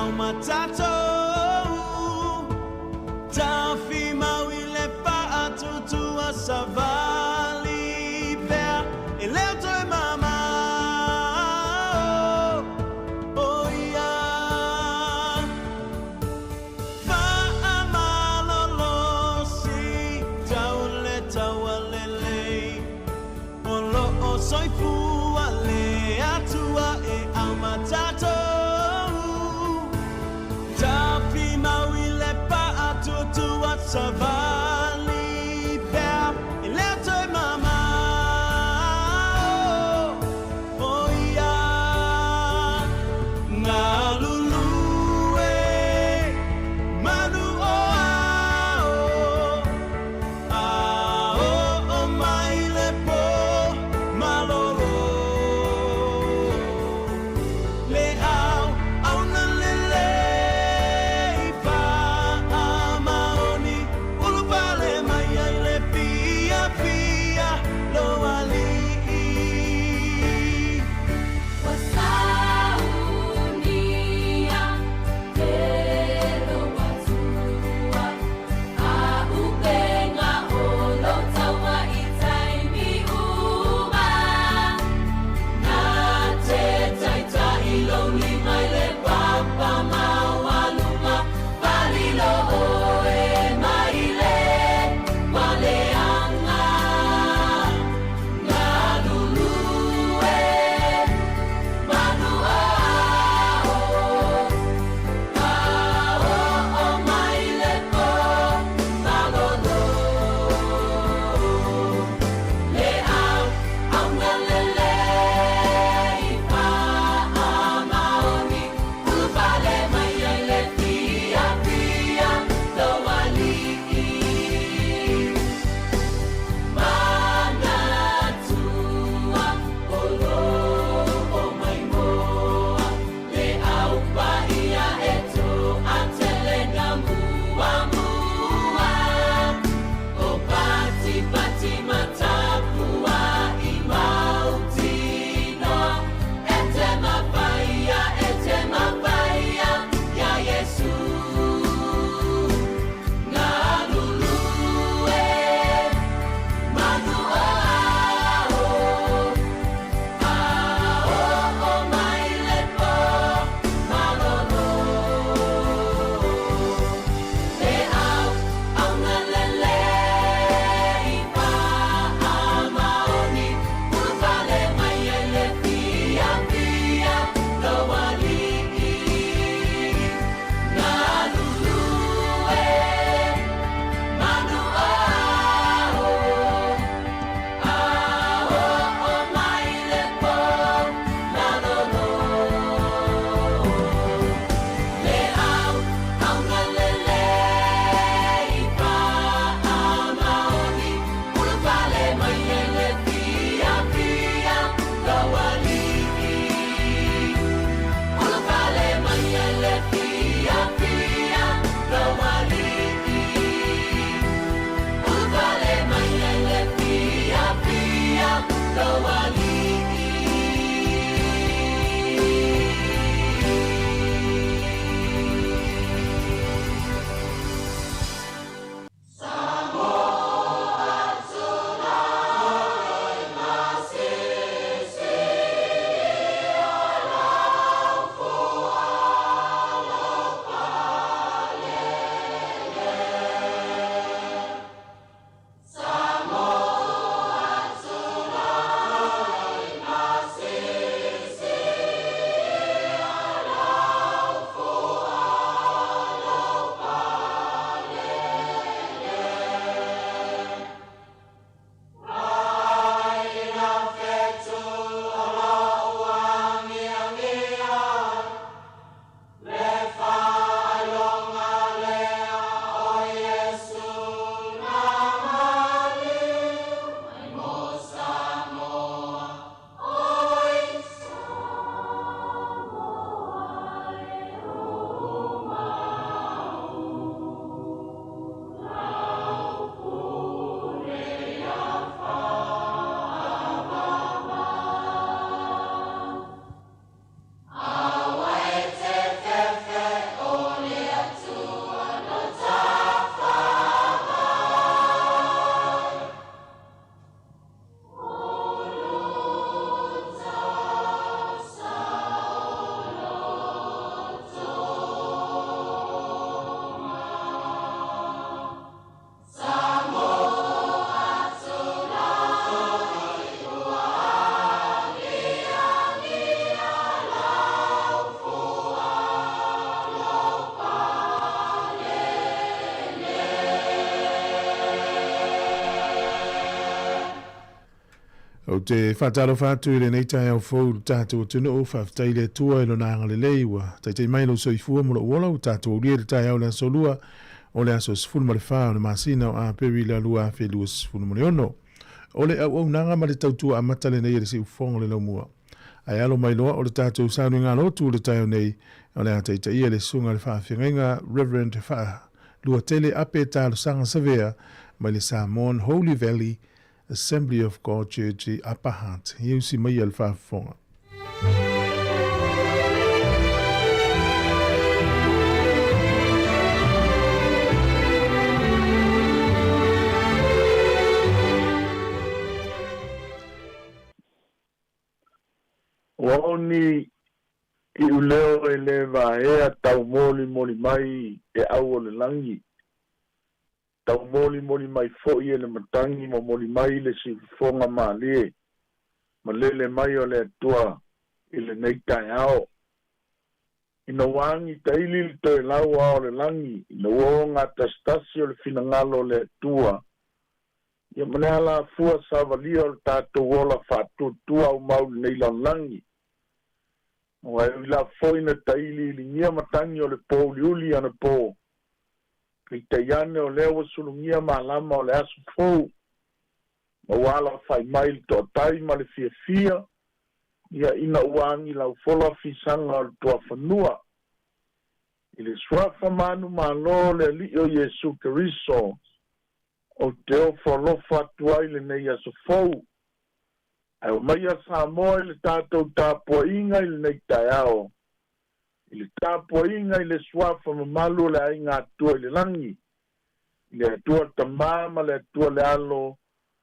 au matato Tafi mawile pa atutu a savali pea Eleto e mama Oh yeah Fa amalolo si Taule tawalele Olo o soifu ale atua e au matato O te whataro whātu i le nei tai au fōu tātou tunu o whaftai le tua i lo nanga le leiwa. Tai mailo soifua mula uola o tātou lia le tai au le asolua o le aso sifunu ma le whā o le masina o a pewi le alua a whelua sifunu ma le ono. O le au nanga ma le tautua a mata le nei le si ufonga le laumua. Ai alo mailoa o le tātou sānu ngā lotu le tai au nei o le atai tai ia le sunga le whawhinga Reverend Wha lua tele ape tālo sanga savea mai le Sāmoa Holy Valley Assembly of God Church i Upper Hutt. Hiu si mai al whaafonga. Waoni i uleo e le vahea tau moli mai e au o le langi. Tau moli mai fo'i e le matangi ma moli mai le sifonga maalie. Ma lele mai o le atua i le neitai ao. Ina wangi taili le toe lau ao le langi. Ina wonga tastasi o le finangalo le atua. Ia manea la fua savalia o le tātou wola whātutua au mau nei lau langi. Wa ila foina taili li ngia matangi o le po liuli ana po. Ki te iane o leo sulungia malama o le asu fou. Ma wala fai mail to tai ma le fia. Ia ina uangi lau fola fisanga o le tua whanua. Ile swafa manu malo le li o Yesu Keriso. O teo folofa tuai le nei asu fou. Ai mai a Sāmoa i le tātou tāpua inga i le nei tai ao. I le tāpua inga i le swafa mamalu le ai ngā tua i le langi. I le atua tamā ma le atua le alo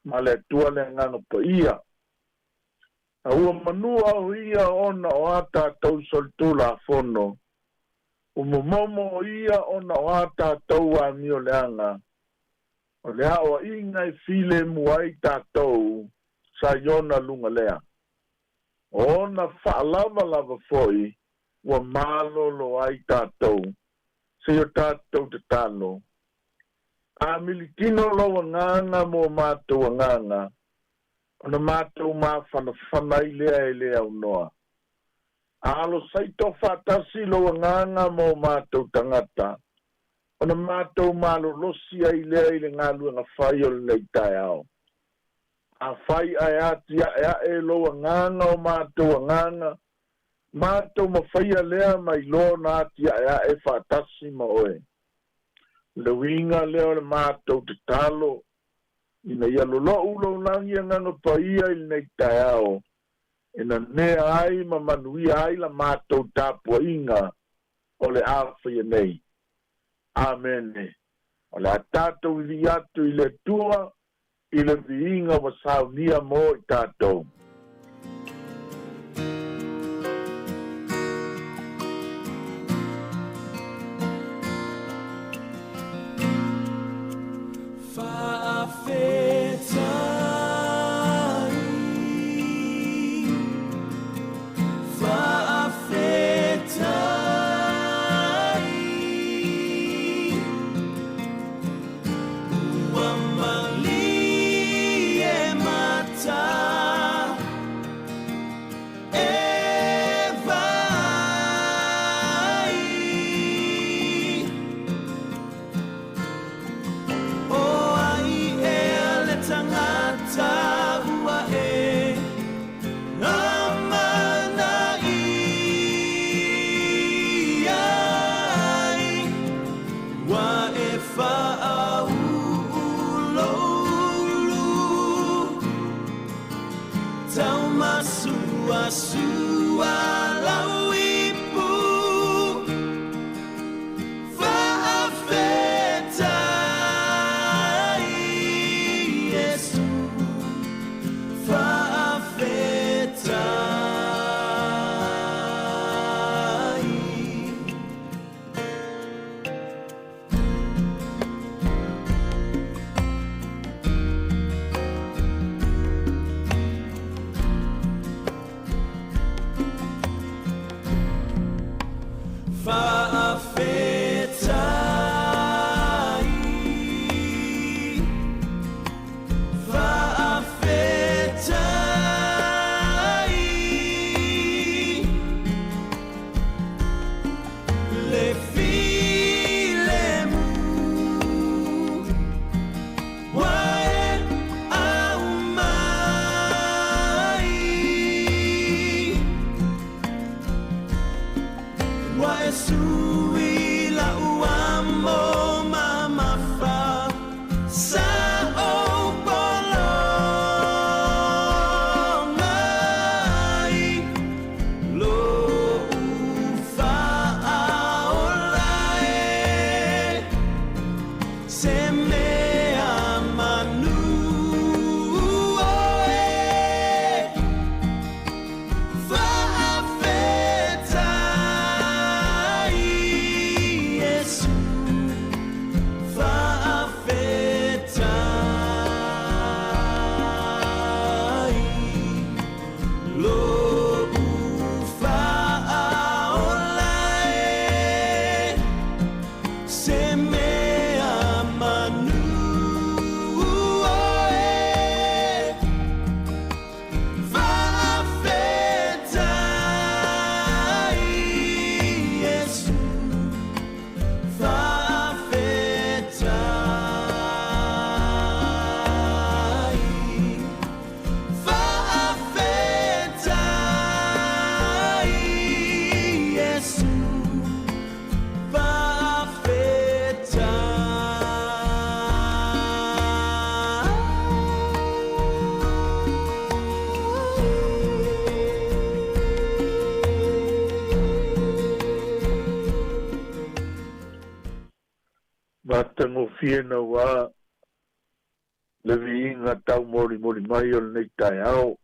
ma le atua le ngano pa ia. A ua manua o ia ona o a tātou soltu la fono. O momomo o ia ona o a tātou a mio le anga. O le a o inga i file muai tātou. Sa yona lunga lea. Ona whaalava foi, wa malolo ai tātou. Se yo tātou te talo. A milikino loa nganga mo mātou nganga. Ona mātou mā whanai lea e lea unoa. Alo saito whatasi loa nganga mo mātou tangata. Ona mātou malo losi ai lea i le ngālua ngā whai o le leitai ao. A fai ai ati a e loa nganga o mātou a nganga. Mātou ma whaia lea mai loa na ati a e whatasi ma oe. Le winga leo le mātou te talo. Ina ia lolo ulo langi a nganga pa ia il nei tai ao. Ina nea ai ma manui ai la mātou tāpua inga o le awhia nei. Amen. O le a tātou i atu i le tua. I le viinga wa saunia mo i tātou. Faafetai wa e sui la uamo mama fa sa o polongai lo ufa aolae se mea manu oe faafetai Yesu faafetai lo ufa aolae se mea manu oe faafetai Yesu faafetai faafetai Yesu Matango fiena wa le viinga tau mori mai o nei tai au.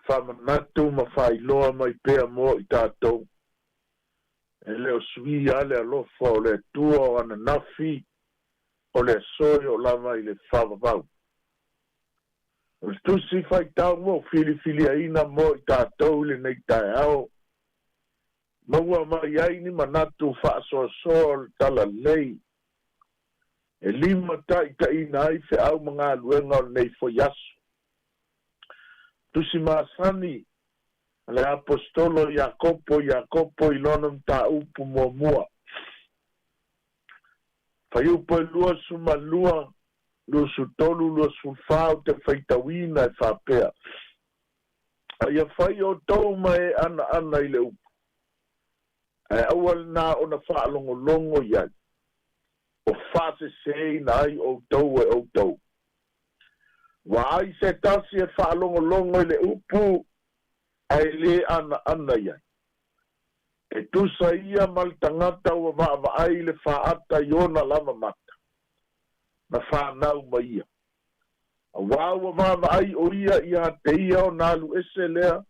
Whamanatu ma whailoa mai pēa mo I tātou. E leo sui ale alofa o le tua o ana nafi o le soi o lama I le whawawau. O le tusi whai tau mo fili aina mo I tātou le nei tai au. Maua mai ai ni manatu whaasoasoa o tala lei. E lima ina ai fe au mga luenga o nei fo yasu. Tusi maasani, le apostolo Jacopo ilonam ta upu mua. Fai upo lua sumalua, lua sutolu, lua sulfau te faitawina e whapea. Ia fai o tau mai ana I le upu. E awal na o na whaalongolongo iai. O whase sei na ai o tau e o tau. Wa ai se tasi e whaalongolongo I le upu, ai le ana iai. E tusa ia mal tangata ua maa ai le whaata iona lama mata. Na whanau ma ia. A wawa maa ai o ia te ia o nalu ese lea,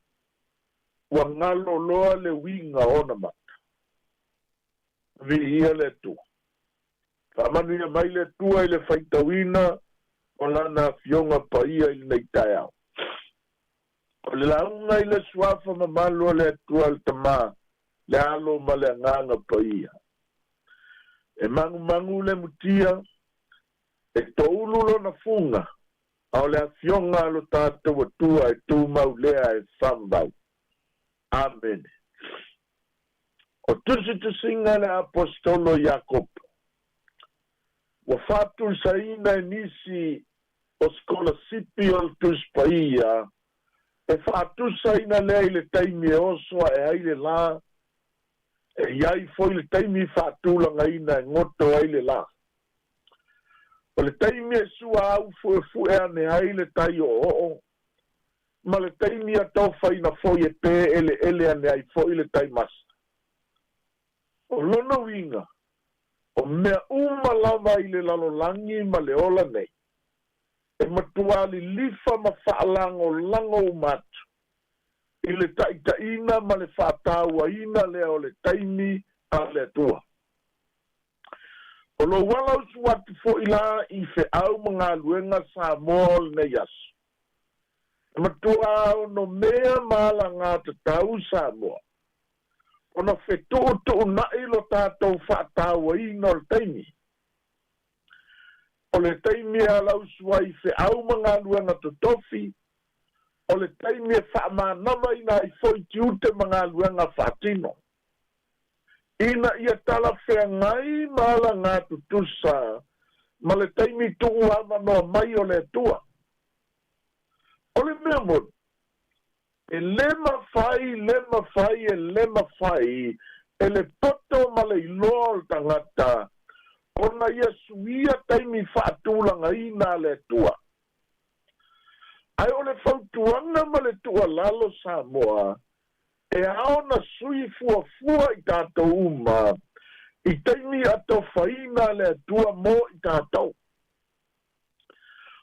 ua ngalo loa le winga ona mata. Vi ia le tua. Whamanu ia mai le tua I le whaitawina o lana fionga pa ia I nei tai au. O le launga I le suafa mamalo le tua le tamā, le alo ma le nganga pa ia. E mangu le mutia, e toulu lo na funga, au le fionga lo tātou atua e tū mau lea e whambau. Amen. O tusinga le apostolo Jacopo. Wa fatul saina nisi o skola sipi o tus paia. E fatul saina le taimi oso e aile la. E iai foi le taimi fatula ngaina ngoto aile la. O le taimi e sua au fu e ane aile tai o. Ma le taimi atofa ina foi e pe ele ane ai foi le taimas. O lono winga. O mea lama I le lalolangi ma le ola nei. E matuali lifa ma whaalango lango umatu. I le taitaina ma le whātaua ina le o le taimi a le tua. O lo walau suatu fo ila I fe au mga luenga Sāmoa le nei asu. E matua no mea mala ngā tatau Sāmoa. Ona whetū nai lo tātou whātaua ina o le taimi. O le taimi a lau suai fe au mga luenga totofi. O le taimi e whaamānama ina I foi tiute mga luenga whātino. Ina ia tala whea ngai maala ngā tutusa. Ma le taimi tuu ama noa mai o le tua. O le mea mon. e le mawhai, e le poto ma le iloa o tangata, ona ia suia taimi whaatulanga ina le tua. Ai o le whautuanga ma le tua lalo Sāmoa, e aona sui fua I tātou uma, I taimi ato whaina le tua mo I tātou.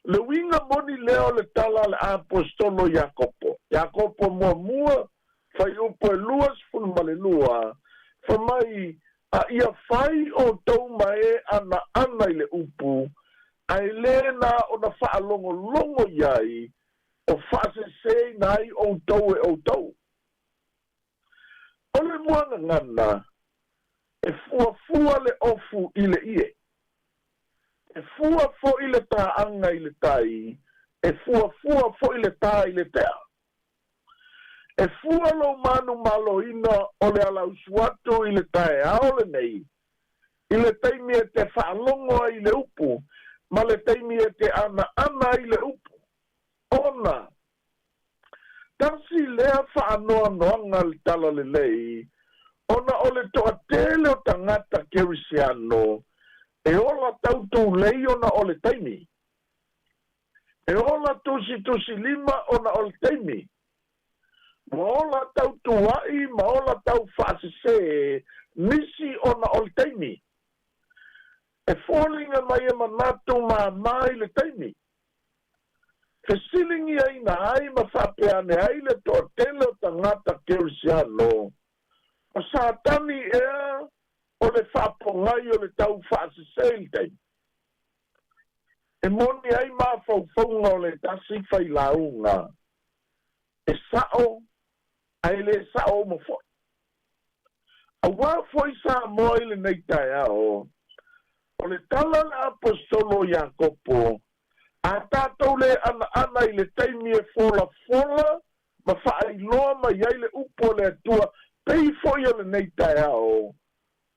Le winga moni leo le tala le apostolo Jakopo mua, whai upo e luas funmale lua, whamai a ia whai o tau mai ana I le upu, ai le na o na wha longo iai, o whaase sei nai o tau. O le muanga ngana, e fua le ofu I le ie. E fua fo I le taanga I le tai, e fua fo I le tā I le tea. E fua lo manu malo ina o le ala usuatu I le tae ao le nei. I le teimi e te whaalongo I le upu, ma le teimi e te ana I le upu. Ona, tasi lea whaanoa noanga le tala le lei, ona o le toa tele o tangata kerisiano, e ola tautou lei ona o le taimi. E ola tusi lima ona o le taimi. Ma ola tautou ai, ma ola tau whaasese, nisi ona o le taimi. E fōlinga mai e manatu mai le taimi. Ke silingi ai na ai ma whapeane ai le toa tele o tangata kerisiano. O sātani ea o le whapongai o le tau whaasese I taimi. E moni ai ma whauwhaunga o le tasi whailaunga. E sao, ai le sao mo fo. A wā foi Sāmoa I le nei tai ao, o le tala le apostolo Jakopo, a tātou le ana I le taimi e fola, ma whaailoa ma iai le upo le atua, pei foi o le nei tai ao,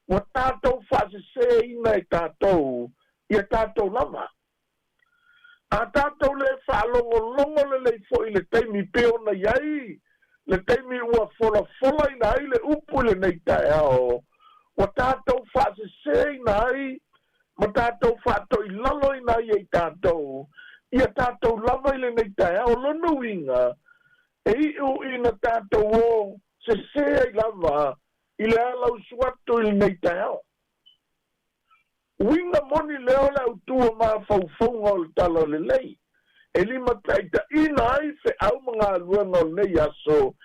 wa tātou whaasese ina e tātou, ia tātou lama. A tātou le whaalongo le lei foi le taimi peona iai, le taimi ua fola I na ai le upu le nei tai ao, wa tātou whaasese ina ai, ma tātou whaatoi lalo ina ai e tātou, ia tātou lama I le nei tai ao, lono winga, e iu ina tātou o, se ai lama, I le alau suatu I le nei tai ao. Winga moni leo le autua ma whauwhaunga o le tala le lei. E lima taita ina ai fe au mga luenga o nei aso,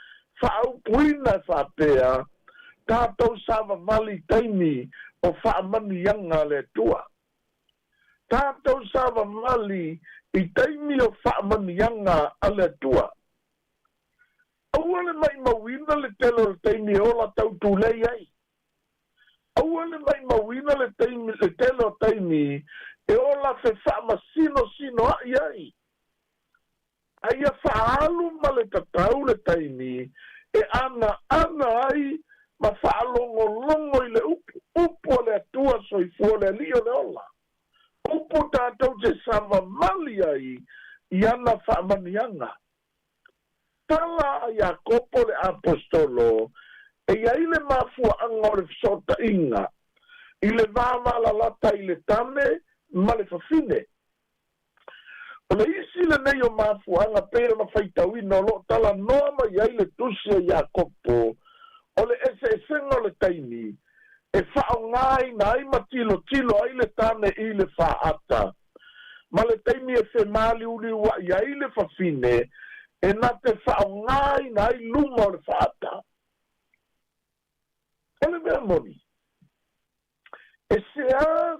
whaau puina whapea, tātou sama mali taimi o whaamani yanga le tua. Tātou sama mali I taimi o whaamani yanga a le tua. Auale mai mawina le telo le taimi ola tau tūlei ai. Auale mai mawina le telo taimi e ola fe whaama sino ai. Aia whaalu ma le tatau le taimi e ana ai ma whaalongo I le upo le atua soifua le lio le ola. Upo tātou te sama mali ai I ana whaamanianga. Tala a Jakopo le apostolo e ai le mafua anga o le fisota inga. I le vama la lata I le tame ma le fafine. O le isi le nei o mafua anga pera na whaitawina o lo tala noa ma i ai le tusi a Jakopo o le esenga o le taimi e whao ngai na ai ma tilo ai le tane I le whaata. Ma le taimi e se mali uli wa i ai le fafine e na te whao ngai na ai luma o le whaata. Ele mea moni. E sea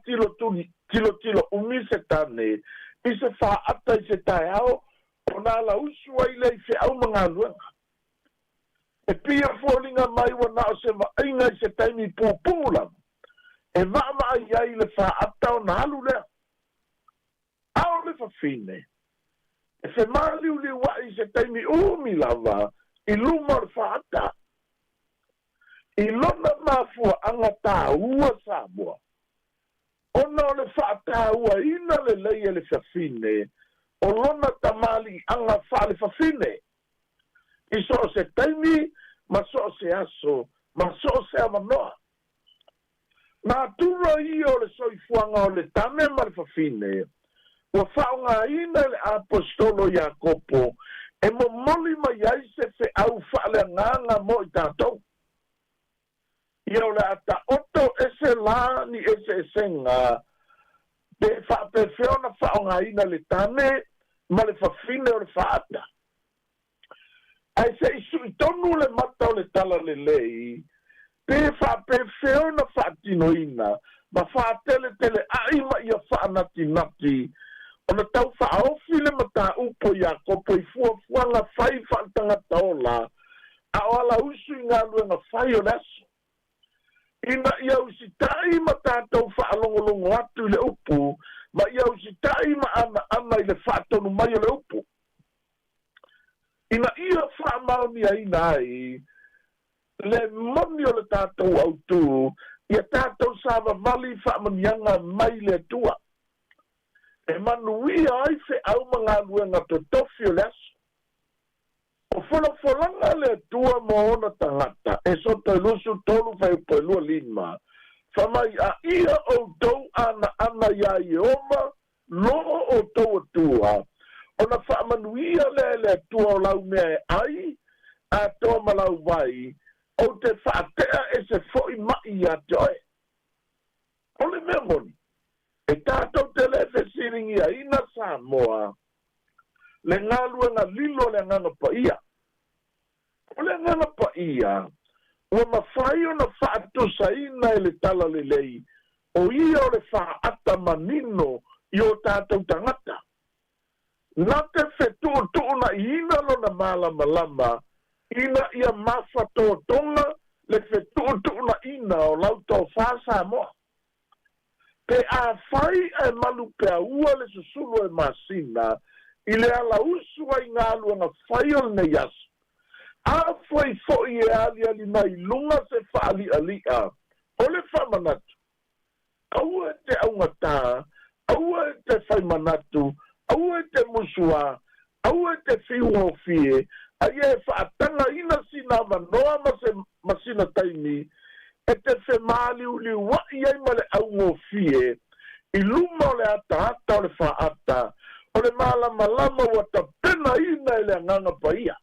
tilo umise tane, I se whaata I se tae ao, o nā la usu ai lei se au mga luenga. E pia fōlinga mai wa nā o se mainga I se taimi pūpūla. E vama ai le whaata o nā alu lea. Ao le whawhine. E se mali uli wa I se taimi umi lava, I luma o whaata. I lona mafua anga tā ua Sāmoa. Ona o le whaata ua ina le lei e le whawhine, o lona tamali anga fale fafine. I so se taimi, ma so se aso, ma so se amanoa. Nā tura I o le soifuanga o le tame ma le fafine, ua whaonga ina le apostolo Iakopo, e mo moli mai ai se fe au whaale nganga mo I tātou. Ia o le ata oto ese la ni ese esenga, pe whaapewheona whaonga ina le tame, ma le fafine o le whaata. Ai se isu I tonu le mata o le tala le lei, pe whaapewheona whaatinoina, ma whaatele tele aima ia whaanati-nati, o na tau whaofi le mata upo Iakopo I fuafuanga whai whaatangata ola, a o ala usu I ngā luenga whai o leso. Ina ia usitai ma tātou whaalongolongo atu I le upu, ma ia usitai ma ana I le whaatonu mai o le upu. Ina ia whaamauni aina ai, le moni o le tātou autu, ia tātou sāwa vali whaamanianga mai le tua. E manuia ai fe au mga luenga to tofi o le aso. O whalafolanga le tua mo ona tangata, e soto ilusu tolu whai upoelua lima. Whamai a ia o tau ana ia I oma, loo o tau atua. Ona whaamanuia le tua o lau mea ai, a toa malau vai, o te whaatea e se foi mai a toi. O le mea moni, e tātou te le whesiringi a ina Sāmoa, le ngāluenga lilo le ngana pa ia. O le ngana pa ia, ua mawhai o na whaatusa ina e le tala le lei, o ia o le whaata manino I o tātou tangata. Nā te whetu na ina lo na malama, ina ia mawhato tonga le whetu na ina o lauto whasa moa. Pe a whai e malu pe a ua le susulu e masina, I le ala usua I ngā luanga whai o le yasu. A whai fo I e ali mai lunga se whaali alia, o le whamanatu. Aua te aungatā, aua te whai manatu, aua te musua, aua te whiua o fie, a ia e whaatanga ina sina manoa ma sina taimi, e te whemali uli wai ai ma le aungo fie, I luma o le ata o le whaata, o le malama wata pena ina I le anganga pa ia.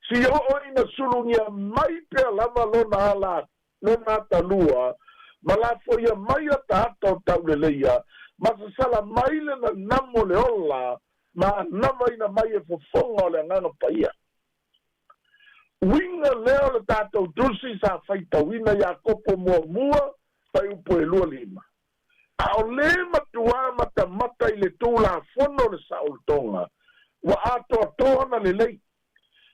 Si o ina sulungia mai pea lama lona ala, lona ata lua, ma la fo ia mai ata o tau le leia, ma sa sala mai le na namo le ola, ma nama ina mai e fofonga o le anganga pa ia. Winga leo le tātou dusi sa whaitawina Iakopo mua, whai upo e lua lima. A o le matua mata I le tūla fono le saultonga, wa ato tohana le lei.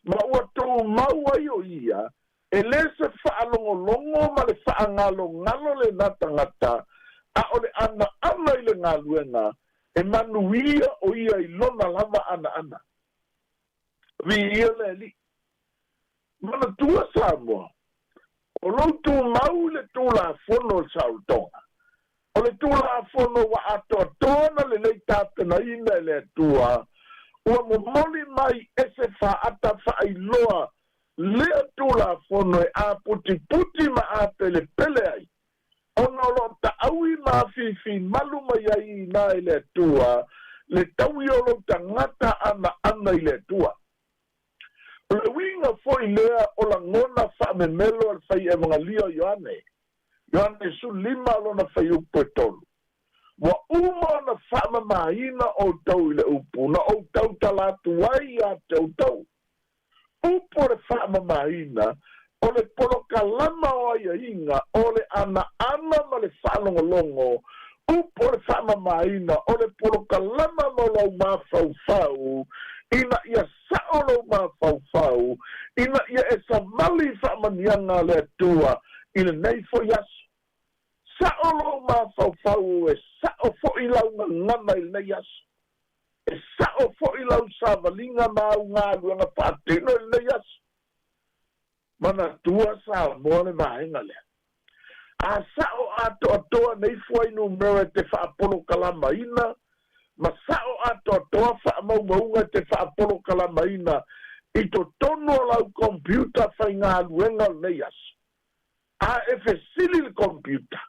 Ma ua tō maua I o ia, e le se whaalongolongo ma le whaangalo le natangata, a o le ana I le ngaluenga, e manuia o ia I lona lama ana. Vi ia le li. Mana tua Sāmoa, o lou tū mau le tūla fono le saultonga. O le tūla fono wa ato tōna le lei tāpena ina le tua, ua momoli mai e se whaata whaailoa lea tūla fono e a puti ma a pele ai. Ona lo ta aui ma fifi malu mai ai na I le tua, le taui o lo tangata ana I le tua. O le winga foi lea o la ngona whaamemelo al whai e mga lio Ioane su lima lona whai upo e tolu. Wa uma na whaamamaina o tau I le upu, na o tau talatu wai a tau. Upo le whaamamaina, o le polokalama o aia inga, o le ana ma le whaalongolongo, upo le whaamamaina, o le polokalama mo lau mawhauwhau, ina ia sao lau mawhauwhau, ina ia e sa mali whaamanianga le atua, I le nei fo yasu. Sao lau mawhauwhau e sao fo I lau ngana I le nei yasu. E sao fo I lau savalinga mau ngā luanga pātino I le nei yasu. Mana tua Sāmoa le maenga lea. A sao ato atoa nei fuai numero e te whaapolo kalama ina, Masao ato toa whaamaunga te whaapolo kalamaina I to tono lau computer whainga luenga nei aso. A e whesili le computer.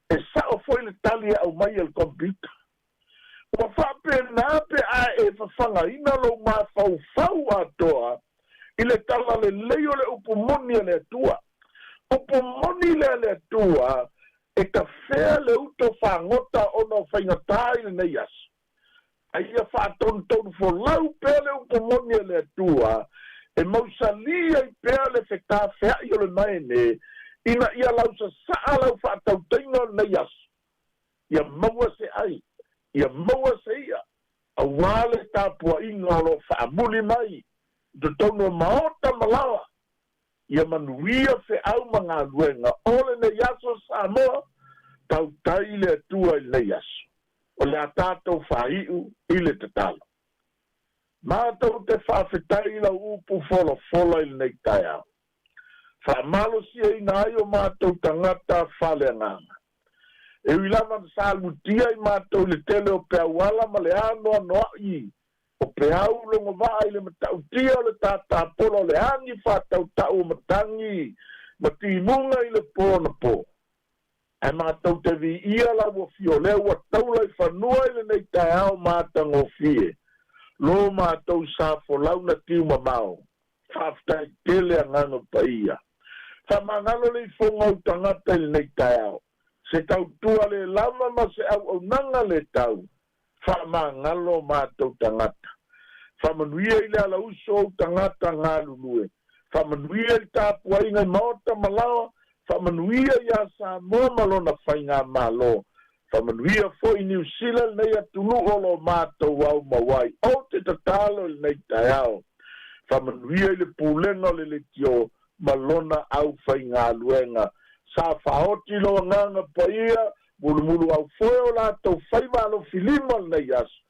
E sao foi le tali au mai le computer. Ua whape nā pe a e whawhanga ina lo mā whau atoa I le tala le leo le upumoni le atua. Upumoni le atua e ka whea le uto whangota ono whaingatai le nei aso. Aia whātontonu fo lau pēr le upumoni le atua e mausalia I pēr le whekā whea I o le maene ina ia lau sa saa lau whātautainga nei aso. Ia maua se ai. Ia maua se ia. A wale tāpua inga lo whaamuli mai. Do tono maota malawa. Ia manuia fe au mga luenga. Ole ne yaso Sāmoa. Tau tai le atua I le yaso. O le atatou whaiu I le tatalo. Mātou te whawhetai la upu fola I le nei tai au. Whamalo sia I nai o mātou tangata whaleanganga. E wilama salutia I mātou le tele o pea wala ma le anoa noa I. O pea ulongo waa I le matautia o le tata polo le angi whatau tau matangi. Matimunga I le pōna pō. E mātou te vi ia la wa fio leo wa taula I whanua I le nei tai au mātango fie. Lo mātou sa fo launa tiu mamao. Whaftai tele anganga pa ia. Whamangalo le I whonga o tangata I le nei tai au. Se tau tua le lama ma se au nanga le tau. Whamangalo mātou tangata. Whamanuia I le ala uso o tangata ngā lulue. Whamanuia I tāpua inga maota malawa. Whamanuia I a Sāmoa malona whainga malo. Whamanuia fo I New Zealand nei atunu olo mātou au mawai. O te tatalo I nei tai au. Whamanuia I le pūlenga le le tio malona au whainga luenga. Sa whaoti lo nganga pa ia, mulu au foe la tau whaimalo filima nei aso.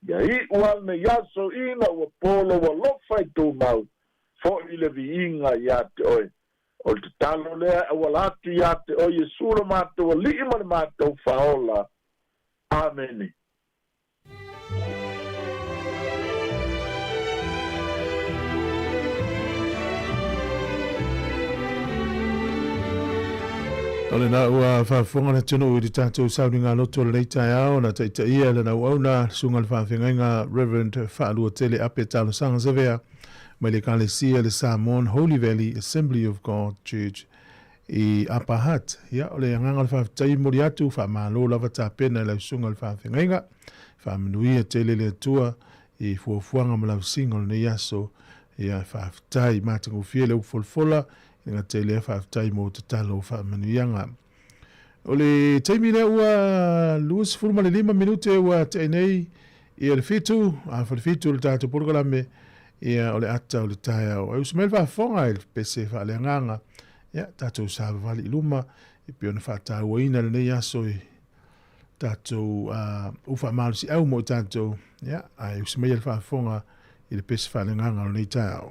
Ia I ual nei aso ina ua polo wa lofai tū mau. Fo I le vi inga ia te oe. O te talo lea ua latu ia te oe Yesura mātou a liima le mātou whaola. Ameni. Ole na ua whafonga na tino ui tātou sauri ngā loto le nei tai au na taita ia le na uauna sunga le whawhenga Reverend Whaalua Tele ape talo sanga sevea mai le kalesia le Samoan Holy Valley Assembly of God Church I Upper Hutt. Ia ole nganga le whawhetai mori atu whamalo lava tāpena le sunga le whawhenga whamenuia tele le tua I fuafuanga ma lau singa le nei aso ia whawhetai mātangu fie le ufolfola Nga tele whaftai mo te talo whamanuianga. O le teimi lea ua luas furuma le 5 minute ua te nei ia le fitu, a whalifitu le tātou porokalame ia o le ata o le tae au. Au sumel whafonga i le pese whaaleanganga, ia tātou sāwa wali iluma, I piona whatau ina le nei aso I tātou uwha malusi au mo tātou, ia, au sumel whafonga I le pese whaaleanganga o nei tae au.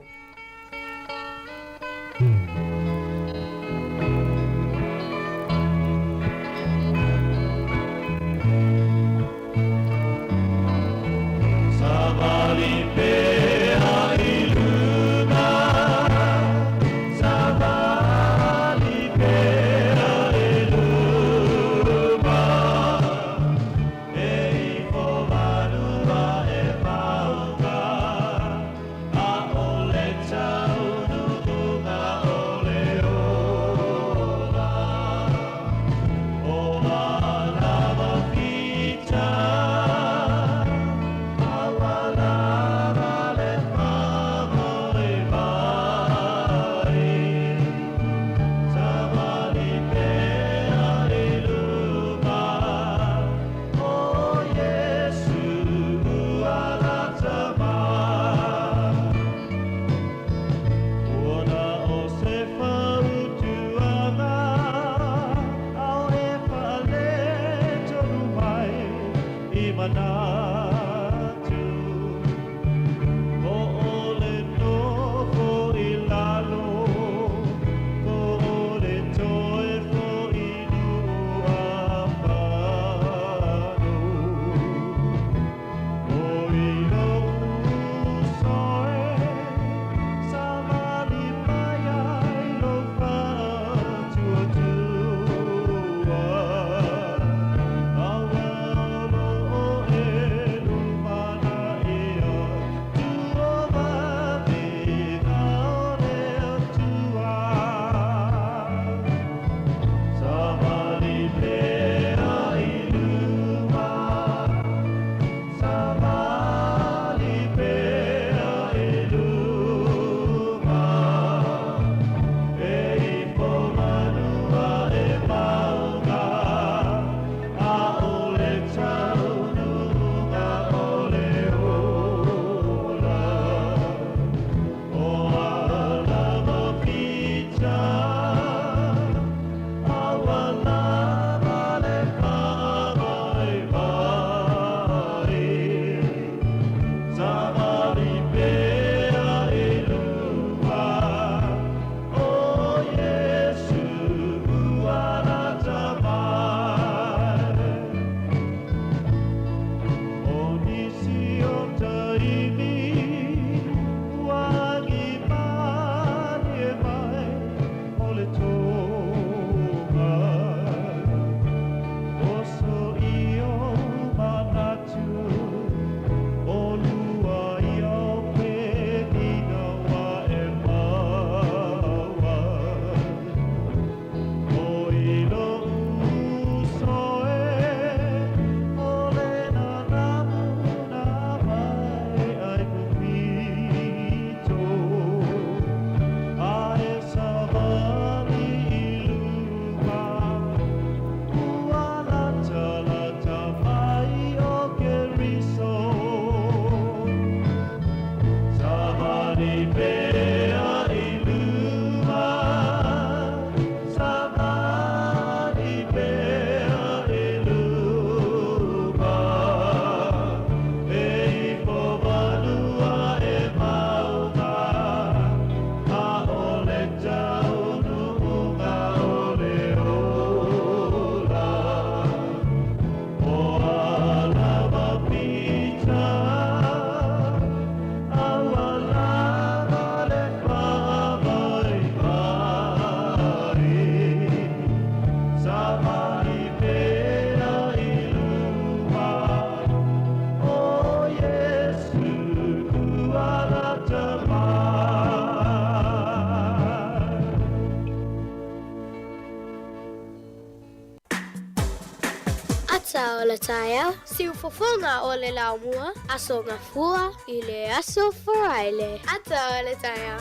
ata o le taia, siufofonga o le laumua, aso ngafua i le aso foraile. Ata o le taia.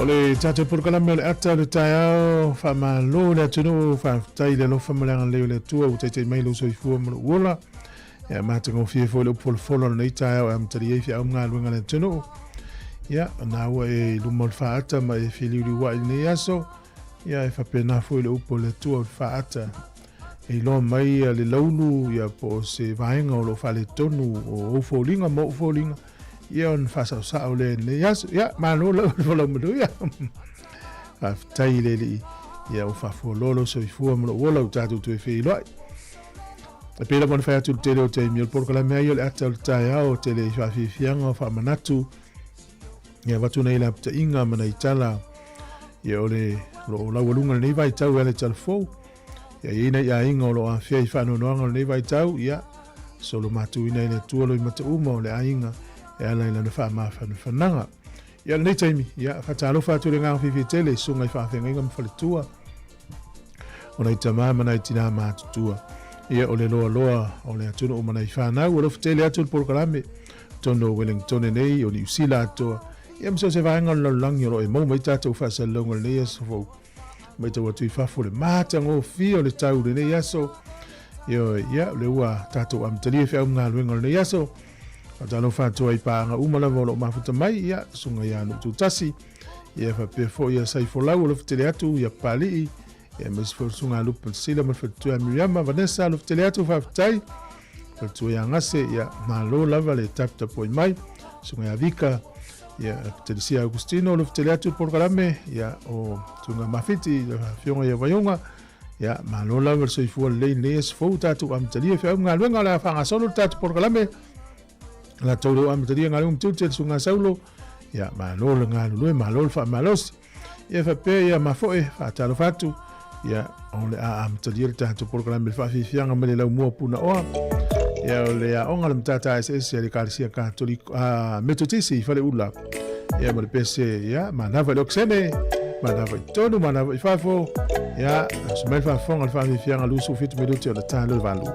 Ole tata purkalame le ata le taia fa malo le tunu fa tai le lo fa malanga le tua u tete mai lo soifu mo wola ya mata ngo fie fo le folo le taia am tari e fi am nga lu nga le tunu ya na wa e lu mo fa ata ma e fi lu wa ni yaso ya e fa pena fo le upo le tua fa ata e lo mai le laulu ya po se vainga o lo fa le tonu o fo linga mo fo linga Ion fasa sa ole ne yas ya manu lo lo mdu ya af taile li ya u fa fo lolo so fu mo lo tatu tu fe lo e pela mon fa tu tele o te mil por la meio le atal taia o tele fa fi fianga fa manatu ya watu nei la ta inga mana itala ya ole lo la walunga nei vai tau ele tal fo ya ina ya inga lo a fi fa no no nei vai tau ya solo matu ina le tu lo mata umo le ainga ya la ina fa ma fa nanga ya nei taimi ya fa talo fa tu le nga fi tele sunga fa fa ngam fa tua ona itama mana itina ma tua ya ole loa ole atu o mana fa na o tele atu por kalame tono Wellington nei o New Zealand to ya mso se va ngal lang yo e mo mai tatu fa sa longo le so fo mai to tu fa fo le mata ngo fi o le tau le ya so yo ya le wa tatu am tali fa ngal ngol le ya so Atalo fa to ai pa nga umala volo mafuta mai ya sunga ya no tutasi ya fa pe fo ya sai fo la lo tele atu ya pali ya mes fo sunga lu pe sila ma fa tu Miriam Vanessa lo tele atu fa tai fa tu ya ngase ya malo la vale tap tap mai sunga ya vika ya Teresa Agustino lo tele atu por kalame ya o sunga mafiti ya fionga ya vayonga ya malo la verso fo le nes fo tatu am tele fa ngal ngala fa nga solo tatu por kalame la tolo am tadi ngalum tutel sunga saulo ya malol ngalu malol fa malos ya fa pe ya mafo e fa talo fatu ya on am tadi tatu program fa fi fianga mele la mo puna o ya le ya on alam tata ss ya karsia katolik metotisi fa le ula ya mo pese ya manava loxene manava tonu manava fafo ya smel fa fonga fa fi fianga lu su fit minuti o la talo valu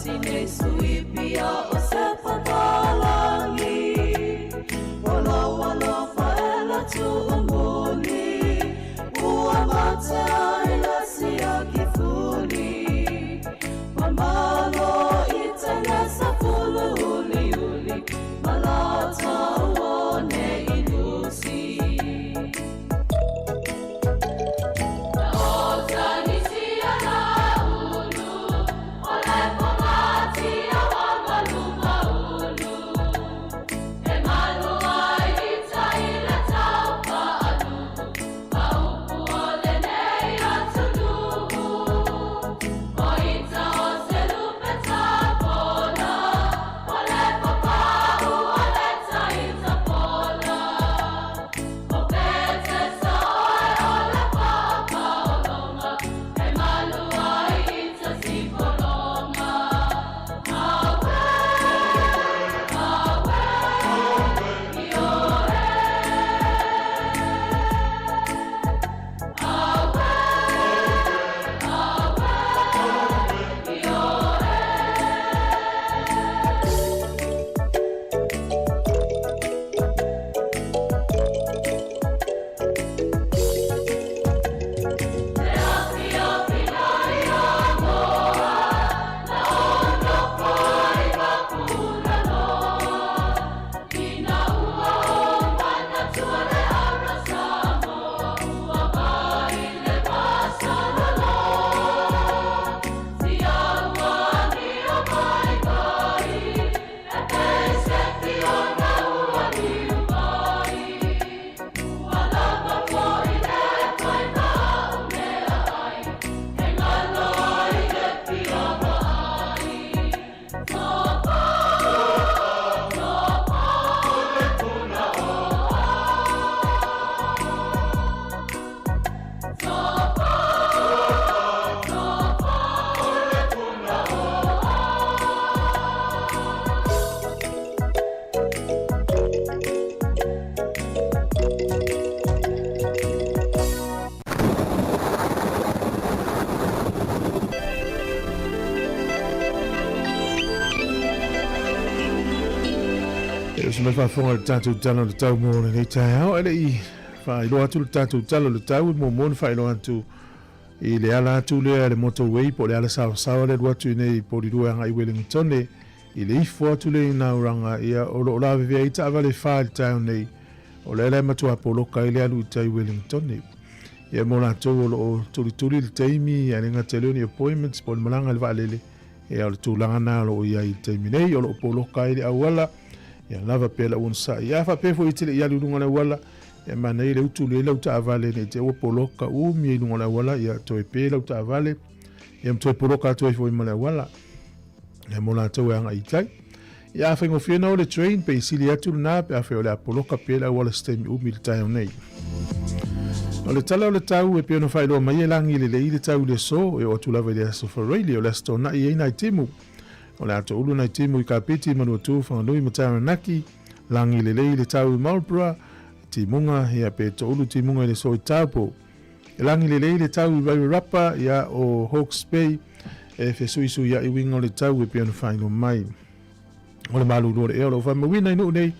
sine suipia o se papalangi wala faela tu umuni ua mate aila sia kifuni mamalo itanya sapulu uli malata uone ilusi Mai whaafonga le tātou talo le tau mōna nei tai hao ele I whaelo atu le tātou talo le tau mō mōna whaelo atu I le ala atu lea le motorway po le ala sawa le ruatu nei po li rua anga I Wellington I le ifo atu le ina uranga ia o lo lawe vea ita avale wha le tau nei o le ala matua po loka I le alu I tai Wellington nei ia mō la tau o lo tuli le teimi ia nenga te leoni appointments po le malanga le waalele ia o le tūlanga nā lo ia I teimi nei o lo po loka I le awala ia lava pela un sa ia fa pe fo itile ia lunga la wala ia manai le utu le lauta avale ne te opoloka u mi lunga la wala ia to pe lauta avale ia to poloka to fo mala wala ia mola to anga itai ia fa ngo fino le train pe sili atu na pe fa le poloka pe la wala stem u mi tai nei o le tala o le tau e pe no fa lo mai langi le tau le so e o tu lava le so for radio le sto na ia ina timu o le ato ulu nai timu I kapiti manu tu whanganui matara naki langi le tau I Marlborough timunga ia pe to ulu timunga I le so I taupo e langi le tau I Wairarapa ia o Hawke's Bay e fesuisu ia I winga o le tau e pe anu whaino mai o le malu lore eo lo whamawina inu nei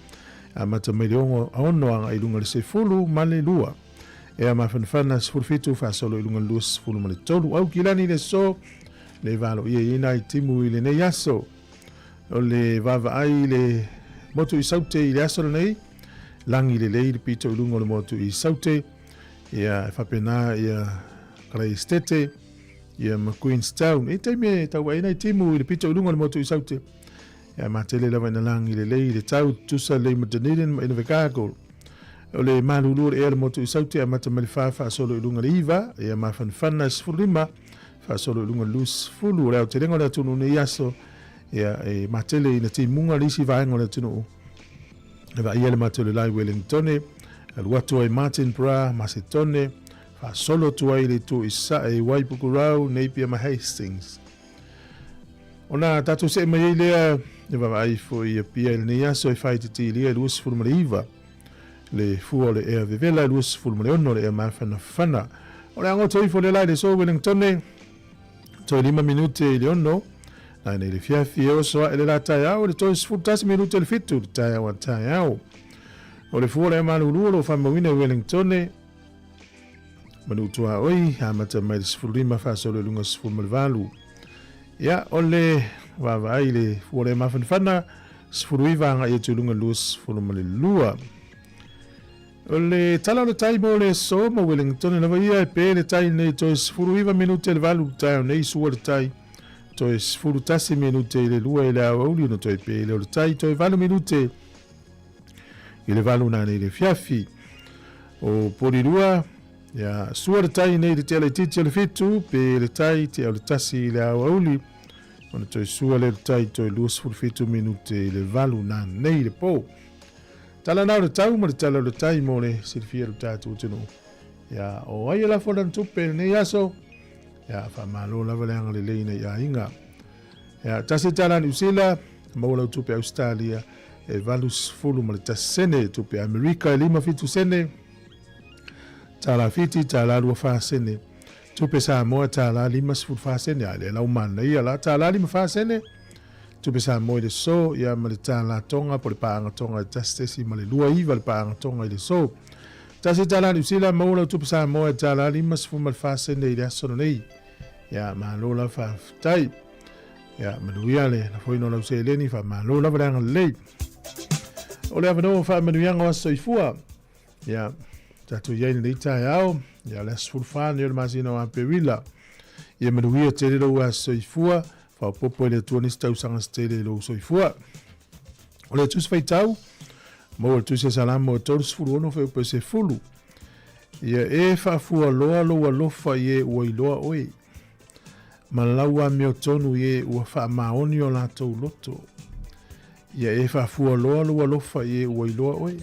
a mata mai le ongo aono anga I lunga le se fulu male lua e a mawhanwhana sifurfitu whasolo I lunga lua sifulu male tolu au kilani le so le valo ia ina I timu I le nei aso o le vava ai le motu I saute I le aso nei langi le pito I lungo le motu I saute ia whapena ia Kalai Stete ia ma Queenstown e taime tau ina I timu I le pito I lungo le motu I saute ia matele lava ina langi le tau tusa le Dunedin ma ina Chicago o le malulu le motu I saute a mata malifafa solo I lunga le iva ia ma fanfana sfurima fa solo lunga lus fulu o te rengo le tunu ne yaso ia e matele ina ti munga lisi vaenga le tunu e va ia le matele lai Wellington e watu ai Martin Bra Macedone fa solo tu ai le tu isa e Waipukurau Napier ma Hastings ona tatu se mai le e va ai fo ia pia le yaso e fai ti le lus fulu mariva le fuole e vivela lus fulu mariano le ma fana o le ango toi fo le lai le so Wellington e to 5 minute le ono Na nei le fiafi o soa ele la tai au le toi sfutasi minuto le fitu le tai au tai au. O le fuole malulu lo famawina Wellington manutua oi hamata mai le sfulima fa solo lunga sfulmalvalu. Ya ole wa le fuole mafanfana sfuluiva nga ye tulunga lus sfulmalilua. Ole tala le tai mo le so mo Wellington na vai e pe le tai nei toi sfuluiva minuto le valu tai nei su le tai. Toi sfulutasi minute le lua e le auli no toi pe le tai toi valu minute i le valu na nei le fiafi o porirua ya sua le tai nei le tele titi le fitu pe le tai te le tasi le auli ona toi sua le tai toi lua sfulfitu minute le valu na nei le po tala na le tau ma le tala le tai mo le silfia le tatu tino ya o ai la fodan tupe nei aso ya fa malo la valanga le leina ya inga ya tasi tala ni usila mo la tupe Australia e valus fulu ma le tasene tupe Amerika e lima fitu sene tala fiti tala lua fa sene tupe Sāmoa tala lima sfulu fa sene ale la umana ia la tala lima fa sene tupe Sāmoa le so ya ma le tala tonga po le paanga tonga tastesi ma le lua iva le paanga tonga le so tasi tala ni usila mo la tupe Sāmoa tala lima sfulu ma le fa sene ile asono nei ya malola fa tai ya manuia le na foi no la se leni fa malola vranga le ole avano fa manuia ngo soifua ya tatu ye ni tai ao ya la sulfa ni le masino a pewila ye manuia te lo wa soifua fa popo le tu ni sta usanga stele lo soifua ole tu se tau mo tu se salamo todos fulu no fe se fulu ye e fa fu lo fa ye oiloa oi malaua meo tonu ye ua wha maoni o lātou loto. Ia e wha fua loa lofa ye ua iloa oi.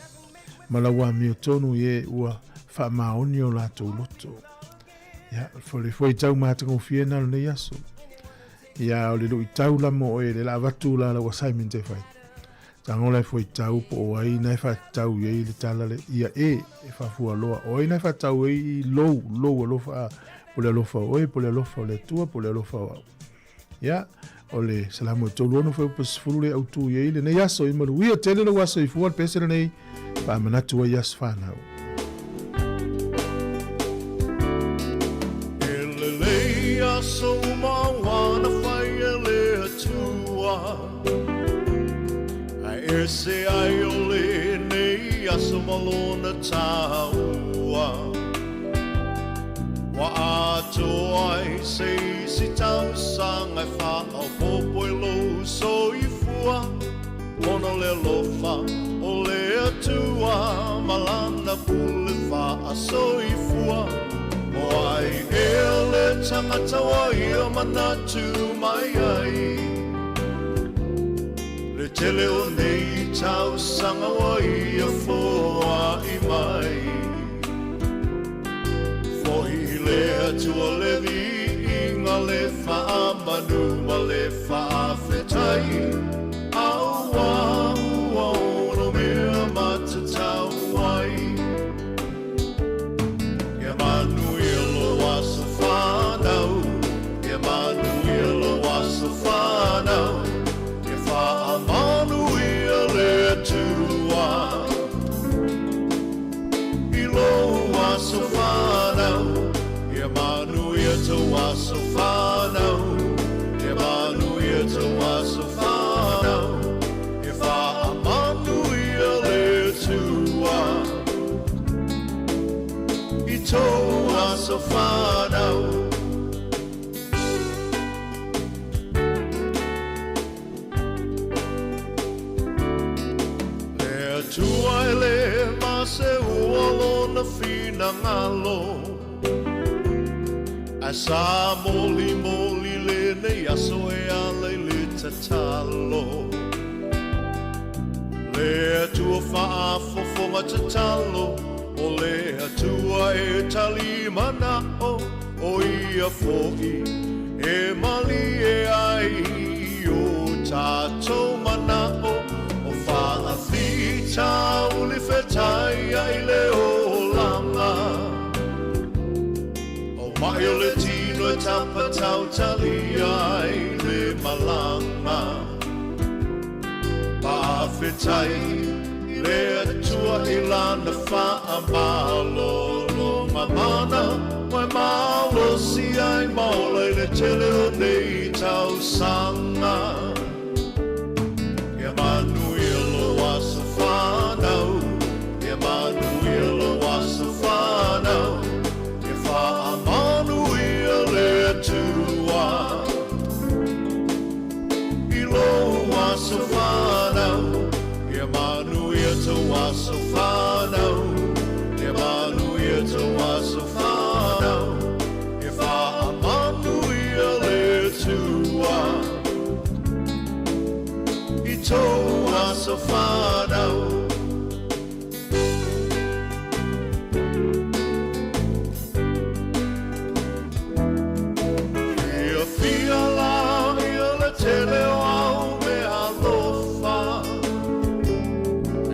Malaua meo tonu ye ua wha maoni o lātou loto. Ia fole foi tau mātango fiena lo nei aso. Ia o le lo i tau lamo oe le la watu la wa Simon te whai. Tangola foi tau po o ai nai wha tau ye le tala le ia e wha fua loa. Oi nai wha tau e i lou alofa pole alofa oe, pole alofa o le tua, pole alofa o au. Ia, o le salamo e tolu ono whau pasifuru le au tu ye ile, nei aso i maru ia tele lo aso i fuar pesera nei, pa manatu ai as whanau. Ele lei aso mawana whai e le atua, a ese ai o le nei aso malona taua. Wa ato ai sei si tau sang ai wha au popo e lo so i fua Ono le lofa o le atua malana pule wha a so i fua O ai e le tangata wa i o manatu mai ai Le tele o nei tau sanga wa i a fua i mai Le atua le vinga le wha manu ma le wha whetai Aua no mea matatau ai Ia manu ia lo waso whanau Ia manu ia lo waso whanau Ia wha manu ia le atua I lo waso whanau Manu ia te waso whanau E manu ia te waso whanau E wha manu ia le tua I tō waso whanau Le atua e le mase ualo na fina ngalo Sa moli le nei aso e ale le tatalo Le atua wha fofonga tatalo O le atua e tali mana o ia fo'i E mali e ai o tatou mana o wha a fita uli whetai ai le o langa Mai o le tino e tapa tau tali ai le malanga whetai le atua ilana wha malolo mamana mai malo si ai maula le tele o nei tau sanga Emmanuel was a whanau Emmanuel was a whanau E wha Emmanuel e tua Ilo was a whanau Emmanuel to was a whanau Emmanuel to was a whanau E wha Emmanuel e tua Ito was a whanau Tele au me alofa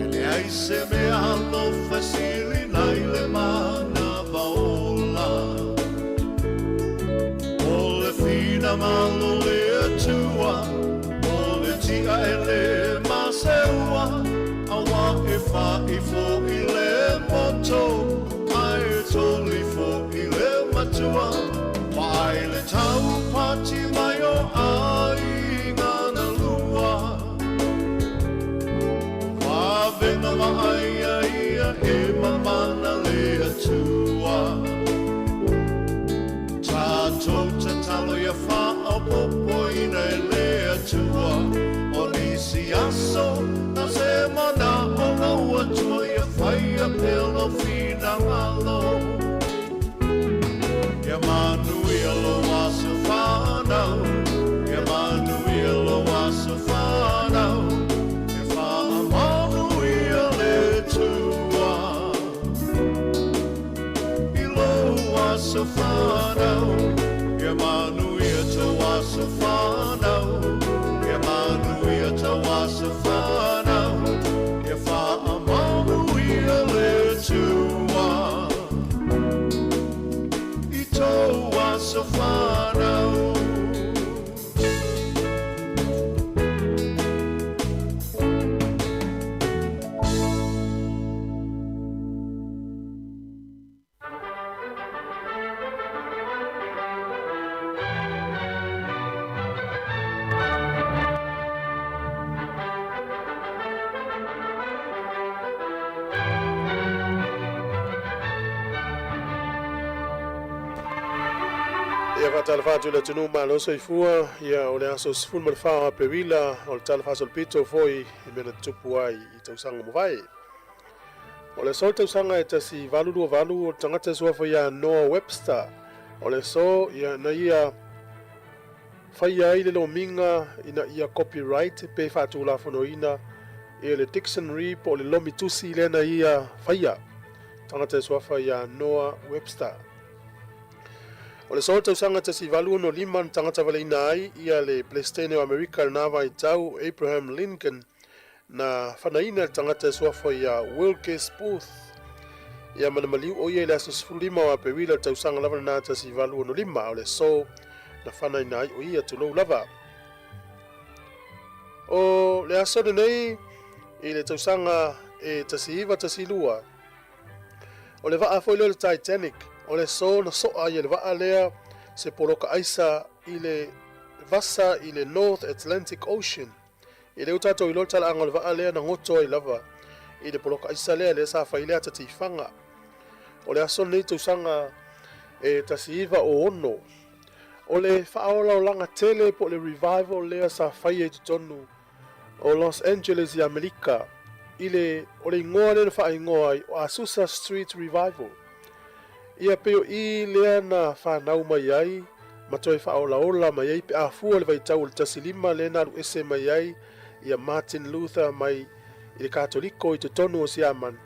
Ele ai se me alofa Sili nai le mana vaola O le fina malo le atua O le tia e le maseua Awa e wha i fo i le moto Ai e toli fo i le matua Wai le tau pati mai o ai Vena maia ia e mamana le atua Tātou te talo ia wha au popoina e le atua O nisi aso na se mana o ngau atua ia whaia pelo fina ngalo Emmanuel o wasa whanau Emmanuel o wasa whanau Whanau, Emmanuel to was a whanau, Emmanuel to was a whanau, e wha Emmanuel e tua, I to was a whanau. Talafatu le tunu malo soifua ia o le aso sful mal fa pe wila o le talafaso le pito foi I mena tupu ai I tausanga mawai. O le so tausanga e tasi valu o tangata suafa ia Noah Webster. O le so ia na ia whaia I le lo minga ina ia copyright pe fatu la fonoina ia le dictionary po le lomi tusi le na ia whaia. Tangata suafa ia Noah Webster. O le so tausanga tasi valu no liman tangata waleina ai ia le Palestine o Amerika le nawa I tau Abraham Lincoln na whanaina tangata suafa ia Wilkes Booth ia manamaliu o ia le aso sifulima o apewila tausanga lava na tasi valu no lima o le so na whanaina ai o ia tulou lava. O le aso nei I le tausanga e tasi iwa tasi lua o le vaa foi le Titanic o le so na soa I le vaa lea se poloka aisa I le vasa I le North Atlantic Ocean. I le utato I lota la le vaa lea na ngoto I lava. I le poloka aisa lea le sa whailea tatifanga. O le aso nei tausanga e tasiiva o ono. O le whaola o langa tele po le revival lea sa whaia I tutonu o Los Angeles I Amerika. I le o le ingoa le wha ingoa I o Azusa Street Revival. Ia peo I lea na whanau mai ai, matoi whaola ola mai ai pe a fua le vaitau le tasilima le na ese mai ai, ia Martin Luther mai I le katoliko I te tonu o siaman.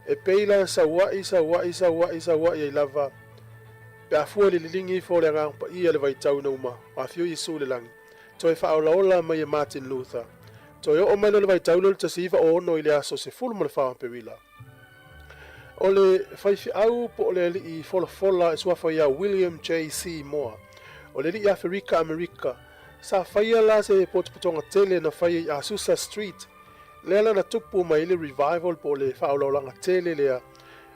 E peila sa wai I lava, pe a fua le lilingi fo le ngampa ia le vaitau na uma, a fio Yesu le langi. Toi whaola ola mai ia Martin Luther. Toi o mai le vaitau le tasiva o ono I le aso se fulma le whaam pe wila. O le whaifi au po le li I fola e suafa ia William J. Seymour. O le li I Afrika Amerika. Sa whaia la se potopotonga tele na whaia I Azusa Street. Lea lana tupu mai le revival po le whaololanga tele lea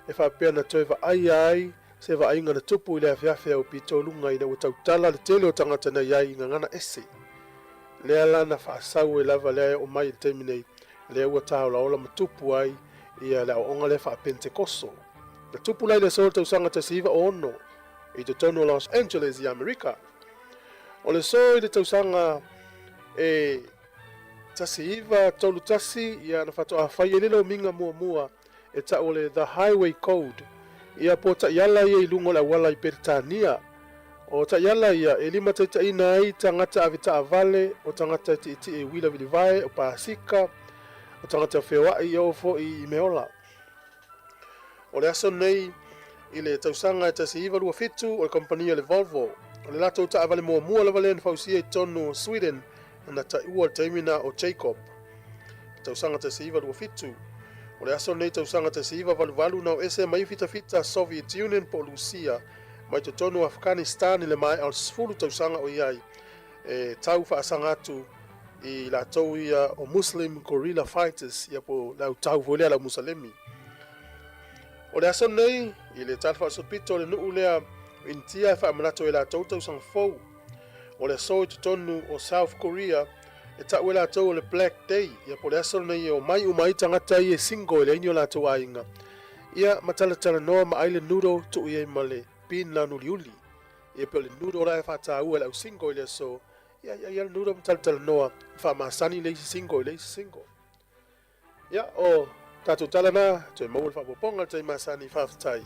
e whapea na toi ai se ainga na tupu i le awhiawhi au pito lunga i na ua tautala le tele o tangata na iai ngā ngana ese. Lea lana whaasau e lava lea o mai le teiminei lea ua tāo laola matupu ai ia le aonga le wha Pentekoso. Na tupu lai le sol tausanga ta siva ono i te tono Los Angeles i Amerika. O le so i le tausanga e tasiva tolu tasi ia na whatoa whai e lilo minga mua e ta ole the highway code ia po ta yala ia i lungo la wala i Peritania o ta yala ia e lima ta ina ai tangata avita avale o tangata iti e wila vilivai o Pasika o tangata whewa i ofo i meola o le aso nei i le tausanga e tasiva lua fitu o le kompania le Volvo o le lato ta avale mua la vale na fausia i tonu Sweden na ta ua taimina o Jacob. Tausanga te siiva lua fitu. O le aso nei tausanga te siiva valu na o ese mai fita Soviet Union po Lucia mai te tonu Afghanistan i le mai al sfulu tausanga o iai e tau whaasanga atu i la tau ia o Muslim guerrilla fighters ia po lau tau volea la Musalemi. O le aso nei i le talfa sopito le nuu lea intia e whaamanato i la tau tausanga fau. O le so i tonu o South Korea e ta'u la tau o le Black Day ia po le aso nei o mai umai tangata i e singo i le inyo la tau ainga ia matala noa ma ai le nudo tu i e ma le pin la nuliuli ia pe le nudo la e whata ua le au singo i le so ia le nudo matala noa wha masani le isi singo i le isi singo ia o tatu talana tu e maua le whapoponga te masani whaftai.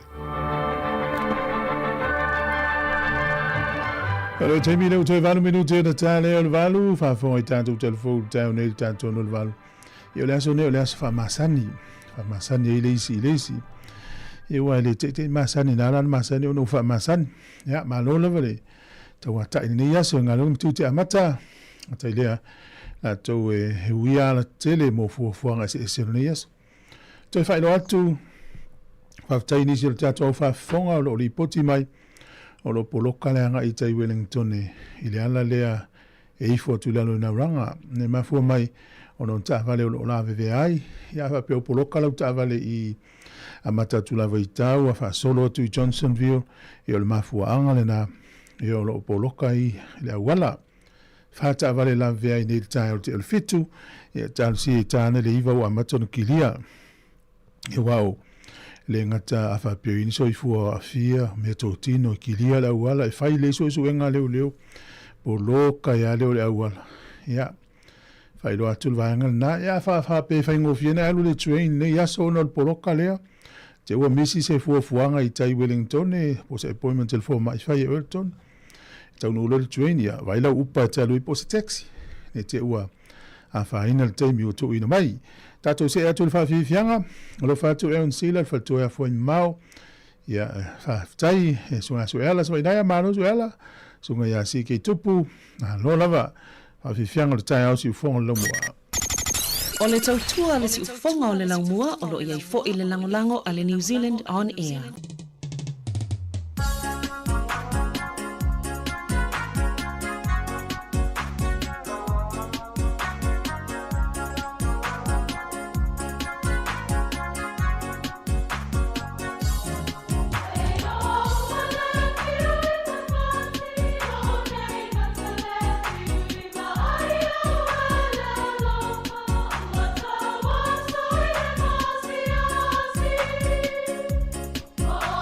Hello, Jamie, no to valu minuto na tale o valu fa fo i tanto telefone tau nei tanto no valu. Io le aso fa masani i lesi. Io wa le te masani na ran masani o no fa masani. Ya malo le vale. Tau ata ni ya so ngalo tu te amata. Ata ile la to e huia la tele mo fu nga se ni yes. To fa lo atu fa tai ni se tato fa fonga lo li poti mai. O lo poloka leanga i tai Wellington i le ala lea e ifo tu lalo na ranga ne mafua mai o non ta vale o la veve ai ia fa pe o poloka lau ta vale i amata tu lava i tau a fa solo tu i Johnsonville i o le mafua anga le na i o lo poloka i le awala fa ta vale la veve ai ne tai o te fitu i tal si i tane le iwa o amata no kilia i wao le ngata afa pio ini so ifua afia me totino kilia la wala e fai le so enga leo po loka ya leo le wala ya fai lo atul vanga na ya fa pe fai ngo fiena alu le train ne ya so no po loka le te wa misi se fuanga i tai Wellington e po se appointment telefon mai fai Elton tau no le train ya vai la upa ta lui po se taxi ne te wa afa ina le taimi o tu ina mai tato se atu le whawhiwhianga, o lo whatu e on sila, whatu e a fwoi mau, ia whaftai, e sunga suela, so inaya mano suela, sunga ia si kei tupu, lo lava, whawhiwhianga le tai au si ufonga lo mua. O le tautua le si ufonga o le laumua, o lo iai fo i le langolango a le New Zealand On Air. Oh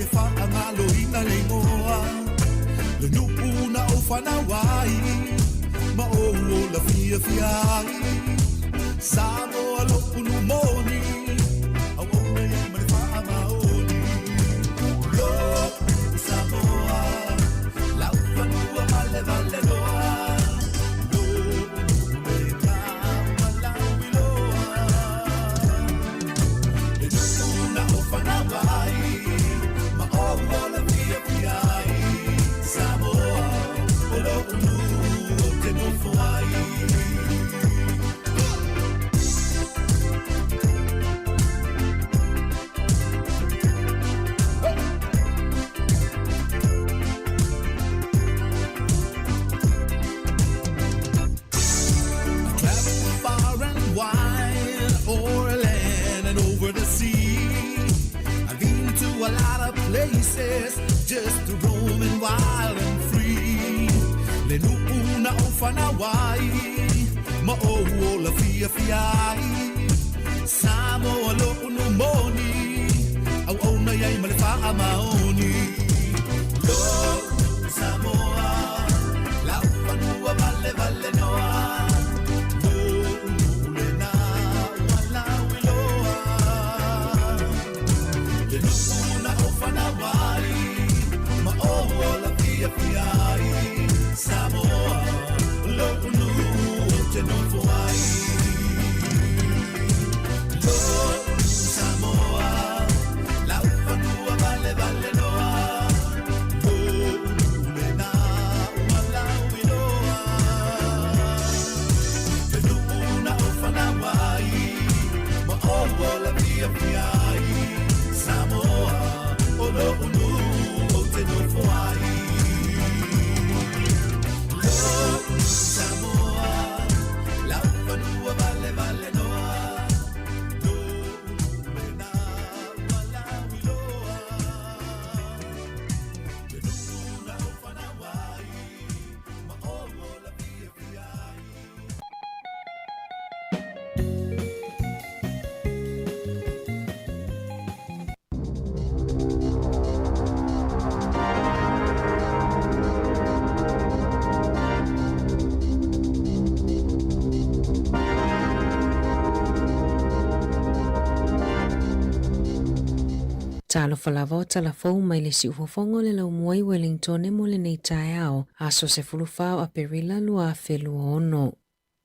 le whaangalo ina le moa le nuuna o whanawai ma o la fia fiai Sāmoa lopunu moni au ona ia ma le whaamaoni Lopu Sāmoa lau whanua male vale loa a lot of places just to roam and wild and free. Le nuuna o whanawai, ma o la fia fiai. Sāmoa lo unu moni, au ona iai ma le wha maoni. Lo Sāmoa, lau whanua vale vale noa. Sāmoa, lopunu o te nofo ai. Lopu Sāmoa, lau whanua vale vale noa. Lopu le nā ua lau i loa. Te nuuna o whanawai, ma o la pia pia ai. Sāmoa, o lopunu o te nofo ai. Sāmoa, lau whanua vale vale noa. Lopu nā ua lau i loa. Te nuuna o whanawai, ma o la pia pia ai. Talo falava o talafou mai le si ufofongo le lau muai Wellington e mo le nei tae ao aso se fulufao a perila lua a felua ono.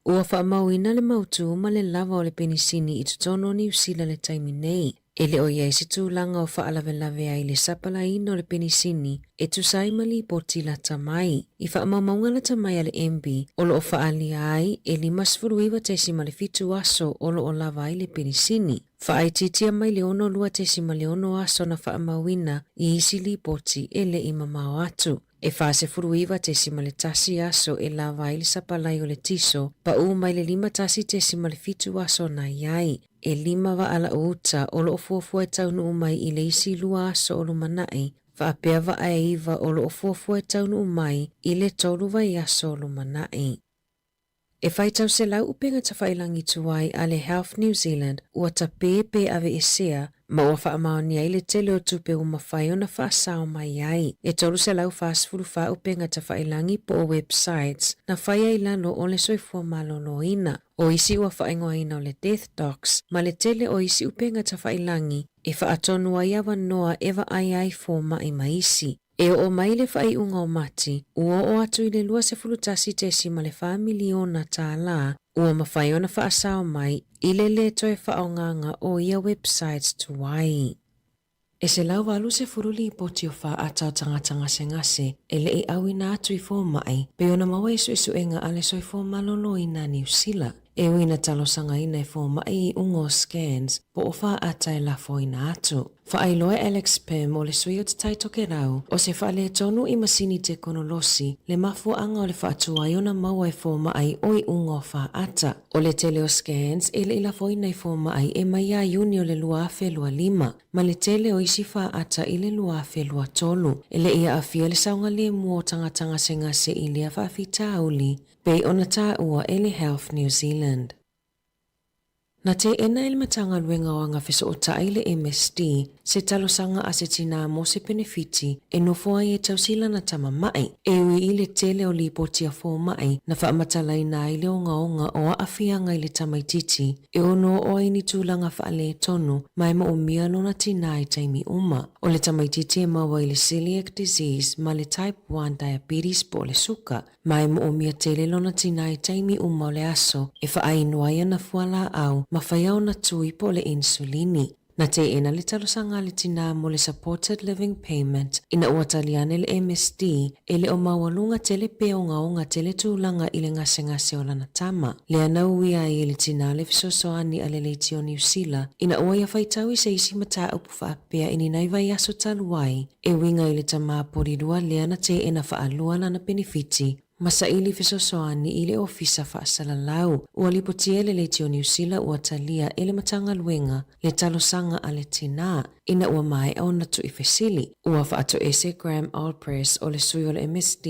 Ua whaamauina le mautu ma le lava o le penisini i tutono ni usila le taimi nei. E le o iei si tūlanga o whaalawelawe ai le sapalaina o le penisini e tusai mali po tila tamai. I whaamaumaunga la tamai ale embi o lo o whaalia ai e li masfuruiwa tesi ma le fitu aso o lo o lava ai le penisini. Whaititia mai leono lua tesi ma leono aso na whaamauina i isi li poti e le imamao atu. E whaase furuiwa tesi ma le tasi aso e lava ai le sapalai o le tiso pa mai le 5 tasi tesi ma le fitu aso na iai. E 5 wa ala uta o lo o fuafua e taunu umai i le isi lua aso o lo manai. Whaapea wa aiva o lo o fuafua e taunu umai i le tolu wa i aso o lo manai. E whaitau se lau upenga ta whailangi tuai a le Health New Zealand ua ta pepe ave esea ma ua whaamaoni ai le tele o tupe umawhai o na whaasao mai ai. E tolu se lau whaasfuru wha upenga ta whailangi po o websites na whaia ilano o le soifua malolo ina. O isi ua whaingoa ina o le Death Docs ma le tele o isi upenga ta whailangi e whaatonua iawa noa ewa ai fo mai maisi. E o mai le whai unga o mati, ua o atu i le 2 tesi ma le 4 miliona tā la, ua mawhai ona whaasao mai i le le toi whaonganga o ia websites tuai. E se lau walu se furuli i poti o wha atau tangatanga se ngase, e le i au ina atu i fō mai, pe ona maua isu enga ale soi fō malolo i nā New Zealand. E wina talo sanga ina i fō mai i ungo scans, po o wha atai la fō ina atu. Whaailoa Alex Pem o le sui o te taitoke rau, o se whaale tonu i masini te konolosi, le mafua anga o le whaatua i ona maua i fō mai o i ungo wha ata. O le tele o scans, e le ila fō ina i fō mai e mai a iuni o le lua afe lua 5, ma le tele o isi wha ata i le lua afe lua 3. E le ia afia le saunga le mua o tangatanga se ngase i le awhawhi tauli, pei ona tā ua e le Health New Zealand. Na te ena il matanga luenga o anga fiso o taile MSD, se talosanga a se tina mo se benefiti e nofo ai e tausila na tama mai. E ui ile tele o lipo tia fo mai na whaamatala ina ile o ngaonga o a afianga ile tamaititi e ono o ai ni tūlanga whaale tonu mai mo o mia no na tina i taimi uma. O le tamaititi e mawa ile celiac disease ma le type 1 diabetes po le suka. Mai mo o mia tele lo na tina i taimi uma o le aso e whaainoaia na fuala au ma whaiau na tui po le insulini. Na te ena le talosanga le tina mo le supported living payment ina uataliane le MSD e le o mawalunga tele peonga o ngā tele tūlanga i le ngase o lana tama. Le ana uia i le tina le fisosoani a le leiti o New Zealand ina ua ia whaitau i se isi mata upu whaapea ini naiwai aso taluai e winga i le tama porirua le ana te ena whaalua lana benefiti. Masa ili fisosoani ile ofisa whaasalalau ua lipotia le leiti o New Zealand ua talia ele matanga luenga le talosanga a le tina ina ua mai au natu i fesili. Ua whaato ese Graham Allpress o le sui o le MSD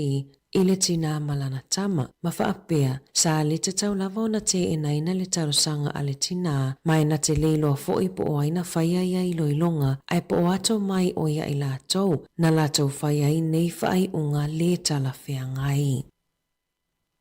ile tina malana tama. Ma whaapea sa le te tau lava o na te ina le talosanga a le tina mai na te leilo fo i po o aina whaia ia i loilonga ai po o ato mai o ia i lātou na lātou whaia i nei whai unga le tala wheangai.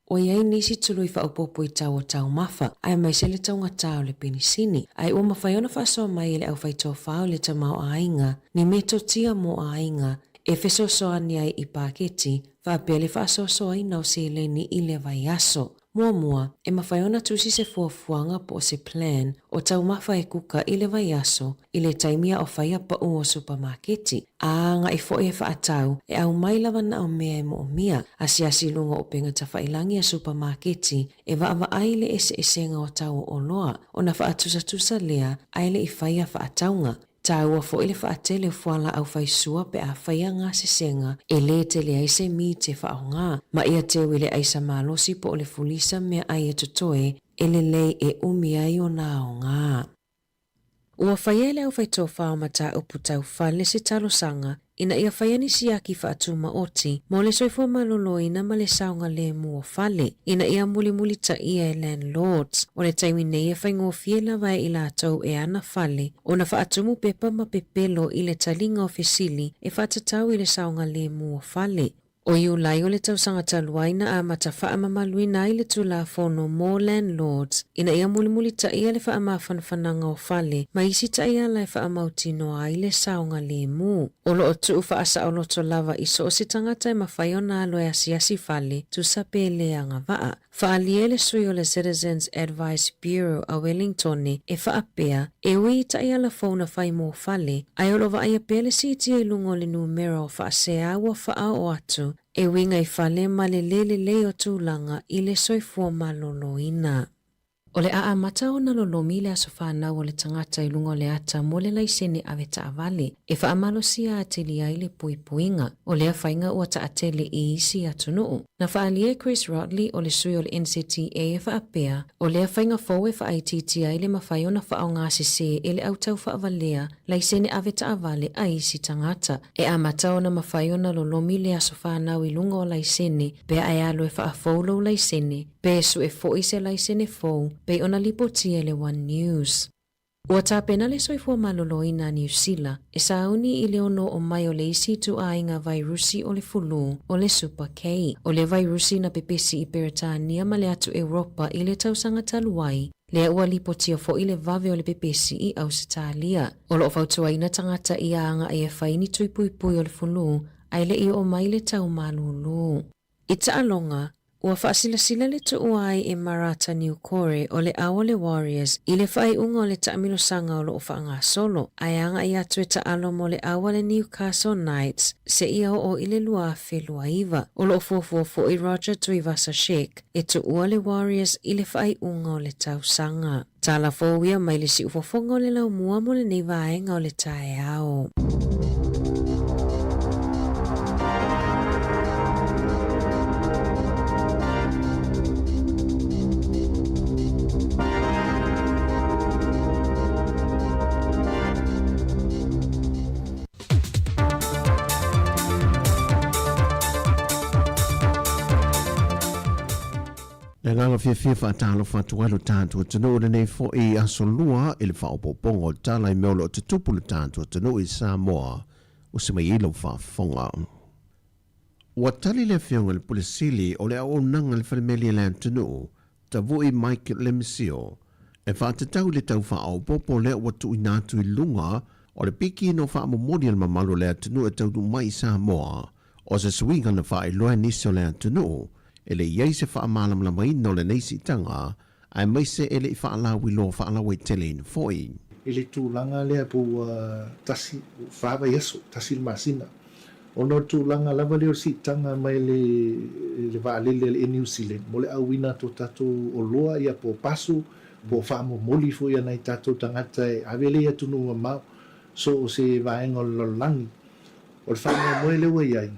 O iai nisi tulu i whaupopo i tau o tau mafa, ai mai se le taunga tau le penisini. Ai ua mawhaiona whasoa mai e le au whaitoa whao le tamau ainga, ni meto tia mo ainga, e whesosoa ni ai i paketi, whaapea le whasosoa i nau se leni i le vai aso. Mua, e mawhaiona tusi se fuafuanga po se plan o tau mafa e kuka i le vai aso, i le taimia o whaia pa o supermarketi. Nga i fo e whaatau, e au mai lava na o mea e mo o mia, asi lunga o penga ta whailangi a supermarketi, e wa ai le ese nga o tau o loa, o na whaatusa lea, ai le i whaia whaataunga. Tāua fo ile whaatele fuala au whaisua pe a whaia ngā sesenga e le te le aise mi te whaonga. Ma ia te wile aisa malosi po ole fulisa mea ai e tutoe e le lei e umi ai o nā o ngā. Ua whaiele au whaitoa whaamata upu tau whale se talosanga ina ia whaiani siaki whaatuma oti mo le soifua malolo ina ma le saunga le mua whale ina ia muli ta ia e landlords o le taimi nei e whaingo fiela vai i lātou e ana whale o na whaatumu pepa ma pepelo i le talinga o fesili e whaatatau i le saunga le mua whale. O iu lai o le tausanga taluaina a mata whaamamaluina i le tula fono mo landlords ina ia muli ta ia le whaamawhanwhananga o whale ma isi ta ia lai whaamautino a i le saunga le mu. O lo o tuu whaasa o loto lava i so o si tangata e mawhai o nā loe asiasi whale tu sape le anga waa. Whaalie le sui o le Citizens Advice Bureau a Wellingtone e whaapea e ui ta ia la fauna whai mo whale ai o lo wa aia pele si tia i lungo le numero o whaasea ua whaa o atu e winga i whale ma le le o tūlanga i le soifua maloloina. O le mata o na lolomi le aso whanau o le tangata i lungo le ata mo le laisene awe ta avale. E whaamalosia ateli ai le puipuinga o lea whainga ua ta atele i isi atunuu. Na whaalie Chris Rodley o le sui o le NCTA e whaapea o lea whainga fau e whaaititi ai le mawhai o na whao ngā sese e le autau whaavalea laisene awe ta avale a isi tangata. E mata o na mawhai o na lolomi le aso whanau i lungo o laisene pe ai alo e whaafaulo laisene pe su e fo se laisene fau pe ona lipotia le One News. Ua tāpena le soifua maloloina New Zealand e sauni i le ono o mai o le isi tu ainga vairusi o le fulu o le Super K. O le vairusi na pepesi i Peretania ma le atu Europa i le tausanga taluai. Lea ua lipotia fo i le vave o le pepesi i Ausitalia. O lo fautua ina tangata i anga e whaini tuipuipui o le fulu ai le i o mai le tau malulu. I alonga, ua whaasilasila le tuuai e Marata New Kore o le awa le Warriors i le whai unga o le taamilo sanga o lo whaanga solo. Ai anga i atu e taalo mo le awa le Newcastle Knights se ia o i le lua whelua iwa. O lo fuafuafo i Roger Tuivasa Sheik e tuua le Warriors i le whai unga o le tau sanga. Tala fōwia mai le si ufofonga o le lau mua mo le neivaenga o le tae ao. nganga fia whaatalo whaatualo tātua tano le nei fo i asolua i le whaopopongo tala i meolo te tupu le tātua tano i Sāmoa o se mai ilo whaafonga. Wa tali le whionga le pulisili o le au nanga le whalemeli le tano ta vui Mike Lemsio e whaatatau le tau whaopopo le watu i nātu i lunga o le piki no whaamomodi al mamalo le tano e tau mai Sāmoa o se suinga na wha i loa niso le tano ele iei se whaamalamlamai no le neisi tanga, ai mai se ele i whaalawi lo whaalawi tele in foi. Ele tūlanga lea po tasi whawa yaso, tasi le masina. Ono tūlanga lava leo si tanga mai le waalele le New Zealand. Mo le awina to tato o loa ia po pasu, po whaamo moli fo ia nei tato tangata e awele ia tunu mau, so o se vaenga lo langi. O le whaamo moe lewa iai.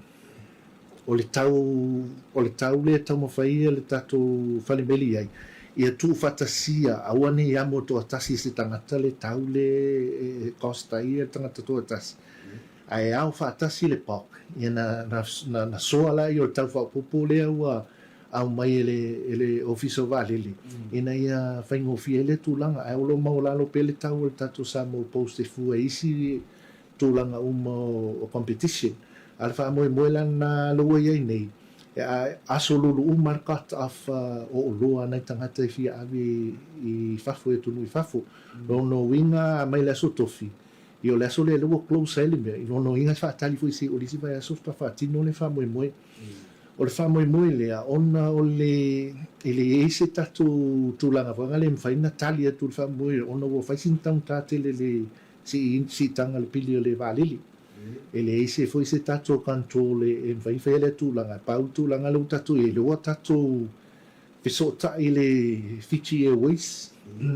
O le tau le tau mawhaia le tato whalemeli ai. Ia tū whatasia, awane ia mo to atasi se tangata le tau le costa ia tangata to atasi. Ai au whatasi le pok. Ia na soa la i o tau whapopo le au mai ele ofiso valele. Ina ia whaingofia le tūlanga. Ai olo maulalo pele tau le tato Sāmoa post e fua isi tūlanga o competition. Alfa moe lana loa iai nei. Aso lulu markat af o loa nei tangata i fia awe i fafu e tunu i fafu. Rono winga mai le aso tofi. I o le aso le loa close ele mea. I rono inga whaatali fo isi o lisi vai aso whaatino le wha moe. O le wha moe lea ona o le eise tatu tūlanga wanga le mwhaina tali atu le wha moe. Ona o whaisintang tātele le si tanga le pili o le wālili. Ele ese foi se tato controle e vai fele tūlanga pau tūlanga lo tato e lo tato fesota ele Fiji Airways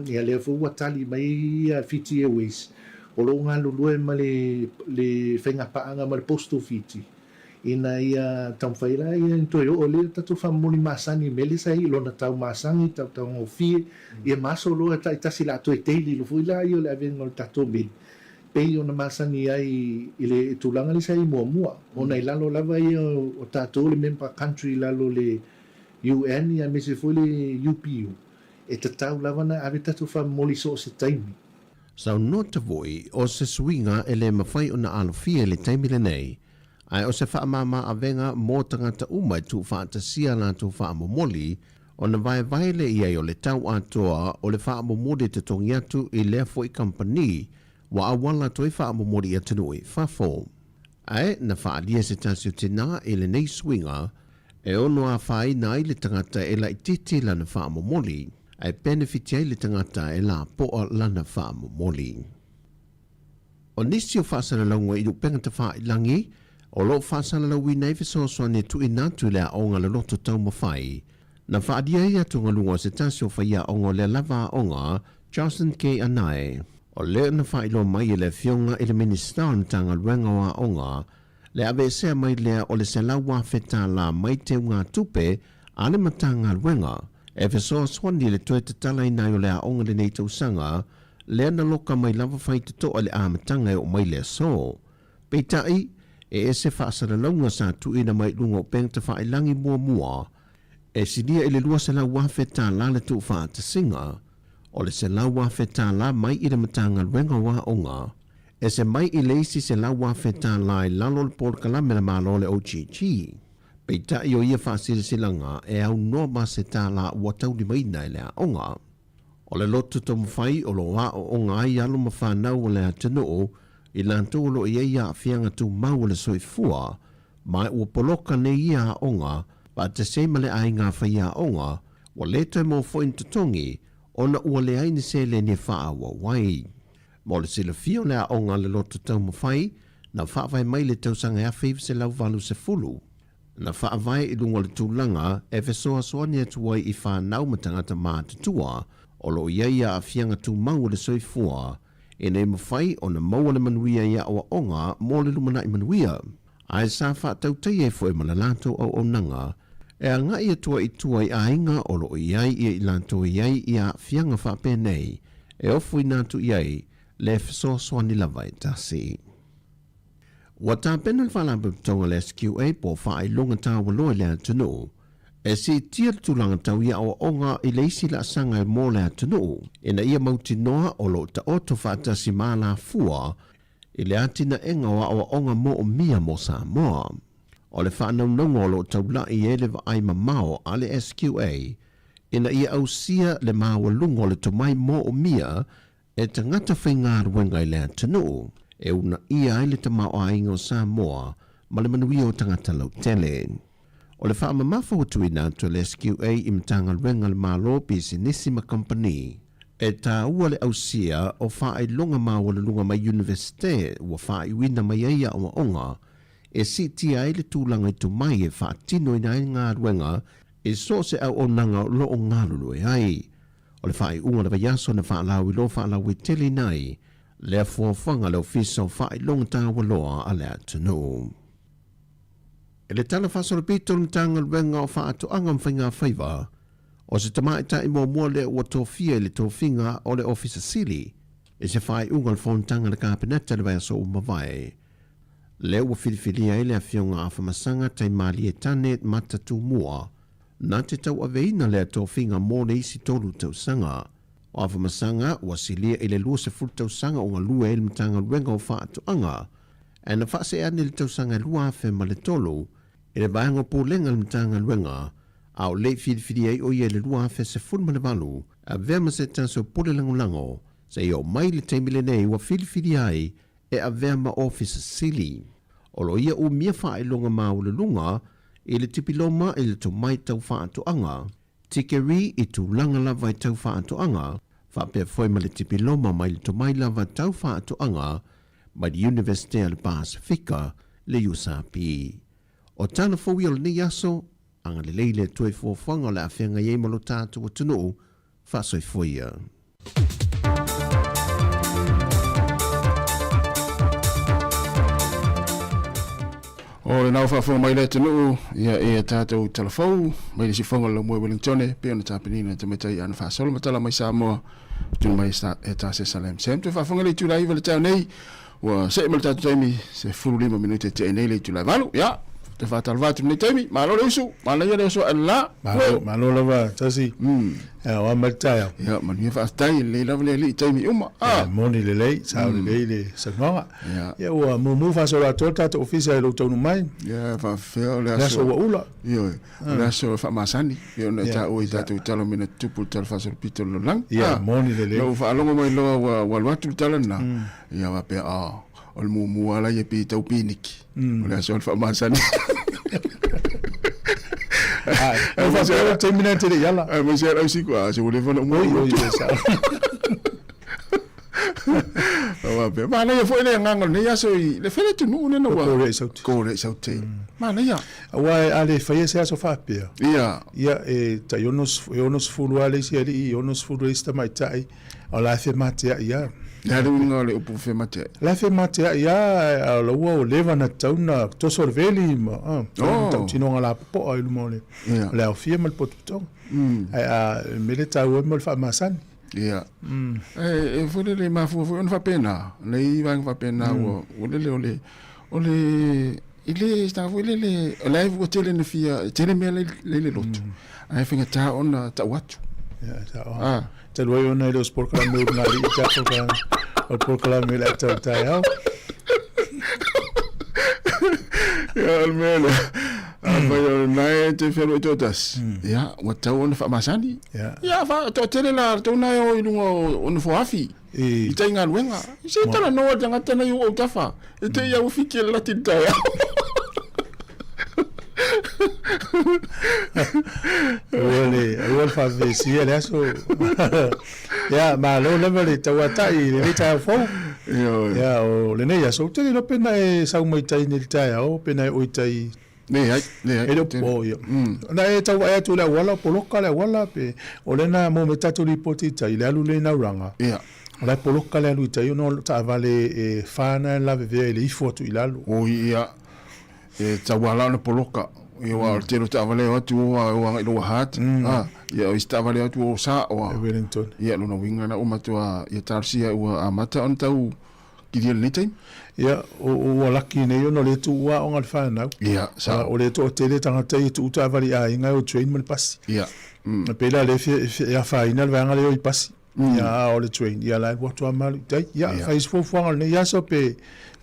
e le fu watali mai Fiji Airways o lo nga lulu ma le fenga paanga ma le posto Fiji ina ia tamfaila ia into o le tato famuli masani mele sai lo na tau masani tau ngofi e maso lo ta sila to e teli lo fu la io le avengo tato bin pei ona masani ai ile tūlanga le sai mua. Ona ilalo lava i o tātou le member country lalo le UN ia me se foi le UPU. E tatau lava na ave tatu wha moli so se taimi. Sau nota voi o se swinga ele mawhai o na alofia le taimi le nei. Ai o se whaamama avenga mō tangata umai tu whaatasia la tu whaamomoli o na vai le iai o le tau atoa o le whaamomoli te tongi atu i lea foi company wa awala toi whaamomori atanui whafo. Ai na whaalia se tasio tina e le nei swinga e ono a whai na i le tangata e la ititi lana whaamomori ai benefiti ai le tangata e la poa lana whaamomori. O nisi o whaasana launga i rupengata whaailangi o lo whaasana laui nei fisosoa ne tu inatu lea onga le loto tau mawhai na whaalia ia tunga lunga se tasio whaia onga le lava onga Justin K. Anae. O lea na whailo mai e le fionga e le minister na tanga luenga wa onga, le ave sea mai lea o le se lau wafeta la mai te unga tupe a le matanga luenga, e fesoa swani le toe te tala ina o lea onga le nei tausanga, lea na loka mai lava whai te toa le a matanga e o mai lea so. Peitai, e se whaasara launga sa tu ina mai lunga o pengta whailangi mua, e sinia e le lua se lau wafeta la le tu whaata singa, o le se lau wafeta la mai i le matanga luenga wa onga, e se mai i leisi se lau wafeta la i lalo le por kalamela malo le OGG. Peita i o ia whaasiri silanga e au noa ma se tā la ua tau ni maina i lea onga. O le lotu tomu whai o lo wa o onga ai alo ma whanau o lea tino i lanto o lo i eia a fianga tu mau o le soifua, mai ua poloka ne ia a onga, pa te seima le ai ngā whaia onga, wa leto mo fo intotongi, ona ua le aini se le ne whaawa wai. Mo le sila fio le a onga le loto tau mawhai, na whaawai mai le tausanga ea whiw se lau valu se fulu. Na whaawai i lunga le tūlanga e fesoa soani atu wai i whanau matangata mātutua, o lo iaia a fianga tu mau le soifua, e nei mawhai o na maua le manuia ia o onga mo le lumana i manuia. Ai sa whaatau tei e fo e malalato au onanga, e a ngai atua i tua i ainga o lo iai i lanto iai i a fianga whape nei, e ofu i nātu iai le fiso soani lava i tasi. Wa tā pena le whalampa tonga le SQA po whaai longa tā waloa le atunu, E si tia tulanga tau ia o onga I leisi la sanga e mole atunu, ina ia mauti noa o lo ta oto whaatasi mala fua, I le atina enga o onga mo o mia mo Sāmoa. O le whaanaunanga o lo tau la I ele wa ai mamao a le SQA, ina ia au sia le mawalunga o le tomai mo o mia, e tangata whainga ruenga I le atunu, e una ia ai le tamao a ingo Sāmoa, ma le manuia o tangata lau tele. O le wha mamafa o tuina to le SQA I mtanga ruenga le malo Businessima Company. E tā ua le ausia o wha ai longa mawa le lunga mai universite ua wha ai wina mai eia o onga, e si tia ai le tūlanga I tu mai e wha tino ina ai ngā ruenga e so se au o nanga lo o ngā lulu e ai. O le wha ai unga le vayaso na wha lau I lo wha lau I tele nai, le a fuafanga le ofisa o wha ai longa tā waloa a le atunu. E le tala whasoro pito mtanga ruenga o wha atu anga mwhainga whaiva, o se tamaita I mua le ua tōwhia le tōwhinga o le ofisa sili, e se whai unga le whontanga le kāpeneta le vayaso umawai. Le ua whiriwhiria I le awhionga a whamasanga tai mali e tane matatu mua, nā te tau aveina le tōwhinga mō le isi tolu tausanga. O a whamasanga ua silia I le lua se fulu tausanga o ngā lua e le mtanga ruenga o wha atu anga, e na wha se ane le tausanga lua awhe ma le tolu, e le vaenga pōlenga le mtanga ruenga, au le whiriwhiri ai o ia le lua awhe se fulu mana walu, a vema se tanso pole lango, se i o mai le teimile nei ua whiriwhiri ai, e a vema office sili. O lo ia o mia wha I longa mau le lunga, I le tipiloma I le to mai tau wha atu anga, tikeri I tu langa lava I tau wha atu anga, wha pia foi ma le tipiloma mai le to mai lava tau wha atu anga, mai le University of Pasifika, le USAP. O tana fōi o le ni aso, anga le leile tue fōwhanga le awhenga iei malo tātou o tunu, whasoi fōia. O le nau whawhonga mai le tunu, ia e tātou talafou, mai le si whonga le mua Wellingtone, pe ona tāpenina te metai ana whasolo matala mai Sāmoa, tunu mai e tāse Salem. Sem te whawhonga le tūlai iwa le tau nei, wa se mal tātou taimi, se 45 minute te nei le tūlai walu, ia, te whātalvātu nei taimi, malo le usu, malo le usu ala. Malo lava, tasi, o amartaya. Ia, manu ia whaatai, le lava le li taimi uma. Moni le lei, sao le lei le sangonga. Ia, ua mumu whaasora ato tātou ofisa e lo taunu mai. Ia, whawheo le aso. Le aso wa ula. Ia, le aso whamasani. Ia, ona tā oi tātou talo mena tupu talo whaasora pito lo lang. Ia, moni le lei. Lau whaalonga mai loa waluatu tala na. Ia, wapea, o le mumu ala ia pi tau piniki. O le aso whamasani. Eu faço terminante de yala. Mas era assim que se vou levar um outro. Mas nem foi nem ngang nem já soi. Le fele tu não não wa. Corre sauti. Mas nem já. Uai ale foi esse aso fapia. Ia e ta eu nos fulu ale se ali eu nos fulu esta mai tai. Ola fe mate ia. Ja, du ngale op fe mate. La fe mate ia lo wo leva na tauna to sorveli ma. Tau tino ngala po ai lumole. La o fie mal potong. Ai milita o mal fa masan. Ia. E fole le ma fu on fa pena. Le vang fa pena o le ile sta fole le live o tele ne fia tele me le lot. Ai finga ta on ta watu. Ja, ta. Te lo yo nei los porclame na ri ta o porclame la ta ta. Ja, almeno. Vai nai te fero todas. Ja, wat ta on fa masani. Ja, fa to tele la to na yo ilungo on fo afi. I te nga luenga. Se tala no tanga tana yo o tafa. E te ya o fiki la tinta. Ole fa vesi ele aso. Ya, ma lo le tawata I le ta fo. Ya, o le nei aso te no pena e sa mai tai ni tai o pena o tai. Ne ele po yo. Na e tawa e tu la wala poloka la wala pe o le na mo metatu li poti tai le alu le na ranga. Ya. La poloka le alu tai no ta vale e fana la veve le ifotu ilalu. O ia. E tawa la na poloka. Ia wa te lo ta vale atu o lo hat. Ia o sta vale atu o sa o Wellington. Ia lo no winga na o matua ia tarsia o amata on tau Kidia le time. Ia, o laki nei ono le tu ua o ngal whanau. Ia, sa. O le to o tele tangata i tu uta avali a inga o train man pasi. Ia. Pela le ia whaina le vanga le o i pasi. Ia, o le train. Ia, lai watu amalu. Ia, whais fuafuanga nei aso pe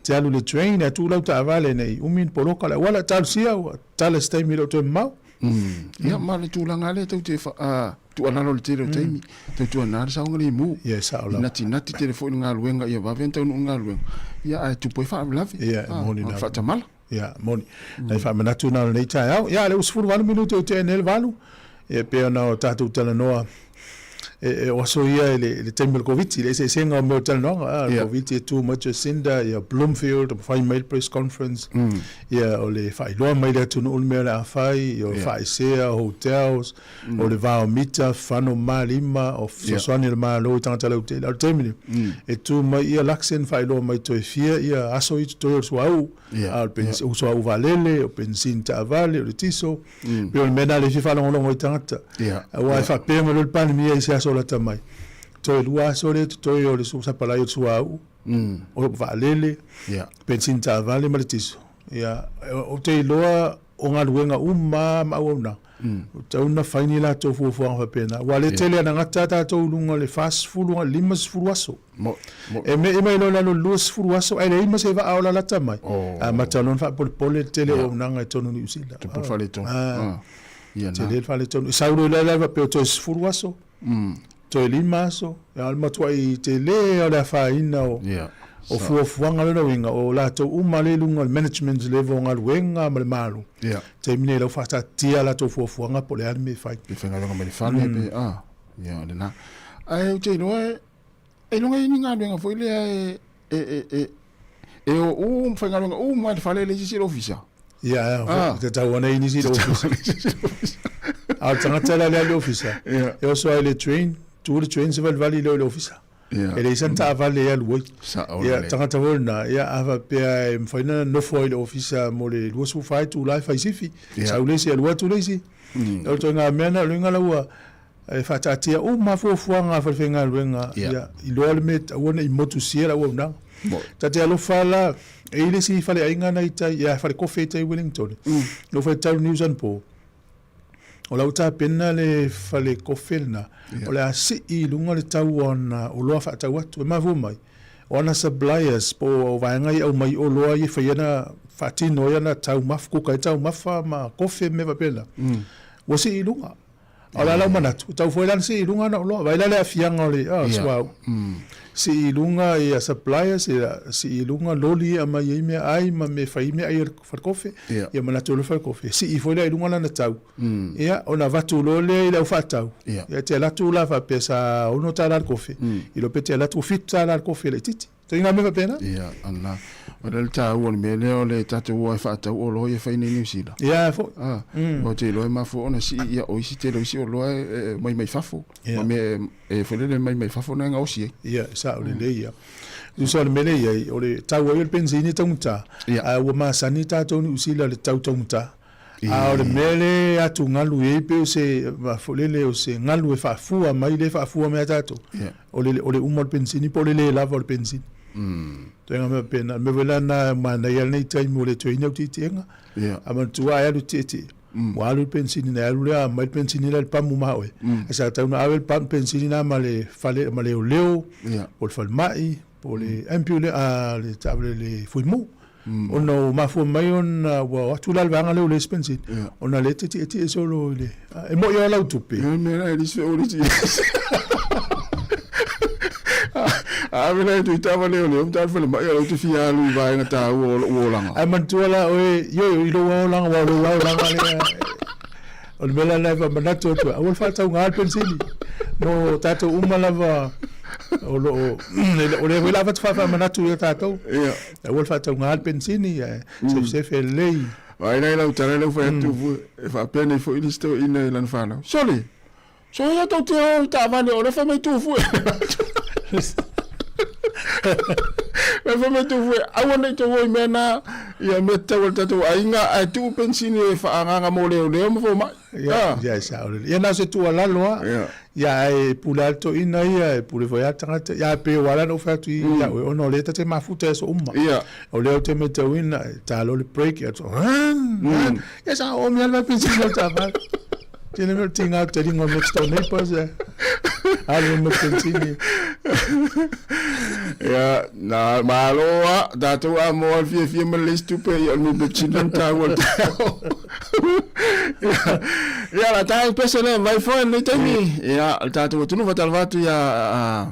te alu le train, e tu lau ta avale nei. Umin poroka le wala talu sia, tala stay mi lo te mau. Ia, ma le tūlanga le tau te tu alalo le tere o teimi. Tau tu anara sa ngari mu. Ia, sa ola. Nati telefoni ngā luenga, ia wawenta unu ngā luenga. Ia, ai tupoi wha lavi. Ia, moni na. Wha tamala. Ia, moni. Nei wha manatu na nei tai au. Ia, le usfuru walu minuto o te enel walu. Ia, pea na o tātou tala noa. O aso ia le teimi le COVID, le se senga o meo tala noa. COVID e tu matua Sinda, ia Bloomfield, o whai mail press conference. Ia, o le whai loa mai le atunu ulu mea le a whai, o whai sea, hotels, o le vao mita, whano maa lima, o sosoani le maa loi tangata lau te lau temini. E tu mai ia laksen whai loa mai toi fia, ia aso i tu toi o sua au. O sua au valele, o pensin ta avale, o le tiso. Peo le mena le whiwhalongolongo i tangata. A wai whapea me lol pani mia i se aso la tamai. Toi lua aso le, toi o le sapalai o sua au. O valele, pensin ta avale ma le tiso. O te loa o ngā luenga ma au na. Tau na whaini la tau fuafuanga whapena. Wa le tele ana ngata tātou lunga le fast fulunga limas furu aso. E me ilo lalo luas furu aso. Ai le ima se va aola la tamai. Ma tanon wha pole tele o nanga e tonu ni usila. Te po whale tonu. Tele whale tonu. Sauro le lava peo toi furu aso. Toi lima aso. E alma tua i tele o le whaina o. O fuafuanga le winga o la tau umale lunga management level ngā luenga ma le malu. Te mine lau whata tia la tau fuafuanga po le arme whai. Pe whenga longa me le whane pe, ia, le nā. Ai, o te inoa, e longa i ngā luenga fo ile e o whenga longa, mai le whale le sisi ofisa. Ia, te tau ana i nisi ofisa. Au tangata la le ofisa. E o soa le train, tu le train se vali le ofisa. E le isan ta avale ia luai. Ia, tangata wona, ia ava pea e mwhaina nofo i le ofisa mo le luasu whai tu lai whai sifi. Sau lesi a lua tu lesi. Au toi ngā meana, luenga laua, e whatatia, ma fuafuanga whawhenga luenga. Ia, i loa le me, wana i motu sia la ua unanga. Tate alofa la, e lesi whale ainga na i tai, ia whale kofe i tai Wellington. No whale tau News and Po. O lau tā pena le whale kofena, o le a si i lunga le tau ana o loa wha tau atu, e mafu mai. O ana suppliers po vaengai au mai o loa i whaiana whatino i ana tau mafu, kuka i tau mafa ma kofe me wapena. O si i lunga. O la lau manatu, tau whailan si i lunga na o loa, vaila le a fianga o le, suau. Si i lunga i a suppliers, si i lunga loli a mai i mea ai, ma me whai mea ai whakofe, ia manatu lo whakofe. Si i whaila i lunga na tau. Ia, o na vatu lole i lau whatau. Ia, te latu la whapesa ono tā lar kofe. I lo pe te latu fit tā lar kofe le titi. Te inga me whapena? Ia, ana. O le tā ua le me leo le tātou ua e whatau o loa i a whaine New Zealand. Ia, fo. O te loa ma fo ona si ia o isi te lo isi o loa mai fafo. Ma me e whalele mai fafo na ngā osi e. Ia, sa o le le ia. Usa le mele ia, o le tau o le pensini taumuta. Ua maasani tātou ni usila le tau taumuta. A o le mele atu ngalu e pe o se folele o se ngalu e whaafua mai le whaafua mea tātou. O le umo le pensini, po le lava o le pensini. Tenga me pena, me wela na mana ia nei taimu o le tuina o titienga. A man tua e alu titi. Mo alu pensini na alu lea, mai pensini le pamu maoe. E sa tauna awe pamu pensini na ma le o leo, o le falmai, o le ampule, le table le fuimu. Ona o mafua mai ona wa atu la vanga le pensini. Ona le titi e solo le. E mo ia lau tupe. Me la e se o le a vela tu tava leo mta fele mai o te fia lu vai na ta o langa ai man tu la o yo i lo langa wa lo langa le o le mela leva manato tu o fa ta unga pensini no tato uma lava o le vela fa manato ya tato o fa ta unga pensini se fe lei vai nei la utare le fa tu fa pene fo ilisto in lan fana soli so ya to te ta va le o le fa mai tu fu me fa me tu fu a wona to wo mena ia me ta volta tu ainga a tu pensini fa anga mo le mo fo ma ya sa ia na se tu ala loa ya e pula to ina ia e pule foi atanga ya pe wala no fatu ya o no le te mafuta so umma o le te meta wina ta lo le break ya so ya sa o mi alba pinsi no ta ba tiene mer tinga te ringo next door neighbors ali mo continue ya na maloa da tu amo fi me list pe ya mi bichin ta wa ya la ta pesele vai foi ni temi ya ta tu no vatal vatu ya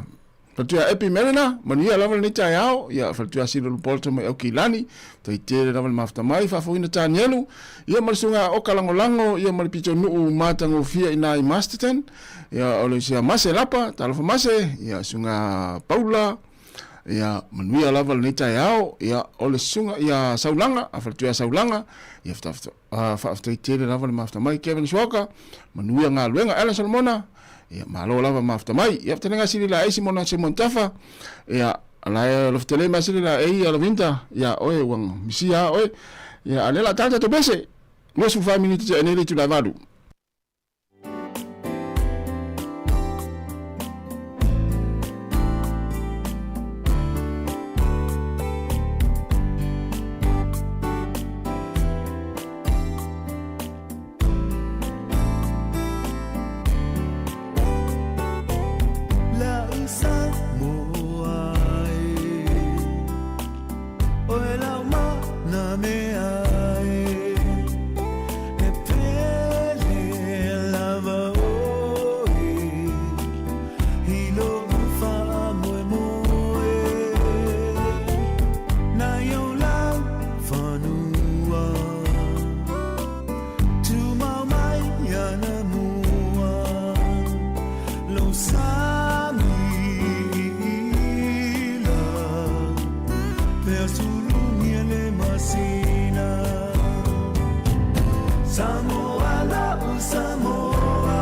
Fatu ya epi merena, mania lawan ni tai au, ya fatu ya silo polto mai okilani, tai tere lawan mafta mai fa foina ta nyelu, ya malsunga okalangolango, ya malpicho nuu matango fia ina I Masterton, ya ole sia mase lapa, talofa mase, ya sunga Paula, ya mania lawan ni tai au, ya ole sunga ya saulanga, fatu ya saulanga, ya fatu tere lawan mafta mai Kevin Shoka, mania ngaluenga Ellen Solomona. Ya malo lava mafta mai ya tenga sili la esi mona se montafa ya la lo ftele ma sili la e ala vinta ya oe wang misia oe ya alela tata to bese no su family te enele tu lavadu Sāmoa la Sāmoa,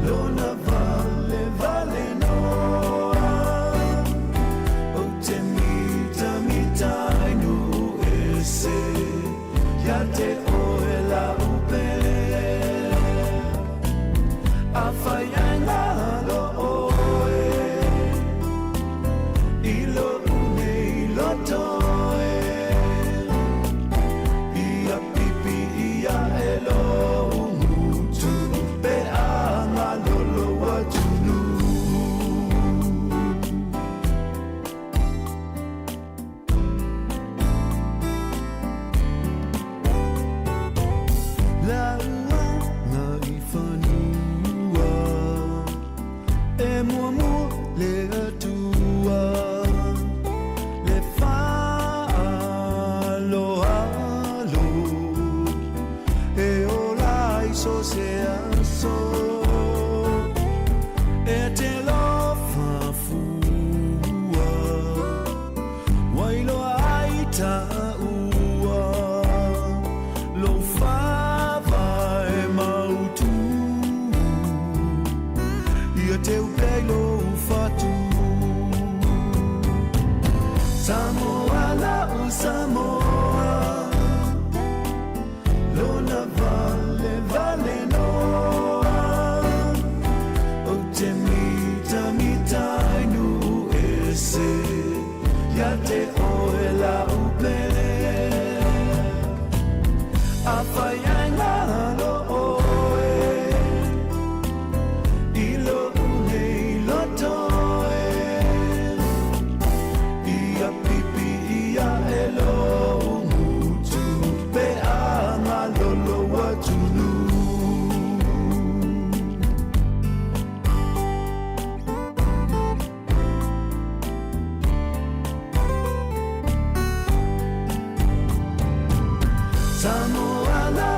lona vale vale noa, o te mita inu ese, ya te oe la upele, a whaianga lo oe, ilo une ilo toe. Sāmoa, lona vale vale noa, o te mita inu ese, ya te oe la upele, a whaianga lo oe, ilo une ilo toe, ia pipi ia elo mutu pe ama lolo watunu. Sāmoa la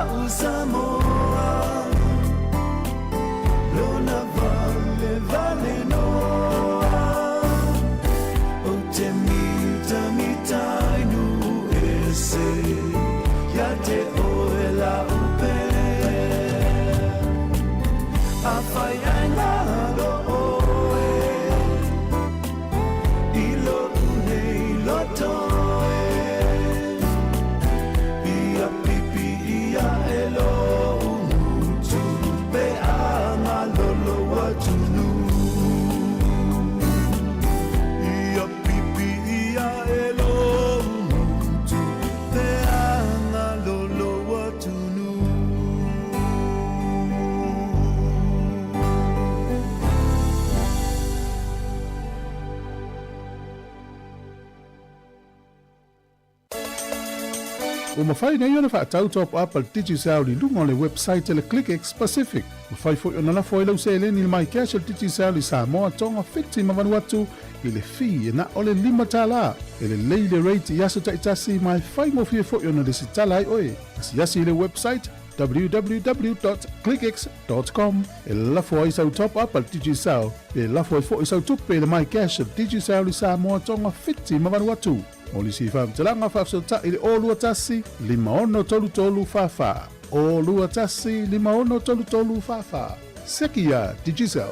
O mawhai nei ona whaatau top up al Digicel li lunga le website le ClickX Pacific. Mawhai fo ona la fo lau se le ni mai cash al Digicel li Sāmoa tonga whiti ma Vanuatu i le fi na o le 5 tala. E le leile rate i aso taitasi mai whai mo fia fo ona le sitala ai oe. Asi asi le website www.clickx.com. E lafo ai sau top up al Digicel. E lafo ai fo i sau tupe le mai cash al Digicel li Sāmoa tonga whiti ma Vanuatu. O li si whamtalanga whafsota i le o lua tasi, 5 tolu whawha. O lua tasi, 5 tolu whawha. Sekia Digicel.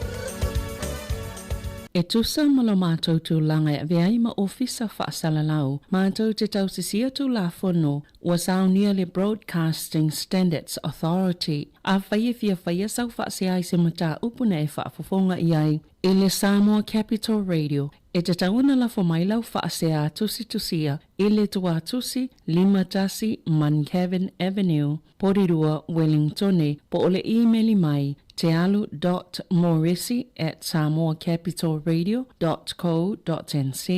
E tusa ma lo mātou tū langa e veai ma ofisa whaasalalau, mātou te tau sisia tū la whono, was aunia le Broadcasting Standards Authority, a whaia fia whaia sau whaasea i se mata upuna e whaafofonga i ai, e le Sāmoa Capital Radio, e te tauna la whamailau whaasea tusia, e le tua tusi, 5 tasi Mancavan Avenue, Porirua, Wellingtone, po o le e-maili mai, tealu.morrissey@samoacapitalradio.co.nz.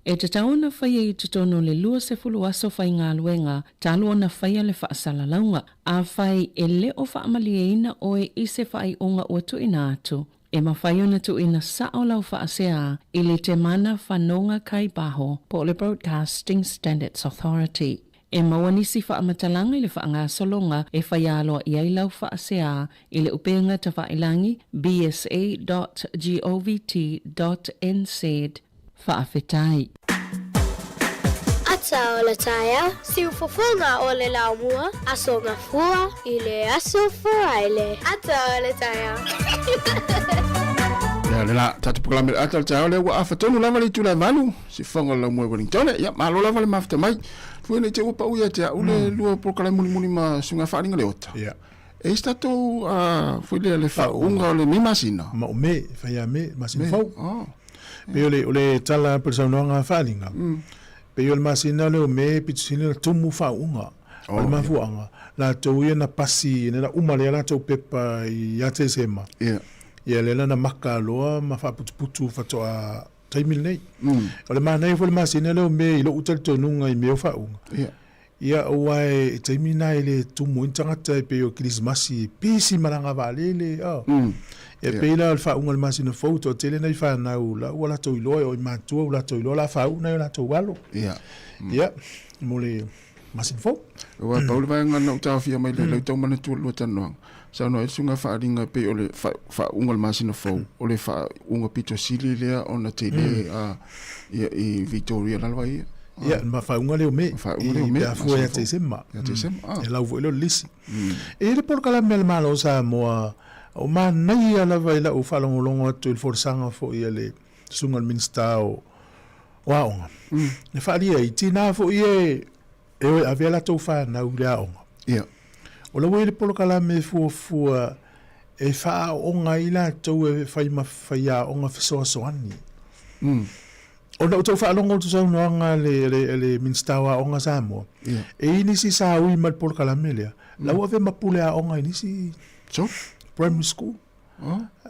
E te tauna whaia i te tono le 20 aso whai ngā luenga, talo ona whaia le whaasalaunga, a whai e le o whaamalieina oe i se whai onga ua tuina atu. E mawhai ona tuina sao lau whaasea i le te mana whanonga kai baho po le Broadcasting Standards Authority. E mawanisi whaamatalanga i le whaanga solonga e whaialoa i ai lau whaasea i le upenga ta whailangi bsa.govt.nz whaafetai. Ata o le taia, siu fofonga o le laumua, aso ngā fua i le aso foraile. Ata o le taia. Ya le la tatu programa le ata le taia le wa afatonu lava le tula valu, si whanga lau mua Wellington, ya malo lava le mafta mai. Fuene te upa uia te ule lua pokale muni ma sunga wharinga le ota. Ya. E stato fuile le whaunga o le mi masina. Ma o me, whaia me, masina fau. Pe ole tala persaunoanga wharinga. Pe ole masina le o me, pitusini la tumu whaunga. Ole mafuanga. La tauia na pasi, na umale la tau pepa i ate sema. Ya. Ia le na maka loa, ma whaputuputu whatoa taimil nei. O le mānei fo le masina leo me i lo utal tonunga i meo whaunga. Ia oai taimil nai le tumu intangata i peo kirismasi, pisi maranga valele. Ia peila le whaunga le masina fauto, tele nei whanau, la ua lato iloa o i mātua, ua lato iloa la whauna o lato walo. Ia, mo le masina fau. Ua paule vai ngana utawhia mai le tau mana tua lua tanoang. Sa no sunga whaaringa pe o le whaunga le masina fau, o le whaunga pito sili lea o na te le i Victoria lalwa ia. Ia, ma whaunga leo me, i pia fua ia te sema. E lau vo ilo lisi. E le porkala mea le malo Sāmoa, o ma nei ala vai la o whalongolongo atu il forsanga fo ia le sunga le minsta o waonga. Ne whaaria i tina fo ia e oi avea la tau whanau le aonga. Ia. O la wele polokala me fua e wha onga i la tau e whai mawhaia onga whesoa soani. O na utau wha alongo tu sau noanga le minstawa onga Sāmoa. E inisi sa ui mal polokala me lea. Lau ave mapule a onga inisi primary school.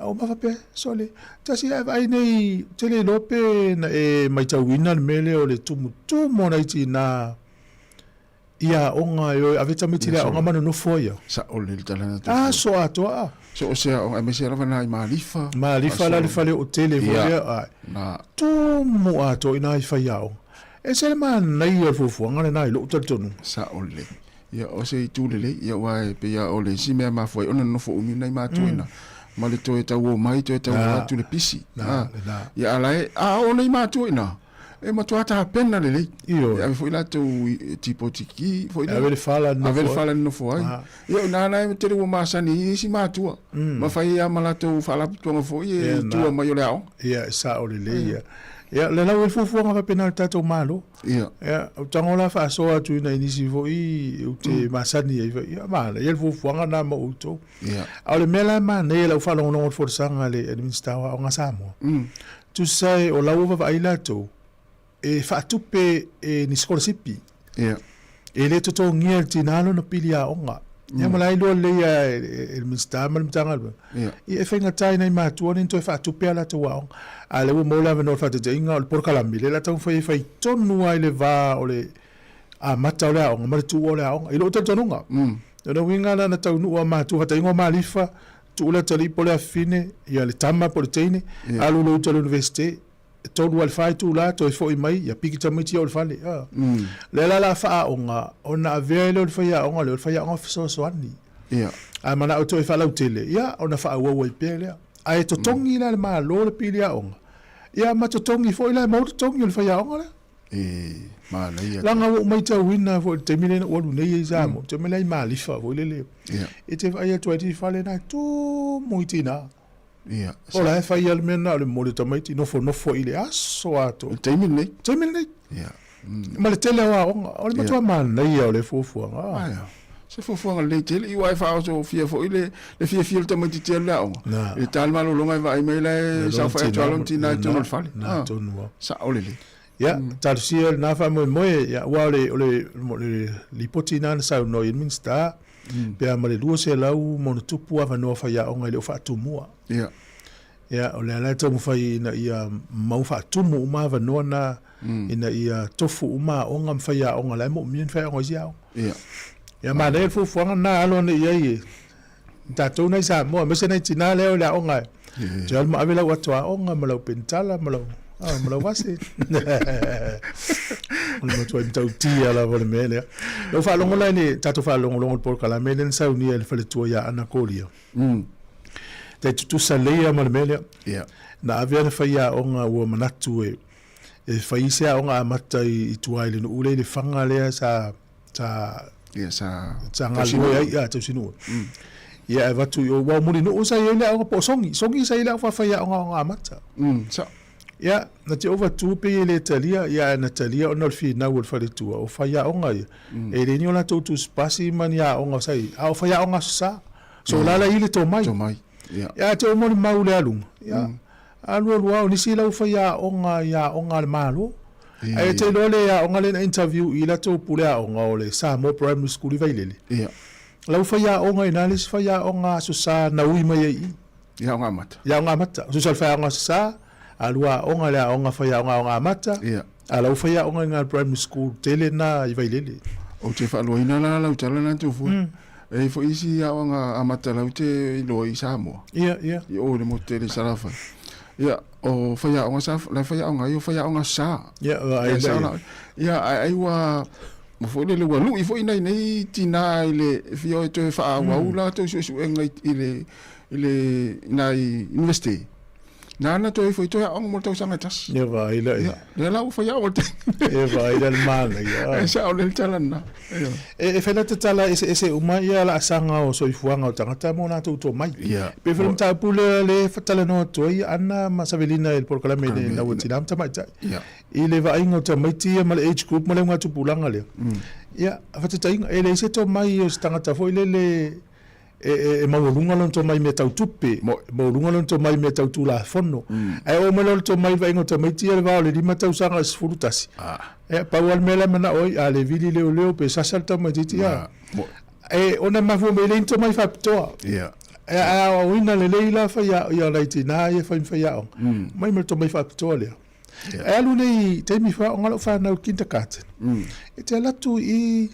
O mawhape, sole. Tasi ai nei tele lope na e mai tauina me lea o le tumu na iti na ia onga yo aveta mitira onga mano no foia sa ole talana so atoa so o sea o mesi era na malifa la le o tele voia na tu mo ato ina faiao e se man nei o fufu ngana nai lo tonu sa ole ia o se tulele ia wa pe ia ole si me ma foi ona no fo umi nei ma tuina ma le to eta wo mai to eta wa tu le pisi ia ala o nei ma tuina e matuata pena lele io ave foi lá tu tipo tiki foi ave fala no foi io nana te o masani si matua ma fai a malato fala tu foi tu ma yo leao ia sa o lele ia le la fu nga pena tato malo ia o tangola fa so atu na inisi foi o te masani ia mala ia fu nga na mo uto ia au le mela ma ne la fa no forsanga le administrawa nga Sāmoa tu sai o la uva vai lato e whaatupe e ni scholarship. Yeah. E le toto ngia el tinalo na pili a onga. Ia malai loa leia e minsta mal mtangal. I e whenga tai nei mātua ni to e whaatupe ala te waong. A le ua mola venor whaate te inga o le porkalami. Le la tau whai tonu ai le vā o le a mata le aonga ma tu o le aonga i lo tatonunga na winga na taunu o ma tu hata ingo malifa tu le tali po le fine ia le tama po le teine alu lo talo universite tolu al fai tu la to fo i mai ia piki tamiti o le fale le la fa aonga ona avele le fai aonga so ani ia a mana o to fa la tele ia ona fa wo pele ai to tongi la ma lo le pili aonga ia ma to tongi fo ila mo to tongi le fai aonga la ma le ia langa wo mai ta wina fo te mile o lu nei examo te mile ma li fa fo le e te ai to ti fa le na to moitina ia o la fa ia le mena le mo le tamaiti no fo ile aso ato te mile ia ma le tele wa o le matua ma nei o le fo ai se fo le tele i wa fa so fia fo ile le fia le tamaiti te la o e tal ma lo ngai vai mai le sa fa to alontina to no fa na to no sa o le ya tal siel na fa mo ya wa le lipotina sa no in minsta pe a male duo se lau mo tupu ava no fa ya onga le fa tumua ya o le ala to mo fa ina ia mau fa tumu ma va no na ina ia tofu uma onga fa ya onga le mo mien fa onga ya ya ma le fu na alo ne ye ta to na sa mo me se na tina le o la onga jal ma avela wa to onga ma lo pentala ma lo mala wasi ono to imta utia la vole mele lo fa longo la ni tato fa longo por kala mele sa uni el fale to ya anakolia te tu salea mal mele na avia fa ya onga wo manatu e fa isia onga mata i tuaile no ule le fanga le sa ngalo ya to sinu ya va tu yo wa muri no usa ile onga po songi sa ile fa ya onga mata sa ya na te over tu pe le talia ya na talia onol fi na wol fa tu o fa ya onga e le ni ona to tu spasi man ya onga sai a fa ya onga sa so la ile to mai ya te o mo mau le alu ya alu wa ni si la fa ya onga le malo ai te lo le ya onga le interview ila to pule onga ole Sāmoa primary school vai le la fa ya onga ina le fa ya onga so sa na ui mai ya onga mata so sa fa onga sa alua onga le onga fa ya onga mata ala fa ya onga ngal primary school tele na i vai lele o te fa lo ina la utala na tu fu e fo isi ya onga amata la te lo i Sāmoa i o le motele sarafa o fa ya onga sa la fa ya onga yo fa ya onga sa ai wa mo fo le wa lu i fo ina nei tina ile fio to fa wa ula to su ngai ile nai university na to foi to ang mo to sanga tas va ila ya la fa ya wolte va ila mal ya sa o le talan na e fa la tala ese uma ya la sanga o so ifuanga o tangata mo na to mai pe film ta pule le fatala no to ana masavelina el por kala me na wotinam ta mai ile va ingo ta mai ti mal age group mo le ngatu pulanga le ya fatata ingo ele se to mai o tangata foi le e maulunga lon to mai me tau tupe maulunga lon to mai me tau tula fono ai o malol to mai vai ngota mai tia va le di matau sanga sfurutasi e pa wal mela mana oi a le vili leo pe sasalta mai tia e ona mafu me le to mai fa to e a wina le leila fa ya laiti na e fa ya mai me to mai fa to le e alu nei te mi fa ngalo fa na kinta kat e te la tu i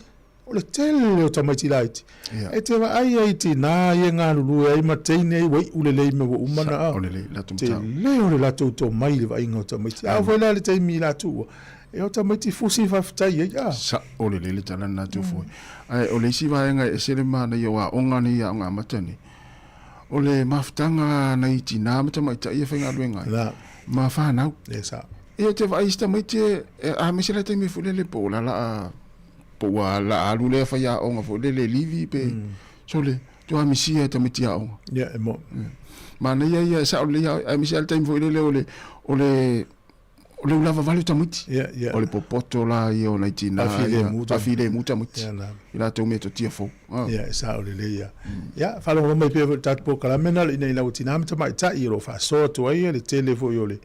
o le tele o tamaiti laiti e te wa ai ti na ye ngā lulu ai mateine ai wai ule lei me wa umana o le la tu te le o le la tu to mai le vai ngā tamaiti a foi le te mi la tu e o tamaiti fusi fa ftai ya sa o le tala na tu foi ai o le si va nga e sele mana yo wa onga ni ya nga matani o le maftanga na iti na matamaita ia fa nga luenga ma fa na sa e te vai sta mai te a me sele te mi fu le po la po la alu le fa ya onga fo le livi pe so le to a misia te meti a onga mo ma na ya sa le ya a misia te fo le o le lava vale te meti o le popoto la io na tina a file muta meti ila te me to tia fo sa le ya fa lo mai pe tat po kala menal ina ila utina mta mai ta i ro fa so to ai le telefo yo le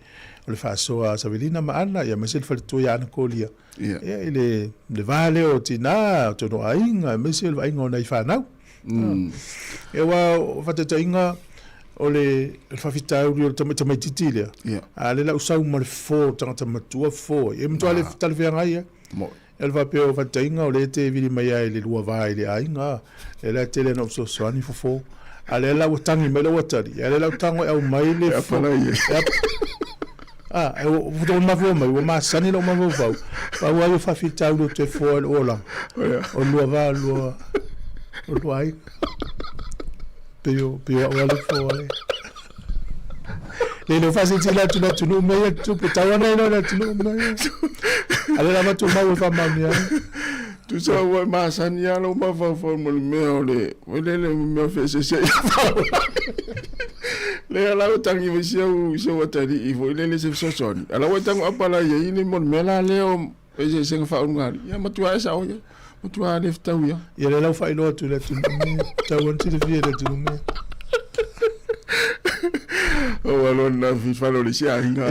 fa so a Savelina ma ana ya mesel fa to ya na kolia ile le vale o tina to no ainga mesel vai ngona i fa na e wa fa te inga o le fa fita o le tama titile a le la usau mal fo tanga matua fo e mto ale tal via ngai El va pe o va tainga o le te vili mai ai le lua vai le ainga. E la tele no so soani fofo. Ale la utangi mai le watari. Ale la utango au mai le fo. E o don ma vo mai, o ma sani lo ma vo va. Pa wa yo fa fita lo te fo o la. O lua va lua. O lua ai. Peo o le fo ale. Le lo fa se tila tu no me tu puta na no tu no me. Ale la ma tu ma wo fa ma mia. Tu sa wa ma sania lo ma fa fo mo me ole. O le me fe se. Le ala o tangi mo se o tari I vo le se so son. Ala o tango apala ye ni mo me la le o e se fa un ngali. Ya ma tu asa o ya. Ma tu a le fta ya. Ya le la fa ilo tu le tu. Ta won ti le vie le tu me. O alon na fi fa lo le sia hinga.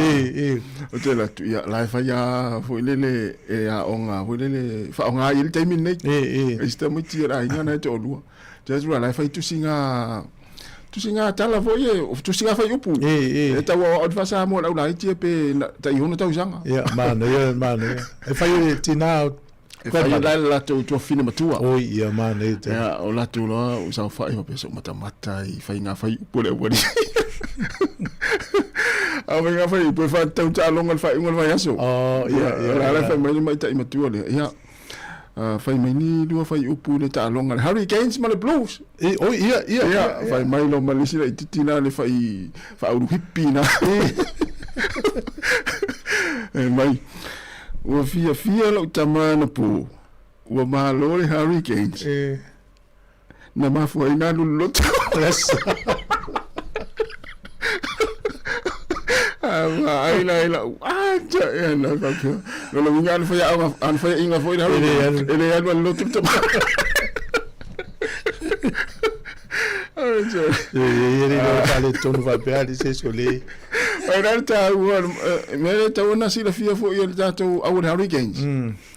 O te la tu ya la fa ya fo le e a onga fo le fa onga il te min nei. E sta mo ti ra hinga na te o lua. Just la fa tu singa tala fo ye tu singa fa yupu. E ta wa o fa sa mo la ti pe ta yono ta usanga. Ya man. E fa ye ti na e fa la tu fina matua. O ia man e te. Ya o la tu lo usa fa I pe so mata I fa inga fa yupu le wori. A venga fa yupu fa ta ta longa fa ingol fa yaso. Oh ya. La fa mai ta matua le. Ya. Fai mai ni lua fai upu le ta longa Hurricanes ma le Blues. Oh ia. Fai mai lo malisi le titina le fai uru hippi na. Mai. Ua fia lo tamana pu. Ua malo le Hurricanes. Na mafu ai na lulot. Ai la aja ya na ka lo minga an fa inga foi na ele ya lo tu tu aja ele no vale ton va per se sole ai rata me ta una si la fia foi ele ta to au Hurricanes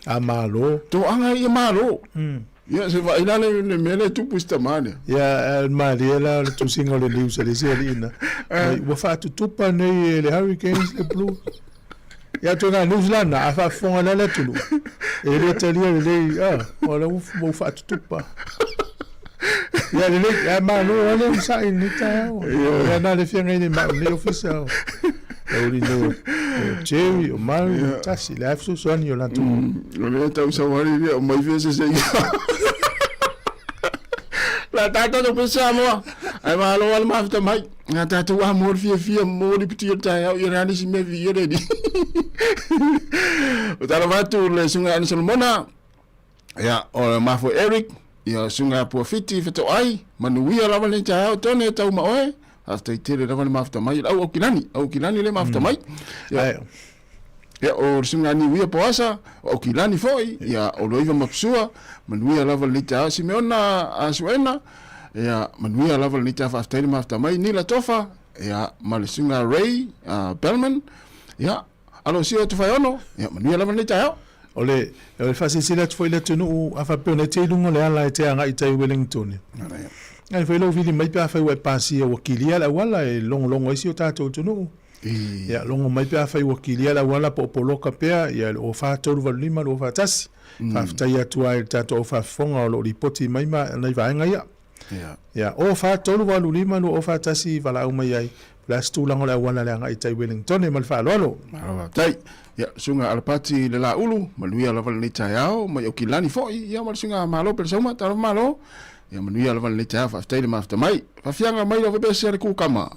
amalo to anga I malo ya se va ila le mele tu pusta mane ya el mariela tu singa le liu se le serina wa fa tu tupa nei le Hurricanes le Blues ya tu na New Zealand a fa fon la tu e le talia le wala mo fa tu tupa ya le ya malo le sa ni ta ya na le fianga ni ma le official Ori no Jerry o Mario tasi le afso soni o la tu le ta usa wari o mai vese se la tata do Sāmoa ai malo al mafta mai na tata wa mor fia mor piti ta ya irani si me vi re di o tala vatu le sunga an Solomona ya o mafo Eric ya sunga po fiti feto ai manuia la vale ta o tone ta ma oe hasta itele la vale mafta mai au kilani le mafta mai ya o sunga ni wia po asa o kilani foi ya o loiva mapsua manuia la vale ta si meona asuena ya manuia la vale ta fa tele mafta mai ni la tofa ya malisunga Ray Bellman ya alo si o tu fai ono ya manuia la vale ta ole fa se sila foi le tunu a fa pe ne te lungo le ala te anga I tai Wellington ai foi lo vili mai pa fa we pasi o kilia la wala e longo isi o tato tunu ya longo mai pa fa wakilia la wala po loka pea ya o fa tolu valima lo fa tasi fa ftai atu ai tato o fa fonga o lo ripoti mai ma nei vaenga ia ya o fa tolu valima lo o fa tasi vala au mai ai las tu lango la wala la ngai tai Wellington e mal fa lolo tai ya sunga alpati le la ulu maluia la val ni taiao mai o kilani foi ya mal sunga malo persona tar malo ya manuia la val ni taiao fa ftai le mafta mai fa fianga mai lo be ser ku kama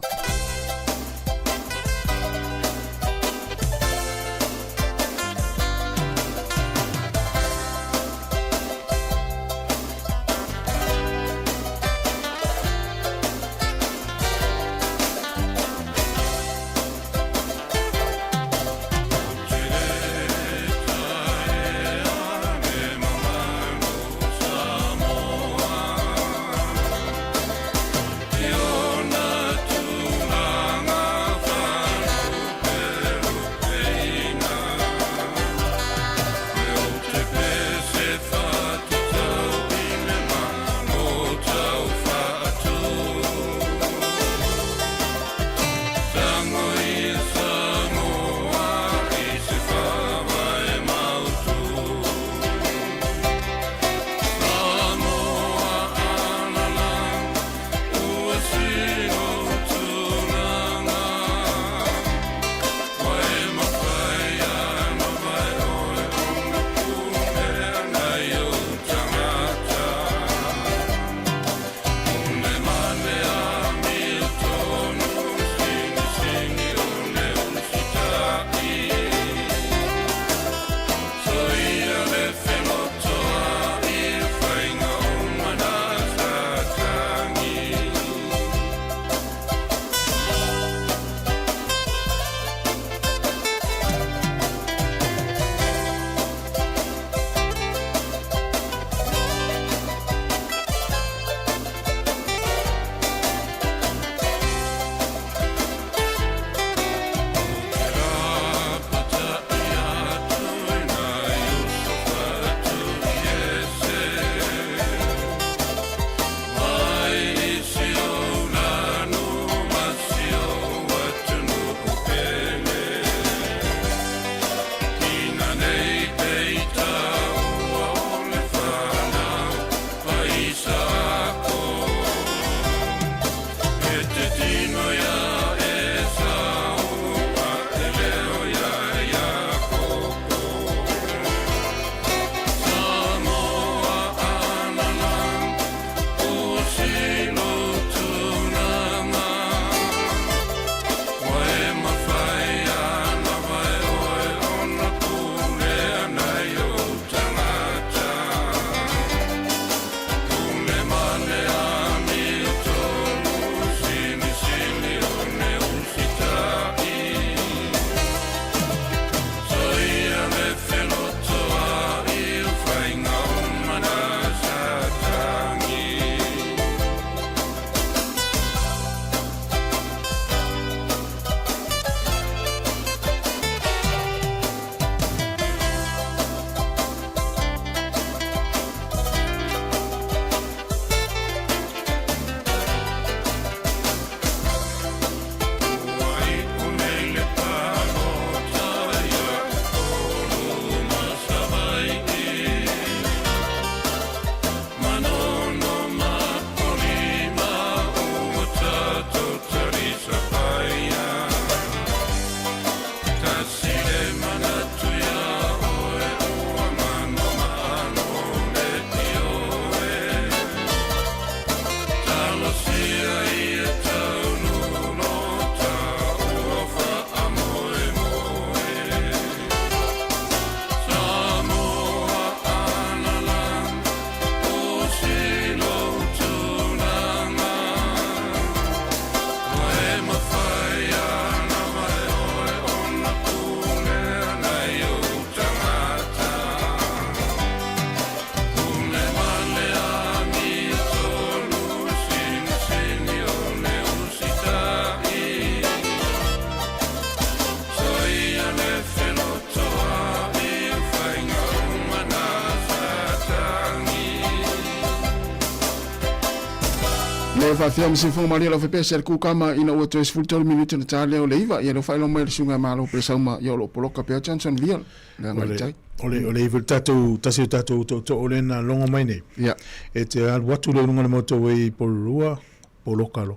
o fa fiam si fo mari lo fe pesa ku kama ina o to full 12 minutes na tale o leiva ia lo fa lo mai sunga malo pe sauma ia lo poloka pe chanson vial na ngai tai ole evil tatu tasi tatu to ole na longo mai nei ia e te al watu le lunga moto we polua polokalo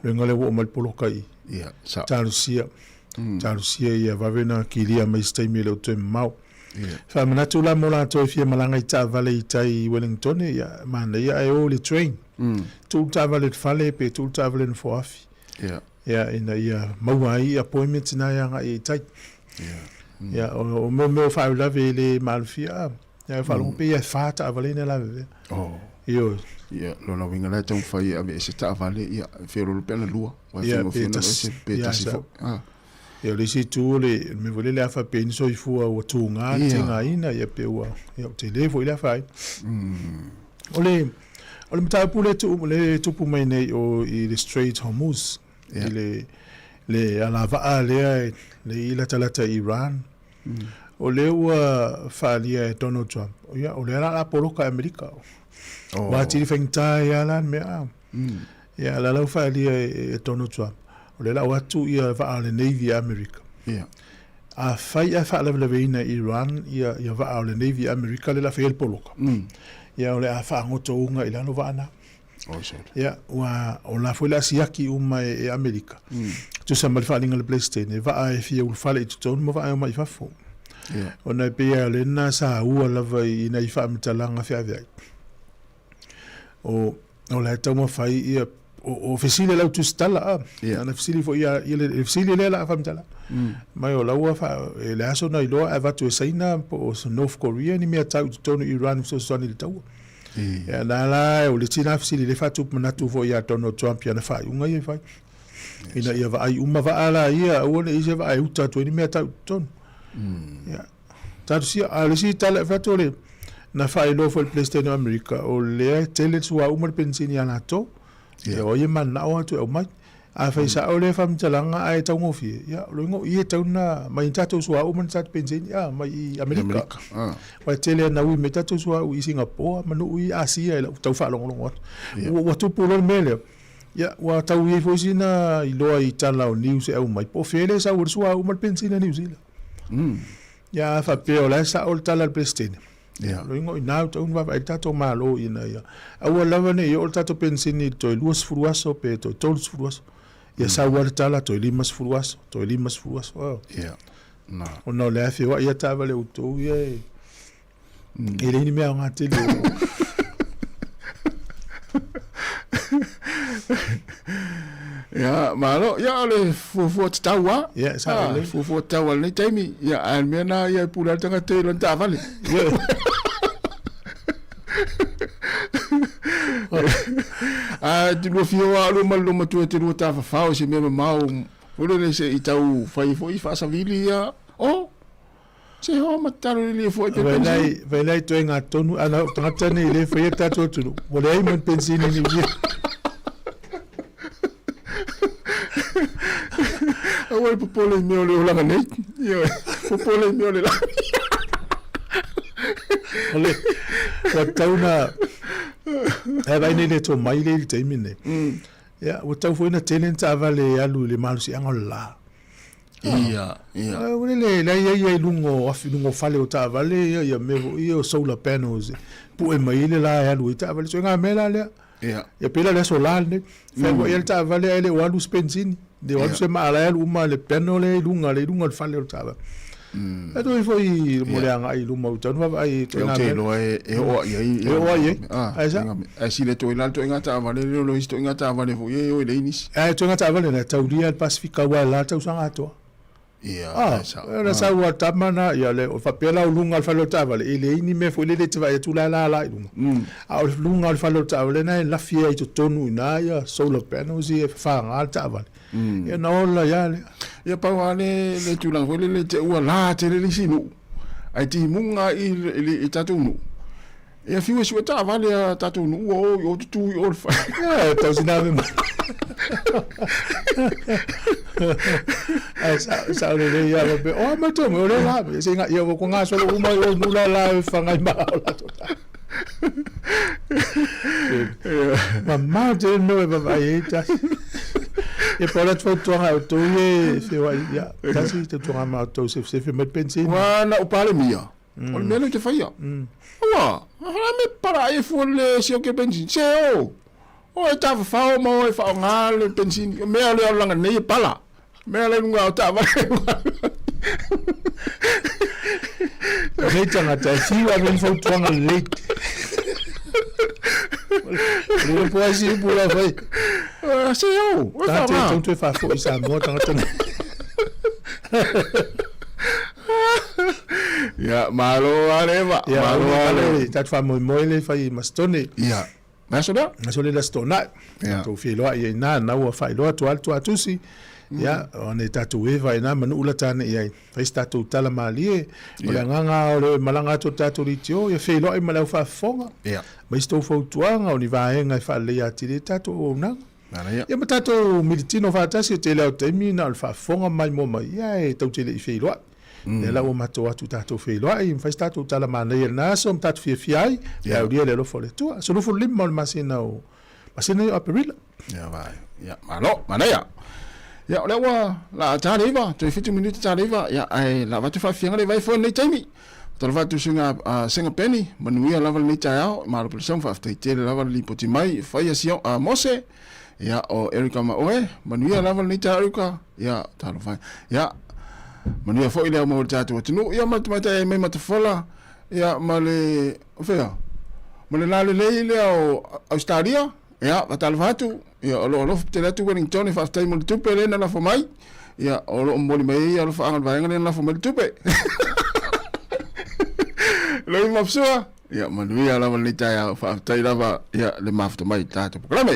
le ngale wo mal polokai ia sa tarusia ia vavena kilia mai stai me le to mau fa manatu la mola to fia malanga I ta vale I tai Wellington ia mana ia e o le train tu ta vale fale pe tu ta vale fo afi ia ina ia mawai appointment na ia I tai ia o mo fa la vele malfia ia fa lo pe ia fa ta vale na la io ia lo na winga la tong fa ia be se ta vale ia fe lo pe na lua wa fe no se pe ta si fo ia le si tu le me vole le fa pe so I fu o tunga tinga ina ia pe wa ia te le vo ia fa ole mta pule tu pu mai nei o I le Strait Hormuz le ala va le ila talata Iran o le wa fa lia Donald Trump ia o le la poloka Amerika wa ti fengta ia la me ia la fa lia Donald Trump o le la watu ia va le Navy America a fai a fa la ina Iran ia va le Navy America le la fa el poloka ia o le a fa ngoto unga ila no vana ia wa o la foi la siaki uma e America tu sa mal fa le PlayStation va a fi o fa le tu mo va mai fa fo ona pe le na sa u la va ina I fa mtalanga fa via o la tamo fai ia o fesile la tu stala ana fesile fo ia le fesile la fa mtala mai o la ua fa le aso na ilo ava tu saina po North Korea ni me tau tonu Iran so so ni tau ya la o le tina fesile le fa tu na tu fo ia Donald Trump ya na fa unga ia fa ina ia va ai uma va ala ia o le ia va ai uta tu ni me tau tonu ya tatu si a le si tala fa to le na fa ilo fo le PlayStation America o le tele su a uma pensini ana to ia o ia mana o tu o mai a fa sa o le fam talanga ai tau ngofi ia lo ngo ia tau na mai tatu su a uma sat pensin ia mai America wa tele na wi meta tu su a i Singapore manu I Asia la tau fa long wa tu pulo mele ia wa tau I fo sina I lo I tala o news e o mai po fele sa o su a uma pensin na New Zealand ia fa pe o la sa o tala PlayStation lo ingo ina to un va tato malo ina ia awa lava ne yo tato pensini to luas fruaso pe to tols fruaso ia sa wa tala to limas fruaso na ono le afi wa ia tava le uto ye ele ni me nga tele ya malo ya le fu tawa ya sa le fu tawa le taimi ya almena ya pula tanga te lo ta vale tu lo fio alu malo matu te lo ta fa se me mau polo le se itau fai foi fa sa vilia se ho mataro le foi pe vai lai to nga tonu ana tata ne le foi ta to tu mo le mon pensini ni Awal popole mio le ola nei. Io popole mio le la. Ole. Wa tauna. Vai nei to mai le te mine. Ya, wa tau foi na talent avale alu le malu si angola. Ia. Ole le ia lungo afinungo fale o ta avale ia me io solar panels. Pu e mai le la alu ta avale so nga mela le. Ya pela le solar ne. Fa wa ia ta avale ele walu spenzini. De walu se mala uma le peno le lunga fale o tava do foi moleanga ai luma uta no vai to na lo o ye ai si le to ila to ngata vale lo isto ngata vale fo ye o le inis to ngata vale na tauria Pacifica wa la tau sanga to era sa wa tamana ya le o fa pela o lunga fale o tava le ini me fo le te vai tu la lunga a o lunga fale o tava le na la fia i to tonu na ya solar panels e fa nga tava ya no la ya ya pa wale le tu la le te ua la te le sinu ai ti munga i tatu nu ya fiwa si ta vale tatu nu o tu o fa ya to sinave ma sa le ya be o ma to mo le la se nga yo ko nga so lo uma yo nu la fa nga ma la to Mama te no e vai e tas. E pole tu tonga o tu e se wa ya. Tasi te tonga ma tu se me pensi. Wa na upale mia. O mele te faia. Wa, hala me para e fu le se o ke pensi. Se o. O e ta fa o mo e fa nga le pensi. Me le langa nei pala. Me le nga o ta va. Nei tanga ta si wa ben fo tonga late. Le po si po la fai. Se o. O fa ma. Tu fa fo Sāmoa tanga tanga. Ya, malo ale va. Malo ale. Ta fa mo le fai mastone. Ya. Masoda? Masole la stona. Ya. Tu fi lo ai na wa fai lo tu alto atusi. Ya, on est tatoué vai na manu ula tane ia. Fai tatu tala mali. Ola nganga o malanga to tatu litio, ia fi lo ai malau fa fonga. Ya. Mai sto fo tuanga o ni vai ngai fa le ati de tatu o na. Ya. Ya matato militino fa tasi te la temi na fa fonga mai mo mai. Ya e tau te le fi lo. E la o mato atu tatu fi lo ai fai tatu tala mali na so tatu fi ai. Ya o dia le lo fo le tu. So lo fo lim mal masina o. Masina o perila. Ya vai. Ya, malo, manaya. Ya, ole wa la tariva, 50 minutes tariva, ya ai la va tu fa fianga le vai fo nei taimi. Tol va tu singa singa penny, manuia lava nei taiao, ma lo presión fa te tele lava li poti mai, fa ya sion a Mose. Ya o Erika ma oe, manuia lava nei taiao, ya talo vai. Ya manuia fo ile mo tatu tunu, ya ma mata mai mata fola, ya male ofea. Male la le o Australia, ya talo va tu. Ya lo te la tu Wellington fa stai mo tupe le na fo mai ya o lo mo mai ya lo fa ngal vai ngal na fo mai tupe lo mo fsua ya mo ya la mo ni ta ya fa stai la va ya le mafto mai ta tu programa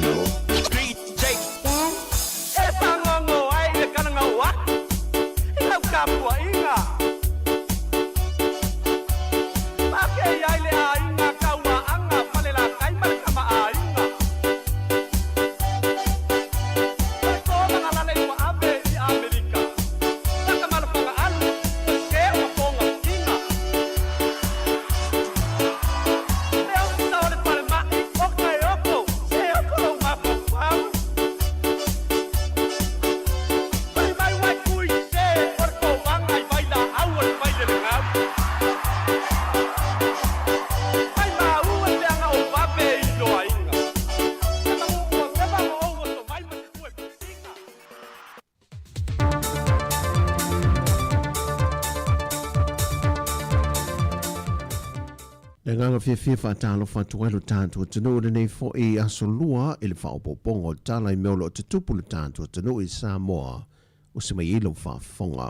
no. Nganga fia whaatalo whatuelo tātua tanu re nei fo e aso lua e le whaopopongo tala I meolo te tupulu tātua tanu I Sāmoa o se mai ilo whaafonga.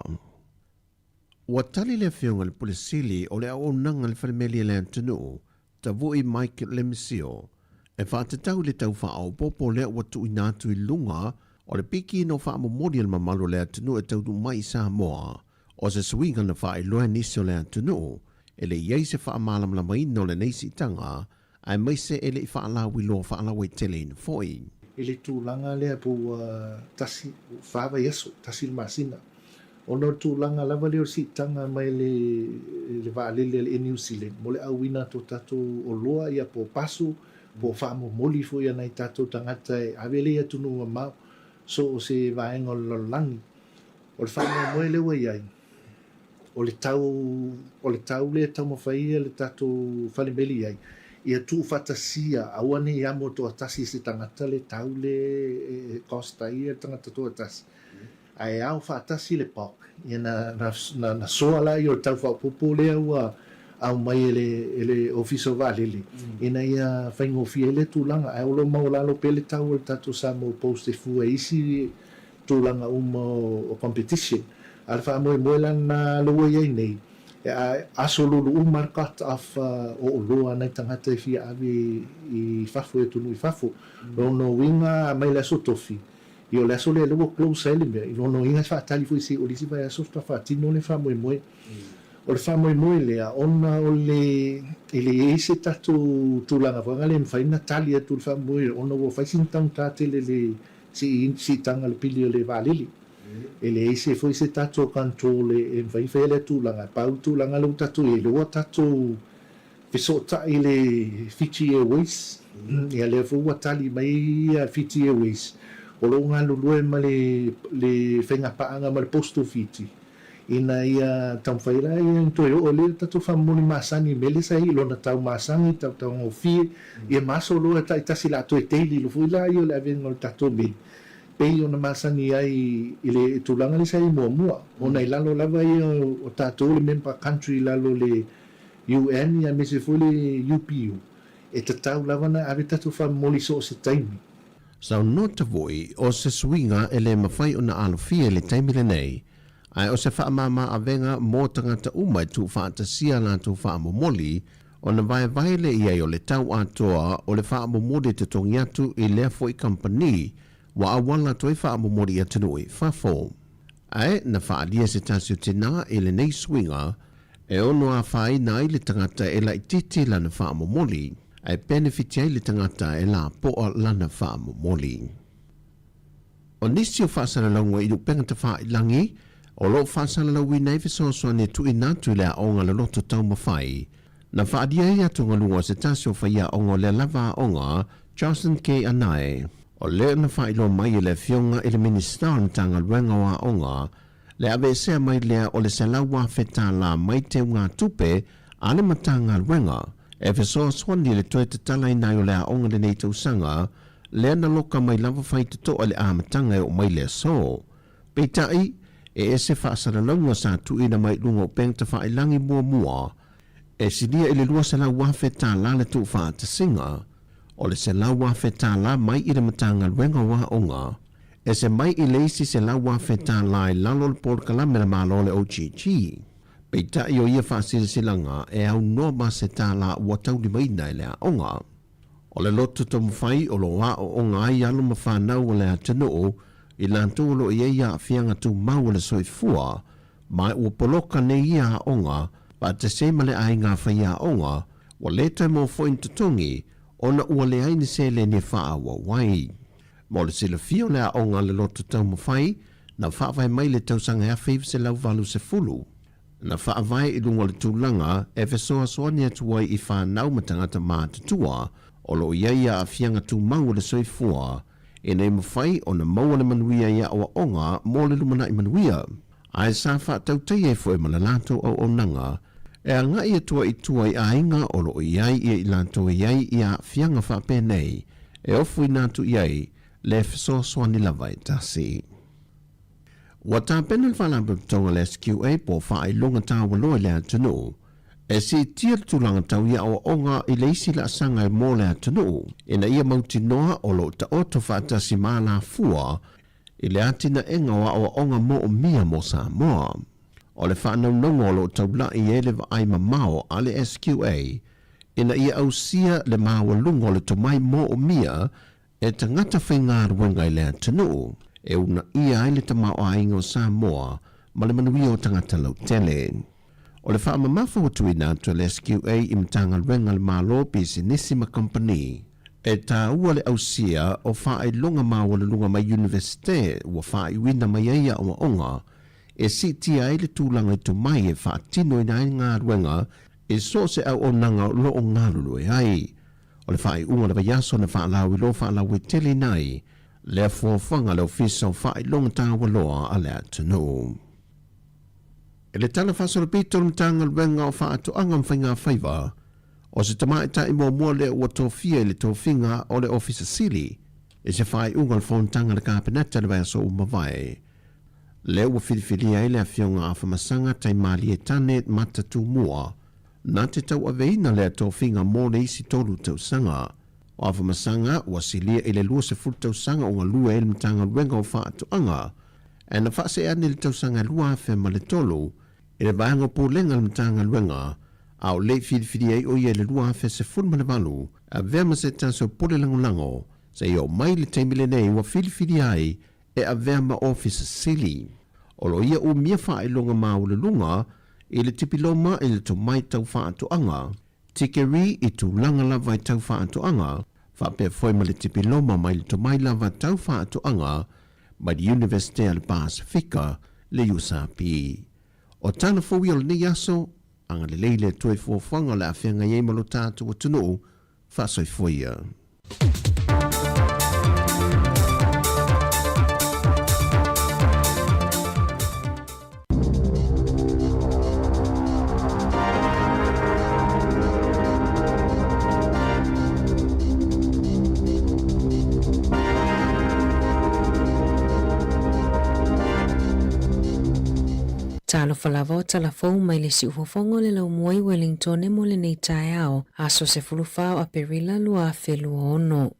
Ua tali le whiunga le pulisili o le au nanga le whalemeli le tanu ta vui Mike Lemsio e whaatatau le tau whaopopo le ua tu inatu I lunga o le piki no whaamomori le mamalu le tanu e tau mai Sāmoa o se swinga na whae loa nisio le tanu ele iei se whaamalam la mai no le neisi tanga, ai mai se ele I whaalawi lo whaalawi tele in foi. Ele tūlanga lea pu tasi whawa yaso, tasi le masina. Ono tūlanga lava leo si tanga mai le waalele le New Zealand. Mo le awina to tato o loa ia po pasu, po whaamo moli fo ia nei tato tangata e awele ia tunu mau, so o se vaenga o langi. O le whaamo moe lewa iai. O le tau le tau mawhaia le tato whalemeli ai. Ia tu whatasia, awane ia mo to atasi se tangata le tau le costa ia tangata to atasi. Ai au whatasi le pok. Ia na soa la i o tau whapopo le au mai ele ofiso valele. Ina ia whaingofia le tūlanga. Ai olo maulalo pele tau le tato Sāmoa poste fua isi tūlanga o competition. Alfa moe lan na loa iai nei. Aso lulu markat af o loa nei tangata fia ave I fafu e tunu I fafu. Rono winga mai la sotofi. Io la sole lo close element. Rono winga fa tali fu si olisi vai a sosta fa tino le fa moe. O le fa moe le ona o le ele ese tatu tulanga fa ngale mfaina tali tu fa moe ona wo fa sin tanta tele le si tanga le pili le valili. Ele ese foi se tato controle e vai fele tūlanga pau tūlanga lo tato e lo tato fisota ele Fiji Airways e le fu watali mai Fiji Airways o lo nga lulu ma le fenga paanga ma le posto Fiji ina ia tamfaila ia to o le tato famoni masani mele sai lo na tau masani tau ngofi e maso lo ta sila to e teli lo fu la io le vengo tato be pei ona masani ai ile tulanga le sai mua ona ilalo lava ia o tatou le member country lalo le UN ia mese fule UPU e tatau lava na ave tatu fa moli so se taimi Sau nota voi o se swinga ele mawhai o na alofia le taimi le nei ai o se whaamama a venga mō tangata umai tu whaatasia la tu whaamomoli o na vai le iai o le tau atoa o le whaamomoli te tongi atu I lea foi company wa awala toi whaamomori atanui whafo. Ai na whaalia se tasio tina ele nei swinga e ono a whai na le tangata e la ititi lana whaamomori ai benefiti ai le tangata e la poa lana whaamomori. O nisi o whaasana launga I lupenga ta wha langi o lo whaasana laui nei visosoa ne tu inatu lea onga le loto tau mawhai na whaalia ia tunga lunga se tasio whaia onga le lava onga Justin K. Anae. O le na whailo mai le fionga I le minister tanga luenga wa onga, le ave sea mai lea o le salawa feta la mai te unga tupe a le matanga luenga, e fesoa swani le toe te talai nai o lea onga le nei tausanga, le na loka mai lava whai te toa le amatanga e o mai le so. Peitai, e ese whaasara launga sa tuina mai lunga o pengta whailangi mua, e sinia I le lua salawa feta la le tu wha te singa, o le se lawa feta la mai I le matanga luenga wa onga, e se mai I leisi se lawa feta la I lalo le por kalamera malo le OGG. Peita I o ia whaasira silanga e au no ma se ta la ua tau li mai nai lea onga. O le lotu tomu whai o lo wa o ngai alu ma whanau o le atanoo I lantou lo ia ia fianga tu mau o le soifua mai ua poloka ne ia onga pa te sema le ai ngā whaia onga wa le tai mo fo intutongi ona ua le aini se le ne wha wa wai. Mo le sila fio le a onga le lotu tomu whai na whaavai mai le tausanga ea whiv se lau valu se fulu. Na whaavai I lungo le tūlanga e fesoa soani atu wai I whanau matangata maa tutua o lo ia a fianga tu mau le soifua e nei mawhai o na maua le manuia ia o onga mo le lumana I manuia. Ai sa wha tau tei e fo e malalato au nanga e a ngai atua I tua I a inga o lo iai I lanto iai I a fianga wha penei e ofu I natu iai le fesoa soani lava tasi. Wa tā pena le whanamba tonga le SQA po wha I longa tā waloa le atanu e si tia tulanga tau ia o onga I le isi la sanga I mo le atanu e na ia mauti noa o lo ta oto whaatasi maa la fua I le atina enga wa o onga mo o mia mo Sāmoa. O le whanau nongo o lo taula I ele wa ai mamao a le SQA e na ia au sia le mawa lungo le tomai mo o mia e tangata whainga ruenga I le atanu e una ia ai le tamao a inga o Sāmoa ma le manui o tangata lau tele. O le whaama mafa o tuina to le SQA I mtanga ruenga le malo Pisinissima Company e tā ua le ausia o wha ai longa mawa le lunga mai universite ua wha ai wina mai eia o onga e si tia ai le tūlanga I to mai e wha tino I nai ngā ruenga e so se au o nanga lo o ngā lulu e ai. O le wha ai unga le vayaso na wha lau I lo wha lau e tele nai le fuafanga le ofisa o wha ai longa tāwa loa a le atanu. E le tala whasoro pito le tanga ruenga o wha atu anga mwhainga whaiva o se tamai tai mo mua le ua tōwhia le tōwhinga o le ofisa sili e se whai unga le whontanga le kāpenata le vayaso umawai. Le ua whiriwhiri ai le awhionga a whamasanga tai mali e tane matatu mua nā te tau aveina le tōwhinga mō le isi tolu tausanga. O a whamasanga ua silia I le lua se fulu tausanga o ngā lua e le mtanga ruenga o wha atu anga e na wha se ane le tausanga lua awhi ma le tolu e le vāanga pōlenga le mtanga ruenga au le whiriwhiri ai o ia le lua awhi se fulu ma le valu a vema se tanso pole lango se i o mai le teimile nei ua whiriwhiri ai e a vema office sili. O lo ia o mia wha I longa mau le lunga I le tipiloma I le to mai tau wha atu anga tikeri I tu langa lava I tau wha atu anga wha pe foi ma le tipiloma mai le to mai lava tau wha atu anga ma di Universite al Pasifika le USAP. O tana fōwi o le ni aso anga le leile tue fōwhanga le awhianga iei malo tātu o tunu wha soi fōia. Talo falava o talafou mai le si ufofongo le lau muai Wellington e mo le nei tae ao aso se fulufao a perila lua a felua ono.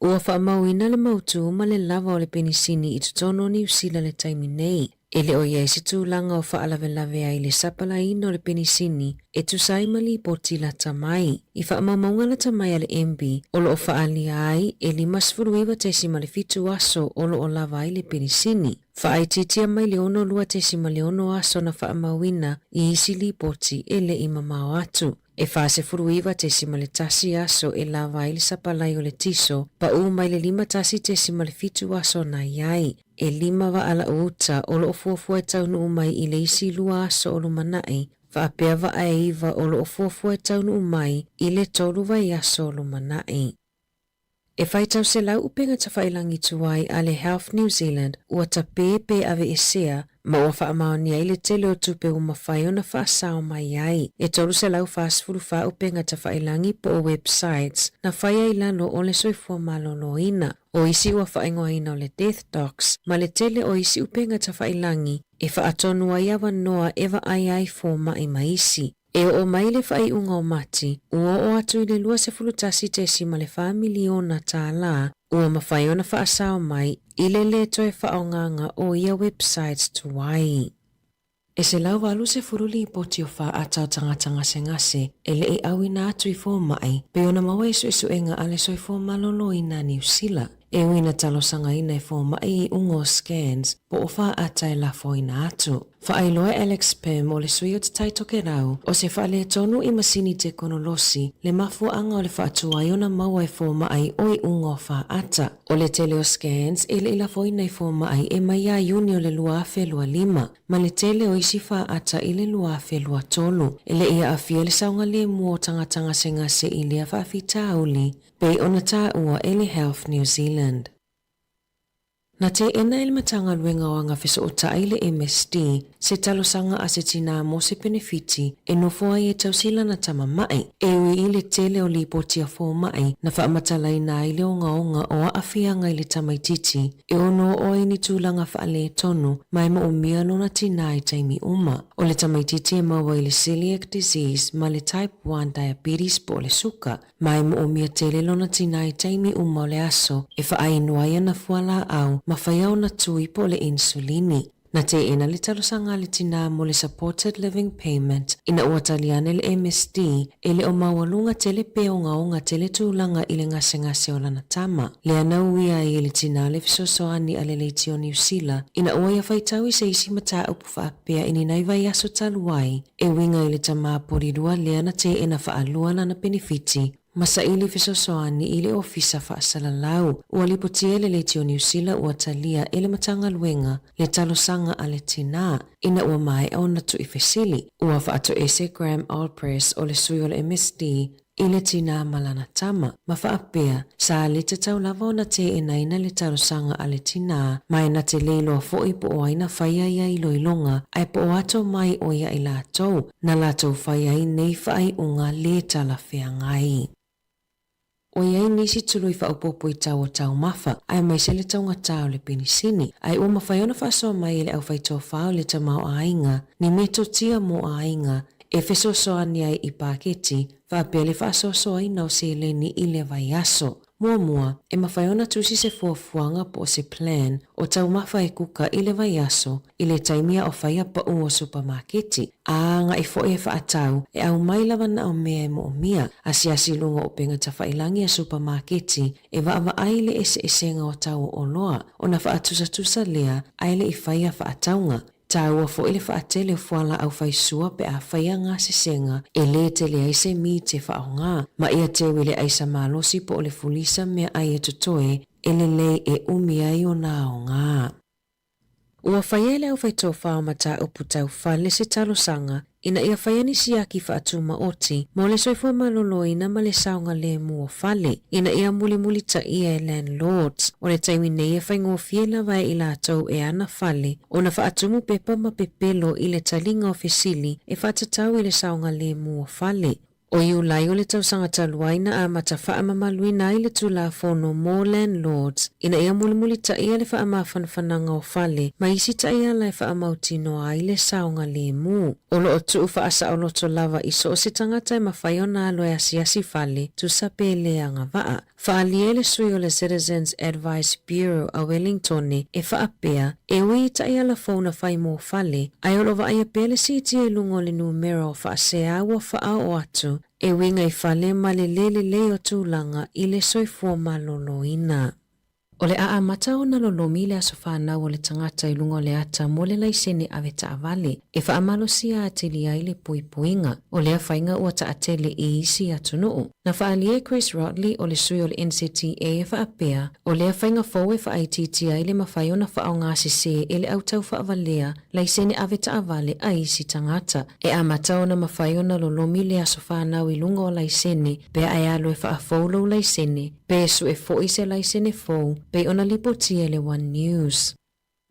Ua wha mauina le mautu ma le lava o le penisini I tutono ni usila le taimi nei. E le o iei si tūlanga o wha alave ai le sapala ino le penisini e tusai mali po tila tamai. I wha maumaunga la tamai ale embi o lo o wha alia ai e li masfuruiwa tesi ma le fitu aso o lo o lava ai le penisini. Wha ai titia mai le ono lua tesi ma le ono aso na wha mauina I isi li poti e le ima mao atu. E wha se furuiwa tesi ma le tasi aso e lava ai le sapalai o le tiso pa mai le 5 tasi tesi ma le fitu aso na iai. E 5 wa ala uta o lo fuafua e taunu umai I le isi lua aso o lo manai wha apea wa aiva o lo fuafua e taunu umai I le tolu wa aso o lo manai. E whaitau se lau upenga ta whailangi tuai a le Health New Zealand ua ta pepe ave esea ma ua whaamaoni ai le tele o tupe umawhai o na whaasao mai ai. E tolu se lau whaasfuru wha upenga ta whailangi po o websites na whai ai lano o le soifua malolo ina. O isi ua whaingoa ina o le death docs ma le tele o isi upenga ta whailangi e whaatonua iawa noa ewa ai fo mai maisi. E o mai le whai unga o mati, ua o atu I le lua se fulutasi tesi ma le 5 miliona tā la, ua mawhai ona whaasao mai I le le toe whaonganga o ia websites tuai. E se lau walu se furuli po tio wha atau tanga se ngase, e le e awina atu I fō mai, pe ona mawa isu enga ale soi fō malolo I nā New Zealand. E wina talo sanga ina I fō mai I ungo scans, po o wha atai la fō ina atu. Whaailoa Alex Pem o le sui o te taitoke rau, o se wha le tonu I masini te konolosi, le mafua anga o le whaatua I ona maua I fō mai o I ungo wha ata. O le tele o scans, e le ila fō ina I fō mai e mai a iuni o le lua afe lua 5, ma le tele o isi wha ata I le lua afe lua 3. E le ia afia le saunga le mua tanga se ngase I le a whaafita uli, pe ona tā ua ele Health New Zealand. Na te ena il matanga luenga o anga fiso o taile MSD, se talosanga a se tina mo se benefiti, e nofo ai e tausila na tama mai, e ui ile tele o li potia fo mai, na whaamatala ina ile o ngaonga o a afianga ile tamaititi, e ono o ini tūlanga whaale tonu, mai mo o mia no na tina I taimi uma. O le tamaititi e maua ile celiac disease, ma le type 1 diabetes po le suka, mai mo o mia tele lo na tina I taimi uma o le aso, e whaainoa na fuala au, ma whaiau na tui po le insulini. Na te ena le talosanga le tina mo le supported living payment, ina ua taliane le MSD, e le o mawalunga tele peonga o ngā tele tūlanga I le ngase o lana tama. Le ana uia I le tina le fisosoani a le leiti o New Zealand, ina ua ia whaitau I se isi mata upu whaapea ini naiwai aso taluai, e winga I le tama porirua le ana te ena whaalua lana benefiti, masa ili fisosoani ile ofisa whaasalalau, ua lipotia le leiti o New Zealand ua talia ele matanga luenga, le talosanga a le tina, ina ua mai au na tu I fesili, ua whaato ese Graham Allpress o le sui o le MSD, ile tina malana tama, ma whaapea, sa le te tau lava na te ina le talosanga a le tina, mai na te leilo a fo ipo o aina whaia ia I loilonga, ai po o ato mai o ia I lātou, na lātou whaia I nei whai unga le tala whea ngai. O iai nisi tulu I whaupopo I tau o tau mafa, ai mai se le taunga tau le penisini, ai o mawhaiona whasoa mai le au whaitoa whao le tamau a ainga, ni meto tia mo a ainga, e feso soa ni ai I paketi, whaapea le whasoa soa I nau se leni I le vai aso. Mua, e mawhaiona tusi se fuafuanga po se plan o tau mafa e kuka I le vai aso, I le taimia o whaia pa o supermarketi. Nga I fo e whaatau, e au mai lava na o mea e mo o mia, asiasi lunga o penga ta whailangi a supermarketi, e waava aile esenga o tau o loa, o na whaatusa lea, aile I whaia whaataunga. Tāua fo ele whaatele fuala au whaisua pe a whaia ngā sesenga e le tele aise mi te whaonga. Ma ia te wile aisa malosi po ole fulisa mea ai e tutoe ele lei e umi ai o nā o ngā. Ua whaiele au whaitoa whao mata upu tau whale se talosanga ina ia whaiani siaki whaatuma oti mo le soifua malolo ina ma le saunga le mua whale ina ia muli ta ia e landlords o le taimi nei e whaingo fiela vai I lātou e ana whale o na whaatumu pepa ma pepelo I le talinga o fesili e whaatatau I le saunga le mua whale. O iu lai o le tausanga taluaina a mata whaamamaluina I le tula whono mo landlords, ina ia muli ta ia le whaamawhanwhananga o whale, ma isi ta ia lai whaamautino a I le saunga le mu. O lo o tuu whaasa o loto lava iso o se tangata e mawhai o nā loe asiasi whale, tu sapele anga waa. Whaalie le sui o le Citizens Advice Bureau a Wellingtone e whaapea, e ui ta ia la whauna whai mo whale, ai o lo wa aia pele si ti e lungo le numero o whaasea ua whaa o atu, e winga I whale ma le le o tūlanga I le soifua malolo ina. O le mata o na lolomi le aso whanau o le tangata I lunga o le ata mo le laisene awe ta avale, e whaamalo si a ateli ai le puipuinga, o le whainga ua ta atele I isi atunuu. Na whaalie Chris Rodley o le sui o le NCTA e whaapea, o le whainga fau e whaaititi ai le mawhai o na whao ngase se e le autau whaavalea, laisene awe ta avale a isi tangata. E mata o na mawhai o na lolomi le aso whanau I lunga o laisene, pe ai alo e whaafaulo laisene, pe su e fo se laisene fau, pe ona lipotia le One News.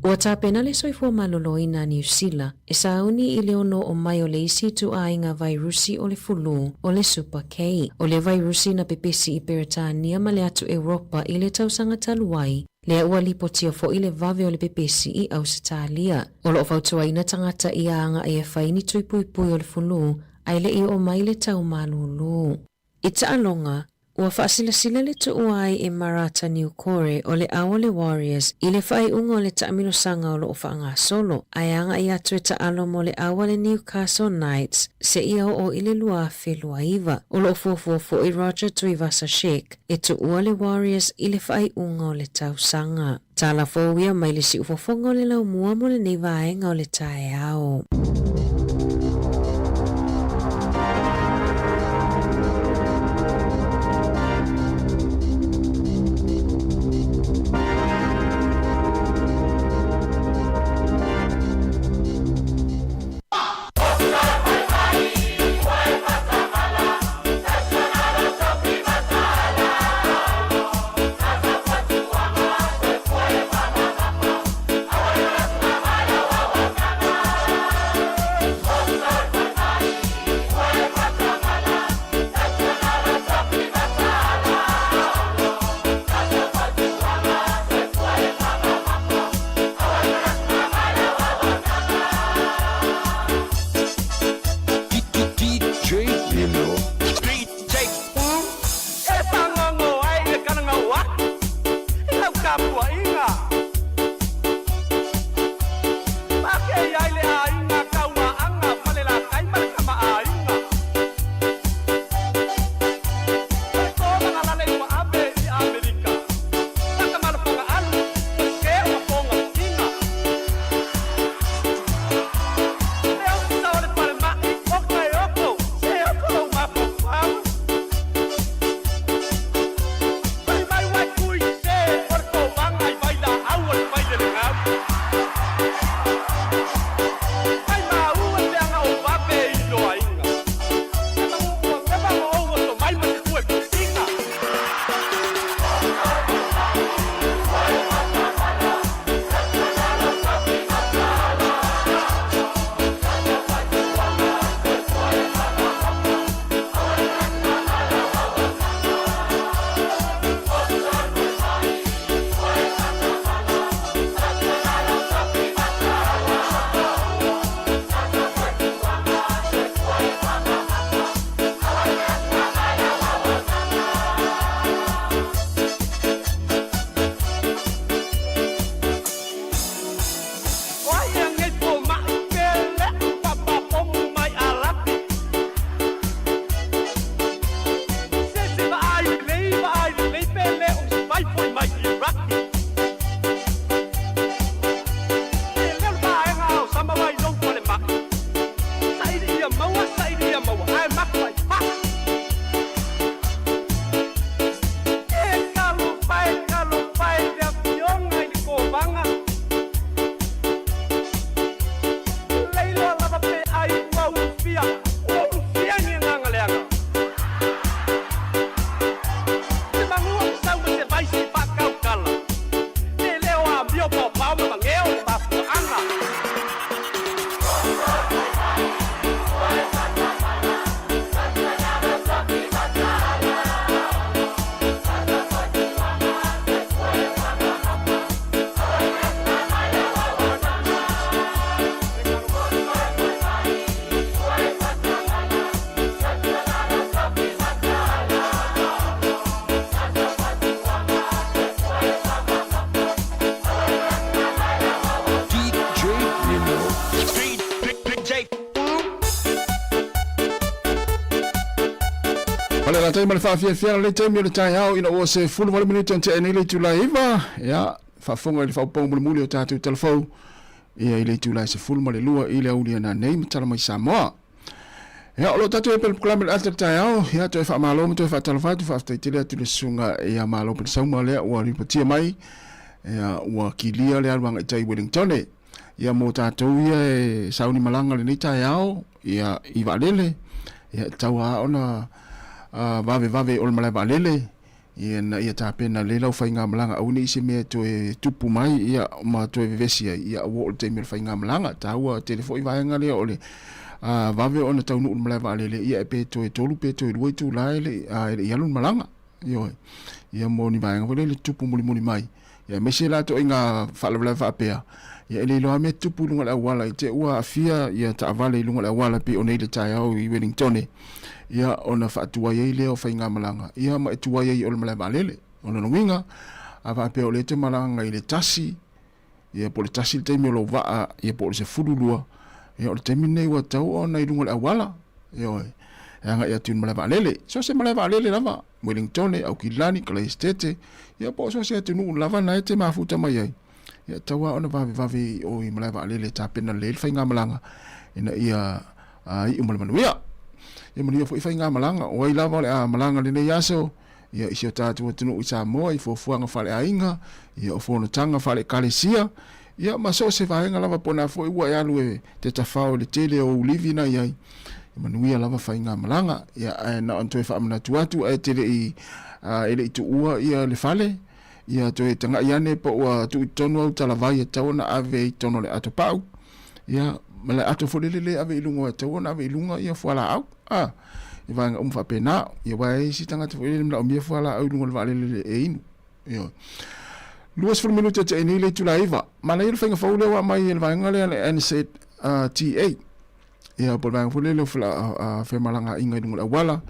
Ua tāpena le soifua malolo I nā New Zealand, e sauni I le ono o mai o le isi tu ainga vairusi o le fulu o le Super K, o le vairusi na pepesi I Peretania ma le atu Europa I le tausanga taluai, le ua lipotia fo I le vave o le pepesi I Ausitalia. O lo fautua ina tangata I anga e whaini tuipui o le fulu, ai le I o mai le tau malulu. I ta alonga, Ua whaasilasila le tu uai e Marata New Kore o le awa le Warriors i le whai unga o le taamino sanga o lo o whaanga solo. Aianga i atu e taalo mo le awa le Newcastle Knights se ia o i le lua whelua iwa. O lo fuafuafo i Roger Tuivasa Sheik e tu ua le Warriors i le whai unga o le tausanga. Tala fōwia mai le si ufofonga o le lau mua mo le neivaenga o le tae ao. Ole la taima le whawhiawhia le taimi o le tai au ina o se fulu wale minuto ante ene le tūlai iwa. Ia, whawhonga le whawpong muli muli o tātou telefou. Ia i le tūlai se fulu ma le lua i le aulia na nei matala mai Sāmoa. Ia, olo tātou e pele pukulame le ata le tai au. Ia, toi whaamalo ma toi whaatalawhatu whaaftaitere atu le sunga ia malo pele sauma lea ua ripatia mai. Ia, ua kilia le aruanga i tai Wellingtone. Ia mo tātou ia e sauni malanga le nei tai au. Ia, i waalele. Ia, tau a ona... vave o le malai valele ia tapena le lau whainga malanga au ni isi mea toe tupu mai ia ma toe vevesia ia o le teimel whainga malanga taua telefoi vaenga lea o le vave o na taunu o le malai valele ia e pe toe tolu pe toe luai tu lai le ia lun malanga ia mo ni vaenga fo le tupu muli mai ia me se la to inga fala fa pea ia le lo me tupu lunga la wala i te ua afia ia ta vale lunga la wala pe ona ile tai au i Wellington ia ona fa tua ia le o fainga malanga ia ma tua ia o le malele ona no winga ava pe o le te malanga i le tasi ia po le tasi te me lo va ia po se fululua ia o le te mine ua tau ona i lunga la wala ia anga ia tun malele so se malele lava Wellington au kilani kala estete ia po so se tunu lava na te mafuta mai ai ia tawa ona vavi o i malele ta pena le fainga malanga ina ia i umalmanuia ia mani fo fainga malanga o i lava le malanga le yaso ia isio tatu tunu i Sāmoa i fofuanga fale ainga ia o fono tanga fale kalesia ia maso se vaenga lava pona fo i ua yalu te tafao le tele o livina ia manuia lava fainga malanga ia na onto fa amna tuatu e tele i ele tu ua ia le fale ia to e tanga iane po ua tu tonu au talavai tauna ave tono le atopau ia mala ato folele ave ilunga tauna ave ilunga ia foala au i vanga fa pena ia vai si tanga te folele mla o mia foala au lunga le vale e inu ia luas for minuto te ni le tulaiva mana il fainga faule wa mai il vanga le Anzac TA ia por vanga folele fla fe malanga inga lunga wala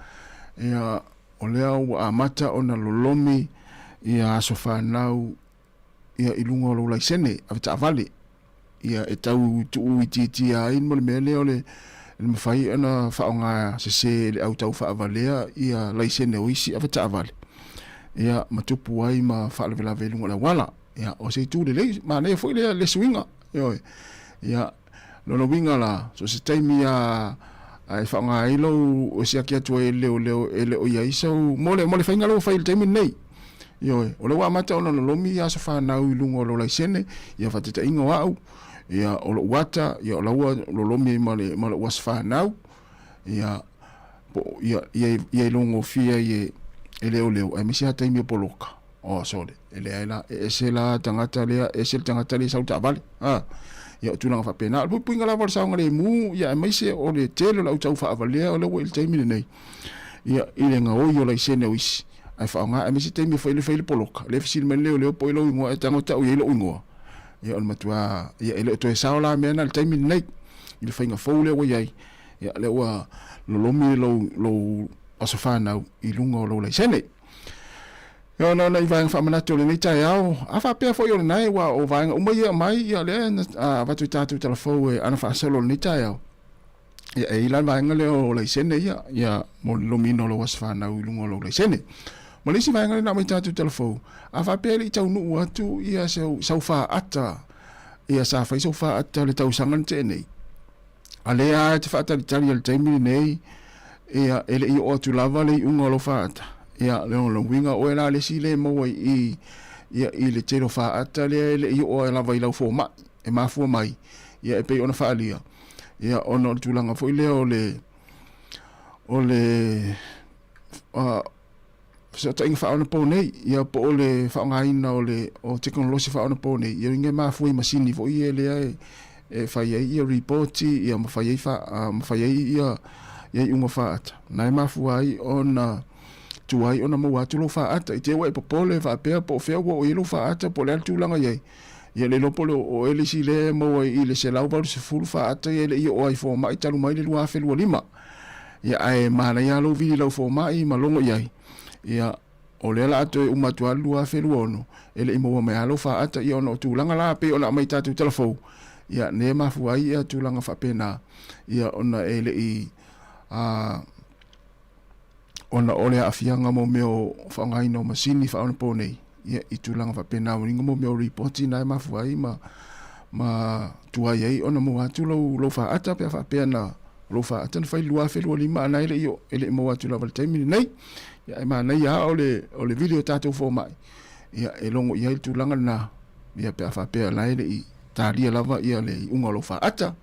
ia o leo a mata ona lolomi ia sofa nau ia ilunga lo laisene avita vale ia etau tu titi in mo mele ole le mafai ana faonga se le auto fa valea ia laisene oisi avita vale ia matupu ai ma fa le lunga la wala ia o se tu le ma ne foi le swinga ia lo winga la so se taimi ai faonga ilo o se kia tu ele o ia iso mole fainga lo fa il taimi nei yo o le wa mata ona no lomi ya sofa na u lungo lo laisene ya fateta ingo au ya o lo wata ya o lo lomi male wasfa na ya ya lungo fia ye ele o leo ai misi hata imi poloka o sole ele ela esela tangata le esel tangata le sauta vale ya tu na fa pena pu pinga la bolsa ngale mu ya misi o le telo la uta fa vale o le wel taimi nei ya ile nga o yo laisene wis ai faonga ai misi temi foi le poloka le fisil men leo po ilo ngo tango ta o ilo ngo ia on matua ia ele to saola mena le temi nei il fainga foule o ia ia le wa lo lomi lo asofana ilunga lo le sene ia na i vanga fa mana to le tai ao afa pe fo yo nai wa o vanga o mai ia le va tu tatu telefone ana fa solo le tai ao ia e la vanga le o le sene ia mo lomino lo asofana ilunga lo le sene Malisi vai ngale na mai tatu telefo. Afa pele tau nu atu ia sau fa ata. Ia sa fa sau fa ata le tau sangan te nei. Ale a te fa ata le tali al taimi nei. Ia ele i o tu lava le unga lo fa ata. Ia le on winga o ela le si le mo i ia i le tero fa ata le i o lava i lau fo ma e ma fo mai. Ia e pe ona fa alia. Ia ona tu langa fo le o le so ta inga fa ona pone ia po le fa ngaina o teknolosi fa ona pone ia inga ma fu masini fo ia le e fa ia report ia ma fa ia unga fa ata na ma fu ai ona tu ai ona mo atu lo fa ata i te wa po pole fa pe po fe o i lo fa ata po le tu langa ia le lo polo o ele si le mo i le se lau ba se fu fa ata ia le i o ai fo mai talu mai le lua fe lo lima ia ai ma na ia lo vi lo fo mai ma longo ia ia o le la to umatua lua feluono ele imo me alo fa ata ia no tulanga la pe ona mai tatu telefo ia ne mafu ai ia tulanga fa pena ia ona ele i ona ole afianga mo meo fa ngai no masini fa ona pone ia i tulanga fa pena ningo mo meo report na mafu ai ma tua ai ona mo atu lo fa ata pe fa pena lo fa ata fa lua feluo lima na ele io ele mo atu la valtemi nei ia ma nei ya ole video tato fo mai ia e longo ia tu langa na ia pe fa pe la ele i taria lava ia le unga lo fa ata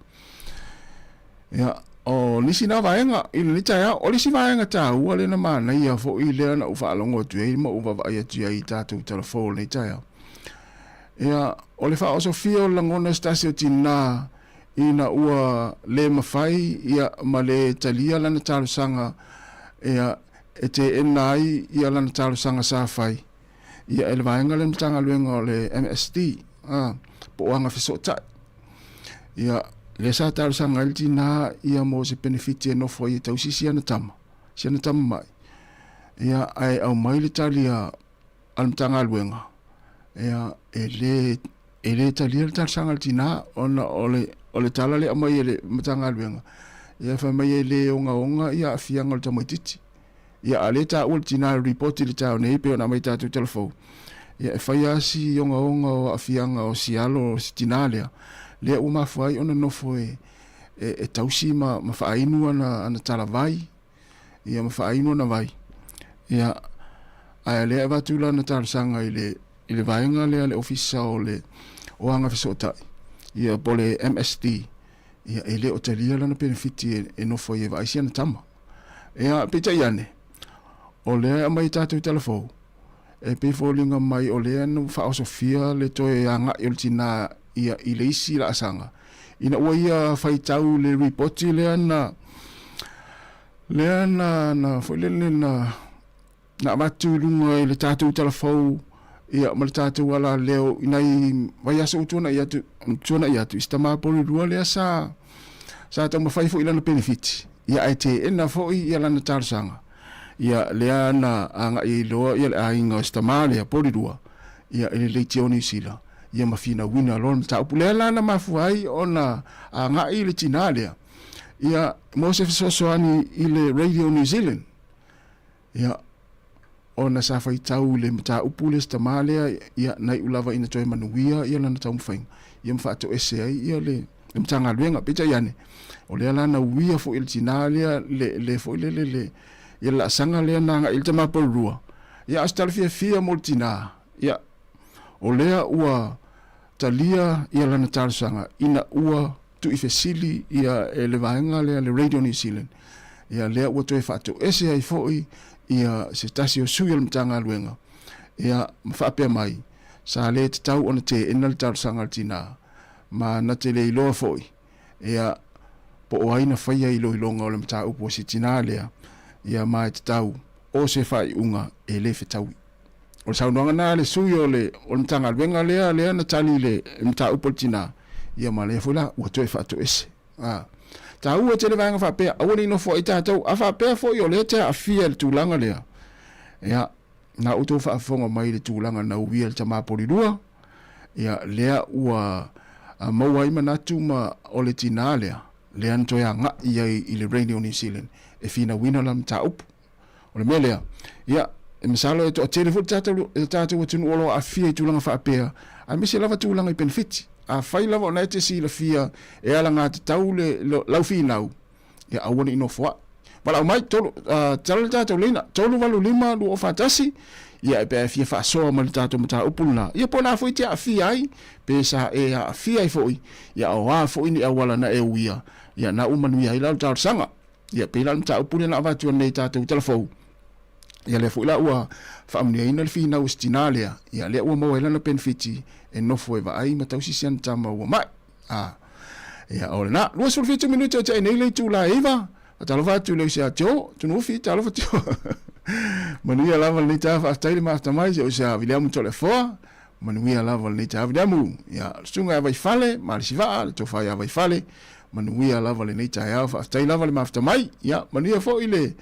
ia o nisi na vaenga i ni ta o nisi vaenga ta u le na ma nei ia fo i le na u fa longo tu e mo u va ia tu ai tato telefone nei ta ia o le fa o so fio langona stasio tina ina ua le mafai ia ma le talia lana talo sanga ia e te enai ia lana talo sanga sa fai ia ele vaenga le mtanga luenga o le MSD po anga fesota ia le sa taru sanga le tina ia mo se benefiti no fo ia tau sisi ana tama mai ia ai au mai le talia al mtanga luenga ia ele talia le taru sanga le tina ona ole tala le amai le mtanga luenga ia fa mai le onga ia afianga le tamaititi ia ale ta ultina report le ta nei pe ona mai ta tu telefon ia fa ia si onga o afianga o sialo sitinalia le uma foi ona no foi tausi ma fa ainu ana tala vai ia ma fa ainu na vai ia ai le va tu la na tar sanga ile vainga le official le o anga fesota ia pole MSD ia ele o talia la na benefiti no foi vai sia na tama ia pita iane o le mai tatu telefon pe folinga mai o le no fa Sofia le to anga iltina ia ilesi la sanga ina o ia fai tau le report le na na foi le na matu lunga le tatu telefon ia mal tatu wala leo inai vai aso tuna ia tu istama poli rua le sa ta ma fai fo ila na benefit ia ite ena fo ia la na tarsanga ia leana anga i loa ia le ainga stamalia polidua ia ele le tioni sila ia mafina wina lon ta upulela na mafuai ona anga i le tinalia ia Mosef Sosoani i le Radio New Zealand ia ona sa fai tau le mta upule stamalia ia nai ulava ina toi manuia ia lana tau mfainga ia mfato ese ia le mtanga luenga pita yane o le lana uia fo il tinalia le fo le ia la sanga le nanga il tama polrua ia astal fia multina ia o lea ua talia ia lana tarsanga ina ua tu ifesili ia ele vaenga le Radio New Zealand ia lea ua toe fato ese ai foi ia se tasi o sui al mtanga luenga ia mfapea mai sa le te tau ona te enal tarsanga tina ma na te le iloa foi ia po o aina whaia ilo ilonga o le mta upo si tina lea ia mai te tau o se whai unga e le whetau o saunoanga na le sui o le mtanga luenga lea na tali le mta upo tina ia ma le fula ua toe whato ese ta ua te le vanga whapea awani no fo i tātou a whapea fo i o le te a fia le tūlanga lea ia na uto whaafonga mai le tūlanga na uwia le tamapori rua ia lea ua maua ima natu ma o le tina lea lea ntoia nga iai i le Radio New Zealand e fina wina lam ta upu o le mea lea ia e misalo e to a telefon tātou atunu olo a fia i tūlanga whapea a misi lava tūlanga i benefiti a fai lava o na te si la fia e ala ngā te tau le lau fi nau ia awana ino fwa wala mai tolu tala tātou leina tolu walu lima lu o fatasi ia e pe fia fa soa ma le tātou mata upulna ia po na foi te a fia ai pe sa e a fia ai foi ia o a foi ni awala na e uia ia na umanu ia ila tātou sanga ia pe la mata upulna na avatu nei tātou telefou ia le foi la ua fa amnia ina le fi nau stinalia ia le ua mo ila na benefiti e nofo e vai ma tau sisian tama ua mai ia ole na 2 minuto te nei le tu la eva talo va tu le sia tio tu no fi talo tio manuia lava le ta fa stai ma sta mai o sia William telefo manuia lava le ta William ia sunga vai fale ma si va to fa ia vai fale manuia lava le ta ia fa stai lava le ma sta mai ia manuia fo ile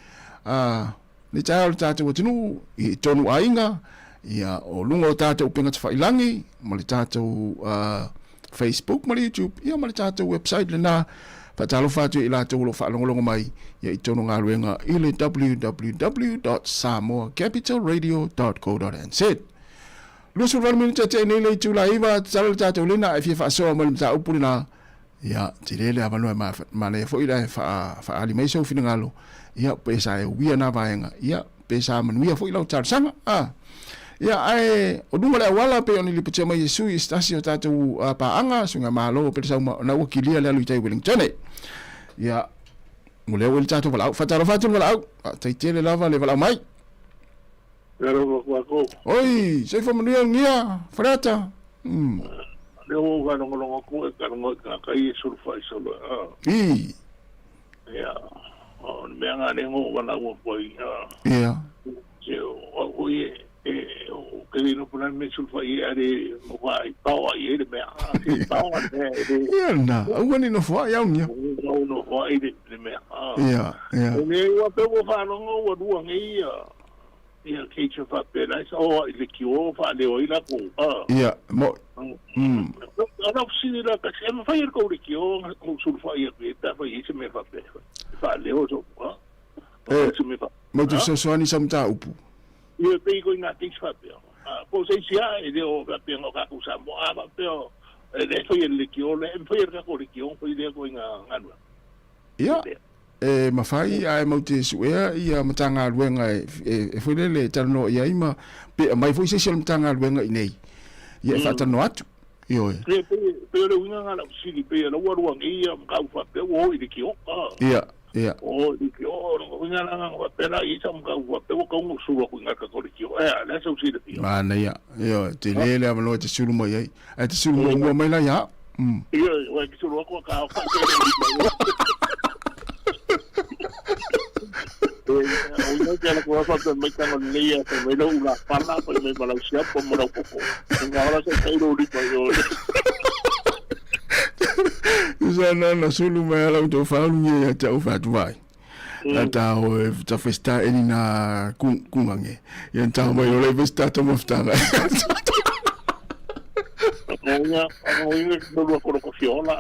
le ta o tatu tunu i tonu ainga ia o lungo tatu pinga te failangi ma le tatu Facebook ma le YouTube ia ma le tatu website le na patalo fatu i la tolo fa longo mai ia i tonu ngā luenga i le www.samoacapitalradio.co.nz lusu ral minuta te nei le tula iwa tsalo tatu le na fi fa so ma le ta upulina ia te le avano ma le fo ila fa ali mai so finangalo ia pesa e wia na vaenga ia pesa manuia fo ila tarsanga ia ai o dunga le wala pe oni lipuche mai Yesu i stasi o tatu paanga sunga malo pe sa na wakilia le luitai Wellington ia mole o tatu wala fatalo fatu wala tai tele lava le wala mai Pero wako. Oi, sei fo manuia ngia frata Le o ga no lo ko ka no ka kai surfa solo ia on me nga ne mo wala wo foi ia o ye ke no pula me sulfa ale mo vai pau ai de me pau ia na au ni no fa ia unia no vai de me ia ne wa pe wo fa no wa du ngi ia ke che fa pe la so le ki o fa le o ila ko ia mo ana si la ka se me fa ir ko le ki o sulfa ia pe ta fa i se me fa pe fa le o so se me fa mo tu so ani samta upu ia pe ko ina tix fa pe po se sia e de o ka pe no ka ku Sāmoa ba pe o le foi le ki o le foi ka ko le ki o foi de ko ina ngana ia mafai ai mau te suea ia matanga luenga e foi le tano ia ima pe mai foi se matanga luenga nei ia fa tano atu io pe le winga ngala sili pe la wa ia ka fa pe o i ki o ia o i ki o winga nga pe la i sam ka wa pe o ka un su ko nga ka ko ki o la so si de ma na ia io te le amalo te sulu mo ia ai te sulu mo mai la ia ia wa ki sulu ko ka no que la cosa que me están en línea que me lo una parla pues me balancear como lo poco ahora se está irónico yo na sulu me la to fa ni ta o fa tu vai ta o ta festa elina kungange ya ta mo yo le festa to mo sta no lo conozco la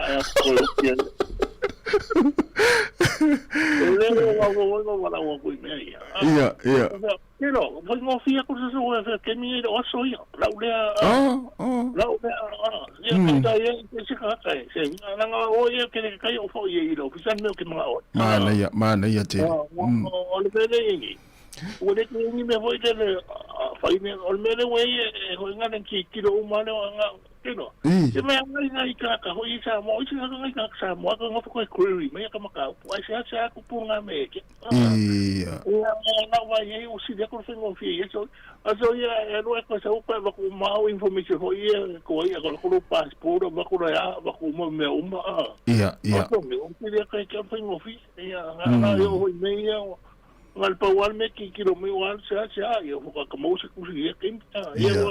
ia pero pues no fia cosas que me o soy la oye que caiu foi e lo fiz no que não mana ia te o le pede o le que ni me foi de fai me o me le o ngana ki kilo umane no se me ngai ka hoi Sāmoa i nga ngai ka Sāmoa ka ngofu ko query me ka maka ai se ku punga me ke na wa ye o si de ko fengo fi so aso ia no ko sa upa ba ku mau information ho ia ko ia ko passport ba ku ya ba ku mo me ia ko me o si de ka fengo fi ia na yo ho me ia ngal pa wal me ki kilo me wal sa ia ko ka mo se ku si ke ia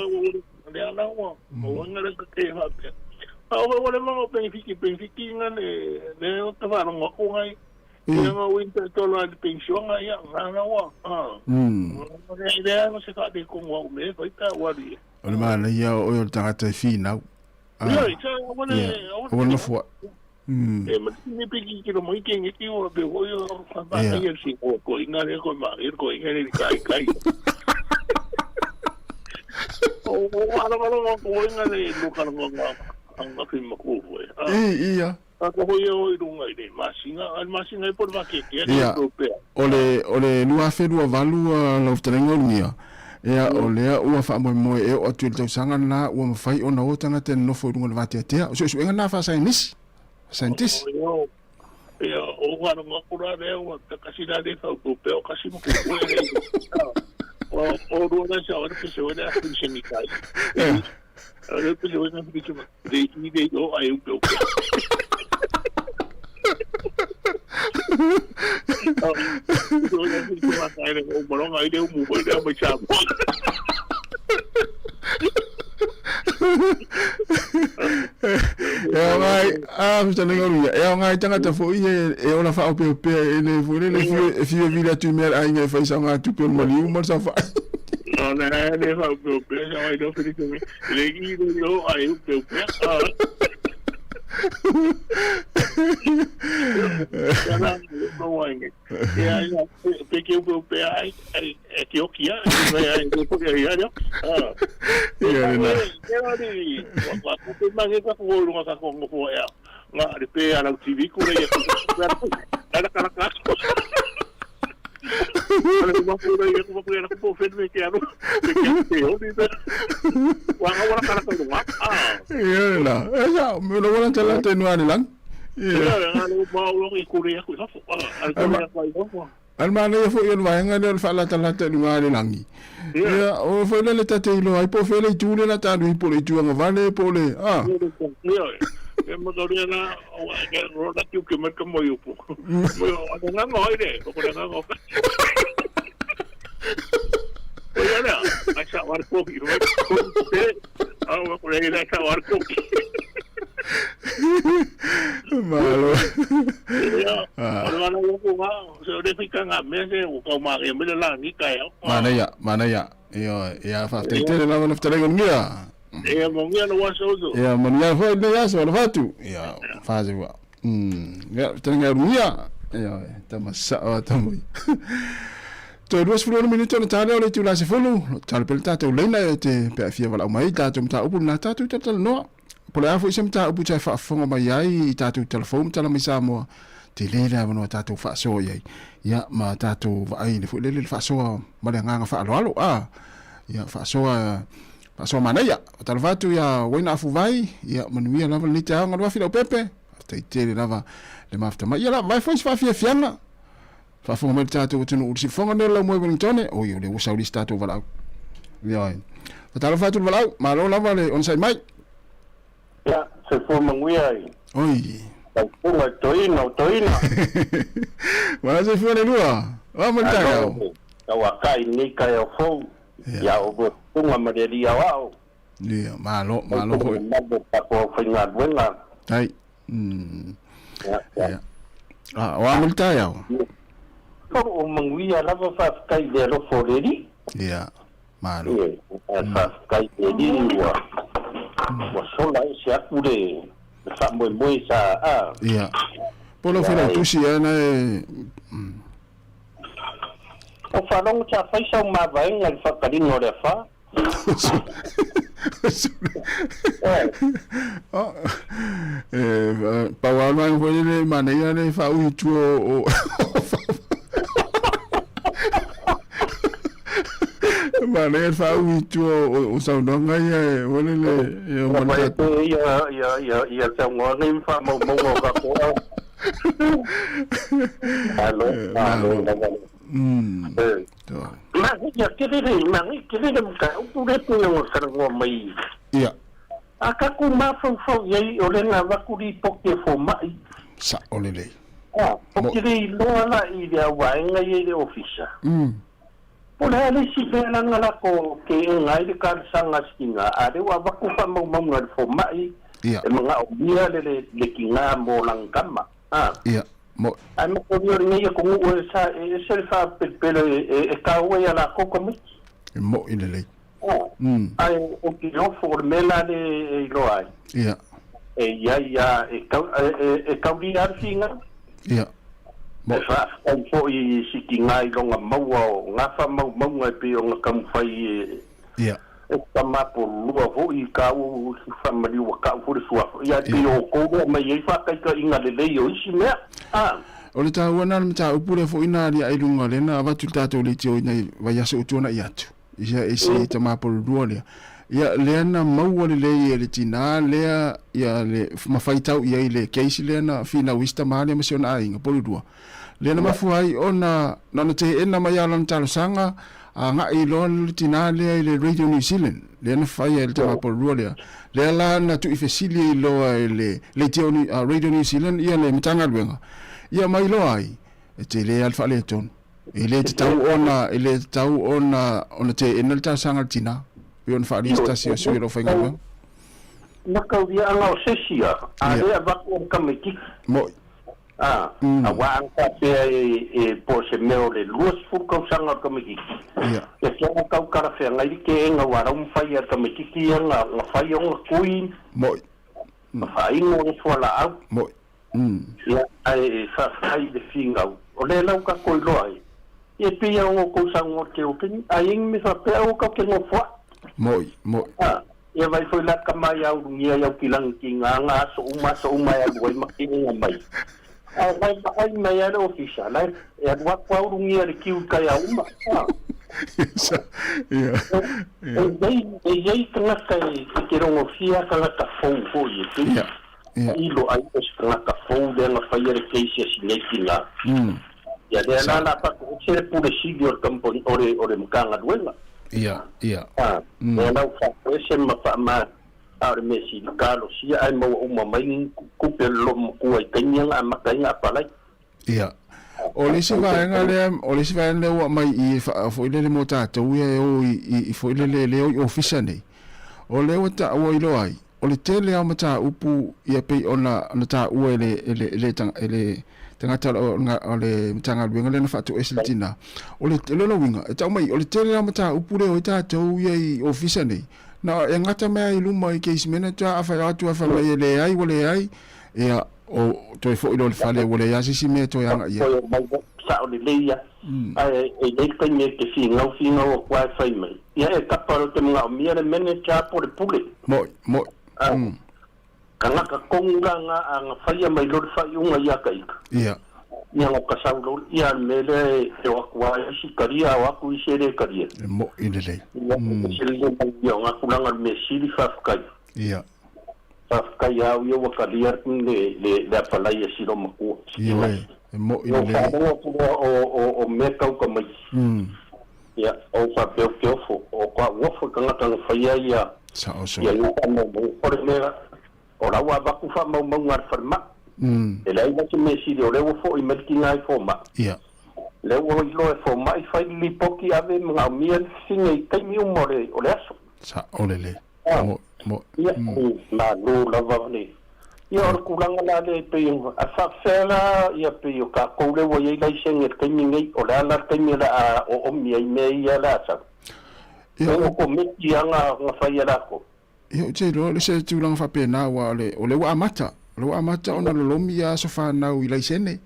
le ala wa mo ngala ke ha pe o le mo benefiki nga le o te va no ko ngai nga winter to la pension ya nga wa le no se ka de ko wa me fa ta wa di o le mana ia o ta ta fina o no fo ma ni pe ki lo mo ke ngi o be o yo ba ya si ko ina le ko ma ko ina le kai ano ko nga le lokal nga ang aking makuha iya ako yo idunga ide masinga por makeke europea ole lua fe lua valu lo trengo nia ia ole ua fa mo e o tu te sanga na ua mafai ona o tanga te no fo dunga vate te so enga na fa scientist ia o wa no makura le o kasida de fa europeo kasi mo o ruona sa ora que se vea a mi casa ahora que se vea mucho más de yo hay un poco yo ya sé que va a caer un balón ahí de un muy bueno muy chavo mr Lengoria ngai tanga te fo e ona fa o pe ne fo le fi vila tu mer ai ngai fa sa nga tu pe mo liu mo sa fa no ne fa o pe sa ai do fi tu le gi do yo ai o pe ya pequeno europeu que o que é porque aí não nga de pe ala Civic ko ya ala kala kasko ala ko ko ya ko fe me que ano que o dice wa wala kala ko wa ya la esa me lo wala tala te no ani lang ya ala ba lo ko ya ko fa ala ko almana ya fo yon wa nga del fa la tala te no ani lang ya o fo le tate lo ai po fe le tu le la ta du po le tu nga vale po le e mo doria na o que roda que me como yo po mo nga ngoi de ko nga ngo Olha, asa warkoki. Ko le asa warkoki. Malo. Mana ko nga, so de fika nga mese ko ma ke me la ni ka ya. Mana ya. Ya fa te la na ftale ngia. Mo ngia no waso do. Ya mo ngia fo de ya so fatu. Ya fa wa. Ya tanga ngia. Ya tamasa tamui. To 2 minuto na tale ole tu la se fulu. Tale pelta to lena te pe fia wala mai ta tum ta upu na ta tu ta no. Pole afu isem ta upu cha fa fonga mai ai ta tu telefon ta la mai Sāmoa. Te lera no ta tu fa so ye. Ya ma ta tu va ai le fu le fa so ma le nga fa alo ya fa so mana ya ta va tu ya wena fu vai ya manuia lava le ta nga wa fila pepe. Te te lava le mafta ma ya la vai fa fia fianga. Fa fonga mai ta tu no si fonga no la mo Wellington o yo le usa uli sta tu vala. Ya. Ta va tu vala ma lo lava le on sai mai. Ya, se forma nguia. Oi. Uma toina. Mas se for lua. Vamos tá. Wa kai ni ka yo fo. Ya o uma maderia wao. Dia, malo foi. Ta ko finga buena. Ai. Ya. Vamos tá ya. O manguia lava fa kai de lo foreri. Ya. Malo. Fa kai de wa. Wa sola ese apure. Sa moi sa ya. Polo fela tu si ana o falong cha fai sa ma vai ngal fa kadino le fa. Pawa mai foi le maneira le fa u tu o maneira fa u tu o sa no ngai o le ya sa ngoni fa mo ka ko. Alo. Ya kiri ka u le tu yo sa ngo mai. Ya. Aka ku ma fo ye o le na va ku ri poke fo mai. Sa o le. Kiri lo na i dia wa ngai le ofisa. Pula le si pela ngala ko ke ngai de kar sanga skinga ade wa ba ku fa mo ngal fo mai. E mga obia le kinga mo lang kama. Ya. Mo ano ko ni ko mo sa selfa pele e ka wa ya la ko ko mo ile le. Ai o ki no formela de lo ai. Ya. Ya e ka ri arfinga. Ya. Mo fa ko i sikinga i longa mau nga fa mau ngai pe o nga kam fai. Ya. Kama po lua vo i ka u family wa ka fu suaf ya pe o ko mai i fa ka inga le yo isi me o le ta wana le ta upure fo ina ri ai lunga le na va tu ta to le tio nei va ya so tona ya tu ia ese ta ma po lua le ya le na mau le le tina le ya le ma fai tau ia le case le na fina wista ma le ma so na inga po lua le na ma fu ai ona na te ena ma ya lan talo sanga nga i lon tina le Radio New Zealand le na fai el tema por rolia le la na tu ifesili lo le tioni Radio New Zealand ia le mtanga lwenga ia mai lo ai te le alfa le ton ele te tau ona te enel ta sanga tina yon fa lista si o lo fai ngwa na ka via nga o sesia ale ba ko kamiki mo awa ka pe po se meo le luas fu ka sanga kamiki ya ke ka ka fe ngai ke nga wa ram fai kamiki nga fai nga kuin mo fai ngo so la au mo ya ai fa fai de finga o le la ka ko lo ai e pe ya ngo ko sanga ke o ke ai mi fa pe o ka ke ngo fo mo ya vai foi la kama ya ngia ya kilang kinga nga so uma ya luai makinga mai ai mai era official e wa kwa urungia le kiu ka ya uma e tanga kai ke rongo fia kala ka fo ye i lo ai tanga ka fo de la fire case si kinga ya de na pa ko se pure sidio kampo ore mkanga duela ya na fa ese ma ar mesi kalo si ai mo uma mai ku pe lo ku ai kenya ma kai apalai ya O le si vaenga le ua mai I fo ile le mo tātou ia o I fo ile le o ofisa nei. O le ua ta ua ilo ai. O le tele au mata upu ia pei ona ta ua ele tangata o le tanga luenga le na fatu esiltina. O le tele la winga. E tau mai, o le tele au mata upu le o tātou ia I ofisa nei. Na e ngata mea I luma I keisi mena tua awhai atu awhai mai le ai, wale ai. Ea o toi fo ilo le fale wale ai sisi mea toi anga ia. Sa o le leia. E nei kainge ke finga o kwa whai mai. Ia e kaparo te mga o mia le mene tia po le pule. Moi. Ka ngaka konga nga whaia mai lor whai unga ia ka ika. Ia. Ia ngo ka saulo ia mele e wakua e si karia o aku I sere karia. Mo inelei. Ia sere ia ngaku langa me siri whafkai. Ia. Whafkai au ia wakaria le apalai e siro makua. Ia. Mo inelei. O me kau ka mai. Ia o ka peo keofo o ka wofo ka ngata nga whaia ia. Sa oso. Ia ia ka mau ore mea o rawa baku wha mau ngar wharma. E lei wasi me siri o lewa fo I melki ngai fo ma. Ia. Lewa I loe fo ma I whai li poki ave mga mia singa I kaimi umore o le aso. Sa olele. Mo. Ia na lo lava le. Ia or kulanga la le pe a whakfela ia pe o ka koule wa iei lai senga kaimi ngai o le ala kaimi la o omi ai mea ia la asa. Ia o ko meki anga whai alako. Ia te ro le se tūlanga whapena wa o le wa amata. Lo amata ona lo lomi ya so fa na I lai sene.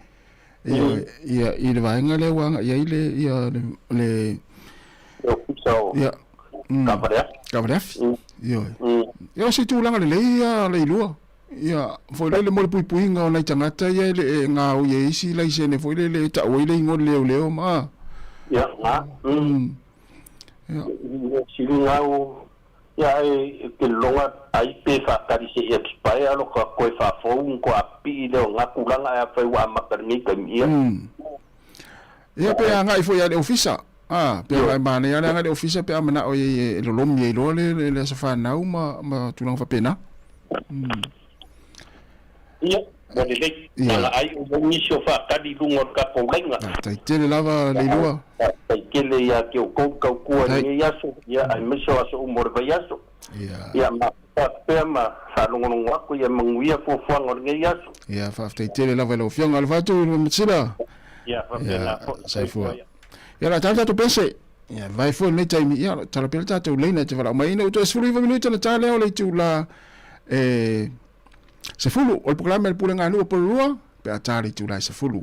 Ia I le vaenga le wanga ia ia le ia Kavaref. Ia. Ia se tūlanga le ia le lua. Ia foi le mo le puinga ona tangata ia le nga o ia isi lai sene foi le ta o le ngol leo ma. Ia nga. Ia silinga o ia ke longa ai pe fa kari se expire lo ka ko fa fo un ko api le nga kulanga ya fa wa makarni kamia ia pe nga I fo ya le ofisa pe ai mane ya nga le ofisa pe amana o ye lo lomi lo le sa fa na ma tu fa pena ia wale le ala ai o ni so fa kari lungo ka po lenga tai tele lava le lua tai kele ya ke o ko ka ku ni ya so ya ai me so aso umor ba ya so ia ma pe ma sa lungo ngo ku ya manguia fo fo ngor nge ya so ia fa tai tele lava lo fianga al fatu mtsila ia fa pena sai fo ia la tanta to pense ia vai fo nei tai ia tala pelta to leina te fala mai no to sfuri minuto na tale o le tu la se fulu o programa el pulenga no por lua pe atari tu la se fulu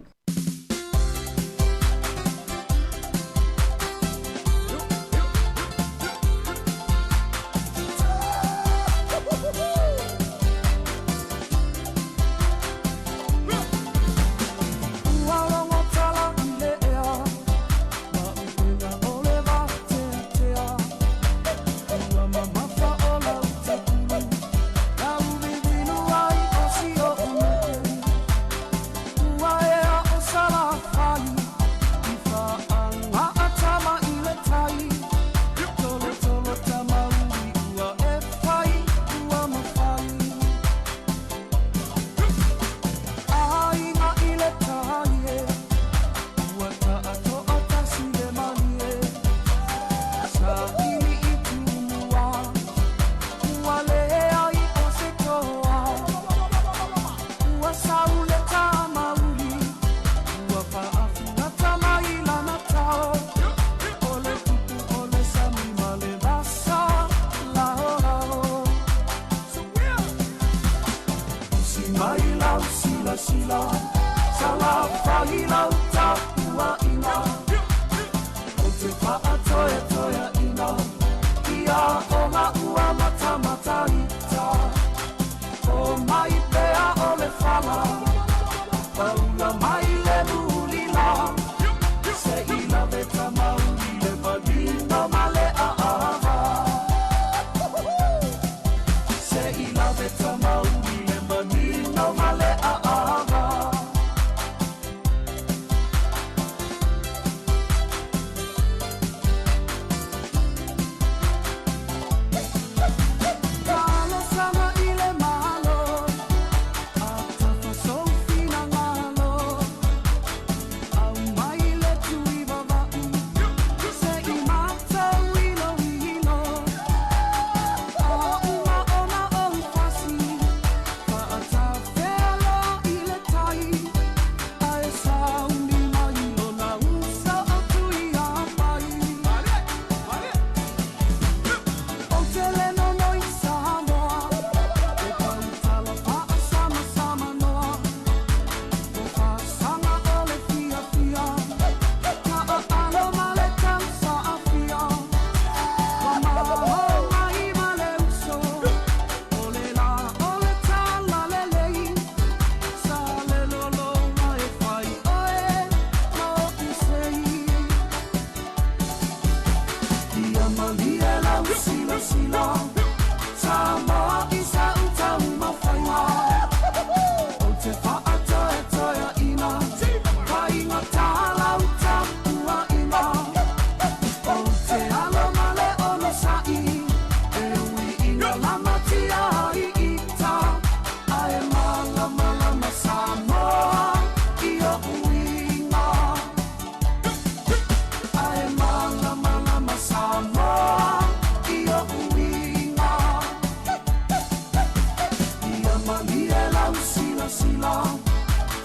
malia lau sila sila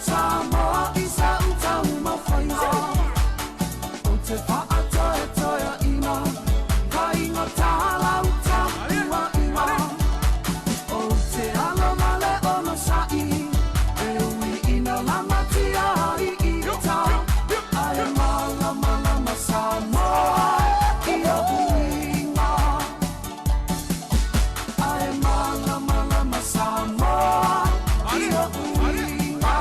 Sāmoa i sa utau mawhaia O te whaatoe toea ina Ka inga tāla utau ua ina O te alo male o no sai E ui ina lamatia i ita Ae mala mala ma Sāmoa i o uinga Ae mala mala ma Sāmoa i o uinga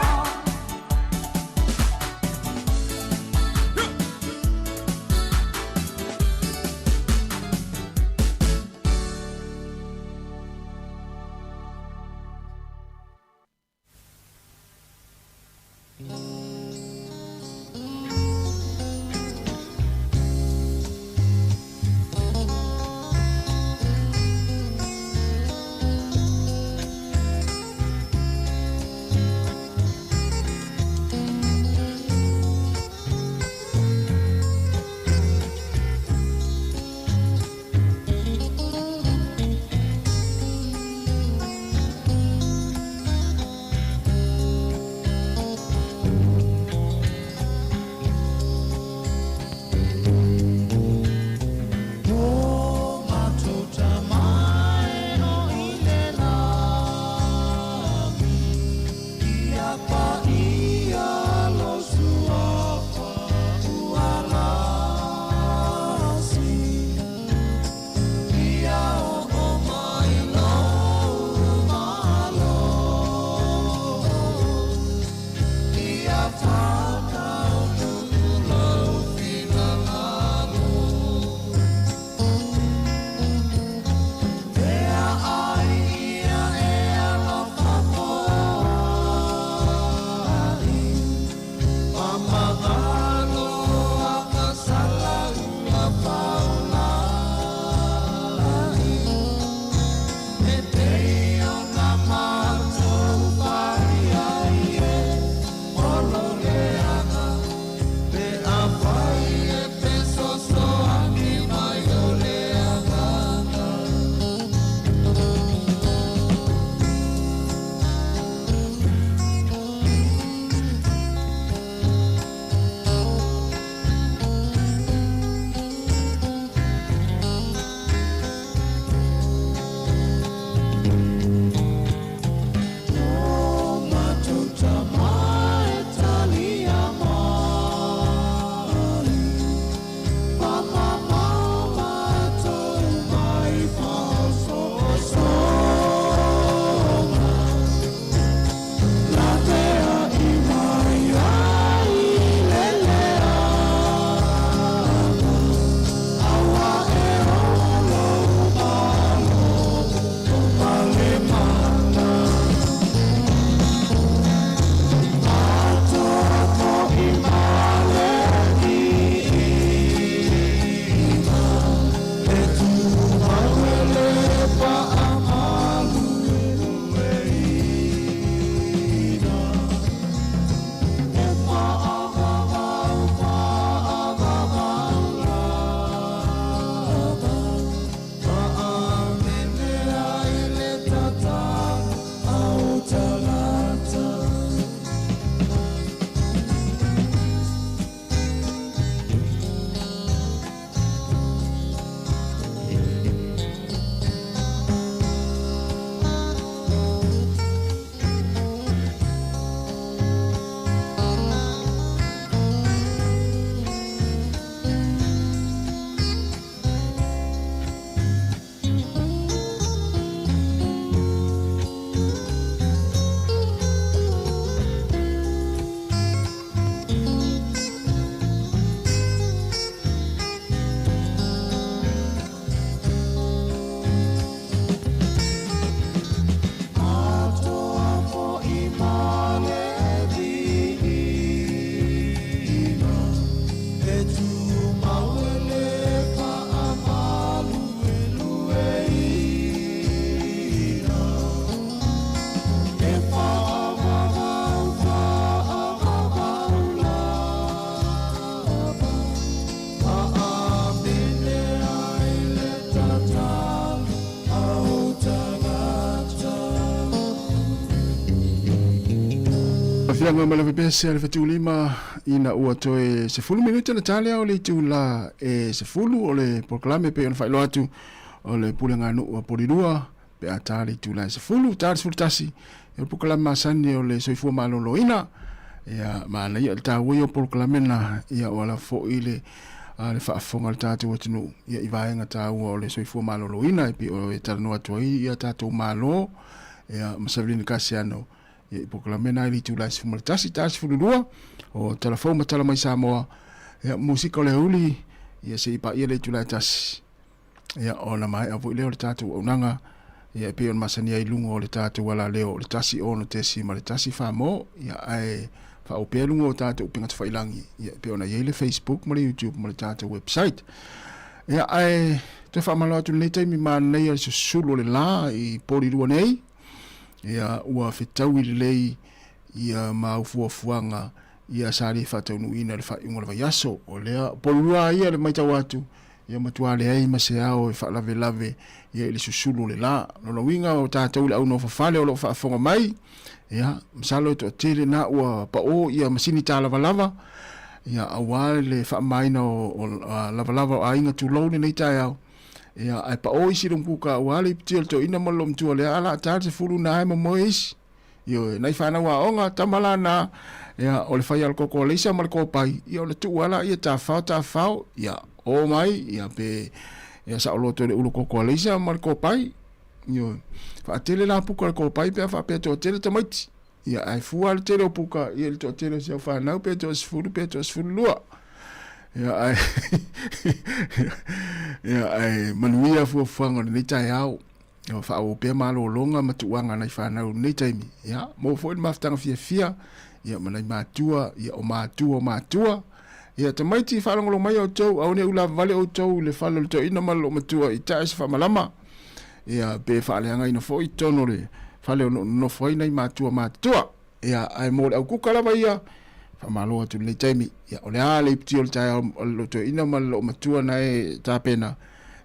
Ia ngā malawi bese ale whatu lima ina ua toe se fulu minuta na tale o le tu la se fulu o le proklame pe on whailo atu o le pule ngā nu o porirua pe a tale tu la se fulu tasi e proklame masani o le soifua malolo ina ia maana ia le tāwai o proklame na ia o la fo ile le whaafonga le tātou atinu ia iwaenga tāua o le soifua malolo ina e pi o e talanoa tua ia tātou malo ia masawilini kasi ano ia proklame na ili tūlai se fumale tasi fulurua o telefon matala mai Sāmoa ia musika o le huli ia se ipa ia le tūlai tasi ia o na mai avu leo le tātou au nanga ia pe on masani ai lungo o le tātou wala leo le tasi ono tesi ma le tasi whamo ia ai whao pia lungo o tātou upinga tawhailangi ia pe ona iei le Facebook ma le YouTube ma le tātou website ia ai te whamalo atu nei taimi ma nei al susulu le la i porirua nei ia ua fetau i lei ia maufuafuanga ia sari whataunu ina le whaiunga le vaiaso o lea polua ia le maitau atu ia matua le ei maseao e whalave lave ia ili susulu le la lona winga o tātou le au no whawhale o lo whaafonga mai ia msalo to tele na ua pao ia masini tā lava lava ia awale le whaamaina o lava lava o ainga tūlou nei tai au ia ai pa o isi rum kuka wale pitiel to ina malom tu le ala tar se fulu na mo mois yo nai fana wa onga tamala na ia o le fai al koko le isa mal ko pai ia le tu wala ia ta fa ia o mai ia pe ia sa lo to le ulo koko le isa mal ko pai yo fa tele la puka ko pai pe fa pe to tele tamait ia ai fu al tele puka ia to tele se fa na pe to fulu lua ia ai ia ai manuia fuafuanga nei tai au ia whao pia malo longa matuanga nei whanau nei taimi ia mo fo i maftanga fia ia manai matua ia o matua ia te maiti whalangolo mai au tau au ne ula vale au tau le whalo le tau ina malo matua i tae se whamalama ia pe whaaleanga ina fo i tono le whale no fo i nei matua ia ai mo au kukalama ia whamaloa tu nei taimi ia o le ale ipti o le tae o to ina malo matua na e tāpena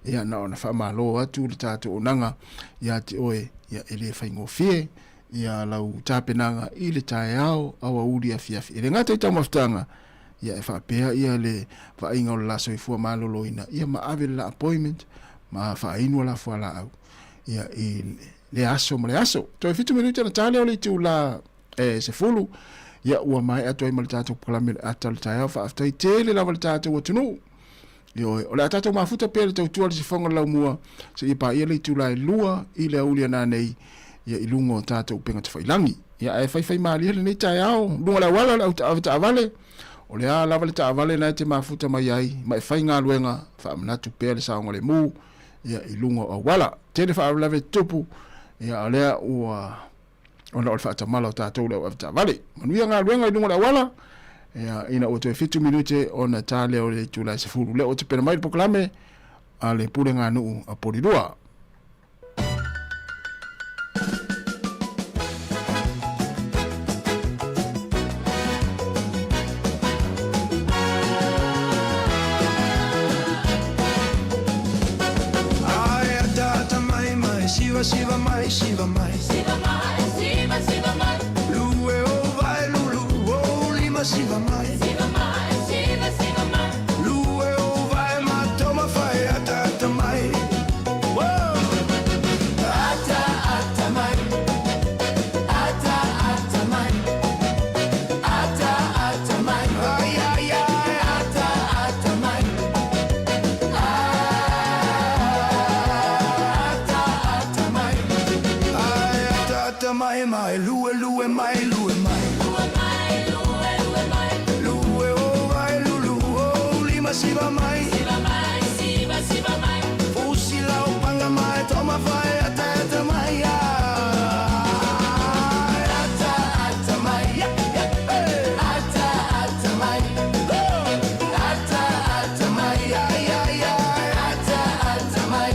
ia na ona whamaloa atu le tātou onanga ia te oe ia ele whaingofie ia lau tāpenanga i le tae au awa uri a fiafi ele ngata i tau maftanga ia e whapea ia le whainga o le laso i fua malolo ina ia ma ave la appointment ma whainua la fua la au ia i le aso ma le aso to e fitu minuta na tale o le tu la se fulu ia ua mai atu ai ma le tātou proklame ata le tae au whaaftai tele lava le tātou atunu yo o le tātou mafuta pere tau tua le sifonga lau mua se ipa ia le tu lai lua i le aulia nā nei ia i lungo tātou penga te whailangi ia e whai maali hele nei tae au lunga la wala le au ta avale o le a lava le ta avale na te mafuta mai ai mai whai ngā luenga whaamanatu pere saonga le mu ia i lungo a wala tele whaamalave tupu ia o lea ua ona o le whaatamala o tātou le au ta avale manuia ngā luenga i lunga la wala ia ina o te fitu minute ona tale o le tūlai se furu le o te pena mai proklame a le pule ngā nuu a porirua. Siva mai, siva mai, siva mai, siva siva mai. Lue o vai lulu o lima siva mai, siva mai, siva mai. Lue o vai ma toma fai ata mai. Wow. Ata mai. Ata mai. Ata mai. Ay ay ay ata mai. Mai lue mai lue o vai lulu o lima siva mai siva mai fusi la o panga mai toma vai ata mai ata mai ata mai ata mai ay ay ay ata mai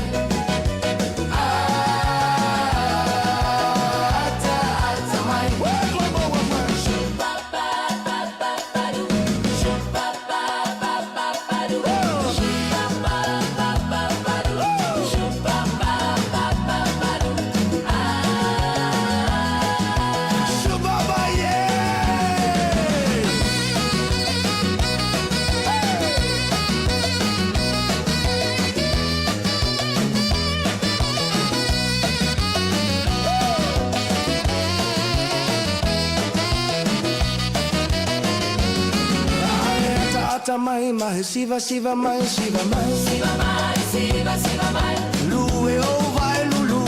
ata mai mai siva siva mai siva mai siva mai siva siva mai lue o vai lulu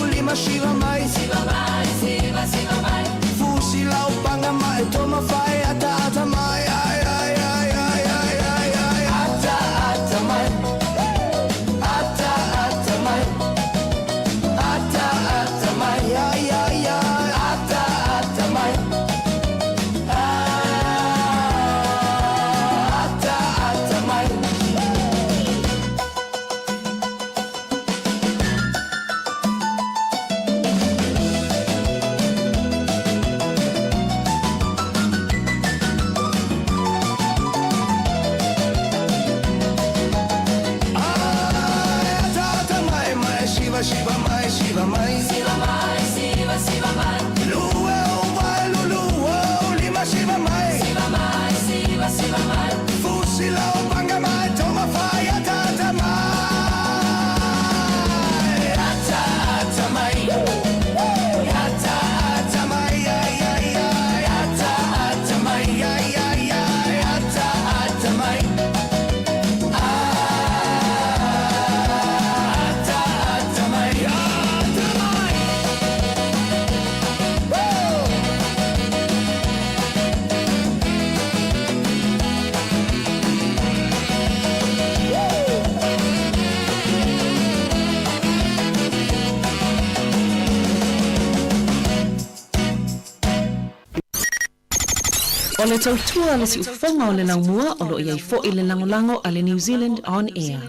o lima siva mai siva mai siva siva mai fusi la upanga mai toma fai ata mai ai ai ai ai ai ai ai ata mai ata mai ata mai ai ai ai ata mai Shiva mai, Shiva mai, Shiva mai, Shiva Shiva mai. Lue o vai lulu o lima Shiva mai, Shiva mai, Shiva Shiva mai. Fusi la o banga mai, toma fai ata mai, ata mai, ata mai, ai ai ai, ata mai, ai ai ai, ata mai. O le tautua le si ufonga o le naumua o lo iai fo i le langolango a le New Zealand On Air.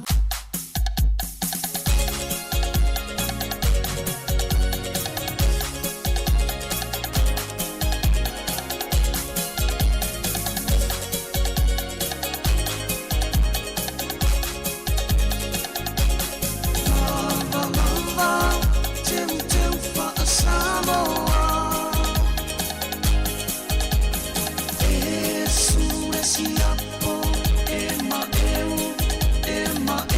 Ema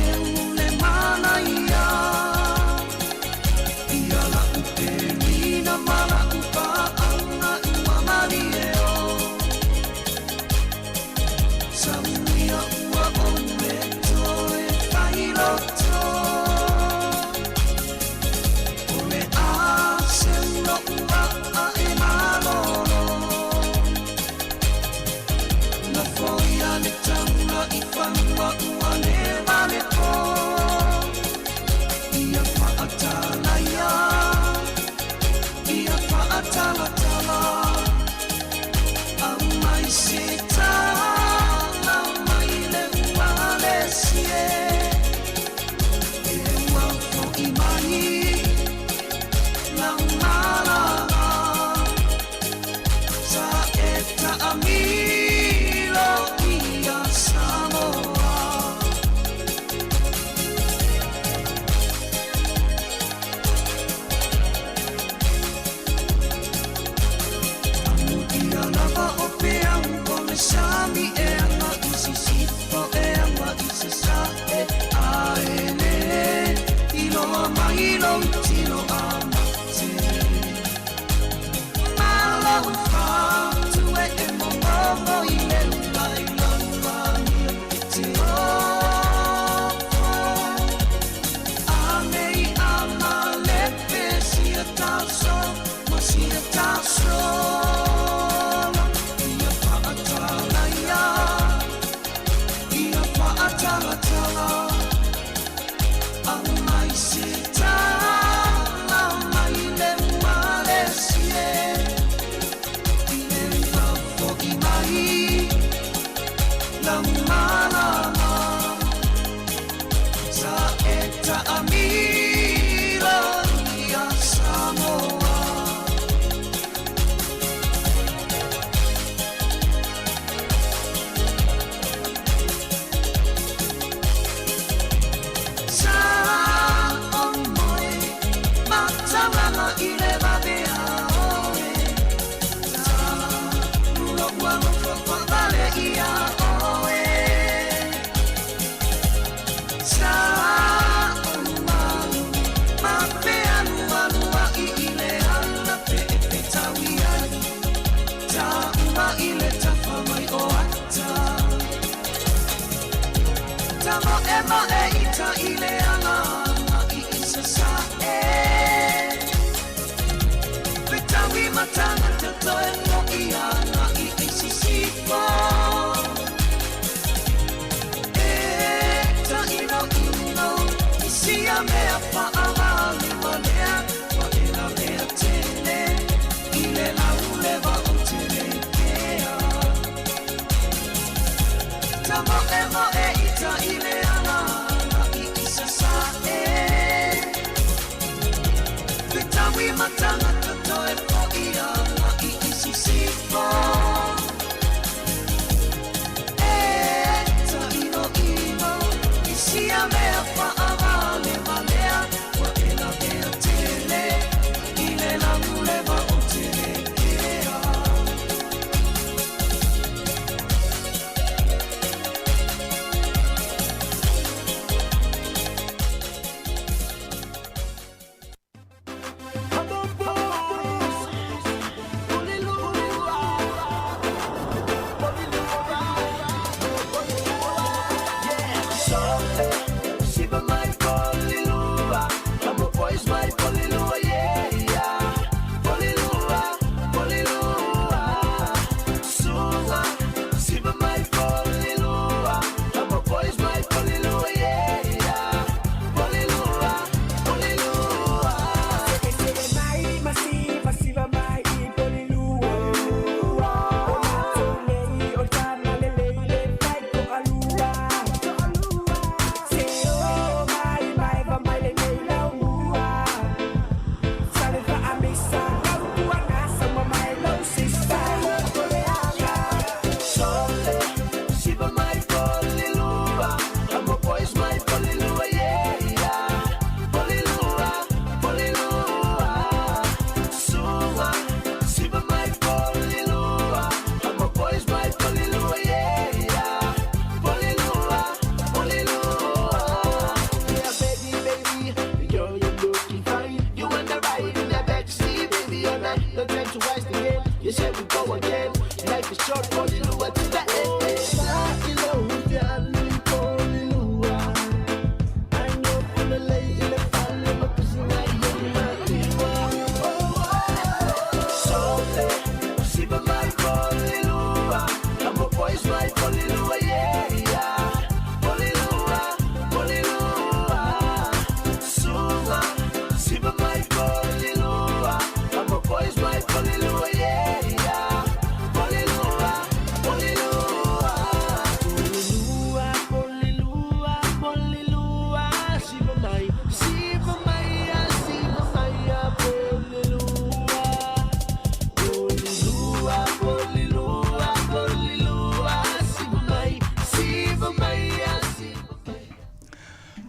ema e ita ile ana I isa sa e Vitawi matanga tato e mo I ana I isa sipo E ta ino I sia mea paala ni manea Wa ina mea tele Ile la uleva o tele kea Tamo emo e ita ile ana I isa sa e Vitawi matanga tato e po I ana I isi sipo E ta ino I sia mea paala ni manea Wa ina mea tele Ile la uleva o tele kea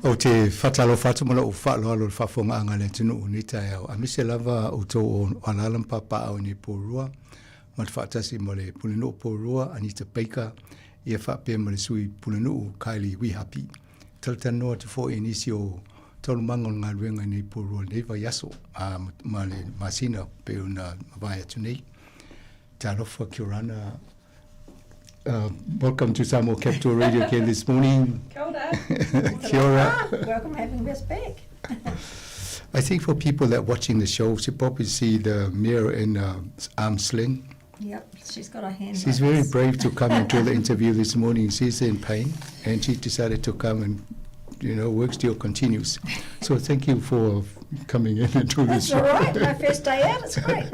O te whatalo whatamula o whaalo alo whafonga anga le tunu unita e au. A mise lava o tō o alalam papa au ni pōrua. Ma te whaatasi mo le pulinu o pōrua, Anita Baker, ia whapea mo le sui pulinu o Kylie Wihapi. Talata noa te fo e nisi o tolu mango ngā ruenga ni pōrua neiva yaso ma le masina pe una mawai atu nei. Talofa kia orana. Welcome to Sāmoa Capital Radio again this morning. Kia ora. Kia ora. Welcome having us back. I think for people that are watching the show, should probably see the mirror in arm sling. Yep, she's got her hand. She's very brave to come and do the interview this morning. She's in pain, and she decided to come and, work still continues. So thank you for coming in and do this. That's all right. My first day out. It's great.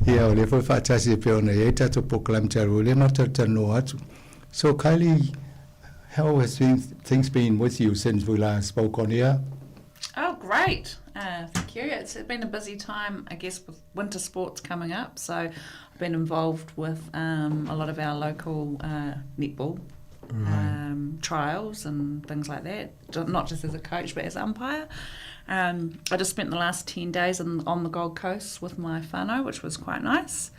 Yeah, o le foi whaatasi e peo nei e tato po kalamitaru le matata no atu. So Kylie, how has things been with you since we last spoke on air? Oh, great. Thank you. It's been a busy time, I guess, with winter sports coming up. So I've been involved with a lot of our local netball trials and things like that, not just as a coach but as umpire. I just spent the last 10 days on the Gold Coast with my whānau, which was quite nice.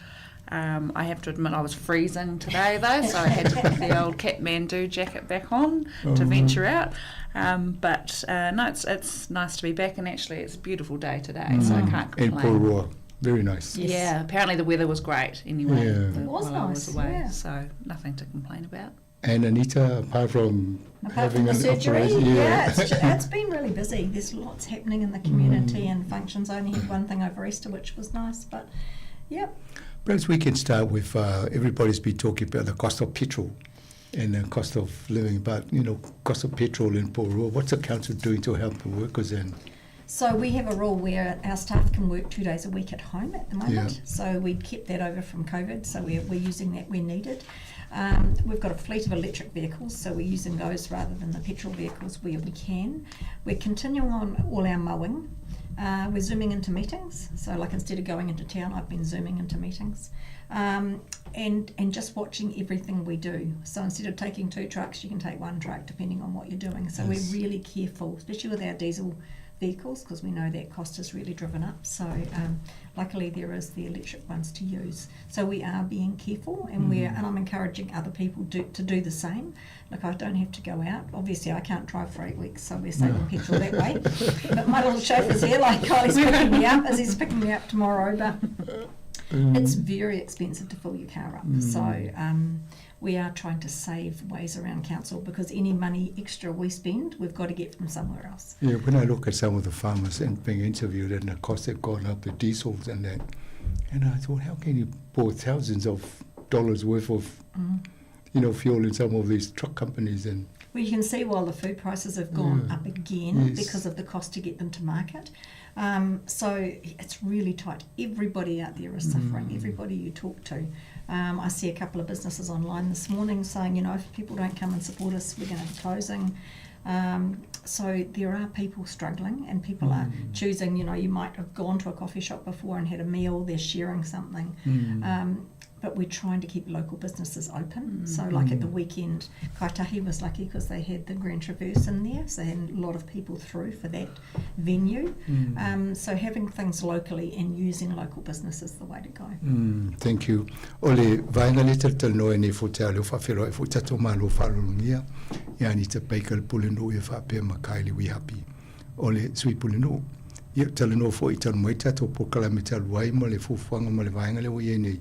I have to admit I was freezing today though, so I had to put the old Kathmandu jacket back on to venture out. But no, it's nice to be back, and actually it's a beautiful day today, so I can't complain. In Pōrua, very nice. Yes. Yeah, apparently the weather was great anyway. It was while nice, I was away, yeah. so nothing to complain about. And Anita, apart from having the an surgery, operation, it's been really busy. There's lots happening in the community and functions. I only had one thing over Easter, which was nice, but yeah. Perhaps we can start with everybody's been talking about the cost of petrol and the cost of living, but cost of petrol in Porua. What's the council doing to help the workers? And so we have a rule where our staff can work 2 days a week at home at the moment. Yeah. So we kept that over from COVID, so we're using that where needed. We've got a fleet of electric vehicles, so we're using those rather than the petrol vehicles where we can. We're continuing on all our mowing. We're zooming into meetings, so like instead of going into town, I've been zooming into meetings. And just watching everything we do. So instead of taking 2 trucks, you can take 1 truck depending on what you're doing. So we're really careful, especially with our diesel vehicles, because we know that cost has really driven up. So luckily there is the electric ones to use. So we are being careful, and and I'm encouraging other people to do the same. Look, I don't have to go out. Obviously I can't drive for 8 weeks, so we're saving petrol that way. But my little chauffeur's here, like Kylie's picking me up, as he's picking me up tomorrow. But it's very expensive to fill your car up. So we are trying to save ways around council, because any money extra we spend, we've got to get from somewhere else. Yeah, when I look at some of the farmers and being interviewed and the cost they've gone up, the diesels and that, and I thought, how can you pour thousands of dollars worth of fuel in some of these truck companies? And well, you can see while the food prices have gone up again because of the cost to get them to market. So it's really tight. Everybody out there is suffering, everybody you talk to. I see a couple of businesses online this morning saying, if people don't come and support us, we're going to be closing. So there are people struggling, and people are choosing, you might have gone to a coffee shop before and had a meal, they're sharing something. But we're trying to keep local businesses open. So like at the weekend, Kaitahi was lucky because they had the Grand Traverse in there, so they had a lot of people through for that venue. So having things locally and using local business is the way to go. Thank you. Ole, vaenga le tal no ene futa le fa fero e futa to malo falungia. Ya ni te peikal pulenu e fa pe makaili we happy. Ole sui pulenu. Ia tal no fo ital moita to pokala metal wai mo le fufuanga mo le vaenga le wo ye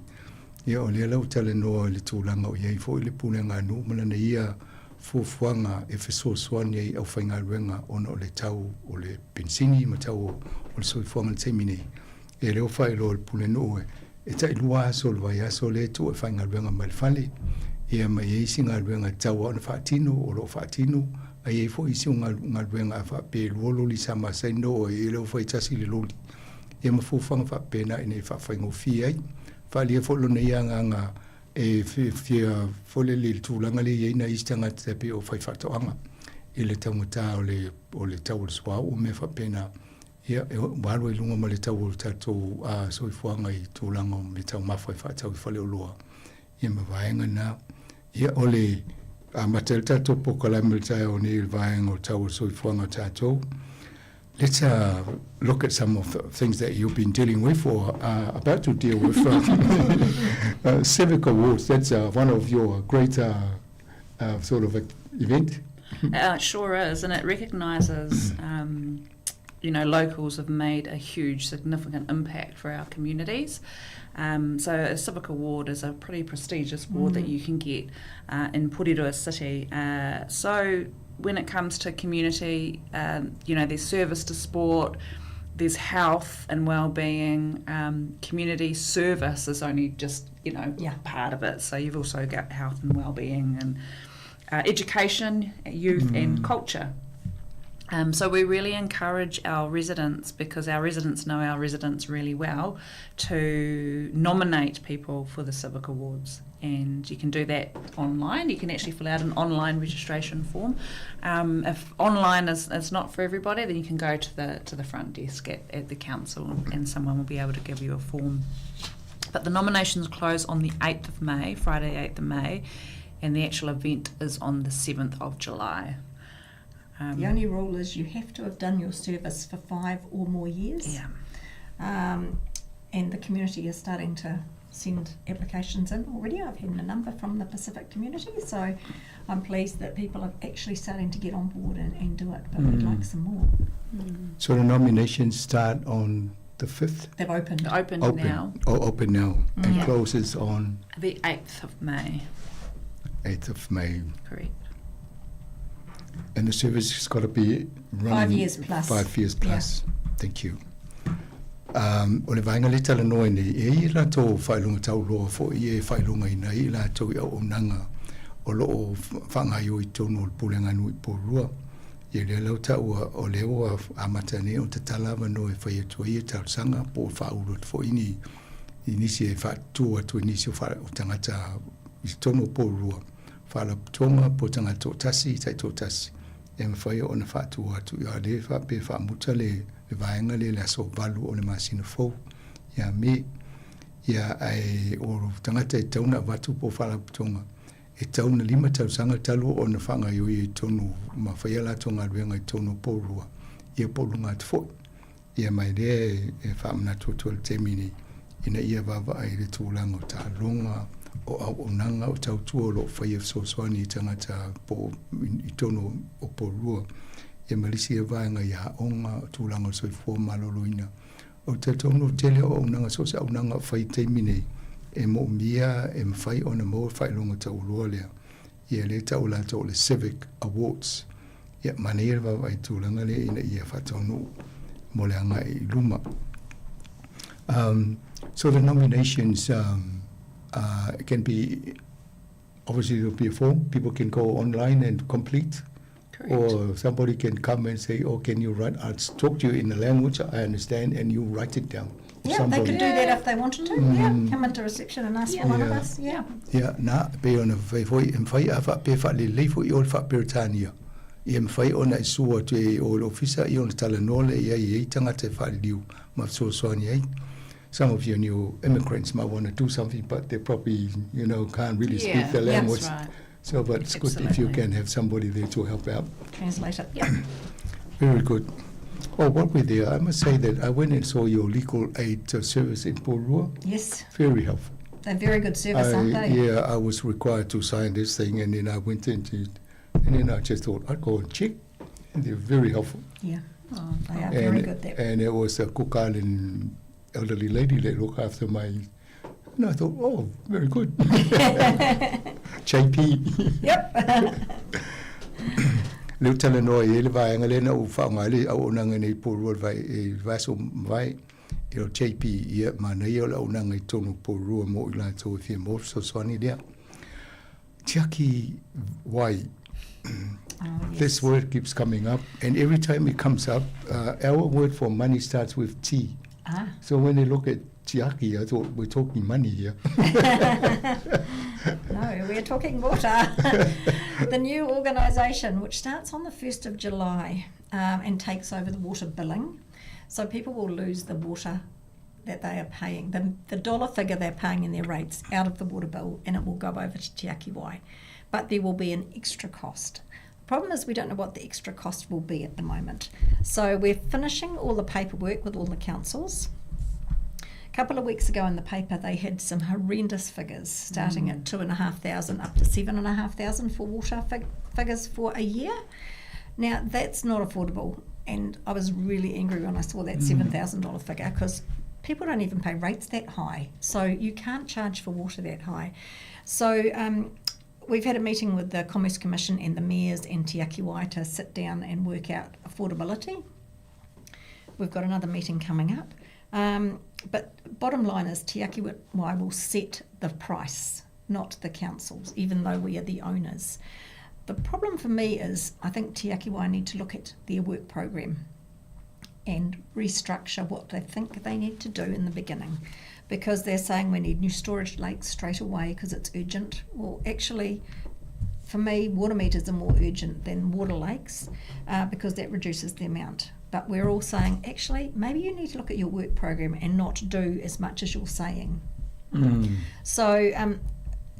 ia o le lau tale noa le tūlanga o iei fo i le pūlenga anu malana ia fufuanga e fesoasoani ai au whaingaruenga ona o le tau o le pensini ma tau o le soifuanga le teimine e leo whai lo le pūleno e tai lua aso le vai aso le tu e whaingaruenga ma le whale ia ma iei si ngaruenga tau ona whaatino o lo whaatino a iei fo isi o ngaruenga a whape luolo li sama saino o e leo whai tasi le loli ia ma fufuanga whapena ine whawhaingo fi ai Falia folo na ianga e fia fole le tūlanga le iei na istanga tepe o whaiwhatoanga. I le taumata o le tau le swa o me whapena. Ia e waro i lunga ma le tau o tatou a soifuanga i tūlanga o me tau mawhai whatau i whale o loa. Ia ma vaenga na. Ia o le matel tatou pokalai ma le tai o ni il vaenga o tau o soifuanga tatou. Let's look at some of the things that you've been dealing with or about to deal with. Civic Awards, that's one of your great sort of event. It sure is, and it recognises, locals have made a huge, significant impact for our communities. So a Civic Award is a pretty prestigious award that you can get in Porirua City. So when it comes to community, there's service to sport, there's health and well-being. Community service is only just, part of it. So you've also got health and well-being and education, youth and culture. So we really encourage our residents, because our residents know our residents really well, to nominate people for the Civic Awards. And you can do that online. You can actually fill out an online registration form. If online is not for everybody, then you can go to the front desk at the council, and someone will be able to give you a form. But the nominations close on the 8th of May, Friday 8th of May, and the actual event is on the 7th of July. The only rule is you have to have done your service for 5 or more years. Yeah. And the community is starting to send applications in already. I've had a number from the Pacific community, so I'm pleased that people are actually starting to get on board and do it, but we'd like some more. So the nominations start on the 5th? They've opened. Open now. Oh, open now. And closes on? The 8th of May. 8th of May. Correct. And the service has got to be running 5 years plus. 5 years plus. Thank you. O le vainga le tala noa nei, e la tō whailunga tau loa fo i e whailunga i nei, la tō i au nanga o loo whangai o i tono o pulenga nui pōrua. I le lau tau o leo a matane o te talawa no e whai atua i e tau sanga po whaurot fo ini inisi e whaatua tu inisi o tangata i tono pōrua. Whala tonga po tangata o tasi, tai tō tasi. E mwhai o na whaatua atu i a le whape whaamuta le vaenga le aso valu o le masina fou. Ia me, ia ai o tangata e tauna watu po whala tonga. E tauna 5 tausanga talu o na whanga i e tonu ma whaiala tonga ruenga i tonu pōrua. Ia pōrunga atu fo. Ia mai rea e whaamna tuatua le temini ina ia wawa ai le tūlanga o tā longa o au nanga o tautua o lo whaia sosoani i tangata po i tonu o pōrua. Ia malisi e vaenga i haonga o tūlanga o soifua maloloina. O te tonu tele o nanga sosa au nanga o whai temini e mo mia e mwhai o na mo whailunga tau loa lea. Ia le tau lato o le Civic Awards. Ia maneira wawa i tūlanga le ina ia whatonu mo le anga i luma. So the nominations can be, obviously there'll be a form, people can go online and complete. Correct. Or somebody can come and say, oh, can you write, I'll talk to you in a language I understand and you write it down. Yeah, they could do that if they wanted to. Come into reception and ask for one of us. Yeah. Na pe ona vai foi em fai afa pe fa le le foi o fa Britania. Em fai ona sua te o officer I ona tala nole ia tanga te fa liu ma so ai. Some of your new immigrants might want to do something, but they probably, can't really speak the language. That's right. So, but it's good if you can have somebody there to help out. Translate it. Yeah. Very good. Oh, what we're there, I must say that I went and saw your legal aid service in Pōrua. Yes. Very helpful. They're very good service, aren't they? Yeah, I was required to sign this thing, and then I went into it, and then I just thought, I'd go and check, and they're very helpful. Yeah, they are very good there. And there was a Cook Island elderly lady that looked after my, and I thought, oh, very good. JP. Yep. Leo tala noa e le vaenga lena o whaonga le au onanga nei Pōrua vai e vaso vai e o JP ia manei o la onanga I tonu Pōrua mo I la tō e whia mo so soani lea. Tiaki wai. This word keeps coming up and every time it comes up, our word for money starts with T. So when they look at Tiaki, I thought we're talking money here. No, we're talking water. The new organisation, which starts on the 1st of July and takes over the water billing. So people will lose the water that they are paying, the dollar figure they're paying in their rates out of the water bill, and it will go over to Te Aki Wai. But there will be an extra cost. The problem is we don't know what the extra cost will be at the moment. So we're finishing all the paperwork with all the councils. A couple of weeks ago in the paper they had some horrendous figures starting at 2,500 up to 7,500 for water figures for a year. Now that's not affordable, and I was really angry when I saw that $7,000 figure because people don't even pay rates that high, so you can't charge for water that high. So we've had a meeting with the Commerce Commission and the mayors and Te Aki Wai to sit down and work out affordability. We've got another meeting coming up. But bottom line is Te Aki Wai will set the price, not the councils, even though we are the owners. The problem for me is I think Te Aki Wai need to look at their work program and restructure what they think they need to do in the beginning, because they're saying we need new storage lakes straight away because it's urgent. Well, actually, for me, water meters are more urgent than water lakes because that reduces the amount. But we're all saying, actually, maybe you need to look at your work program and not do as much as you're saying. So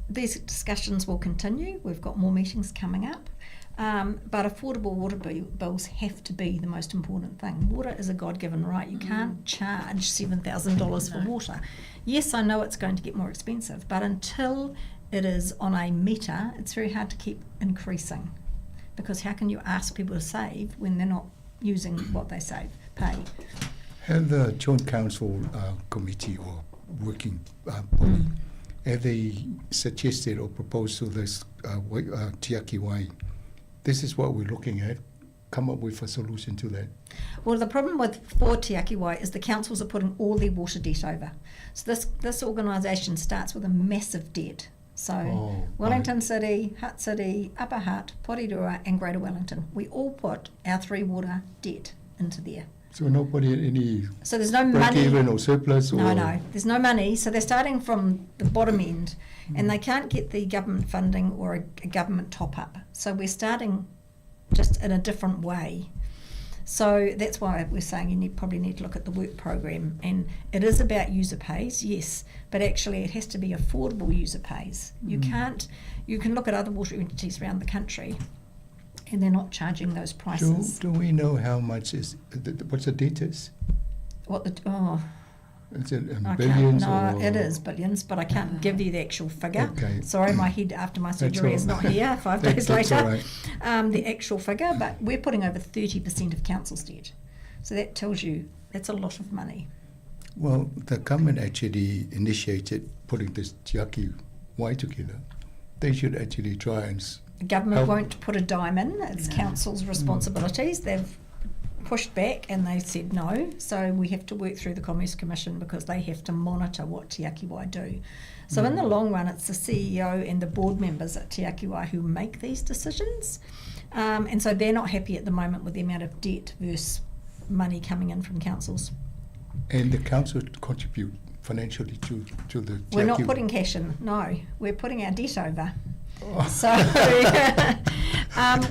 these discussions will continue. We've got more meetings coming up. But affordable water bills have to be the most important thing. Water is a God-given right. You can't charge $7,000 for water. Yes, I know it's going to get more expensive, but until it is on a meter, it's very hard to keep increasing. Because how can you ask people to save when they're not using what they pay? Have the Joint Council Committee or working body Have they suggested or proposed to this Tiaki Wai, this is what we're looking at, come up with a solution to that? Well, the problem for Tiaki Wai is the councils are putting all their water debt over. So this organisation starts with a massive debt. So Wellington City, Hutt City, Upper Hutt, Porirua and Greater Wellington, we all put our 3 water debt into there. So nobody had any so there's no break money. Even or surplus? No, there's no money. So they're starting from the bottom end and they can't get the government funding or a government top-up. So we're starting just in a different way. So that's why we're saying you probably need to look at the work program, and it is about user pays, yes, but actually it has to be affordable user pays. You can look at other water entities around the country and they're not charging those prices. Do we know how much is, what's the debt is? Is it in billions? It is billions, but I can't give you the actual figure. Okay. Sorry, my head after my surgery is not here 5 days later. Right. The actual figure, but we're putting over 30% of council's debt. So that tells you that's a lot of money. Well, the government actually initiated putting this Tiaki Wai together. They should actually try and... The government won't put a dime in. It's council's responsibilities. They've pushed back and they said no, so we have to work through the Commerce Commission because they have to monitor what Tiaki Wai do. So in the long run, it's the CEO and the board members at Tiaki Wai who make these decisions, and so they're not happy at the moment with the amount of debt versus money coming in from councils. And the council contribute financially to the Tiaki. We're not putting cash in, no, we're putting our debt over. So we're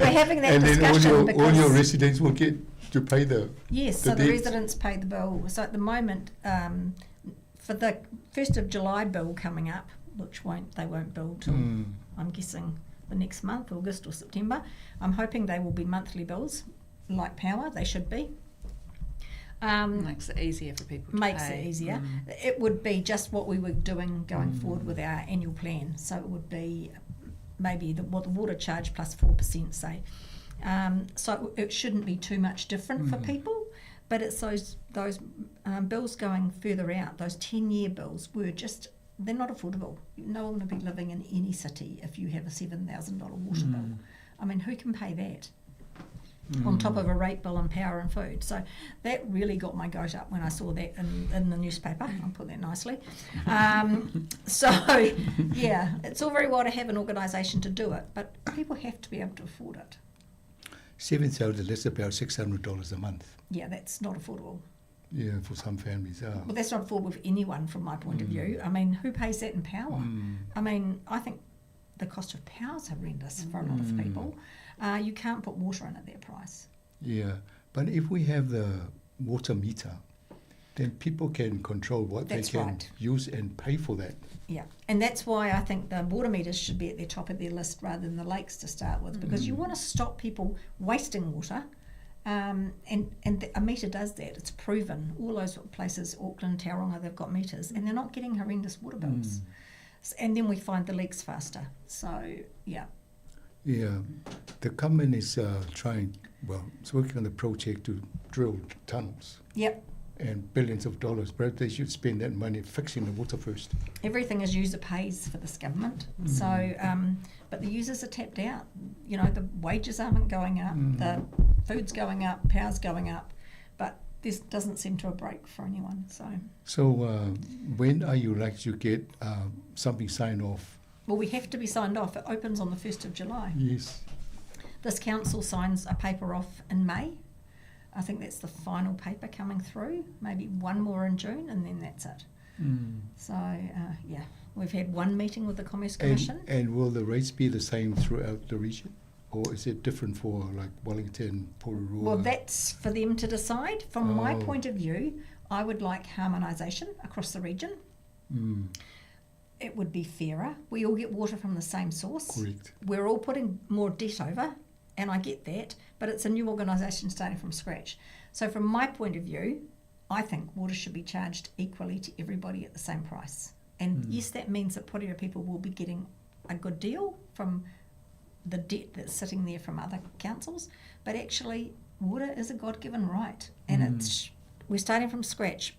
having that discussion. And then all your residents will get to pay the the residents pay the bill. So at the moment, for the 1st of July bill coming up, which they won't bill till I'm guessing the next month, August or September. I'm hoping they will be monthly bills, like power. They should be. Makes it easier for people to pay. Makes it easier. It would be just what we were doing going forward with our annual plan. So it would be maybe the water charge plus 4%, say. So it shouldn't be too much different for people, but it's those bills going further out, those 10-year bills they're not affordable. No one will be living in any city if you have a $7,000 water bill. I mean, who can pay that? On top of a rate bill and power and food. So that really got my goat up when I saw that in the newspaper. I'll put that nicely. It's all very well to have an organisation to do it, but people have to be able to afford it. 7,000, that's about $600 a month. Yeah, that's not affordable. Yeah, for some families. Well, that's not affordable for anyone from my point of view. I mean, who pays that in power? I mean, I think the cost of power is horrendous for a lot of people. You can't put water in at that price. Yeah, but if we have the water meter, then people can control what they can use and pay for that. Yeah, and that's why I think the water meters should be at the top of their list rather than the lakes to start with, because you want to stop people wasting water, and a meter does that. It's proven. All those places, Auckland, Tauranga, they've got meters, and they're not getting horrendous water bills. And then we find the leaks faster. So, yeah. Yeah, the government is it's working on the project to drill tunnels. Yep. And billions of dollars. Perhaps they should spend that money fixing the water first. Everything is user pays for this government. So, but the users are tapped out. You know, the wages aren't going up, the food's going up, power's going up, but this doesn't seem to a break for anyone. So when are you likely to get something signed off? Well, we have to be signed off. It opens on the 1st of July. Yes. This council signs a paper off in May. I think that's the final paper coming through. Maybe one more in June, and then that's it. So, we've had one meeting with the Commerce Commission. And will the rates be the same throughout the region? Or is it different for, like, Wellington, Porirua? Well, that's for them to decide. From my point of view, I would like harmonisation across the region. It would be fairer. We all get water from the same source. Correct. We're all putting more debt over, and I get that, but it's a new organisation starting from scratch. So from my point of view, I think water should be charged equally to everybody at the same price. And yes, that means that Porirua people will be getting a good deal from the debt that's sitting there from other councils, but actually water is a God-given right, and we're starting from scratch.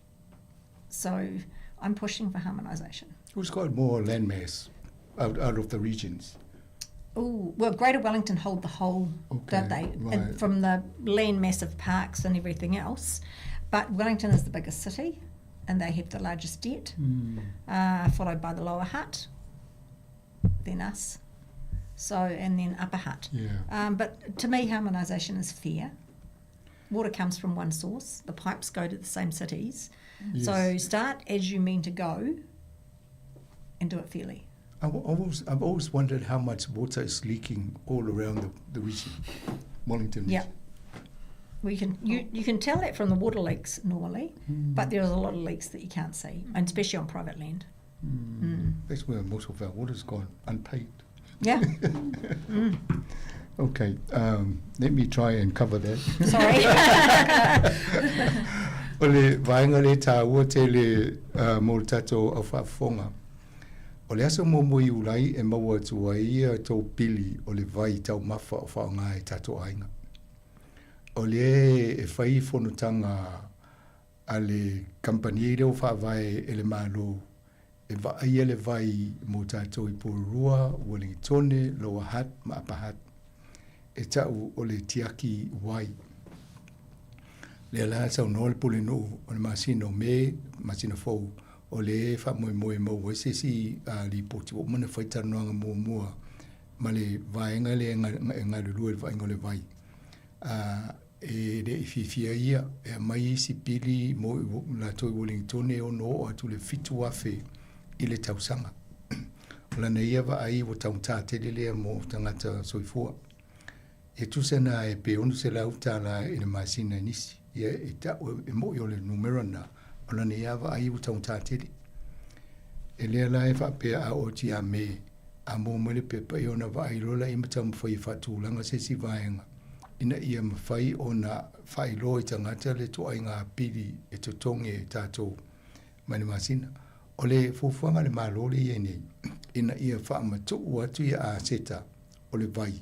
So I'm pushing for harmonisation. Who's got more landmass out of the regions? Oh, well, Greater Wellington hold the whole, don't they? Right. And from the land mass of parks and everything else. But Wellington is the biggest city, and they have the largest debt, followed by the Lower Hutt, then us, so, and then Upper Hutt. Yeah. But to me, harmonisation is fair. Water comes from one source. The pipes go to the same cities. Yes. So start as you mean to go, and do it fairly. I've always wondered how much water is leaking all around the region, Wellington. Yeah. Well, you can tell that from the water leaks normally, but there's a lot of leaks that you can't see, and especially on private land. That's where most of our water's gone, unpaid. Yeah. Okay, let me try and cover that. Sorry. O le vaenga le tāua te le mō tātou au whaafonga. O le aso mō mui ulai e maua tua ia tau pili o le vai tau mawha o whaonga e tātou ainga. O le e whai whonutanga a le kampani reo whaavai e le mālo e vai le vai mō tātou i Porurua, Wellingtone, Lower Hutt, ma Upper Hutt. E tau o le tiaki wai. Le ala sau no le pule no o le masino me, masino fou, o le wha moe mo se si li poti o mana whaita noanga mua ma le vaenga le ngā lulua le vaenga le vai. E le ififia ia, e mai si pili mo la toi Wellingtone o no atu le fitu afe i le tausanga. Lana ia wa ai o taunta te lelea mo tangata soifua. E tusena e pe onu se lau tala i le masina nisi. Ia e tau e mo i o le numero na. O lana ia wa ai o taunta te le. E lea la e whapea a o ti a me. A mo mele pepa i ona wa ai lola i mata mwhai whatulanga se si vaenga. Ina ia mwhai o na whai lo i tangata le to ai ngā pili e to tonge e tātou mani masina. O le fufuanga le malole i nei. Ina ia wha matu atu ia a seta o le vai.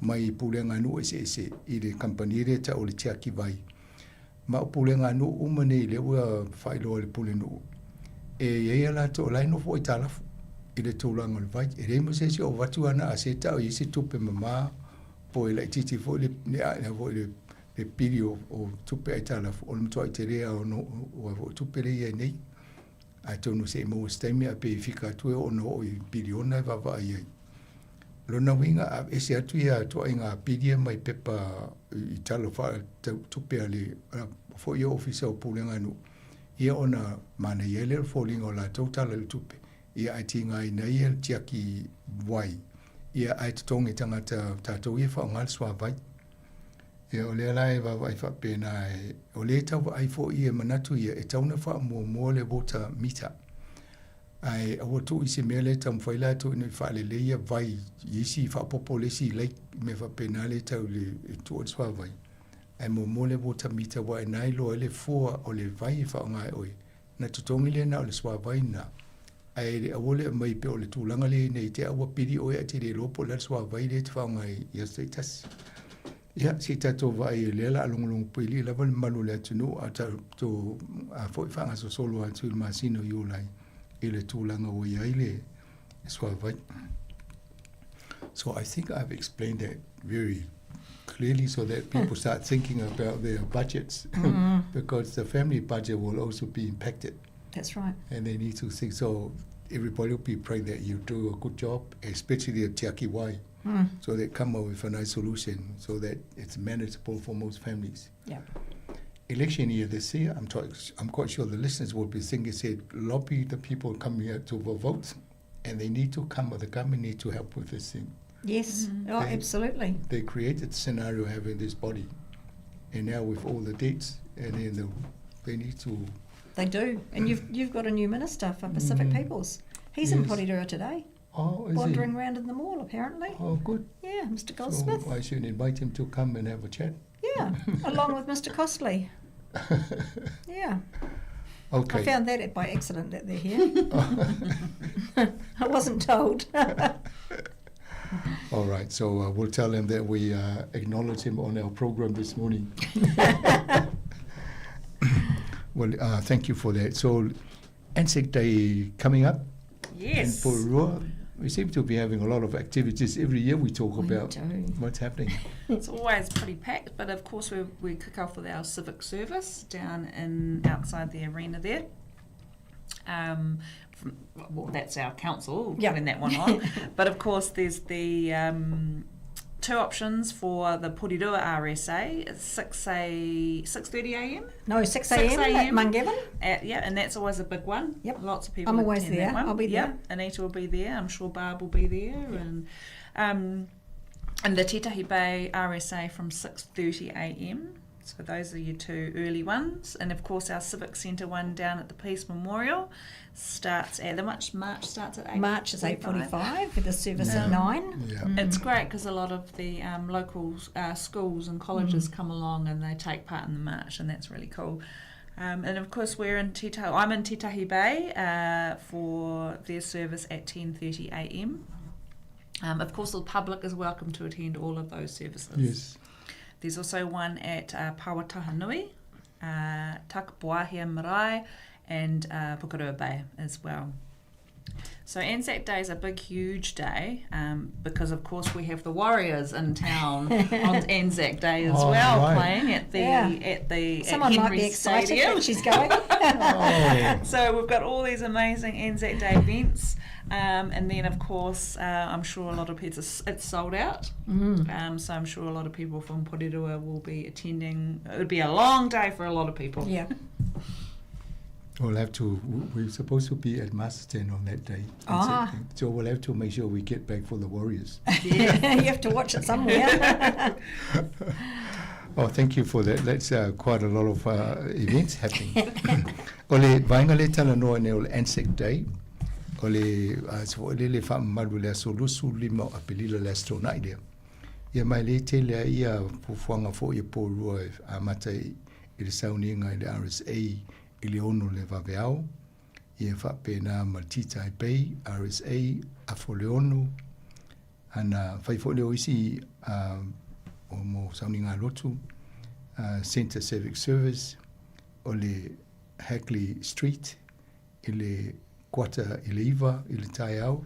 Mai pulenga nu ese i le kampanire ta o le tiaki vai. Ma pulenga nu umane i le ua whailo le pulenu. E ia la to lai no fo i talafu i le tūlanga le vai. E reimo se o watu ana a seta o isi tupe mama po i lai titi fo le pili o tupe ai talafu. O le mtua i te rea o tupe rea nei. A tonu se mo stemi a pe fika tue o no o i biliona va va ai. Lona winga a ese atu ia to inga pidia mai pepa i talo fa tupe ale fo ia ofisa o pulenga nu. Ia ona mana yele falling o la total le tupe. Ia ai tinga i nei el tiaki wai. Ia ai tongi tangata tatou ia fa ngal swa vai. E o le lai va vai fa pena e o le tau ai fo ia manatu ia e tauna fa mo le bota mita. Ai o tu i se mele tam foi la tu ni fa le ia vai isi fa popole si le me fa pena le tau le tu o swa vai. Ai mo le bota mita wa nai lo le fo o le vai fa ngai oi. Na tutongi le na o le swa vai na. Ai le o le mai pe o le tulanga le nei te awa pidi o e te le lopo le swa vai le fa ngai ia status. Ia, si tato vai le la long pili la val malu le tunu a to a foi fanga so solo a tu masino yu lai ile tūlanga o ia ile swa vai. So I think I've explained that very clearly so that people start thinking about their budgets because the family budget will also be impacted. That's right. And they need to think, so everybody will be praying that you do a good job, especially the Tiaki Wai. So they come up with a nice solution so that it's manageable for most families. Yeah. Election year this year, I'm quite sure the listeners will be thinking, said, lobby the people coming here to vote, and they need to come, or the government need to help with this thing. Yes, absolutely. They created the scenario having this body, and now with all the dates, and then they need to. They do, and you've got a new minister for Pacific Peoples. He's in Porirua today. Oh, is wandering around in the mall, apparently. Oh, good. Yeah, Mr. Goldsmith. So I should invite him to come and have a chat. Yeah, along with Mr. Costley. Yeah. Okay. I found that by accident that they're here. I wasn't told. All right, so we'll tell him that we acknowledge him on our program this morning. Well, thank you for that. So Anzac Day coming up. Yes. In Porua. We seem to be having a lot of activities. Every year we talk about what's happening. It's always pretty packed, but of course we kick off with our civic service down outside the arena there. Well, that's our council putting that one on. But of course there's the 2 options for the Porirua RSA. It's 6:30 a.m. No, 6 a.m. at Mungavin. And that's always a big one. Yep. Lots of people. I'm always attend there. that one. I'll be there. Anita will be there. I'm sure Barb will be there. And the Titahi Bay RSA from 6:30 a.m. So those are your 2 early ones. And of course our Civic Centre one down at the Peace Memorial starts at March starts at 8:45. March is 8:45 with the service at 9. Yeah. It's great because a lot of the local schools and colleges come along and they take part in the march, and that's really cool. And of course I'm in Titahi Bay for their service at 10:30 a.m. Of course the public is welcome to attend all of those services. Yes. There's also one at Pawatahanui, Takapuahia Marae, and Pukarua Bay as well. So Anzac Day is a big, huge day because, of course, we have the Warriors in town on Anzac Day as playing at the Someone at might Henry be excited Stadium. when she's going. So we've got all these amazing Anzac Day events, and then, of course, I'm sure a lot of people, it's sold out. So I'm sure a lot of people from Porirua will be attending. It would be a long day for a lot of people. Yeah. We're supposed to be at Masterton on that day. So we'll have to make sure we get back for the Warriors. Yeah, you have to watch it somewhere. Oh, thank you for that. That's quite a lot of events happening. Ole vainga le tala noa ne ole Anzac Day. Ole so le fa malu le solusu lima apelila le astronai le. Ia mai le tele ia pufuanga fo ia porua a matai i le sauninga i le RSA i le ono le vaveao. Ia fa pena Maltita i pei RSA a fo le ono. Ana fai fo le oisi o mo sauninga lotu. Centre Civic Service o le Hackley Street i le Quata i le Iva i le Taiao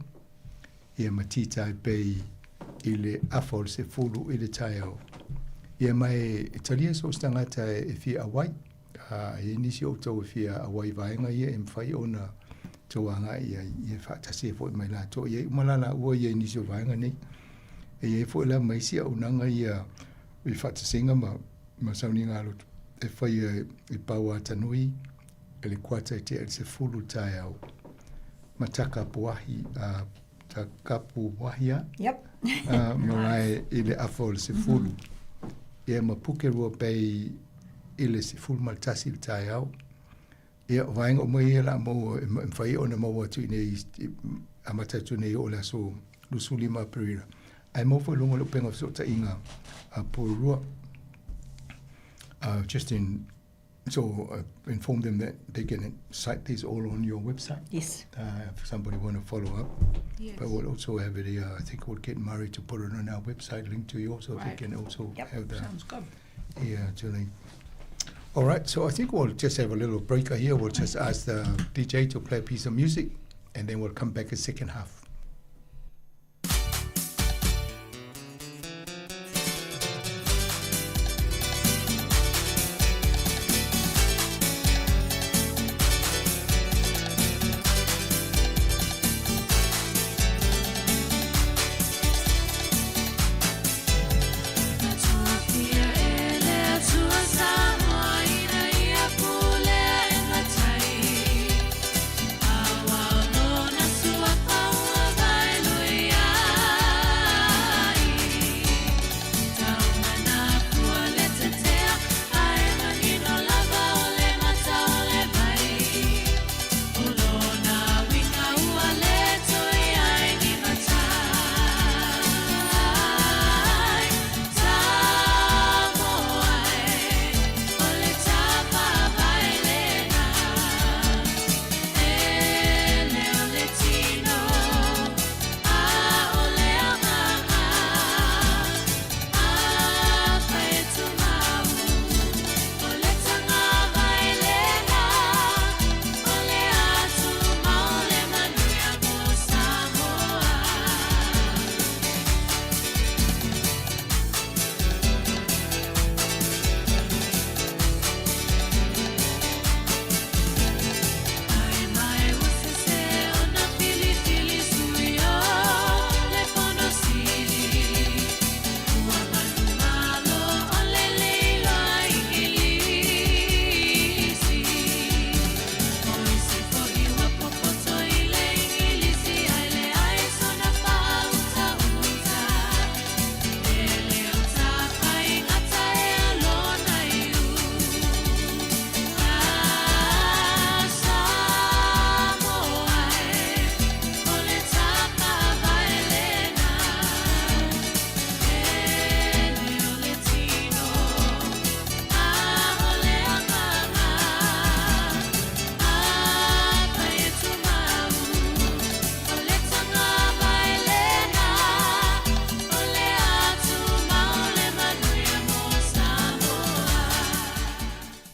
ia matita i pei i le Afol se fulu i le Taiao ia mai Italia so stangata e fia awai e nisi o tau e fia awai vaenga ia e mwhai ona tauanga ia whaatase fo i mai la to ia umalala ua ia nisi o vaenga nei e fo la maisi a unanga ia i whaatasenga ma sauni ngā lotu. E whai i pau a tanui, e le kuata i te e se fulu tai au. Ma takapu wahia. Yep. Marai i le afo le se fulu. Ia ma puke rua pei i le se fulu maltasi le tai au. Ia vaenga o mai ia la mo e whai o na maua tu nei a matatu nei o la so lusuli ma perira. Ai mo fo lunga lo penga so ta inga a porua. Inform them that they can cite these all on your website. Yes. If somebody want to follow up. Yes. But we'll also have it here. I think we'll get Murray to put it on our website, link to yours, so they can also have the... Sounds good. Yeah, Julie. All right, so I think we'll just have a little break here. We'll just ask the DJ to play a piece of music, and then we'll come back in second half. Awa no na sua kawa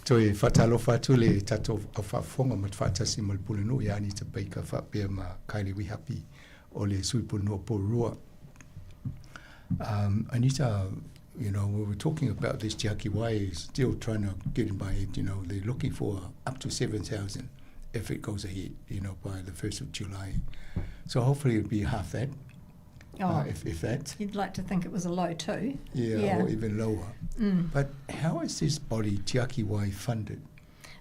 Toi whatalo whatu le tato a whafonga mat whatasi mal pulinu ia ni te peika whapea ma kaile we happy o le sui pulinu po rua. Anita, you know, we were talking about this Jackie Wai still trying to get in by it, you know, they're looking for up to 7,000 if it goes ahead, you know, by the 1st of July. So hopefully it'll be half that. If that. You'd like to think it was a low too. Yeah, or even lower. But how is this body, Jackie Wai, funded?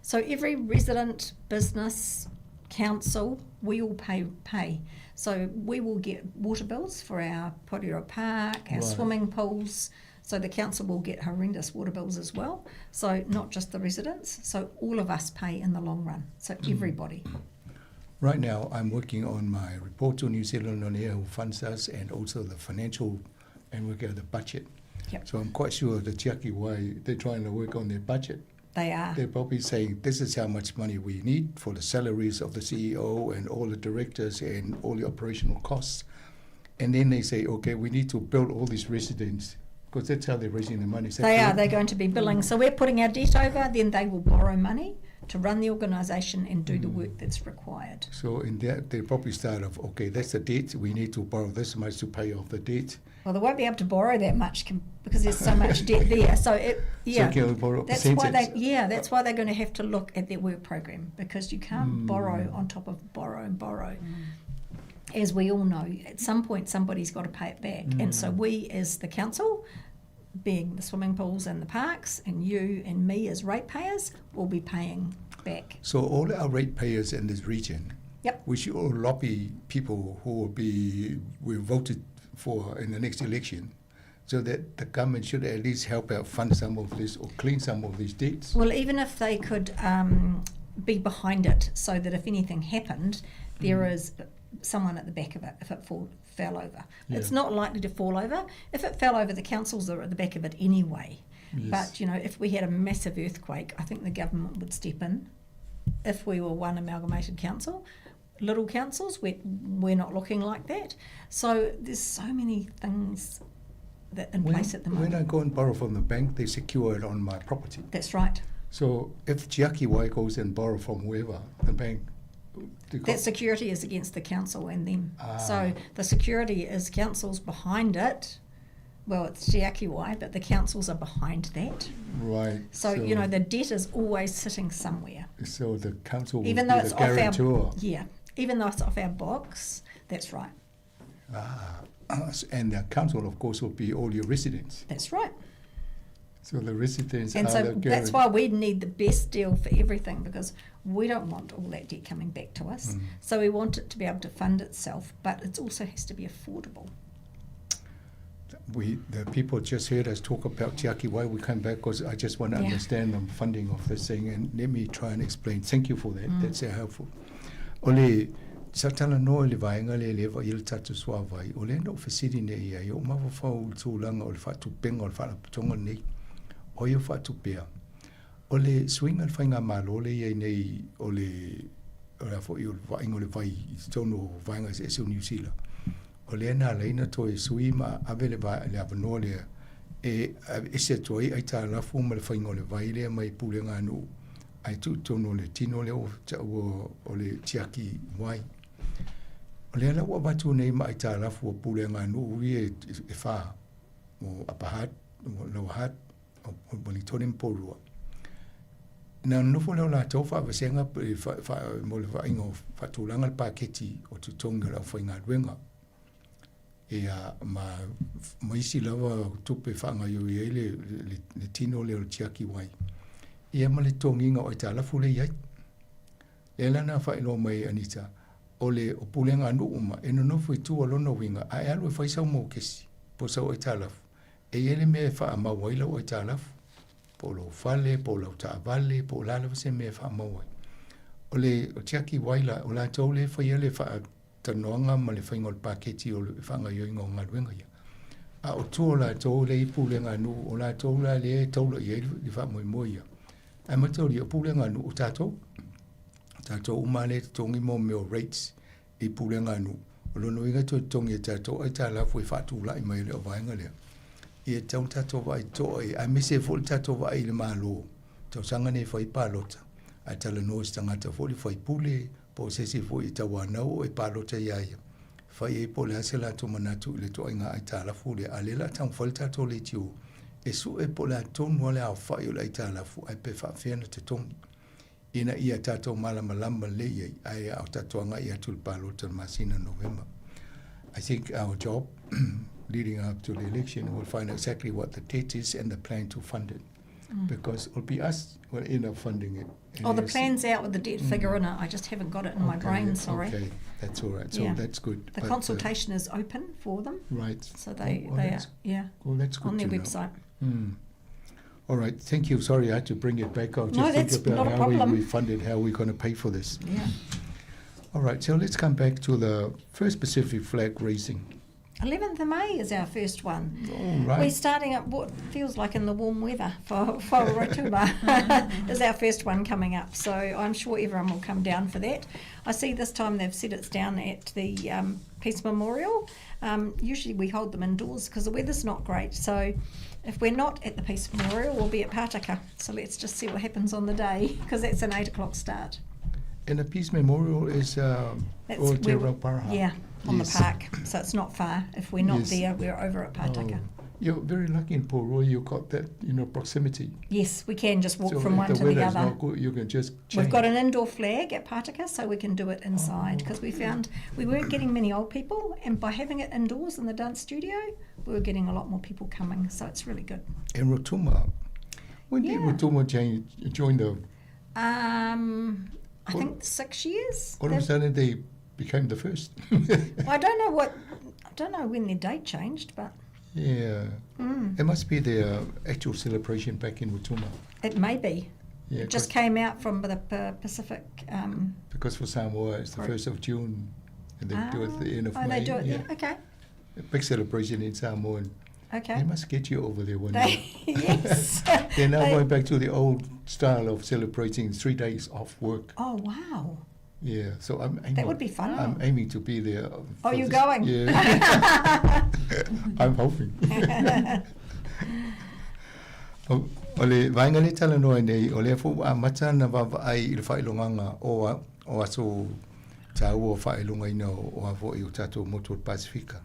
So every resident, business, council, we all pay. So we will get water bills for our Porirua Park, our swimming pools. So the council will get horrendous water bills as well. So not just the residents. So all of us pay in the long run. So everybody. Right now, I'm working on my report to New Zealand on air who funds us and also the financial and work out the budget. Yep. So I'm quite sure that Jackie Wai, they're trying to work on their budget. They are. They're probably saying this is how much money we need for the salaries of the CEO and all the directors and all the operational costs. And then they say, okay, we need to build all these residents because that's how they're raising the money. They're going to be billing. So we're putting our debt over, then they will borrow money to run the organisation and do the work that's required. So in that, they probably start off, okay, that's the debt, we need to borrow this much to pay off the debt. Well, they won't be able to borrow that much because there's so much debt there. So that's why they're going to have to look at their work program because you can't borrow on top of borrow. As we all know, at some point somebody's got to pay it back. And so we as the council, being the swimming pools and the parks, and you and me as ratepayers will be paying back. So all our ratepayers in this region, we should all lobby people who will voted for in the next election so that the government should at least help out fund some of this or clean some of these debts. Well, even if they could be behind it so that if anything happened, there is someone at the back of it if it fell over. Yeah. It's not likely to fall over. If it fell over, the councils are at the back of it anyway. Yes. But, you know, if we had a massive earthquake, I think the government would step in. If we were one amalgamated council, little councils, we're not looking like that. So there's so many things that in place at the moment. When I go and borrow from the bank, they secure it on my property. That's right. So if Jackie Wai goes and borrow from whoever, the bank... That security is against the council and them. So the security is councils behind it. Well, it's Jackie Wai, but the councils are behind that. Right. So you know, the debt is always sitting somewhere. So the council will even though be the guarantor. Even though it's off our books, that's right. And the council, of course, will be all your residents. That's right. So the residents and are so the that's why we need the best deal for everything because we don't want all that debt coming back to us. So we want it to be able to fund itself, but it also has to be affordable. The people just heard us talk about Jackie Wai. We came back because I just want to understand the funding of this thing and let me try and explain. Thank you for that. That's so helpful. Ole satala no le vaenga le leva il tatu swavai. Ole no fasidi ne ia yo mawa fau tulanga ole fatu penga ole fatu tonga nei. Oyo fatu pea. Ole swing al fainga malo le ia nei ole fo i vaenga ole vai tono vaenga se New Zealand. Ole na leina toi suima avele va le avano le se toi ai ta la fu ma le fainga ole vai le mai pulenga no. Ai tu tono le tino le o le Jackie Wai. O le ala ua batu nei ma ai tā lafu o pulenga no ui e wha o apahat, o lauahat, o monitoring porua. Na nufo leo la tau wha wasenga mo le waingo whatulanga le paketi o tutonga la whainga ruenga. E ma isi lawa tupe whaanga yo i le tino leo le Jackie Wai. Ia ma le tonginga o ta lafu le iai. E lana whaino mai Anita, o le o pulenga anu uma, e no fui tu o lono winga, a e alu e whaisau mō kesi, po sau e ta lafu. E ele me wha mawaila o e ta lafu, po lo fale, po lo ta vale, po lala se me wha mawai. O le o Jackie Waila, o la tau le whai ele wha tanoanga ma le whaingo le paketi o le whanga yo ingo ngaruenga ia. A o tu o la tau le i pulenga anu, o la tau la le tau lo i li wha moi moi ia. Ai matauri o pulenga anu o tātou. Tātou umane tongi mo meo rates i pulenga anu. O lono inga to tongi e tātou ai tā lafu e whātu lai mai leo vaenga lea. I e tau tātou vai toi, ai mese fol tātou vai le malo. tausanga nei fai palota. Ai tala no stangata fo li fai pule po sesi fo I tawana o e palota iaia. Fai e po le asela to manatu le to inga ai tala fu le alela tang falta to le tiu. E su e po le tonu le au fai o le ai tala fu ai pe fa fiana te tongi. Ina ia tato malama le ia ai au tatoanga ia tul palota masina November. I think our job leading up to the election will find exactly what the date is and the plan to fund it. Because it will be us who will end up funding it. Oh, the plan's out with the debt figure in it. I just haven't got it in my brain, sorry. Okay, that's all right. So that's good. The consultation is open for them. Right. So they are, well, that's good on their to know. website. All right, thank you. Sorry, I had to bring it back. I'll No, just that's think about not a how problem. we fund it, how we're going to pay for this. Yeah. All right, so let's come back to the first Pacific flag raising. 11th of May is our first one. All right. We're starting up what feels like in the warm weather for Rotuma. Is our first one coming up, so I'm sure everyone will come down for that. I see this time they've said it's down at the Peace Memorial. Usually we hold them indoors because the weather's not great, so if we're not at the Peace Memorial, we'll be at Pātaka. So let's just see what happens on the day, because that's an 8 o'clock start. And the Peace Memorial is Aotearoa. Yeah, on the park, so it's not far. If we're not there, we're over at Pātaka. You're very lucky in Pōroa, you got that, proximity. Yes, we can just walk So from if one the to the weather's other. not good, you can just change. We've got an indoor flag at Pātaka, so we can do it inside, because we found we weren't getting many old people, and by having it indoors in the dance studio, we were getting a lot more people coming, so it's really good. And Rotuma, when did Rotuma join the... I think 6 years. All of a sudden they became the first. I don't know when their date changed, but Yeah. It must be their actual celebration back in Rotuma. it may be. Yeah, It just came out from the Pacific. because for Sāmoa it's the 1st of June and they do it at the end of May. They do it. Yeah. Okay. A big celebration in Sāmoa. And Okay. they must get you over there one day. Yes. They're now going back to the old style of celebrating 3 days off work. Oh wow. Yeah, so I'm aiming, That would be fun. I'm aiming to be there. Oh, for you're this. going? Yeah. I'm hoping. O le vainga le tala noa nei, o le fu a mata na vava ai i le whailonganga o aso tā ua whailonga ina o a fo i o tātou motu o Pasifika.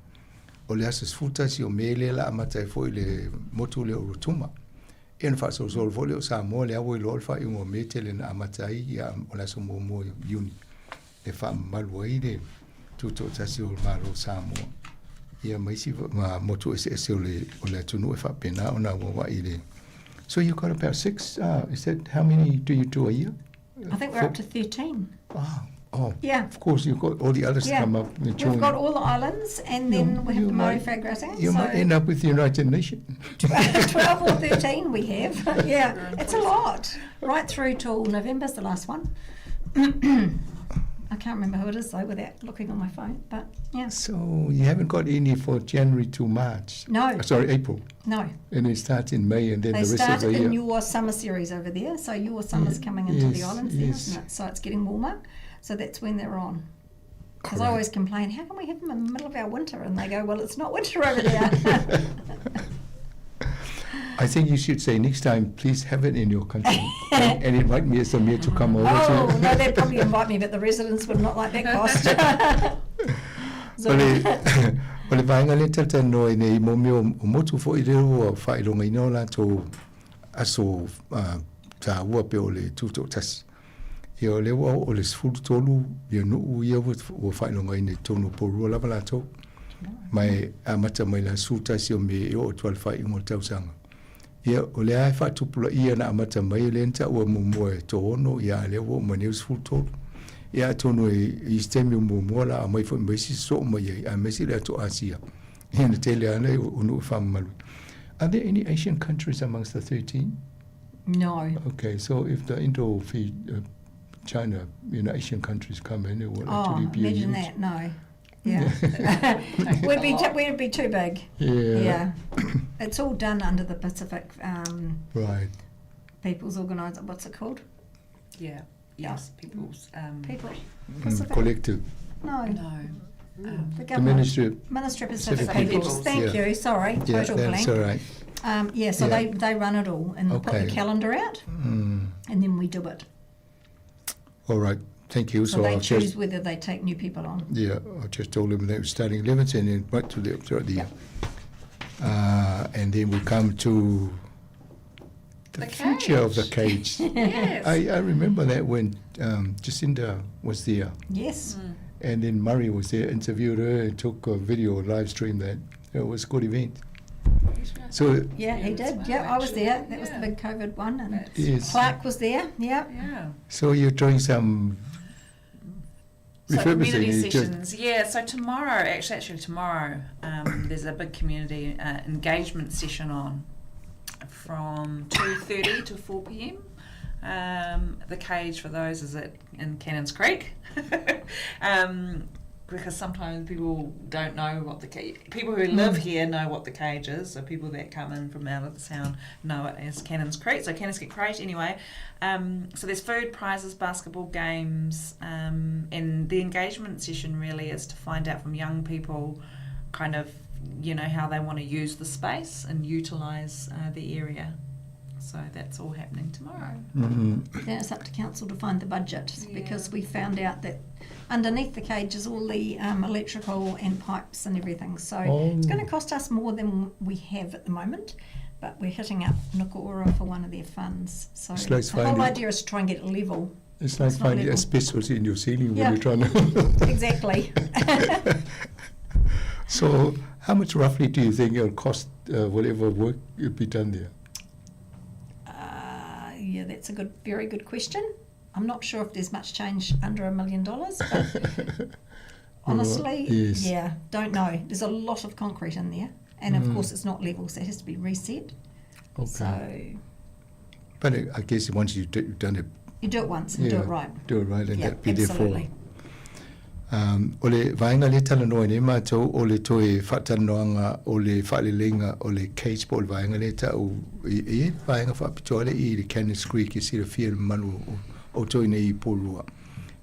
O le asas futasi o mele la a mata i fo i le motu le o Rotuma. E na wha sol fo le o Sāmoa le awo i lo le wha i ungo mete le na a mata i o le aso mo iuni. Le wha malu ai le tuto tasi o le malo Sāmoa. Ia maisi ma motu ese o le atunu e wha pena o na wa i le. So you've got about 6, is that, how many do you do a year? I think we're up to 13. Oh, Yeah. of course you've got all the others Yeah. come up and join. We've got all the islands, and then we have the Maori Flag Racing. You might end up with the United Nations. 12 or 13 we have. Yeah, it's a lot. Right through till November's the last one. I can't remember who it is though without looking on my phone, but yeah. So you haven't got any for January to March? No. Sorry, April. No. And it starts in May and then They the rest start of the year. in your summer series over there, so your summer's coming into the yes, islands there, yes. isn't it? So it's getting warmer, so that's when they're on. Because I always complain, how can we have them in the middle of our winter? And they go, well, it's not winter over there. I think you should say next time, please have it in your country and invite me as a mayor to come over. Oh, to no, they'd probably invite me, but the residents would not like that cost. So- O le vaenga le tata noi nei mo meo o motu fo i reo a whailonga ino la tō aso tā ua pe o le tūtō tasi. I o le wau o le sifuru tolu ia nuu ia o whailonga ine tōnu porua lava la tō. Mai a mata mai la sūtasi o me e o tual whai ingo tausanga. Ia o le ai whatupula ia na amata mai le nta ua mumua e tō ono ia le wau ma neu sifuru tolu. Ia tono i stemi o mumua la a mai fo maisi so mai ai a maisi le ato Asia. Ia na tele ana i unu whamalu. Are there any Asian countries amongst the 13? No. Okay, so if the China, Asian countries come in, it will Oh, actually be imagine huge. that, no. Yeah. we'd be too big. Yeah. It's all done under the Pacific Right. People's Organisation. What's it called? Yeah. Yes, people's. People. Collective. No. No. The The government. Ministry of Pacific Pacific Peoples. Peoples, Thank yeah. you. Sorry. Yeah, Total that's blank. all right. So Yeah. they run it all and put Okay. the calendar out. and then we do it. All right, thank you. So they I'll choose just, whether they take new people on. yeah, I just told them they were starting 11th and then right to the year. And then we come to the future of the cage. Yes. I remember that when Jacinda was there. Yes. And then Murray was there, interviewed her and took a video, live stream that. It was a good event. So Yeah, he did. well, Yeah, I was actually. there. That was Yeah. the big COVID one, and Yes. Clark was there. Yeah. Yeah. So you're doing some So refurbishing. community you just- sessions, yeah. So tomorrow, actually tomorrow, there's a big community engagement session on from 2:30 to 4 p.m. The cage for those is in Cannons Creek, because sometimes people don't know what the cage. People who live here know what the cage is. So people that come in from out of the town know it as Cannons Creek. So Cannons Creek Crate anyway. So there's food, prizes, basketball games, and the engagement session really is to find out from young people, kind of, how they want to use the space and utilise the area. So that's all happening tomorrow. Then it's up to council to find the budget, because we found out that underneath the cage is all the electrical and pipes and everything. So it's going to cost us more than we have at the moment, but we're hitting up Nuku'ura for one of their funds. So It's like the whole finding- idea is to try and get it level. It's like It's not finding level. asbestos in your ceiling Yeah. when you're trying to. Exactly. So, how much roughly do you think it'll cost whatever work will be done there? Yeah, that's a very good question. I'm not sure if there's much change under $1 million, but honestly, yes. yeah, don't know. There's a lot of concrete in there, and of course it's not level, so it has to be reset. Okay. So But I guess once you've done it, you do it once and do it right. do it right, and Yeah, that'll be there for. absolutely. O le vaenga le talanoa nei mātou o le toe whaatanoanga o le whaalelenga o le cage po le vaenga le tau e vaenga whaapitoa le I le Cannons Creek e sira fia manu o toi nei I polua.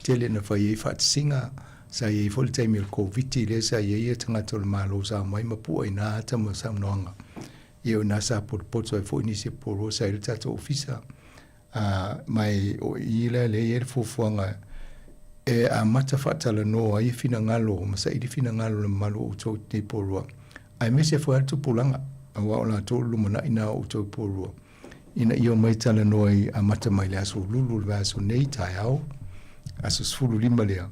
Te le na whai e whaatsinga sa e fo le taimi le COVID le sa e tangata o le malo sa mai mapua I nā hata ma sa mnoanga. E o nā sa poto e fo inisi polua sa e le tata ofisa. Mai o I le e le fufuanga e a mata whaatala noa I fina ngalo, masa I fina ngalo le malu o tau te porua. Ai me se whaia tu pulanga, a wao la tau lumana ina o tau porua. Ina I o mai tala noa I a mata mai le aso lulu le aso nei tai au, aso sfulu lima lea.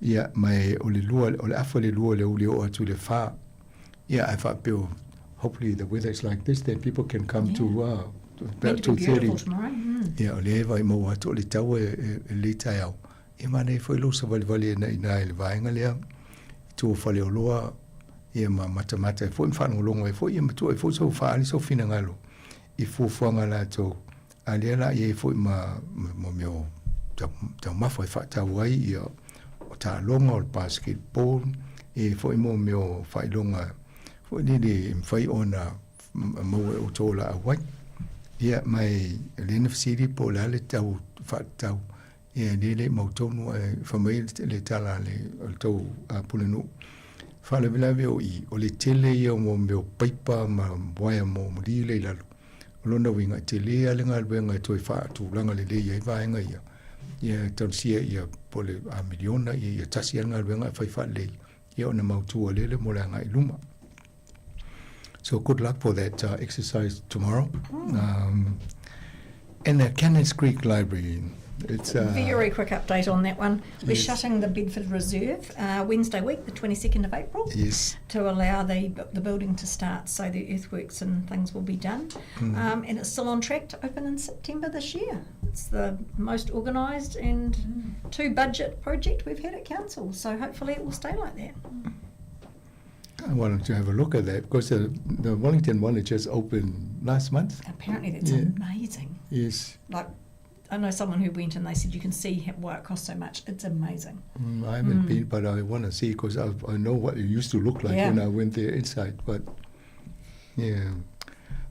Ia mai o le lua, o le afa le lua le uli o atu le wha. Ia ai wha peo, hopefully the weather is like this, then people can come to about 2:30. Ia o le ewa I mau atu o le tau e le tai au. E mana e foi losa vali na ina ele vaenga lea tu fale o loa e ma mata e foi mfano longo e foi tu e foi so fali so fina ngalo I fu fuanga la to ale la e foi ma meu ta ma foi fa ta wai I o ta longo o basketball e foi mo meu fai longa foi ni fai ona mo o tola wai ia mai le nfsiri po la le tau fa tau ia le mautonu famai le tala le tau pulenu fa le vela o le tele ia mo me paipa ma boia mo li le lalu lona winga tele ale ngal benga toi fa tu langa le ia va nga ia tonsia ia pole a miliona ia tasi ngal benga fa le ia ona mautu le mo la ngai luma. So good luck for that exercise tomorrow. And the Cannons Creek Library. It's Very quick update on that one. We're Yes. shutting the Bedford Reserve Wednesday week, the 22nd of April, Yes. to allow the building to start, so the earthworks and things will be done. And it's still on track to open in September this year. It's the most organised and to budget project we've had at council, so hopefully it will stay like that. I wanted to have a look at that because the Wellington one had just opened last month. Apparently that's Yeah. amazing. Yes. Like, I know someone who went and they said you can see why it costs so much. It's amazing. I haven't been, but I want to see because I know what it used to look like when I went there inside. But yeah,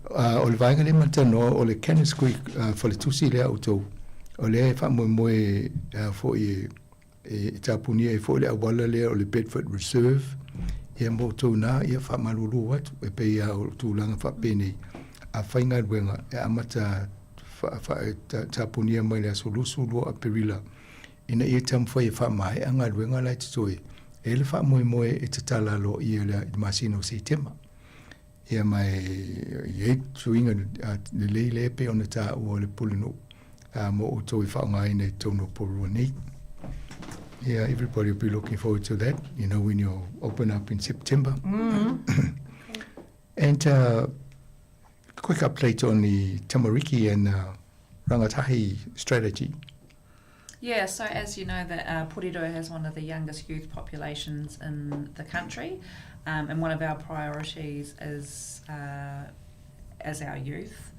o le vaenga le matano o le Cannons Creek for le tusi le auto o le fa mo fo e tapuni e fo le awala le o le Bedford Reserve e mo to na e fa malulu wat e pe ia o tu langa fa peni a fainga wenga e amata tapunia mai le solusu lo aperila ina ia tam foi fa mai anga luenga lai tsoi ele fa moe e tatala lo ia le masino se tema ia mai ye tuinga le le pe ona ta o le pulino mo o toi fa ngai nei tono poru nei. Yeah, everybody will be looking forward to that, you know, when you open up in September. And quick update on the Tamariki and Rangatahi strategy. Yeah, so as you know, that Porirua has one of the youngest youth populations in the country, and one of our priorities is as our youth.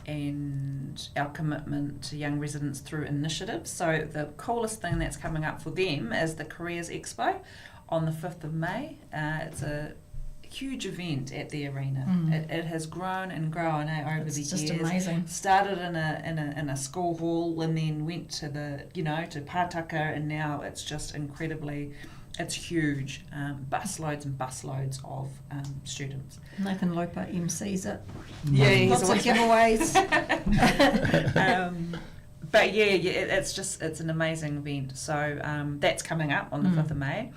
And our commitment to young residents through initiatives. So the coolest thing that's coming up for them is the Careers Expo on the 5th of May. It's a huge event at the arena. It has grown and grown over the years. It's just amazing. Started in a school hall and then went to to Pātaka, and now it's just incredibly. It's huge, busloads and busloads of students. Nathan Loper MCs it. Yeah, he's lots of giveaways. But it's an amazing event. So that's coming up on the 5th of May.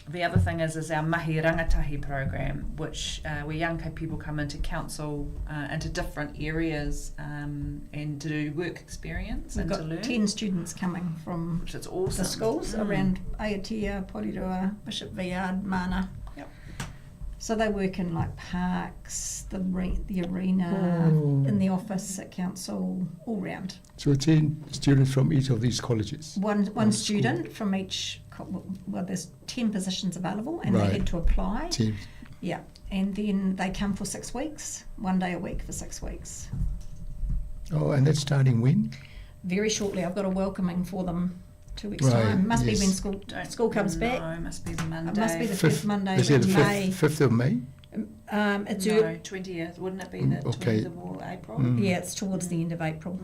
The other thing is our Mahi Rangatahi program, which where young people come into council, into different areas and to do work experience. We've and got to learn. 10 students coming from which is awesome. The schools around Aotea, Porirua, Bishop Viard, Mana. Yep. So they work in like parks, the arena, in the office at council, all round. So 10 students from each of these colleges? One student from each. Well, there's 10 positions available, and right. they had to apply. 10. Yeah, and then they come for 6 weeks, 1 day a week for 6 weeks. Oh, and that's starting when? Very shortly. I've got a welcoming for them 2 weeks' right. time. Must be when school comes back. No, must be the Monday. It must be the first Monday is it in the May. 5th of May? It's 20th. Wouldn't it be the 20th of April? Yeah, it's towards the end of April.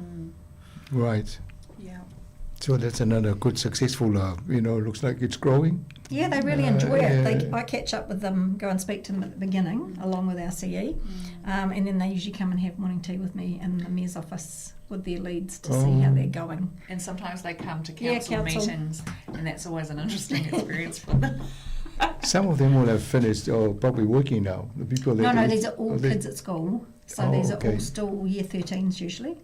Right. Yeah. So that's another good, successful, looks like it's growing. Yeah, they really enjoy it. I catch up with them, go and speak to them at the beginning, along with our CE, and then they usually come and have morning tea with me in the mayor's office with their leads to see how they're going. And sometimes they come to council meetings, and that's always an interesting experience for them. Some of them will have finished or probably working now. The people No, these are all kids at school. So these are all still year 13s usually.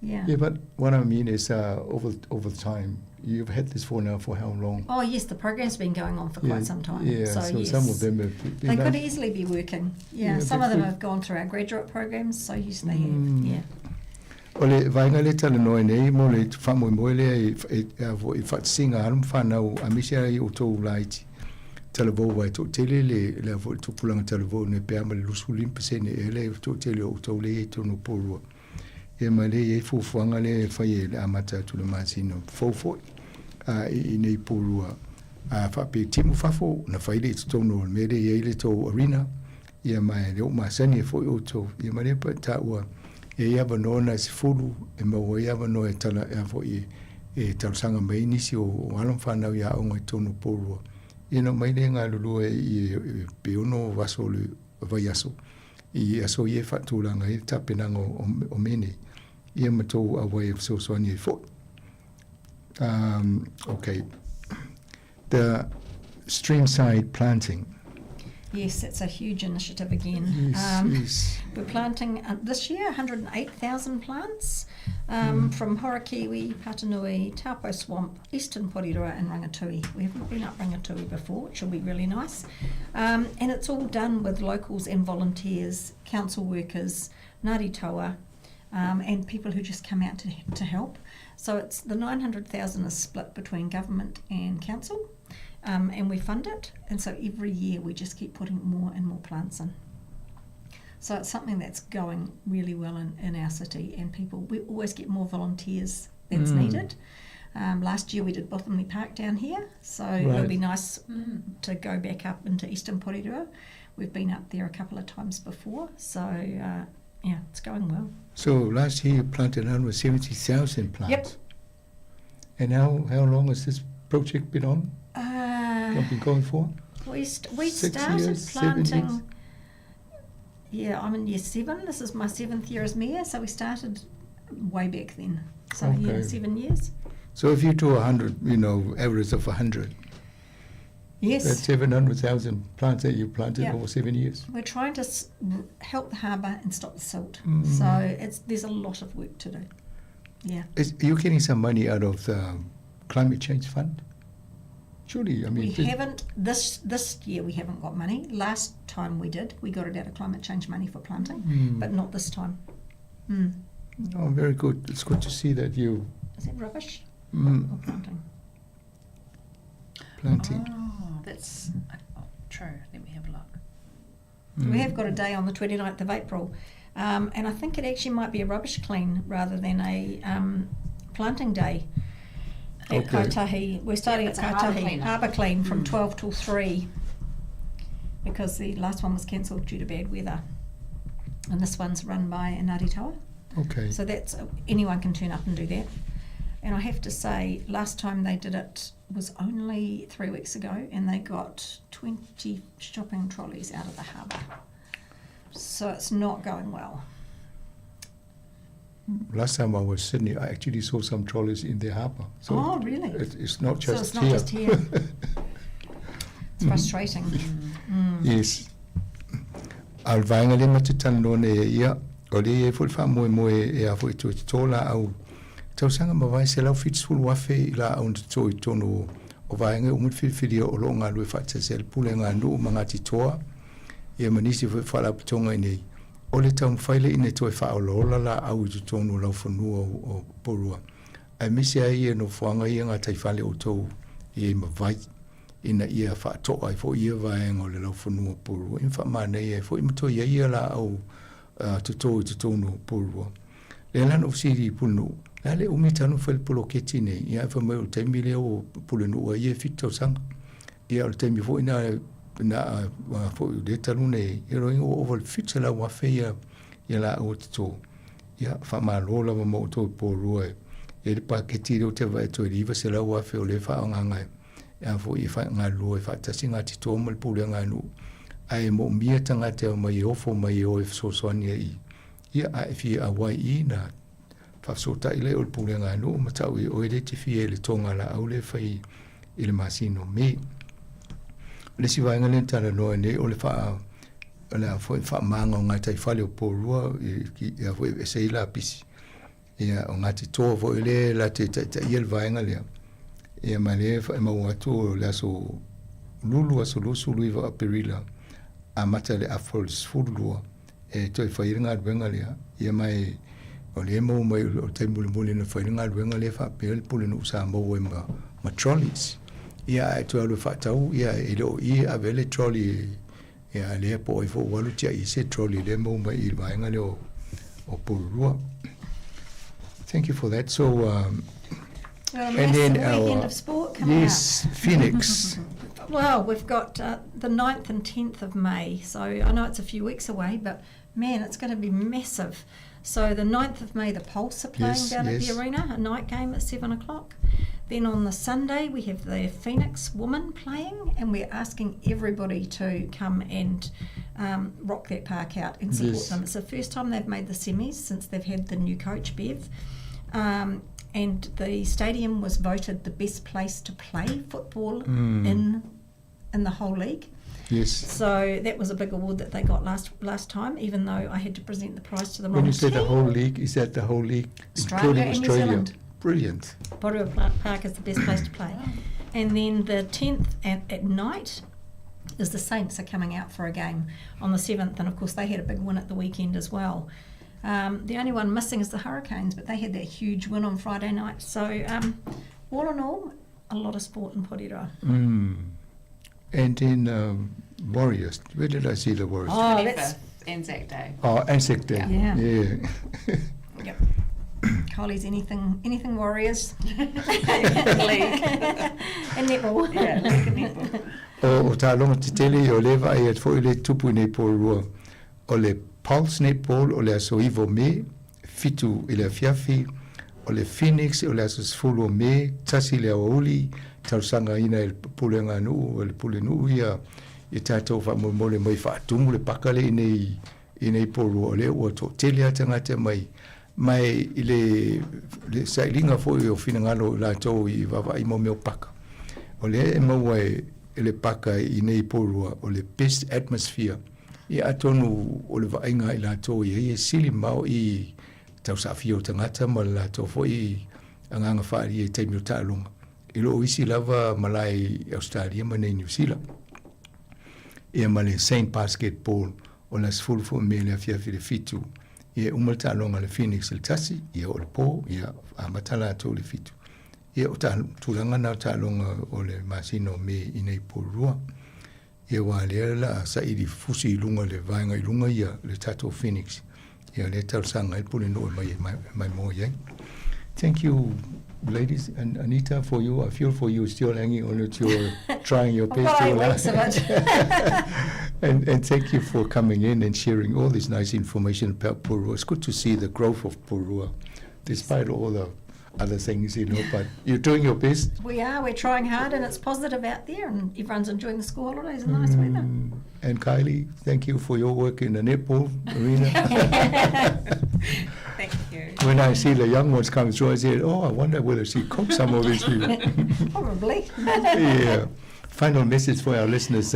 Yeah. Yeah, but what I mean is over time, you've had this for how long? Oh, yes, the program's been going on for quite some time. Yeah, so yes. some of them have They could easily be working. Yeah, some of them have gone through our graduate programs, so yes, they have. Yeah. Ole vainga le tala noe nei mo le whamoe moe le i whatsinga arum whanau a misia i o tōu laiti. Tala vau wai tō tele le avo i tōpulanga tala vau ne peama le lusu limpasene e le tō tele o tōu le e tōno pōrua. E mai le e fufuanga le whai e le amata tula māsino fōfoi i nei pōrua. Whape timu whafo na whai le tōno me le e le tō arena. Ia mai le o māsani e fōi o tō. Ia mai le pa tā ua. E iava noa na se fulu, e maua iava noa e tala e afo e talusanga mai nisi o alam whanau ia aonga i tonu pōrua. I no mai le ngā lulu i peono waso le vai aso. I aso i e whatūlanga i tapenanga o mene. I e matou awai e soani e fo. Okay. The streamside planting. Yes, it's a huge initiative again. Yes. We're planting this year 108,000 plants from Horakiwi, Patanui, Taupo Swamp, Eastern Porirua and Rangatui. We haven't been up Rangatui before, which will be really nice. And it's all done with locals and volunteers, council workers, Ngāti Taua, and people who just come out to help. So it's the 900,000 is split between government and council. And we fund it, and so every year we just keep putting more and more plants in. So it's something that's going really well in our city, and we always get more volunteers than's needed. Last year we did Bothamley Park down here, so it'll be nice to go back up into Eastern Porirua. We've been up there a couple of times before, so yeah, it's going well. So last year you planted 170,000 plants. Yep. And how long has this project been on? What been going for? We started years, planting. Yeah, I'm in year 7. This is my 7th year as mayor, so we started way back then. So yeah, 7 years. So if you do 100, average of 100, yes, that's 700,000 plants that you planted over 7 years. We're trying to help the harbour and stop the silt. So there's a lot of work to do. Yeah. Are you getting some money out of the climate change fund? Surely, I mean... We haven't, this year we haven't got money. Last time we did, we got it out of climate change money for planting, but not this time. Oh, very good. It's good to see that you... Is that rubbish? Or planting? Planting. Oh, that's true. Let me have a look. We have got a day on the 29th of April, and I think it actually might be a rubbish clean rather than a planting day. At Kaitahi, we're starting at Kaitahi Harbour Clean from 12 till 3 because the last one was cancelled due to bad weather, and this one's run by Ngāti Taua. Okay. So that's anyone can turn up and do that. And I have to say, last time they did it was only 3 weeks ago, and they got 20 shopping trolleys out of the harbour. So it's not going well. Last time I was in Sydney, I actually saw some trolleys in the harbour. So really? It's not just so it's not just here. It's frustrating. Yes. Al vainga le matitana lona ia o le fo fa mo e a fo to tola au tau sanga ma vai se lau fit sul wafe ila au to tono o vainga o mut fili o lo nga lu fa tsel pulenga ndu manga titoa ia manisi fo fa la tonga nei o le tau faile ine to fa o lo la au to tono la fo nu o porua ai misi ai no fuanga ia nga tai fale o to e ma vai ina ia fa to ai fo ia vaenga o le lo fo nu o porua in fa ma nei fo i to ia la au to no porua le lan o siri punu ale o mitano fel polo ketine ia fa mo te mile o pulu ia fito sang ia o te mi fo ina na fo de talune ero o vol fitela wa feia ia la o to ia fa ma lola mo to porua e le paketi o te vai to riva se la wa fe o le fa nganga ia fo i fa ngalo e fa tasinga ti to mo pulu nganu ai mo mia tanga te mai ofo mai o so sonia ia a fi a wai I na fa so ta ile o pulenga no matau I o ile te fi ele tonga la au le fai ile masino me le si vai ngale tala no ne o le fa la foi fa manga nga tai fale o porua ki ia foi se ila pisi ia o ngati to vo ile la te ia vai ngale ia male fa ma watu la so lulu aso lu iva perila a mata le afrols furlua e toi whairinga adwenga lea ia mai o le mo mai o te muli na whairinga adwenga lea wha pēle pule no Sāmoa ma trolleys ia e toi alu whatau ia e leo I a vele trolley ia lea po i fo walu tia I se trolley le mo mai I vaenga leo o purua. Thank you for that. So and then our weekend of sport coming up. Phoenix. Well, we've got the 9th and 10th of May, so I know it's a few weeks away, but man, it's going to be massive. So the 9th of May, the Pulse are playing down at the arena, a night game at 7 o'clock. Then on the Sunday, we have the Phoenix women playing, and we're asking everybody to come and rock that park out and support them. It's the first time they've made the semis since they've had the new coach, Bev. And the stadium was voted the best place to play football in the whole league. Yes. So that was a big award that they got last time, even though I had to present the prize to the wrong When you team. say the whole league, is that the whole league, Australia including and Australia? New Zealand. Brilliant. Porua Park is the best place to play. And then the 10th at night is the Saints are coming out for a game on the 7th, and of course they had a big win at the weekend as well. The only one missing is the Hurricanes, but they had that huge win on Friday night. So all in all, a lot of sport in Porirua. And in Warriors, where did I see the Warriors? Oh, that's Anzac Day. Oh, Anzac Day. Yeah. Yep. Collie's anything Warriors. League. And netball. Yeah, league and netball. O tā longa te tele o lewa ai at fo i le tupu nei Porirua. O le Pulse Netball o le aso iwo me, fitu i le afiafi, o le Phoenix o le aso sfulu o me, tasi le auli, tausanga ina i pule ngā nuu, o le pule nuu ia, i tātou wha mole mai wha atumu le pakale i nei I nei porua o le ua to tele a tangata mai i le sailinga fo i o finangalo la tau i wawa i mo meo paka. O le e maua e le paka i nei porua o le best atmosphere. I atonu o le vainga i la tau i e sili mau i tau sa fio tangata ma la tau fo i anganga whaari e teimio tālunga. I lo isi lava malai Australia ma nei New Zealand. Ia male Saint Basketball o las fulfo me le afia file fitu. Ia umalta longa le Phoenix le tasi, ia o le po, ia a matala to le fitu. Ia o ta tulanga na ta longa o le masino me inei porua. Ia wa le la sa i fusi lunga le vainga i lunga ia le tato Phoenix. Ia le tau sanga il pule no mai mo yang. Thank you, ladies, and Anita, for you. I feel for you still hanging on it. You're trying your best. And thank you for coming in and sharing all this nice information about Purua. It's good to see the growth of Purua, despite all the other things, but you're doing your best. We are. We're trying hard, and it's positive out there, and everyone's enjoying the school holidays and nice weather. And Kylie, thank you for your work in the netball arena. Thank you. When I see the young ones come through, I say, I wonder whether she coached some of these people. Probably. Yeah. Final message for our listeners.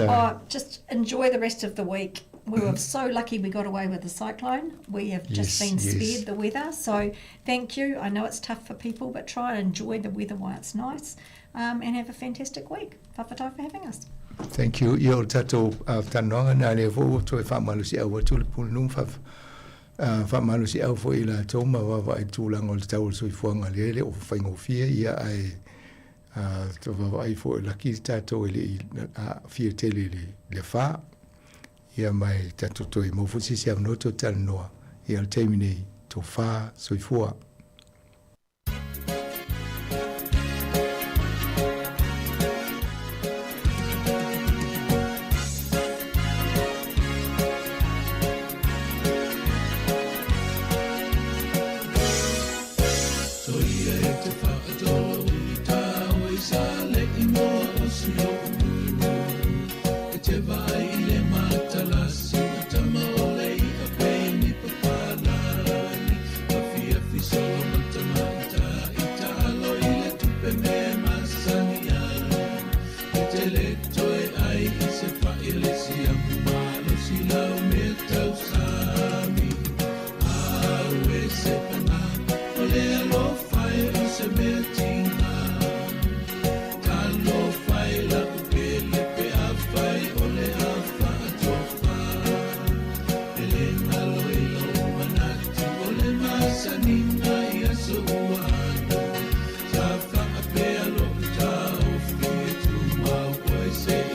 Just enjoy the rest of the week. We were so lucky we got away with the cyclone. We have just been spared the weather. So thank you. I know it's tough for people, but try and enjoy the weather while it's nice, and have a fantastic week. Whawhatai for having us. Thank you. Ia o tatou tanoanga na le vo to e whamalusi au tu le pulunum whamalusi au fo i la tau ma wawa i tūlanga o le tau sui fuanga lele o whaingofia ia ai to wawa i fo i laki tatou i le fia tele le wha ia mai tatou to i mawhusi si au noto tala noa ia le teimi nei to wha sui fua. Say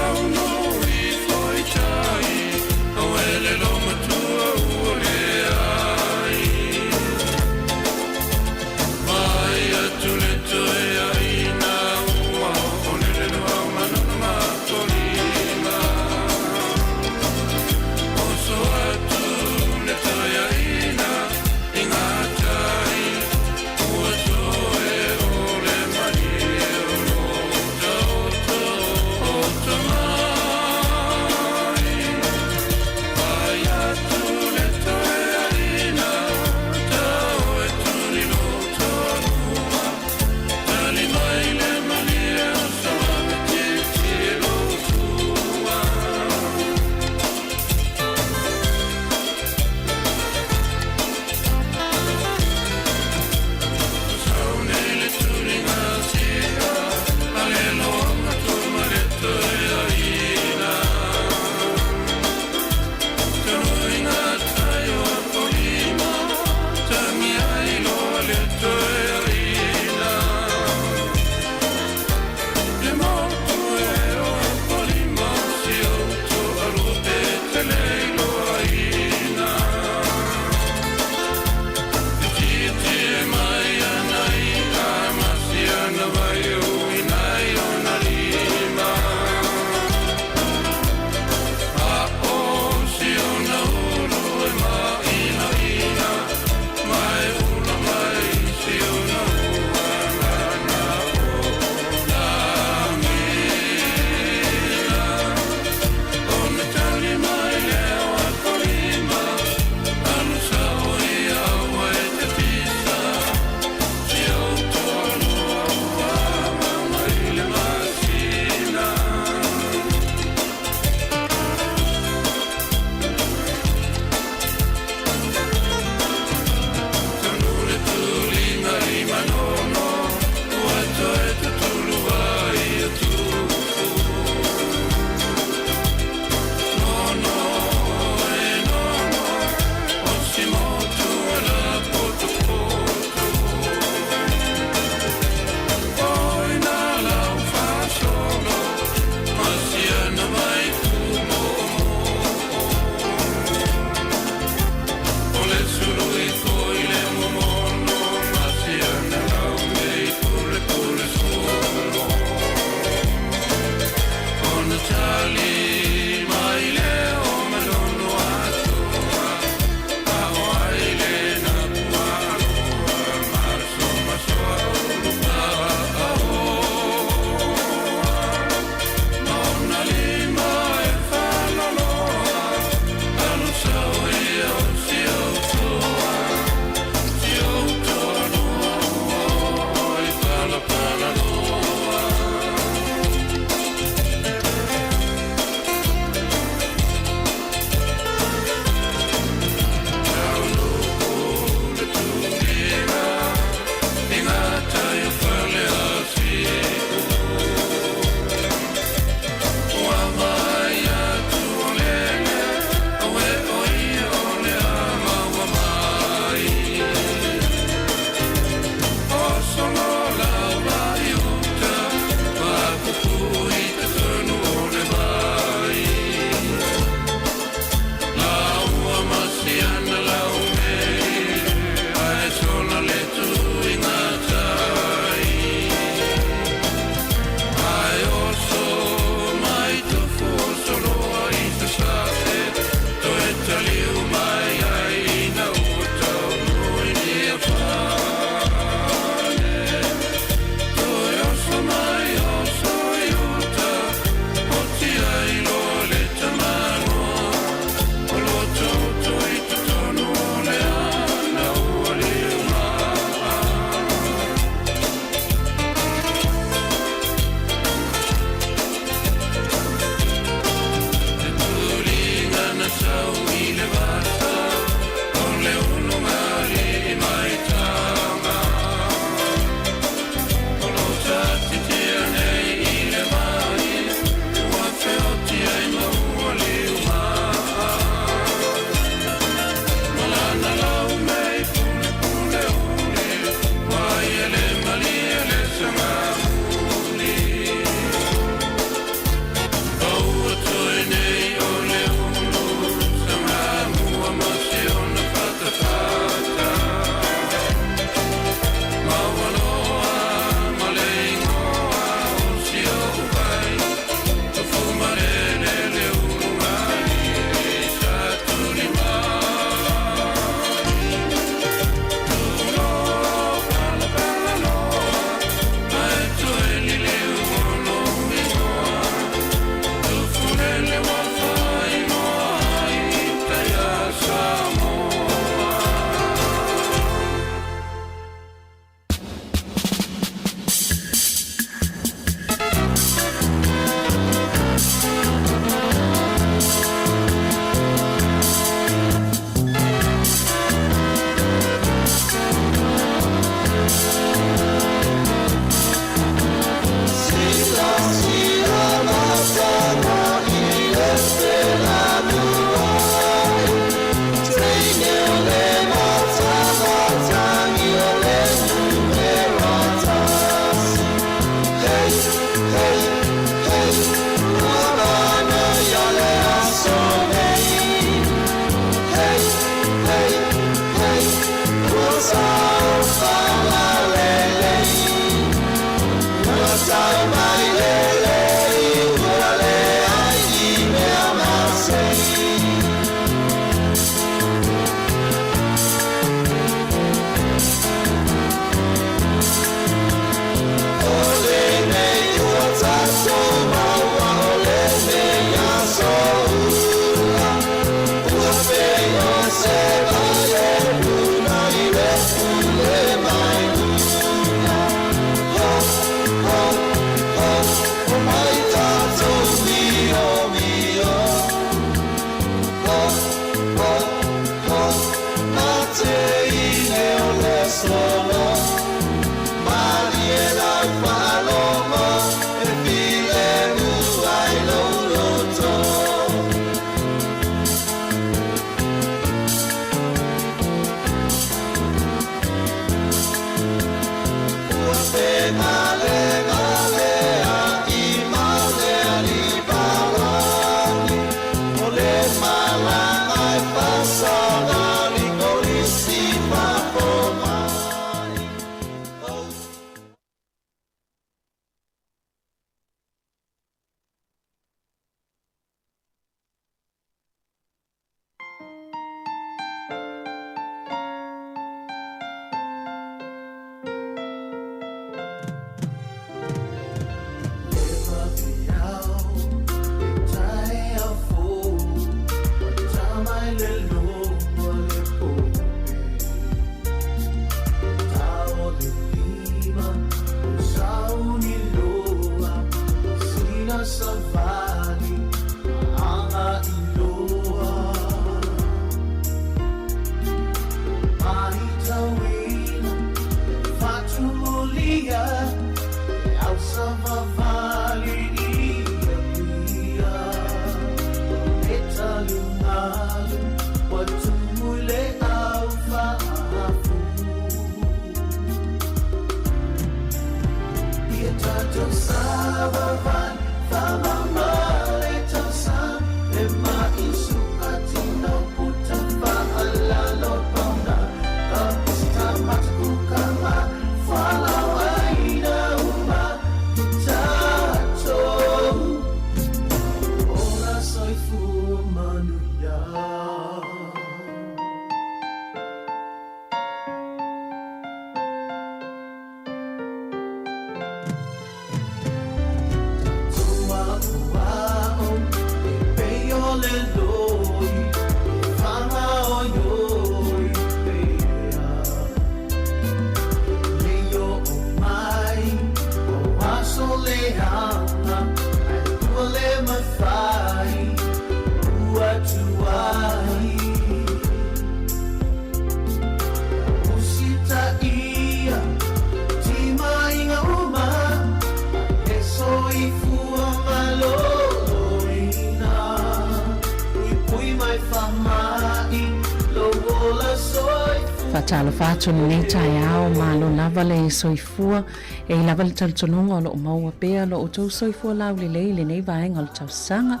Fatalo fatu ni tai ao malo lava le soifua e lava le taltonunga o lo maua pea lo o tau soifua lau le nei vaenga o le tau sanga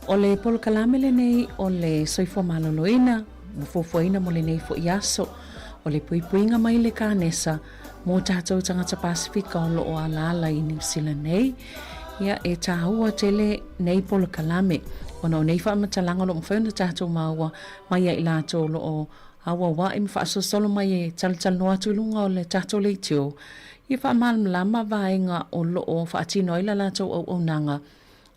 o le polo kalame le nei o le soifua malo loina mofofoina mo le nei fo iaso o le puipuinga mai le kanesa mo tātou tangata Pasifika o lo o alala i New Zealand nei ia e tāhua tele nei polo kalame o no nei whaamatalanga lo mwhauna tātou maua mai i lātou lo o awa wa im fa so solo mai e tal no atu lunga o le tato le tio i fa mal lama vaenga o lo o fa tino ila la to o nanga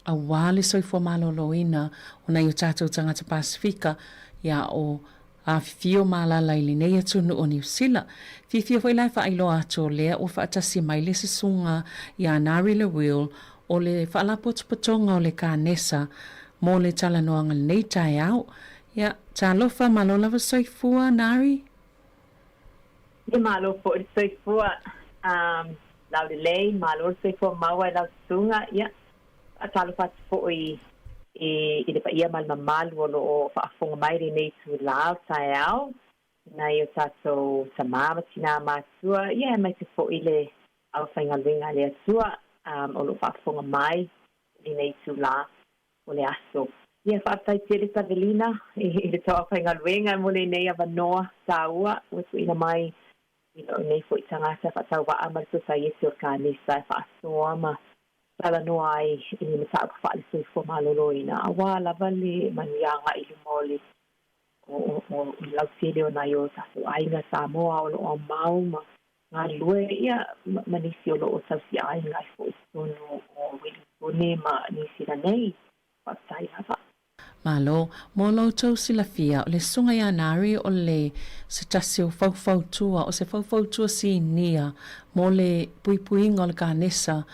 a wale so fo malo loina o na yo tato tanga te Pasifika ya o a fio mala la ile nei atu no New Zealand fio foi la fa ilo ato le o fa tasi mai le sunga ya nari le will o le fa la potonga o le kanesa mo le tala noanga nei tai au ya talofa malo lava soifua nari Ye malo po soifua lau de lei malo soifua maua lau sunga ya talofa po i de pa ia mal mamal o fa fonga mai nei tu lau tai au na yo tato samama tina masua ya mai te po ile au fainga linga le sua o lo fa fonga mai nei tu la o le aso Ia whaatai tere Tavelina, i le toa whainga luenga mo le nei awa noa tāua, witu ina mai, nei fo i tangata whaatau wa amar tu sa yesi o kānisa e whaasoa ma tala noa ai i ni mata aku whaale sui fo malolo ina. Awa lava le manianga i lumoli o lau tele o na yo tato ainga Sāmoa o lo o mau ma ngā lue ia manisi o lo o sausi ainga i fo i sono o Wellingtone ma nisi la nei, whaatai lava. Malo, mo lo tau silafia o le sunga ya nari o le se tasi o faufautua o se faufautua si nia mo le puipuinga o le kanesa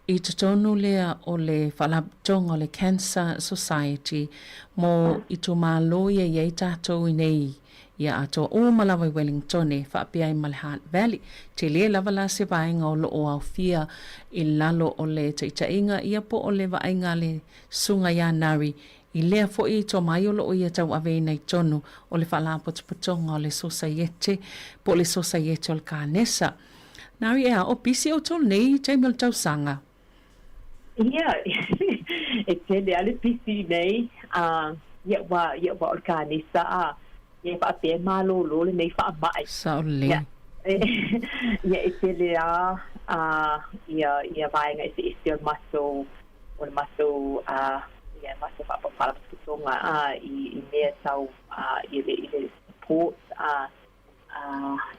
i tatonu lea o le whalaptonga o le Cancer Society mo i to malo ia iei tātou i nei ia ato o malawa i Wellingtone whaapia i Malhart Valley te lea lava la se vaenga o lo o au fia i lalo o le taitainga ia po o le vaenga le sunga ya nari I lea fo I to mai o lo ia tau ave nei tonu o le whala potopotonga o le societe po le societe o le kanesa. Nari ea o pisi o tol nei teimi o le tau sanga. Ia, e tele ale pisi nei, ia wa o le kanesa, ia wha pe malo lo le nei wha mai. Sao le. Ia e tele ia vaenga e se isi o le maso, yeah, must have up para putonga I mea tau I le support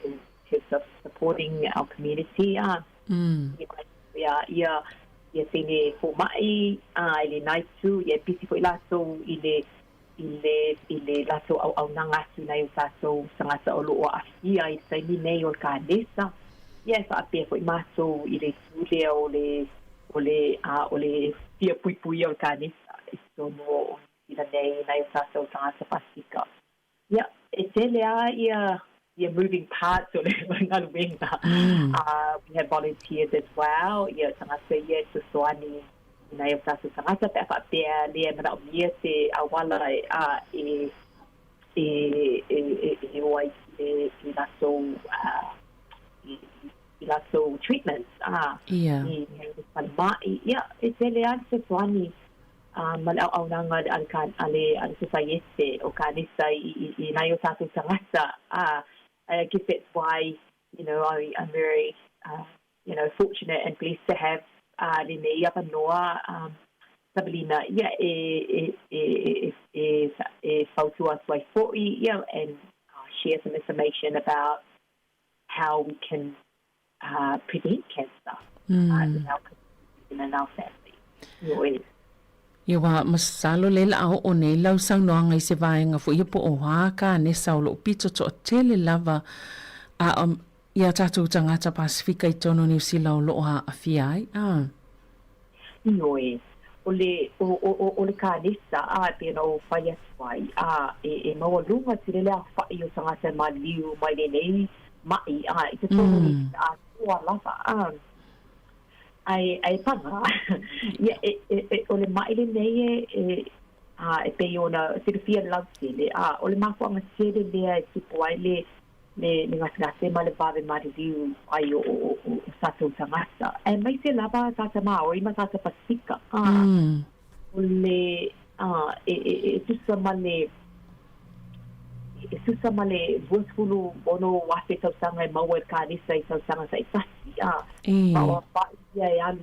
in terms of supporting our community ia tene fo mai le nai tu ia pisi fo ilato I le lato au nanga tu nai tato sangata o lo afia I sai nei o kanesa ia fa pe fo maso I le tule o le fia pui o kanesa no ila nei nai tato tangata Pasifika. Yeah, e tele ia moving parts o le ngaluenga. We have volunteers as well. Ia tangata ia tusoani nai tato tangata pe fa pe le mana o ia te awala e wai ilaso treatments. Yeah. Yeah, e tele ia tusoani malau au nanga ale society o kanisa I nayo tato tangata I guess that's why I'm very fortunate and blessed to have le nei apa noa Sabrina fautua swai fo'i and share some information about how we can prevent cancer in our family. Ia wa masalo le la o nei lau sang noanga I se vaenga fo ia po o haka ne saulo pito to tele lava ia tatu tangata Pasifika I tono New Zealand lo ha afiai Noi o le kanisa pe no faya swai e mo lunga tele la fa io tangata maliu mai nei mai I te tono Ni tua lava ai panga ia o le mai le nei e pe ona se fia la sele o le mafo nga sele le tipo ai le le ngase ma le babe ma review ai o sato tangasa e mai se lava tata Maori ma tata Pasifika le tu sama le busfulu ono wase tau sanga ma wa ka ni sai tau sanga sai tasi ma wa pa ya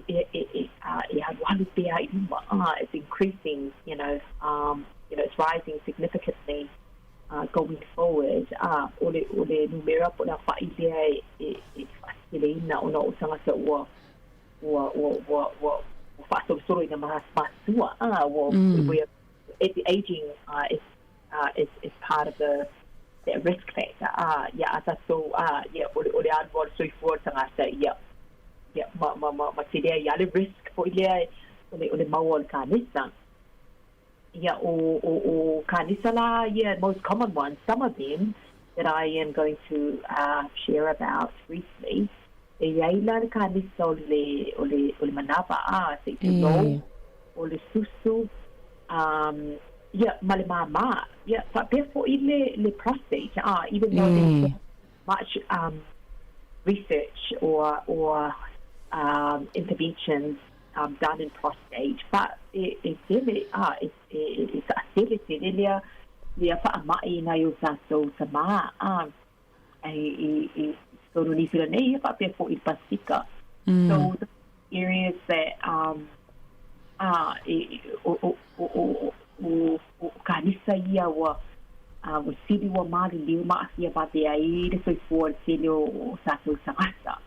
it's increasing, it's rising significantly going forward. Ole numera po na faile fasilina ona usanga sa wa faso soro ina mas masua aging is part of the risk factor. Ole advocate so for tanga sa ma tidea ya le risk po ile ole mawol kanisa o kanisa la most common ones, some of them that I am going to share about briefly la kanisa ole manapa se lo ole susu malimama but therefore ile prostate even though there's much research or interventions done in prostate, but it's so the areas that kanisa ia wa sili wa mali liu maasia ba te ai de for silo sato sangasa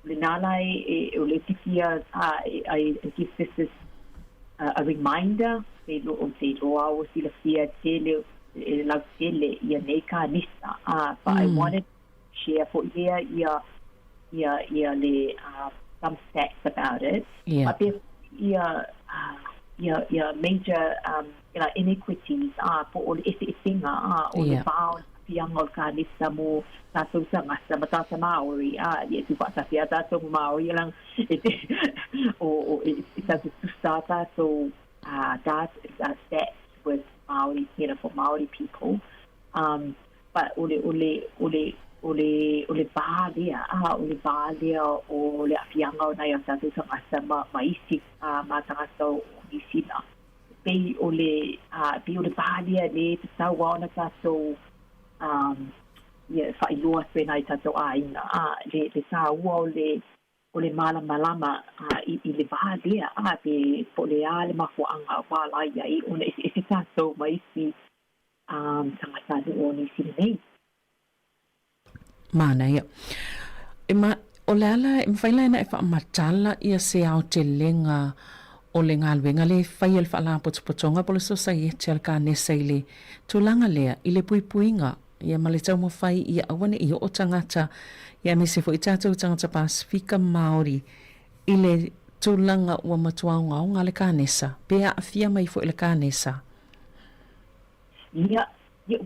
Linalai I give this a reminder they lo on say roa o sila fia tele la tele ia neka nista but I wanted to share for le some stats about it but there major inequities for all isinga all the bound young organisa mo tato sangasa matasa Maori tu pa fia tato Maori lang o it's to start so that is a step with Maori for Maori people but ole balia ole afianga na ya tato sangasa maisi matasa isina pe ole balia le tawa na tato whailua whenai tato aina le Sāmoa o le malama I le vahalea pe po le le mafuanga wala iai ona isi tato maisi tangata le o ni sinei mana ia o le ala mwhaila ina whaamatala ia se au te lenga o le ngāluenga le whai al whaala potopotonga po le society al ka nesa i le tūlanga lea i le puipuinga ia ma le tau mawhai ia awane i o tangata ia me se fo i tātou tangata Pasifika Māori i le tūlanga ua matuaunga o ngā le ka nesa pea a fia mai fo i le ka nesa ia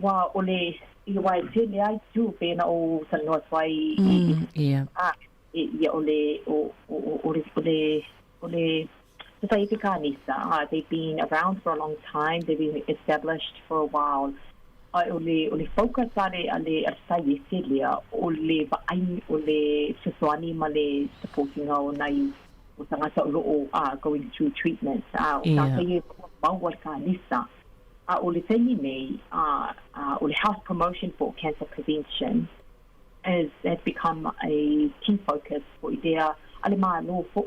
wa o le i wai te le ai tū pēna o sanoa twai ia o le Society Kanisa, they've been around for a long time. They've been established for a while. Ole focus ale society lia ole vai ole seswani male supporting o nai o tangata o going through treatment. Tātai mawar Kanisa. Ole teni nei ole health promotion for cancer prevention has become a key focus for idea ale ma no for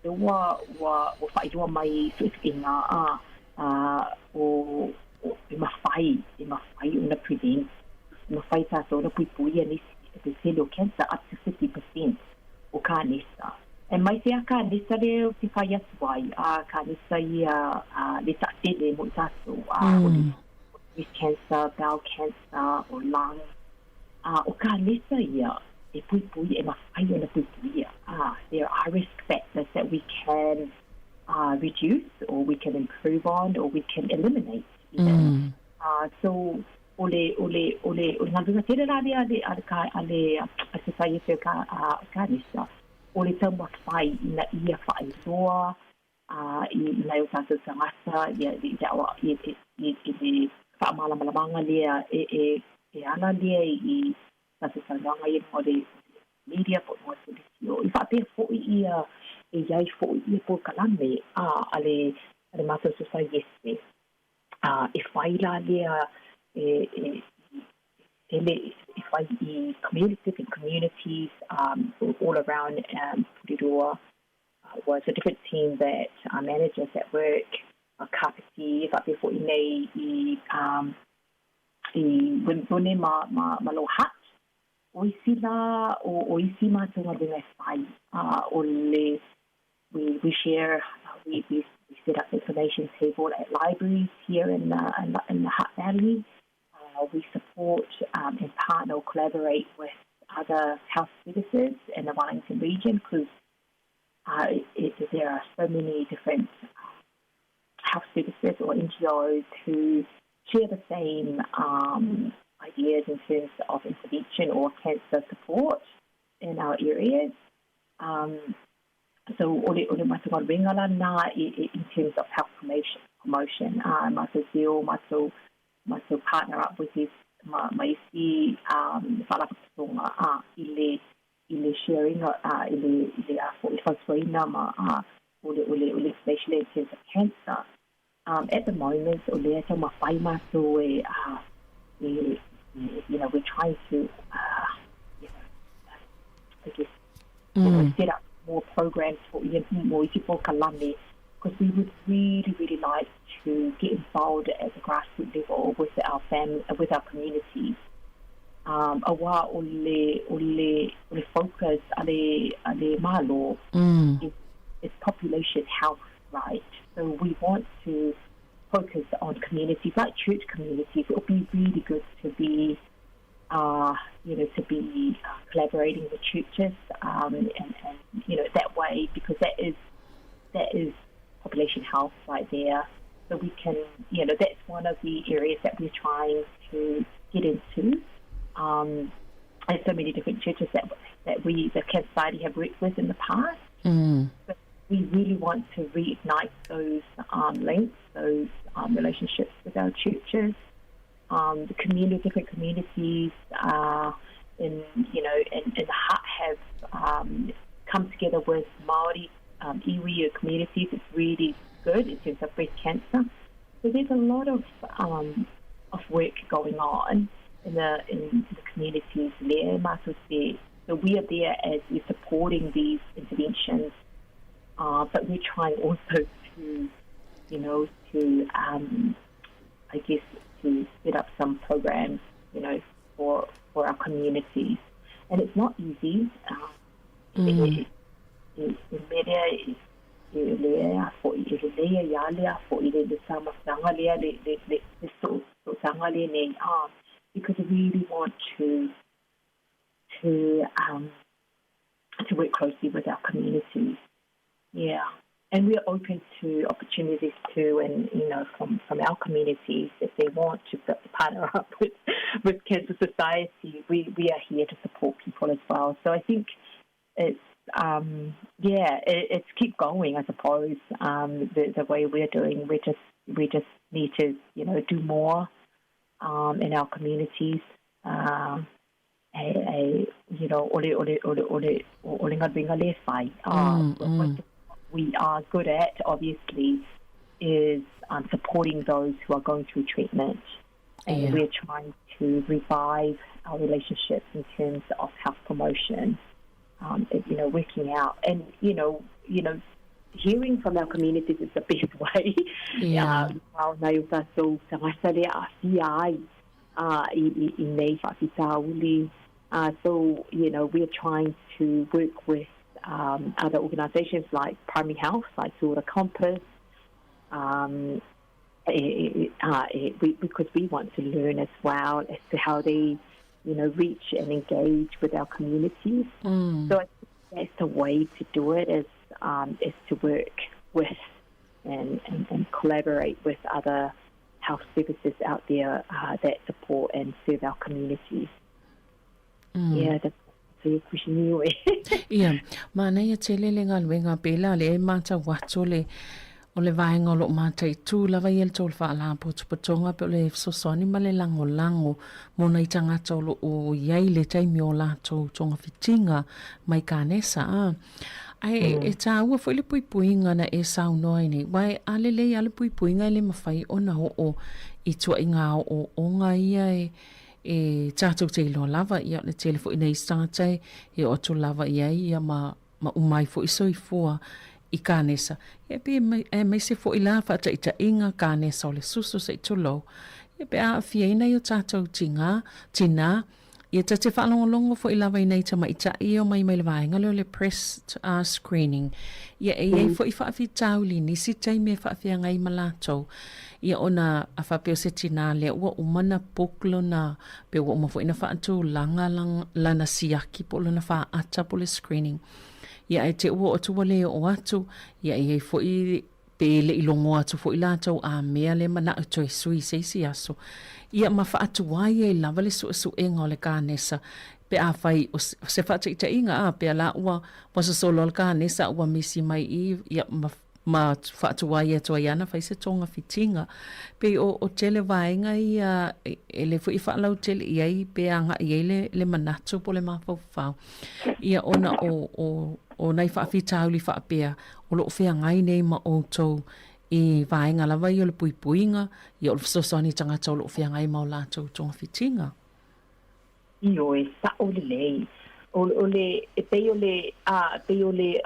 wow wa whaidua mai suitinga o mawhai una prevent mawhai tātou na puipui anis cellular cancer up to 50% o kānisa e mai te a kānisa leo te whai atuai kānisa ia le tātele mo tātou breast cancer, bowel cancer o lung o kānisa ia e puipui e mawhai ona puipui there are risk factors that we can reduce or we can improve on or we can eliminate even. So ole ngā tere rāre ale society Kanisa ole tau mawhai ina ia whai roa i nai o tātou tangata i whaamalamalanga lea e ana lea I sasalanga I mo le media po mo se o I whape fo ia e iai fo ia po kalame ale mato society e whaila lea if I different communities all around Puriroa was a different team that managers at work kapiti if I before nei when ma lo hat o isi ma to ngā ringa whai we share we set up information table at libraries here in the Hutt Valley. We support and partner or collaborate with other health services in the Wellington region because there are so many different health services or NGOs who share the same ideas in terms of intervention or cancer support in our areas. So ole matunga ringala na in terms of health promotion. Maso partner up with his maisi whalapatonga ile sharing ile whaswaina ole especially in terms of cancer. At the moment ole ata mawhai maso we're trying to I guess set up more programs for more Kalame because we would really like to get involved at the grassroots level with our with our communities. Awa ole focus ale malo is population health, right? So we want to focus on communities like church communities. It would be really good to be collaborating with churches and that way because that is population health right there. So we can, that's one of the areas that we're trying to get into. And so many different churches that the Cancer Society have worked with in the past. But we really want to reignite those links, those relationships with our churches. The different communities in the Hutt have come together with Maori iwi communities. It's really good in terms of breast cancer. So there's a lot of work going on in the communities there. So we are there as we're supporting these interventions, but we're trying also to I guess to set up some programs, for our communities, and it's not easy. Because we really want to work closely with our communities. Yeah. And we're open to opportunities too, and from our communities, if they want to partner up with Cancer Society, we are here to support people as well. So I think it's it's keep going. I suppose the way we're doing, we just need to do more in our communities. We are good at, obviously, is supporting those who are going through treatment. And we're trying to revive our relationships in terms of health promotion, working out. And, hearing from our communities is the best way. So, we're trying to work with other organizations like Primary Health, like Sura Compass, because we want to learn as well as to how they, reach and engage with our communities. So I think that's the way to do it, is to work with and collaborate with other health services out there that support and serve our communities. Yeah, that's Ia, mana ia tele le ngā luenga pēla le mata watu le o le vaenga o lo mātai tū lava i el tō le whaala potonga pe o le sosoni ma le lango mona i tangata o iai le taimi o lātou tonga fitinga mai kānesa ai e tā ua fo le puipuinga na e saunoa ini wai ale le ale puipuinga le mawhai o na o i tua i ngā o ngā ia e tātou te ilo lava ia le tele fo ina i stātai e o tu lava ia ma umai fo i soifua i kānesa. E pe mai se fo i la whata i ta inga kānesa o le susu se i tulo. E pe a fia ina i o tātou tina, ia ta te whaalongolongo fo i lawa ina i ta mai ta i o mai le vaenga leo le press screening. Ia e fo i whaafi tauli nisi tai me whaafia ngai malatou. Ia ona a whapeo se tina lea ua umana poklo na pe ua uma fo ina whaatu lana siaki po lana whaata po le screening. Ia e te ua o tua leo o atu, ia e fo i pe le ilongo atu fo i lātou a mea le mana o toi sui seisi aso. Ia ma whaatu wai e lava le su enga o le kānesa, pe a whai o se whaata i ta inga pe a la ua wasa solo o le kānesa ua misi mai i, ia ma whaatu wai e toa iana whai se tonga fitinga. Pe o tele vaenga i e le fo i whaalau tele i ai pe anga i le manatu po le mawhau. Ia ona o nei whaafitauli whaapea o loo whea ngai nei ma o tau i vaenga lawa i o le puipuinga i o le sosoni tangata o loo whea ngai ma o lātou tonga fitinga. Io e sa o le lei. O le e pei o le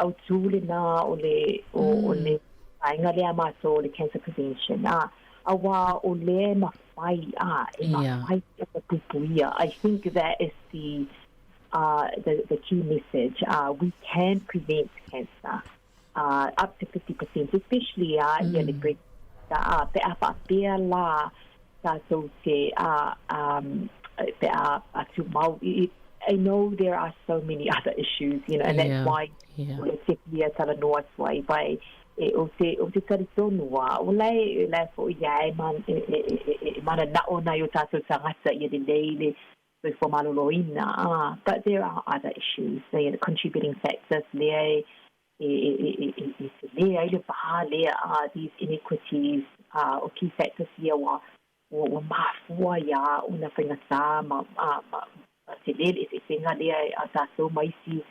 au tūle nā o le vaenga lea maso o le cancer prevention. A wā o le mawhai e mawhai o le puipuia. I think that is the key message. We can prevent cancer up to 50%, especially in the breast. Pe a whapea la tātou te pe a tu mau. I know there are so many other issues, and that's why o te pia tala noa swai by o te taritonua. O lai fo iai mana na o na i o tātou tangata i le leile for maloloina. But there are other issues, the contributing factors there, these inequities, o key factors here wa mafua ya una whaingata te lele se whenga lea a tātou maisi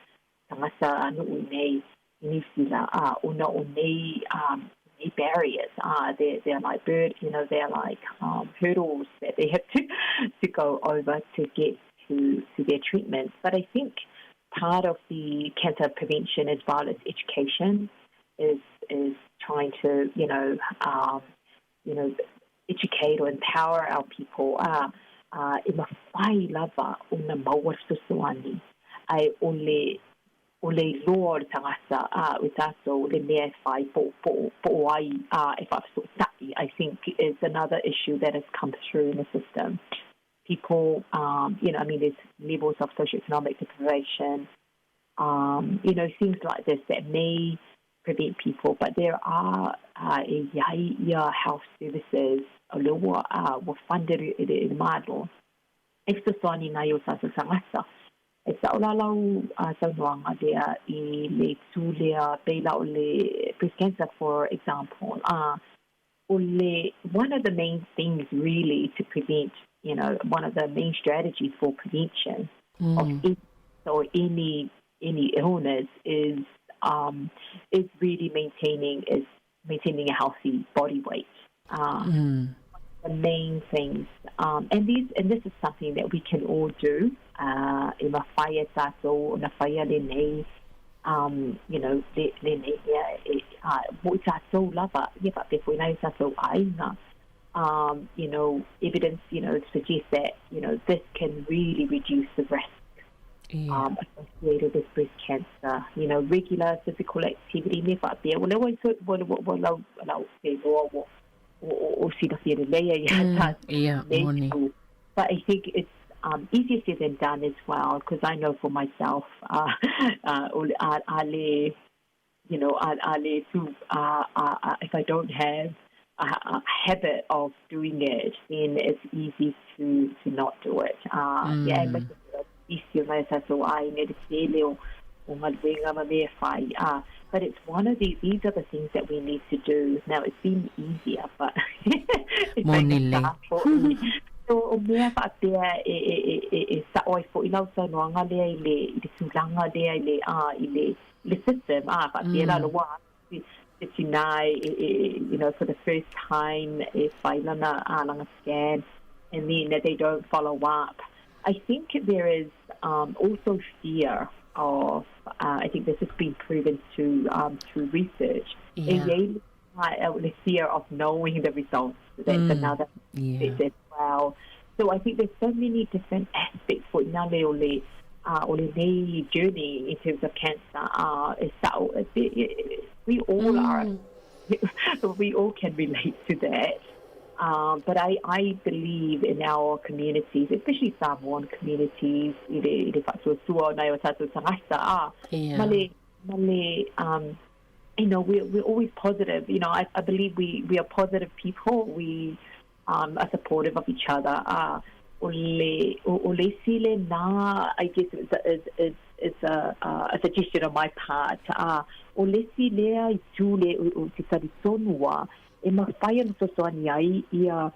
tangasa anu nei inisila una o nei barriers. They're like they're like hurdles that they have to go over to get to their treatments. But I think part of the cancer prevention as well as education is trying to educate or empower our people. I mawhai lava una maua susuani ai ole Lord tangasa with taso le mea whai po ai e whafasutai. I think is another issue that has come through in the system. People, there's levels of socioeconomic deprivation, things like this that may prevent people, but there are health services were funded in Mado. Extra Sani Nayo Sasa Sangasa. It's Olalau Sanuanga there in Le Tulia, Bela Ole breast cancer, for example. One of the main things really to prevent, one of the main strategies for prevention of any illness is really maintaining a healthy body weight. The main things, and this is something that we can all do. In a fire taso, in a fire le taso lava. Yeah, but before na taso aina. Evidence, suggests that this can really reduce the risk associated with breast cancer. Regular physical activity. But I think it's easier said than done as well, because I know for myself, if I don't have a habit of doing it, then it's easy to not do it. But it's one of these are the things that we need to do. Now, it seems easier, but it's so mea whaatea e saoi fo I lau saunoanga lea I le tūlanga lea I le system. Whaatea la loa. You know, for the first time, e whailana langa scan, and then they don't follow up. I think there is also fear of, I think this has been proven through research, the fear of knowing the results. That's another aspect as well. So I think there's so many different aspects for Inale Ole journey in terms of cancer. We all are, we all can relate to that. But I believe in our communities, especially Samoan communities, you know, we're always positive. You know, I believe we are positive people. We are supportive of each other. I guess it's a suggestion on my part. E mawhai ana sosoani ai ia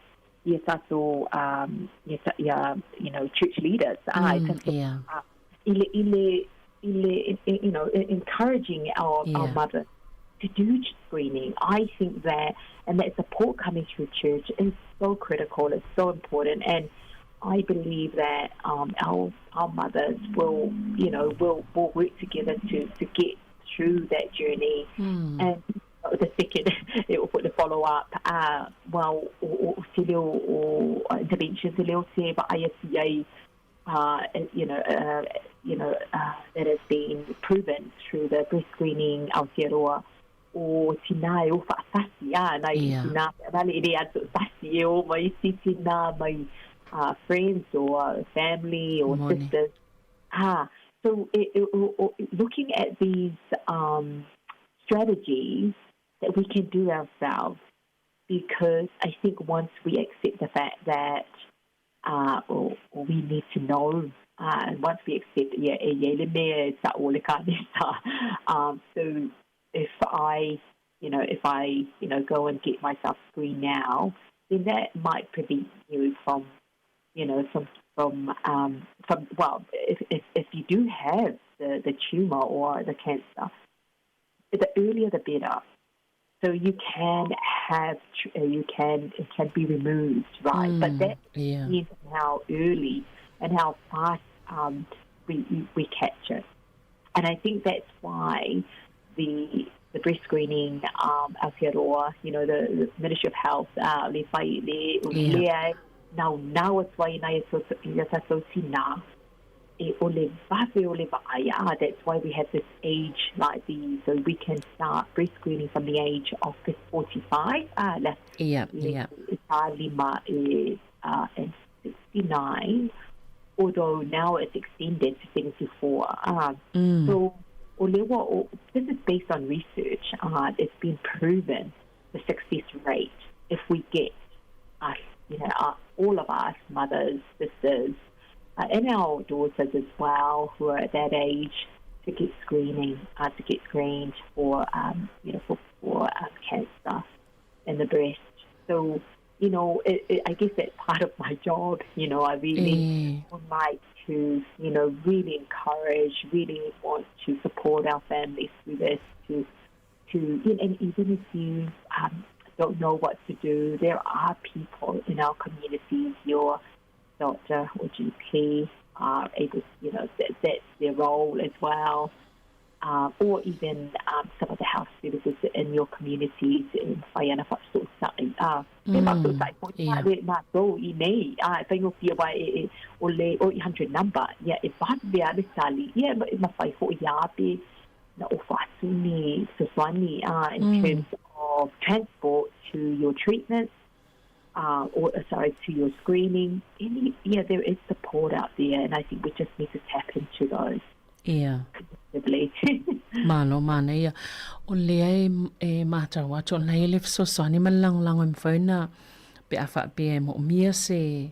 tato you know, church leaders you know, encouraging our mothers to do screening. I think that, and that support coming through church is so critical, it's so important, and I believe that our mothers will, you know, will work together to get through that journey. And the second, it will put the follow up. Well, interventions, but ISCA, you know, that has been proven through the breast screening, Aotearoa, o tina o whaasasi, na tina, rale ere atu sasi o mai si tina, mai friends or family or sisters. So looking at these strategies that we can do ourselves, because I think once we accept the fact that or we need to know, and once we accept, so if I go and get myself screened now, then that might prevent you from, you know, from well, if you do have the tumor or the cancer, the earlier the better. So you can have, it can be removed, right? But that means how early and how fast we catch it. And I think that's why the breast screening, Aotearoa, you know, the Ministry of Health, now it's why that's why we have this age like these, so we can start breast screening from the age of 45. And 69, although now it's extended to 74. So this is based on research. It's been proven the success rate if we get us, you know, all of us, mothers, sisters, and our daughters as well, who are at that age, to get screened for, you know, for cancer in the breast. So, you know, I guess that's part of my job. You know, I really would like to, you know, really encourage, really want to support our families through this. And even if you don't know what to do, there are people in our communities, your doctor or GP are able, you know, that's their role as well, or even some of the health services in your communities in Whaiana Whaasosai. O le 800 number, if I sali, ma whai ho iape na o whaasuni Soswani in terms of transport to your treatment, to your screening. There is support out there, and I think we just need to tap into those. Malo mana ia. O lea e mata wato na ele Soswani malang lang whaina pe afa pe mo mia se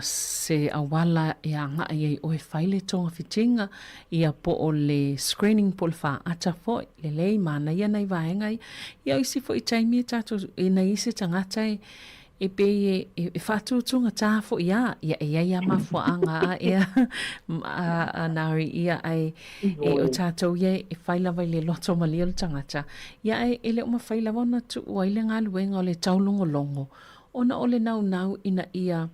se awala ia nga ia o faile tonga fitinga ia po o le screening po le fa ata fo le lei mana ia nei vaenga ia isi fo i taimi tato e na isi tangata e pe e fatu tunga ta fo ia mafo anga ia nari ia ai e o tato ia e faila vai le loto mali o tangata ia e le uma faila wana tu waile ngā luenga o le taulongo longo ona ole nau ina ia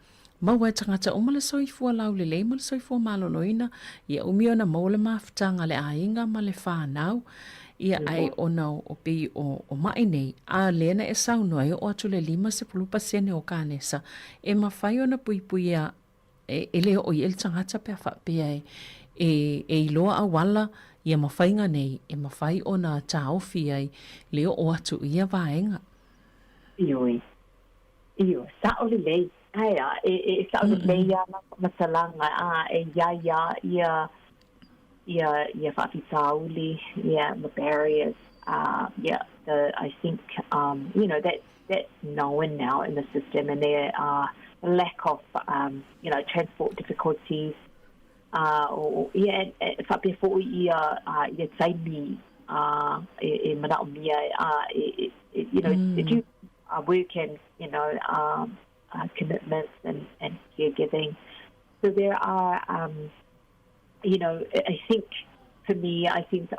maua tangata o mala soifua lau le lei mala soifua maloloina ia umio na maule maftanga le ainga ma le whanau ia ai ona o pi o mai nei a lena e sauno ai o atu le 5% o kanesa e mawhai ona pui a e leo o i el tangata pe a whapea e iloa a wala ia mawhainga nei e mawhai ona taofi ai leo o atu ia vaenga Iyo, sa o le lei Aya, sa o le ia masalanga ia whawhitauli, the barriers, I think, that's known now in the system, and there are a lack of, transport difficulties, whapea fo ia taimi, e manao mia, do work and, commitments and caregiving. So there are, I think for me, I think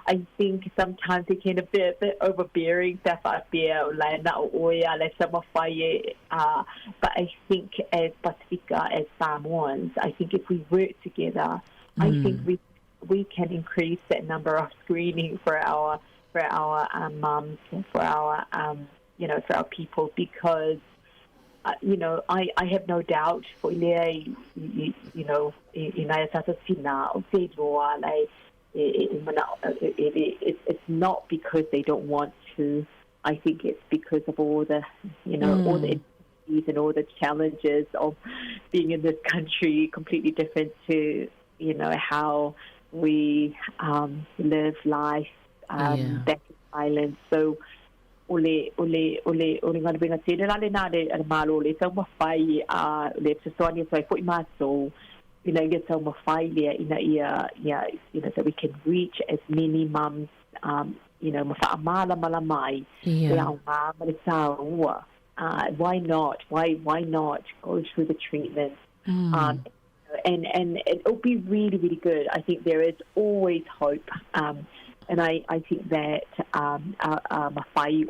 I think sometimes it can be a bit overbearing. But I think as Pacifica, as Samoans, I think if we work together, I think we can increase that number of screening for our mums, for our for our people, because I have no doubt for it's not because they don't want to. I think it's because of all the all the issues and all the challenges of being in this country, completely different to how we live life back in Ireland. So ole ngana benga tele la le na le malo le tau mafai le tsoani sai foi maso get tau mafai le ina ia that we can reach as many mums mafa amala mala mai le au ma le tau why not go through the treatment and it'll be really, really good. I think there is always hope, and I think that mawhai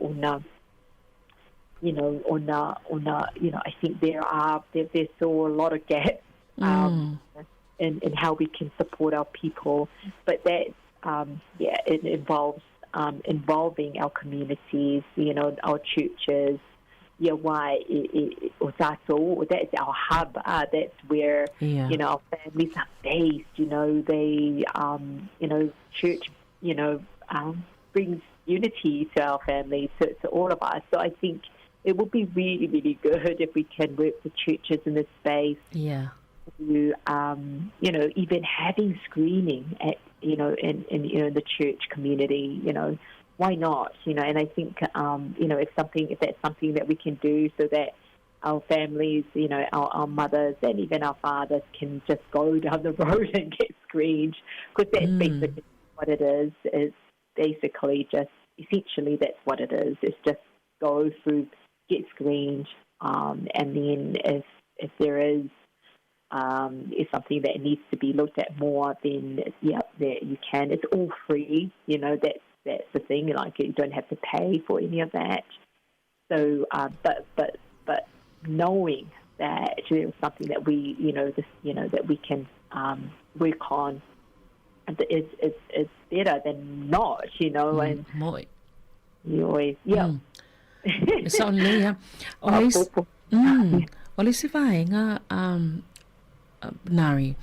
I think there's still a lot of gaps in how we can support our people, but that it involves involving our communities, our churches. Why that's our hub. That's where our families are based. They church brings unity to our families, to all of us. So I think it would be really, really good if we can work with churches in this space. To even having screening at in the church community. Why not? And I think, if that's something that we can do so that our families, our mothers and even our fathers can just go down the road and get screened, because that's basically what it is basically essentially that's what it is. It's just go through, get screened, and then if there is something that needs to be looked at more, then there you can. It's all free, that's the thing. Like, you don't have to pay for any of that. So, but knowing that it's something that we, that we can work on, is better than not, and moi. It's only ole se vaenga nari.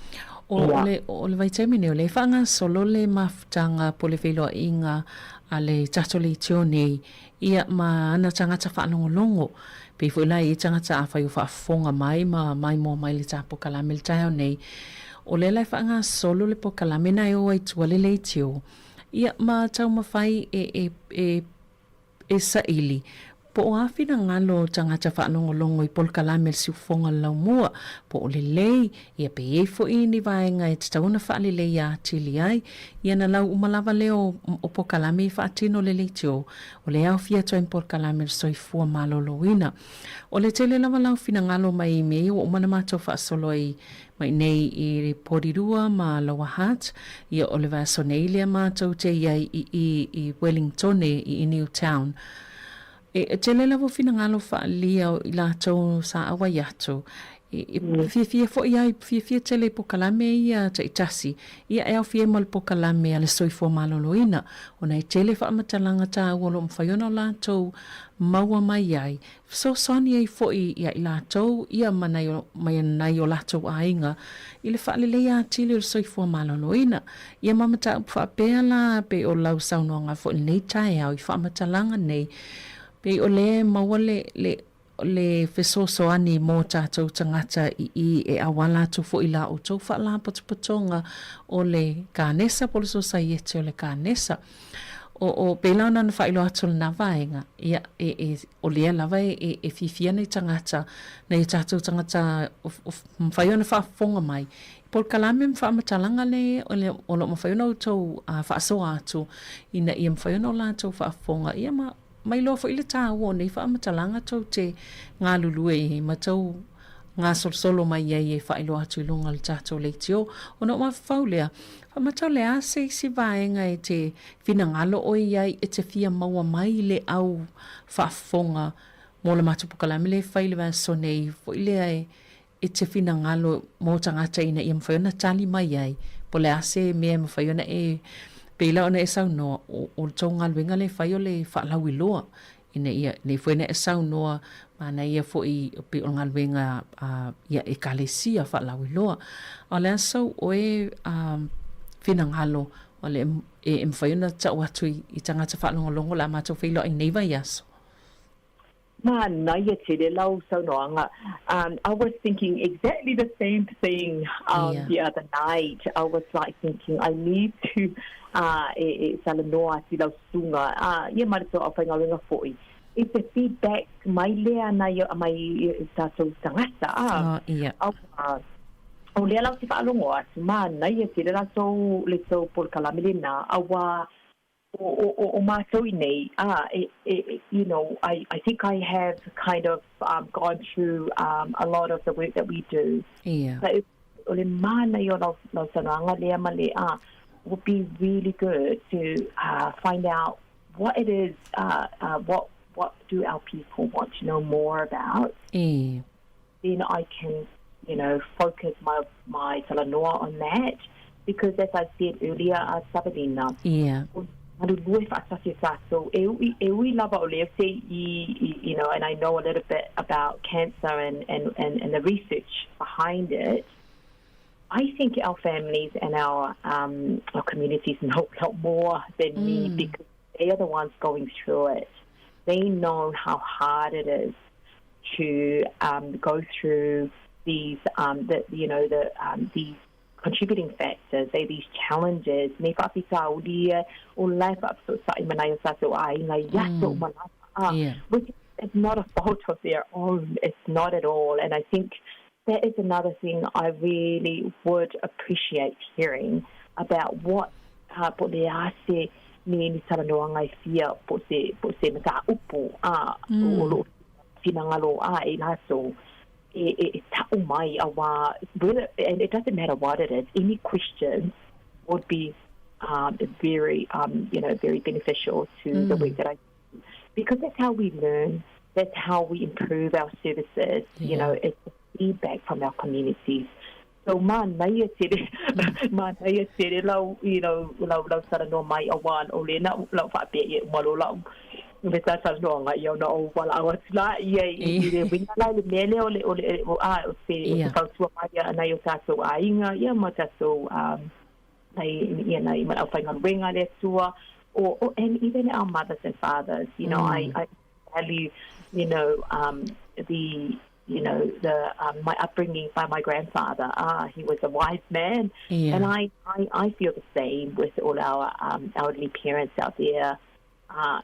O le vitamin o le whanga solo le maftanga po le wheloa inga a le tatoli tione ia ma ana tangata whaanongolongo. Pe fuila i tangata a whai whaafonga mai mo mai le tapo kalame le taio nei. O le lai whanga solo le po kalame nai o ai tua le tio. Ia ma tau mawhai e saili. Po o awhina ngalo tangata whaanongolongo I polkalame le siufonga lau mua. Po o lelei, ia pe eifo ni vaenga e tatauna whaalelei a tili ai. Ia na lau umalawa leo o polkalame I whaatino lelei tio. O le au fia toa in polkalame le soifua maloloina. O le tele lava lau fina ngalo mai mei o umana mato whaasolo ai mai nei I porirua ma lawa hat. Ia o le vaso nei lea mato te iai I Wellington I Newtown. E tele lavo fina ngalo whaalia I lātou sa awa yato. Fia fo iai, fia tele pokalame ia ta itasi. Ia e au fia mal pokalame ale soifua maloloina. Ona I tele whaamatalanga tā uolo mwhaiona o lātou maua mai ai. So soni ai fo ia I lātou, ia mai o lātou ainga. I le whaalele ia tili o soifua maloloina. Ia mamata whaapea la pe o lau saunoanga fo nei tae au I whaamatalanga nei. Pe o le maua le fesoso ani mō tātou tangata I e awala tu fo I la o tau whaala patopatonga o le kānesa, polo society o le kānesa. O pēlau nana whailo atu le na vaenga. Ia o lea lava e fifia nei tangata, nei tātou tangata o mwhaiona whaafonga mai. Pol kalame mwhaamatalanga le o lo mwhaiona o tau whaasoa atu ina ia mwhaiona o la tau whaafonga. Ia mai lo fo ile tāua nei whaamatalanga tau te ngā lulue I matau ngā solsolo mai e whailo atu I lunga le tātou leitio. O no mawhau lea, whamatau lea se si vaenga e te whina ngalo o iai e te fia maua mai le au whaafonga mo le matupukalame le whaile wa so nei fo ile e te whina ngalo mo tangata ina I mwhaiona tali mai ai. Po le ase mea mwhaiona Pela ona e sau noa o tau ngaluenga le whai o le whaalau I loa. Ina ia, ne whaina e sau noa, mana ia fo I pe o ngaluenga ia e kalesia whaalau I loa. O le asau o whina ngalo, o le e mwhaiona tau atu I tangata whaalongolongo la mātou whilo ai neiva yaso. I was thinking exactly the same thing the other night. I was like thinking I need to salanoa si lau sunga. Ia marito au whaingawenga foi. It's the feedback mai lea na mai tātou tangata. O lea lau si whaalongo atu. Ia si le rātou le tau polkalame le nā awa o mātou nei, you know, I think I have kind of gone through a lot of the work that we do. But o le mana I o lau sananga lea ma le would be really good to find out what it is, what do our people want to know more about. Then I can, you know, focus my talanoa on that. Because as I said earlier, Sabrina, so you know, and I know a little bit about cancer and the research behind it. I think our families and our communities know a lot more than me because they are the ones going through it. They know how hard it is to go through these, these contributing factors, these challenges. Which is not a fault of their own. It's not at all. And I think that is another thing I really would appreciate hearing about what and it doesn't matter what it is. Any questions would be very, very beneficial to the work that I do. Because that's how we learn. That's how we improve our services. You know, it's feedback from our communities. So, lau sarano mai awan o le na lau whape e malo lau. Veta saranoanga I ona o wala awa tila I le winga lai le mele o se whautua mai anai o tātou ainga, ia ma tātou nai ma au whainga wenga le tua, and even our mothers and fathers, you know, I value, my upbringing by my grandfather. He was a wise man, and I feel the same with all our elderly parents out there.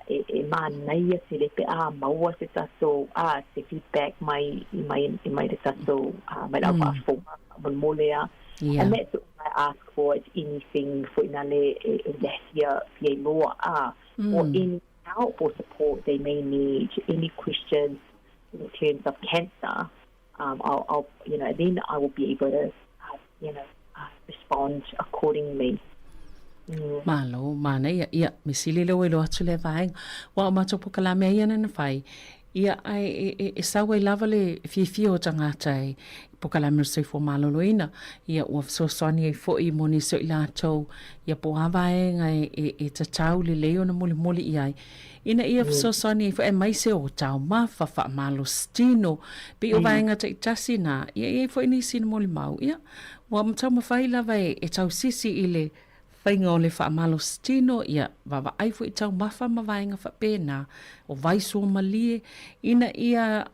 e manai se le pe maua se taso se feedback mai le taso mai la fo molea. And that's what I ask for, is anything for inale here law or any help or support they may need, any questions in terms of cancer. I'll then I will be able to respond accordingly. Malo, mana ia misili le welo atu le vaeng. Wa matopo kalame ia na fai. Ia ai e sawa lava le fifio tangata e pokalame se fo maloloina. Ia ua sosoni e fo I moni so ila tau. Ia po avaenga e tatau le leo na moli ia. Ina ia sosoni e fo e mai se o tau mafa fa malo stino. Pe o vaenga te tasi na. Ia fo inisi na moli mau. Ia wa matau mawhai lava e tau sisi ile whainga o le whaamalo stino ia wawa aifu I tau mafa mawainga whapena o vaiso malie ina ia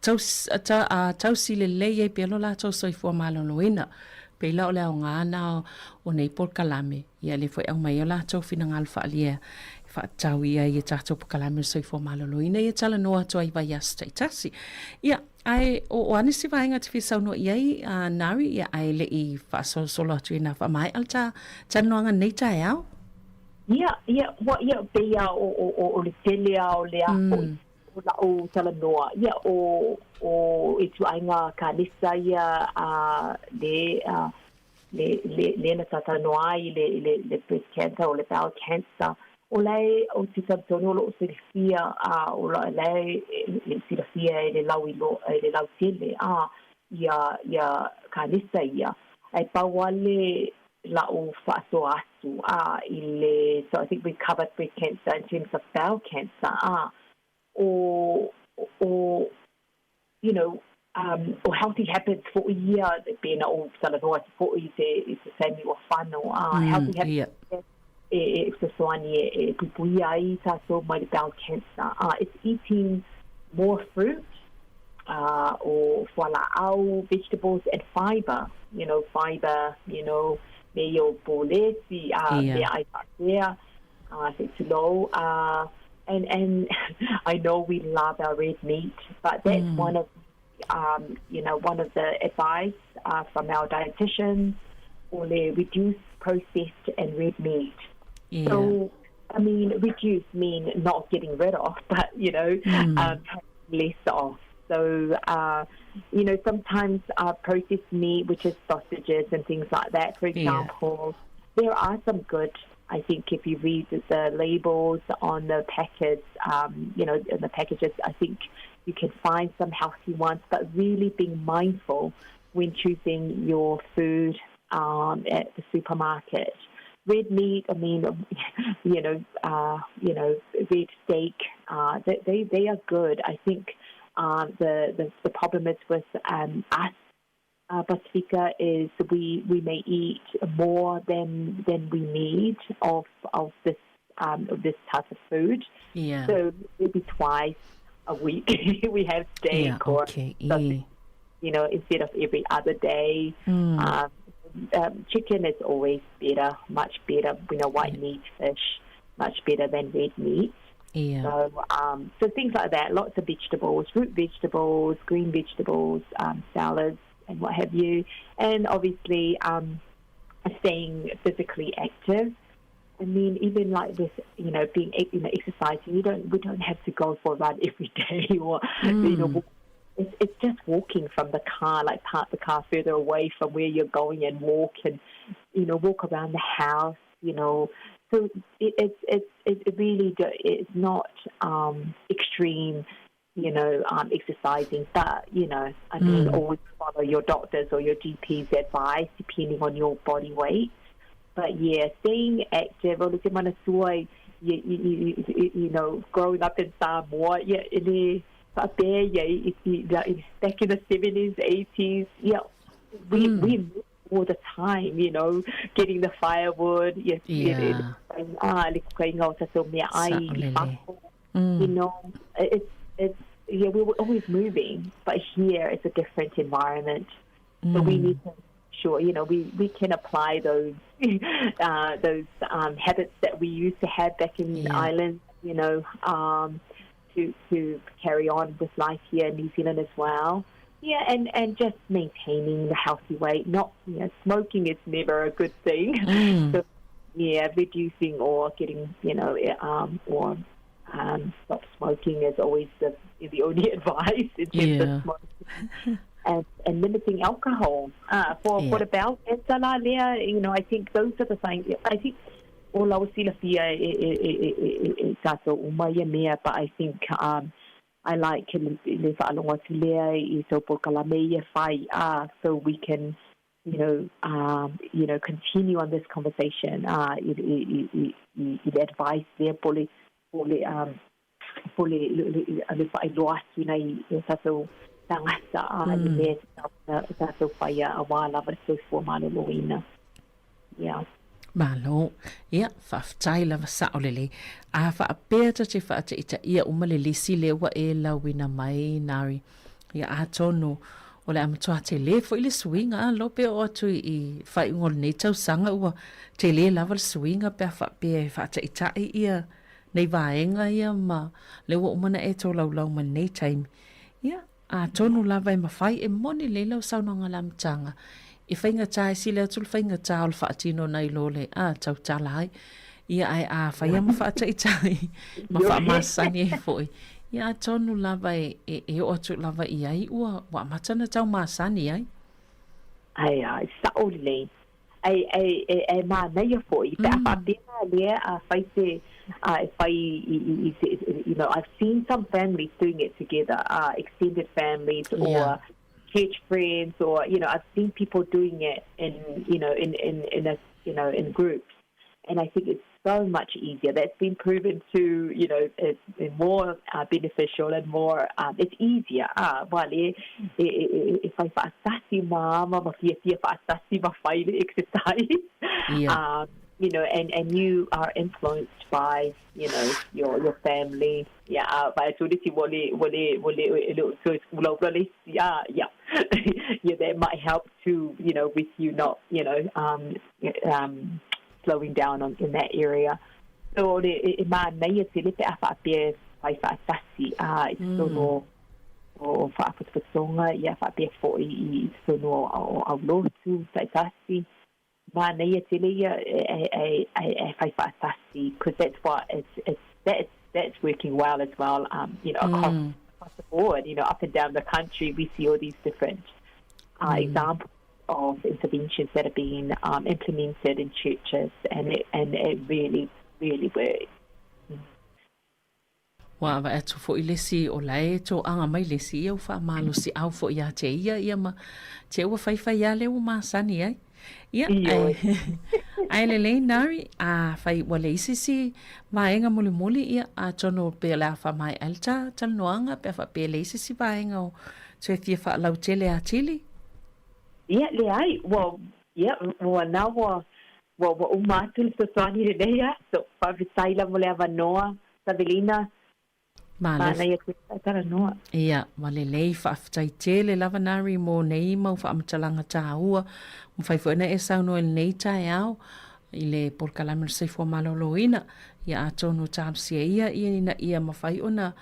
tau sile leye pe alo la tau soifua malo loina pe la o leo ngana o nei por kalame ia le fwoi au mai o la tau fina ngal whaalia tau ia i tato por kalame soifua malo loina ia tala noa toa I vai asta I tasi ia ai o anisi vainga te fisau no iai nari ia ai le I whaasolo atu ina whamai alta tanuanga nei tae au? Ia beia o le tele o le apo o la o tala noa. Ia o itu ainga ka nisa ia le na tata noa I le breast cancer o le bowel cancer. O lei o te sabtono lo se fia o lei se fia e le lau tele ia kanisa ia ai pawale la o faso asu so I think we covered breast cancer in terms of bowel cancer or or healthy habits for a year being all salanoa for is the same or fun healthy habits it's eating more fruit or vegetables and fiber. Mayo bolesi, and I know we love our red meat, but that's one of the advice from our dietitians, or reduce processed and red meat. Yeah. So, I mean, reduce mean not getting rid of, but, less of. So, sometimes processed meat, which is sausages and things like that, for example, there are some good, I think, if you read the labels on the packets, in the packages, I think you can find some healthy ones, but really being mindful when choosing your food at the supermarket. Red meat, I mean, red steak, they are good. I think the problem is with us, Pacifica, is we may eat more than we need of this type of food. Yeah. So maybe twice a week we have steak or something, instead of every other day. Chicken is always better, much better. White meat, fish, much better than red meat. Yeah. So things like that. Lots of vegetables, root vegetables, green vegetables, salads, and what have you. And obviously, staying physically active. I mean, even like this, being exercising. We don't have to go for a run every day, or It's just walking from the car, like park the car further away from where you're going and walk walk around the house, So it really it's not extreme, exercising, but I mean, always follow your doctor's or your GP's advice depending on your body weight. But yeah, staying active. Growing up in Samoa, back in the 70s, 80s, we moved all the time, getting the firewood, we were always moving, but here it's a different environment. So we need to ensure, we can apply those those habits that we used to have back in the islands, you know, to carry on with life here in New Zealand as well. Yeah, and just maintaining the healthy weight. Not, you know, smoking is never a good thing. So, yeah, reducing or getting, you know, stop smoking is always the only advice in terms of smoking. And limiting alcohol for the bowel cancer, you know, I think those are the things. I think all I was still but I think I like so we can, you know, continue on this conversation. Advice there, Malo, ia whaftai lava saolele. A whaapeta te whaata ia umalele sile wa e lawina mai nari. Ia a tonu o le amatoa te le fo ile swinga lope o atu I whaiungol nei tau sanga ua te le lava le swinga pe a whaata itai ia nei vaenga ia ma le wa umana e tō lau ma nei taimi. Ia a tonu lava e mawhai e moni le lau saunanga lamtanga. I whainga tā e sile atu le whainga tā o le whaatino nei lole a tau tala hai. Ia ai a whaia ma whaata itai ma wha masani e foi. Ia tonu lava e o atu lava I ai ua wa matana tau masani ai. Ai saole. Ai ma nei e foi. Pe a whaapena lea a whaite you know, I've seen some families doing it together, extended families or church friends, or you know, I've seen people doing it in in groups, and I think it's so much easier. That's been proven to, you know, it's more beneficial and more it's easier. If I fasasi mama ma fia fasasi ma fight exercise. You know, and you are influenced by, you know, your family. Yeah, by so this that might help to, you know, with you not, you know, slowing down in that area. So it might may it's a little bit of a it's so o whaaputwhatonga ia whaapea fo I whenua au lotu taitasi. Ma nei te leia e whai whaatasi, because that's working well as well. You know, across the board, you know, up and down the country, we see all these different examples of interventions that are being implemented in churches, and it really, really works. Wa va atu fo ilesi o lai to anga mai lesi e fa malo si au fo ia te ia ma te wa fai ia le o masani ai ia ai le nari a fai wale isi vaenga muli ia a tono pe la fa mai alta tal noanga pe fa pe le isi vaenga o te fia fa lau tele a chili ia le ai well now o matul so tani le ia so fa vitaila mole avanoa Savelina. Ia, wale lei whaaftai tele lava nari mō nei mau whaamatalanga tāua. Mwhai fwena e sauno e nei tae au. I le polkalamir seifua maloloina. Ia atono tāpsia ia mawhai ona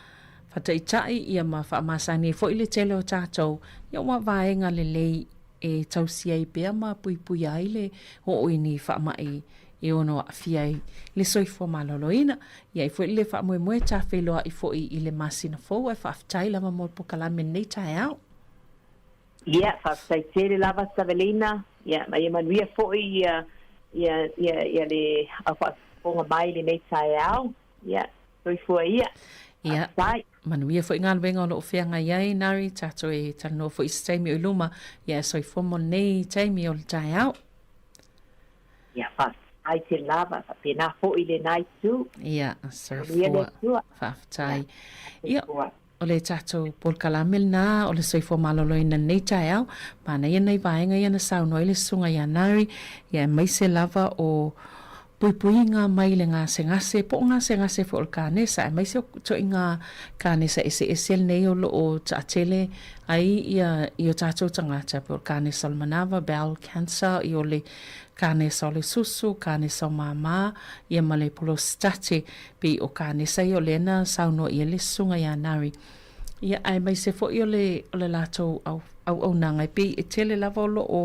whataitai ia ma whaamasani e fo i le tele o tātou. Ia wa vaenga le lei e tausia I pia ma pui ai le o oini whaamai. E ono a fiai le soifua maloloina. Ia I fwoi le wha moe tā wheloa I fwoi I le masina fōu e whaaftai lava mō pokalame nei tae au. Ia, whaaftai tere lava Savelina. Ia, mai e manuia fwoi ia le whaafonga mai le nei tae au. Ia, soifua ia. Ia, manuia fwoi ngā wenga o lo whianga iai nari tātou e tano fwoi staimi o luma. Ia, soifua mo nei taimi o le tae au. Ia, whaaftai. Ai te lava, pena fo I le nai tu. Ia, soifua, whaaftai. Ia, o le tātou polkalamil nā, o le soifua maloloina nei tae au, mana ia nei vaenga ia na saunoi le sunga ia nari, ia mai se lava o puipuinga mai le ngā sengase, po ngā sengase fo o kānesa, mai se to i ngā kānesa ese nei o lo o tātele, ai i o tātou tangata po o kānesa o manawa, bowel cancer, i o le kānesa o le susu, kānesa o māmā, i ma le polostate, pe o kānesa i o lena sauno i le sunga i anari. Ia ai mai se fo i o le lātou au nangai, pe e tele lava o lo o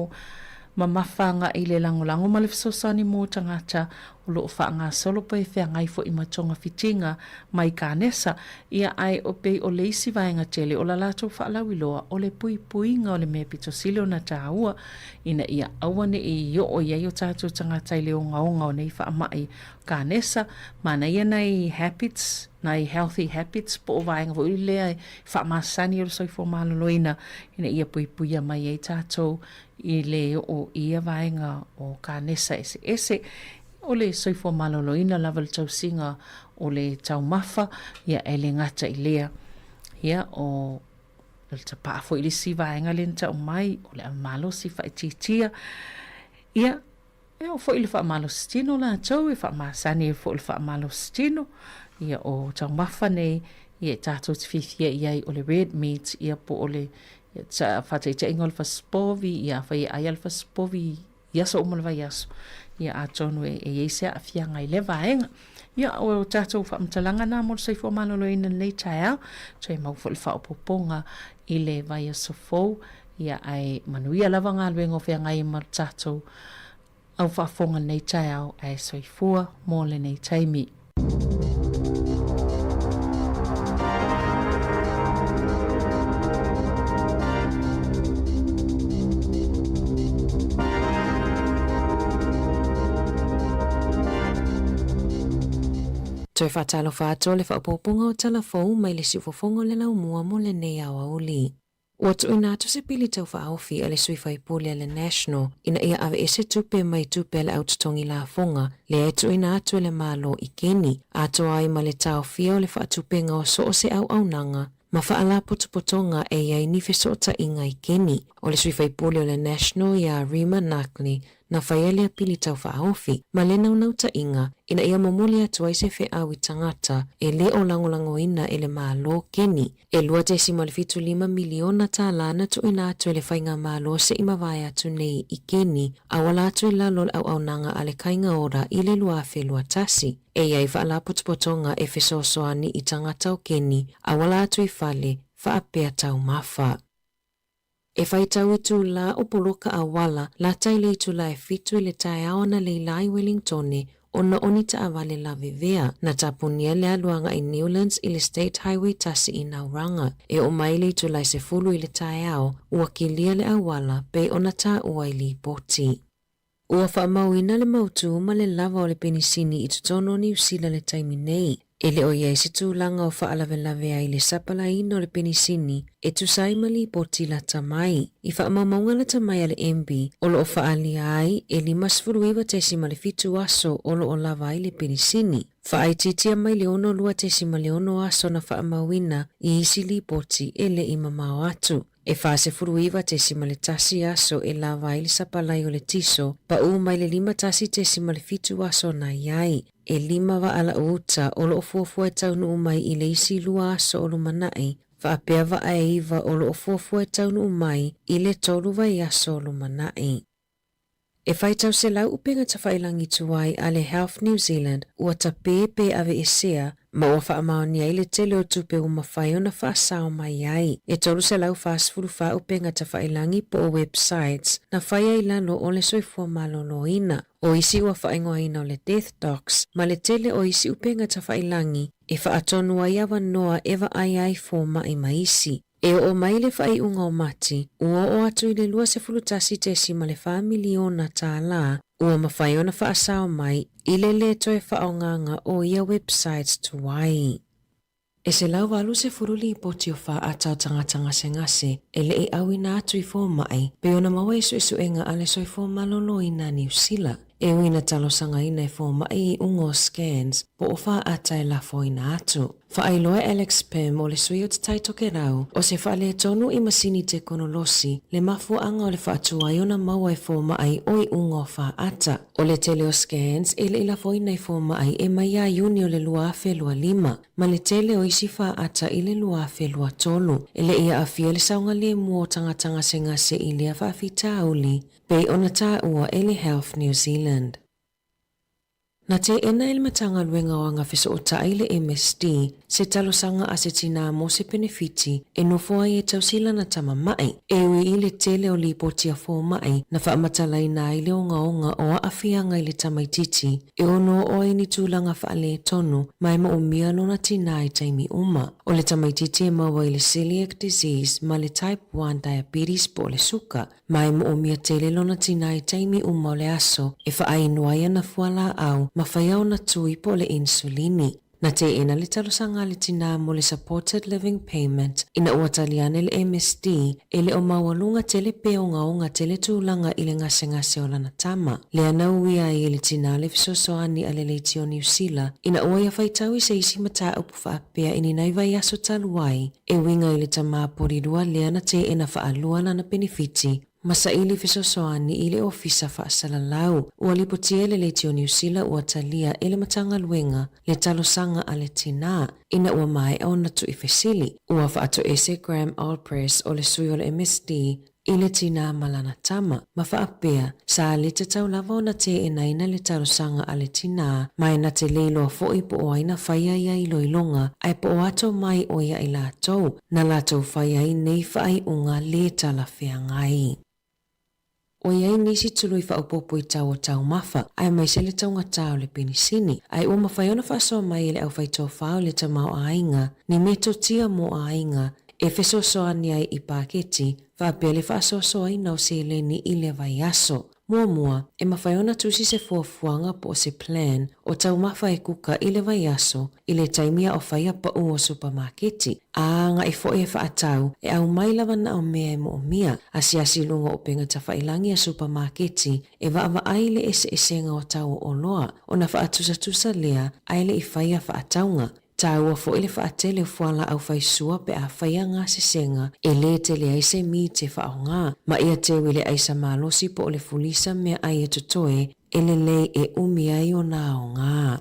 mamafanga i le langolango ma le fesosani mō tangata o lo o whaanga solo pa e whea ngai fo i matonga fitinga mai kānesa. Ia ai o pei o le isi vaenga tele o la lātou whaalau iloa o le puipuinga o le mea pito sile o na tāua ina ia awane i o iai o tātou tangata i le o ngaonga o nei whaamai kānesa mana ia nei habits, nei healthy habits po o vaenga vo i lea whaamasani o le soifo maloloina ina ia puipuia mai ei tātou i le o ia vaenga o kānesa ese o le soifo maloloina lava le tausinga o le taumafa ia e le ngata i lea ia o le tapafo i le si vaenga le nta o mai o le amalo si whaititia ia o fo i le whaamalo stino la tau e whaamasani e fo i le whaamalo stino ia o taumafa nei ia tātou tififia iai o le red meat ia po o le ia whataita ingo le whaspovi ia whai ai al whaspovi iaso o malwa iaso ia a tonu e eisea a fianga i le vaenga ia o tātou whaamtalanga nā mo le saifo malolo ina nei tae so e mau fo le whaopoponga i le vai a sofou ia ai manuia lava ngā luengo whianga i mar tātou au whaafonga nei tae au ai soifua mō le nei taimi. Toi whatalo whato le whaopoponga o talafou mai le siufofongo le lau mua mo le nei awa uli. Ua tu ina atu se pili tau whaofi a le sui whaipule le National ina ia awe ese tupe mai tupe le autotongi la fonga le e tu ina atu le malo i keni ato ai ma le tau fio le whaatupenga o so o se au nanga ma whaala potopotonga e iai nife so ta inga i keni o le sui whaipule le National ia Rima Nakli na whaialea pili tau whaofi ma le nau ta inga ina ia mamuli atu ai se whe au i tangata e le o langolango ina e le malo keni. E lua te si malifitu 5 miliona ta lana tu ina atu e le whainga malo se ima vai atu nei i keni a wala atu e lalo au nanga ale kainga ora i le lua fe lua tasi. E iai whaala putupotonga e fesosoani i tangata o keni a wala atu i fale whaapea tau mafa. E whaitau i tū la o poloka a wala la taile i tū la e fitu i le tae aona le ilai Wellingtone ona oni ta avale la vivea na tapunia le aluanga i Newlands i le State Highway tasi i Nauranga e o maile i tū la se fulu i le tae ao ua kilia le awala pe ona ta ua i li poti. Ua whaamauina le mautu ma le lava o le penisini i tutono ni usila le taimi nei. E le o iei se tūlanga o whaalawelawe ai le sapala ino le penisini e tu saimali poti la tamai. I whaamamaunga la tamai ale MB o lo o whaali ai e li masfuruiwa tesi ma le fitu aso o lo o lava ai le penisini. Whaititia mai le ono lua tesi ma le ono aso na whaamawina i isi li poti e le imamao atu. E whaase furuiwa tesi ma le tasi aso e lava ai le sapalai o le tiso pa mai le 5 tasi tesi ma le fitu aso na iai. E 5 wa ala uta o lo fuafua e taunu umai i le isi lua aso o lo manai, whaapea wa aiva o lo fuafua e taunu umai i le tolu wa aso o lo manai. E whaitau se lau upenga ta whailangi tuai a le Health New Zealand ua ta pepe ave esea ma ua whaamaoni ai le tele o tupe umawhai o na whaasao mai ai. E tolu se lau whaasfuru wha upenga ta whailangi po o websites na whaia ilano o le soifua maloloina. O isi ua whaingoa ina o le Death Docs ma le tele o isi upenga ta whailangi e whaatonua iawa noa ewa ai fōma i maisi. E o mai le whai unga o mati, ua o atu i le 2 tesi ma le 4 miliona tā la, ua mawhai ona whaasao mai i le leto e whaonganga o ia websites tuai. E se lau walu se furuli i poti o wha atau tanga se e le e au ina atu i fō mai, pe ona maua isu enga ale soi fō malolo i na New Zealand. e wina talosanga ina e fōma i ungo scans po o wha atai la foina atu. Whaailoa Alex Pem o le sui o te taitoke rau o se whaale tonu i masini te konolosi le mafua anga o le whaatua i ona maua e fōma ai oi ungo wha ata. O le tele o scans e le ila foina i fōma ai e mai a iuni o le luafe lua 5 ma le tele o isi wha ata i le luafe lua 3 e le ia awhia le saunga le mua o tangatanga se ngase i le awhawhita uli pei ona tā ua e le Health New Zealand. Na te ena ele matanga luenga o anga fiso o tai le MSD, se talosanga a se tina mo se benefiti e nofo ai e tausila na tama mai, e ui i le tele o lipo tia fō mai na whaamatala ina i le onga o a awhianga i le tamaititi, e ono o ai ni tūlanga whaale tonu mai ma o mia no na tina i taimi uma. O le tamaititi e maua i le celiac disease ma le type 1 diabetes po le suka, mai ma o mia tele lo na tina i taimi uma o le aso e whaainoaia na fuala au ma whaiau na tui po le insulini. Na te ena le talosanga le tina mo le supported living payment ina ua taliane le MSD e le o mawalunga tele peonga o ngā tele tūlanga i le ngase o lana tama. Le ana uia i le tina le fisosoani a le leiti o New Zealand ina ua ia whaitau i se isi mata upu whaapea ini naiwai aso taluai e winga i le tama porirua le ana te ena whaalua lana benefiti masa ili fisosoani i le ofisa whaasalalau ua lipotia le leiti o New Zealand ua talia ele matanga luenga le talosanga a le tina ina ua mai au natu i fesili ua whaato ese Graham Allpress o le sui o le MSD i le tina malana tama ma whaapea sa le te tau lava o na te ena ina le talosanga a le tina mai na te leilo fo i po o aina whaia ia i loilonga ai po o ato mai o ia i lātou na lātou whaia i nei whai unga le tala whiangai. O iai nisi tului whaupopo i tau o tau mafa, ai mai se le taunga tau le penisini, ai ua mawhaiona whasoa mai e le au whaito whao le tamau a ainga, ni meto tia mo a ainga, e whesosoa ni ai i paketi, whapea le whasosoa i nau se leni i le vai aso. Mua, e mawhaiona tusi se fuafuanga po se plan o tau mafa e kuka i le vai aso, i le taimia o whaia pa o supermarketi. Nga i fo e whaatau, e au mai lava na o mea e mo o mia, asi lunga o penga ta whailangi a supermarketi, e wa ai le esenga o tau o loa, o na whaatusa lea, ai le i whaia whaataunga. Tāua fo ele whaatele fuala au whaisua pe a whaia ngā sesenga e le te le aise mi te whaonga. Ma ia te wile aisa malosi po ole fulisa mea ai e tutoe ele lei e umi ai o nā o ngā.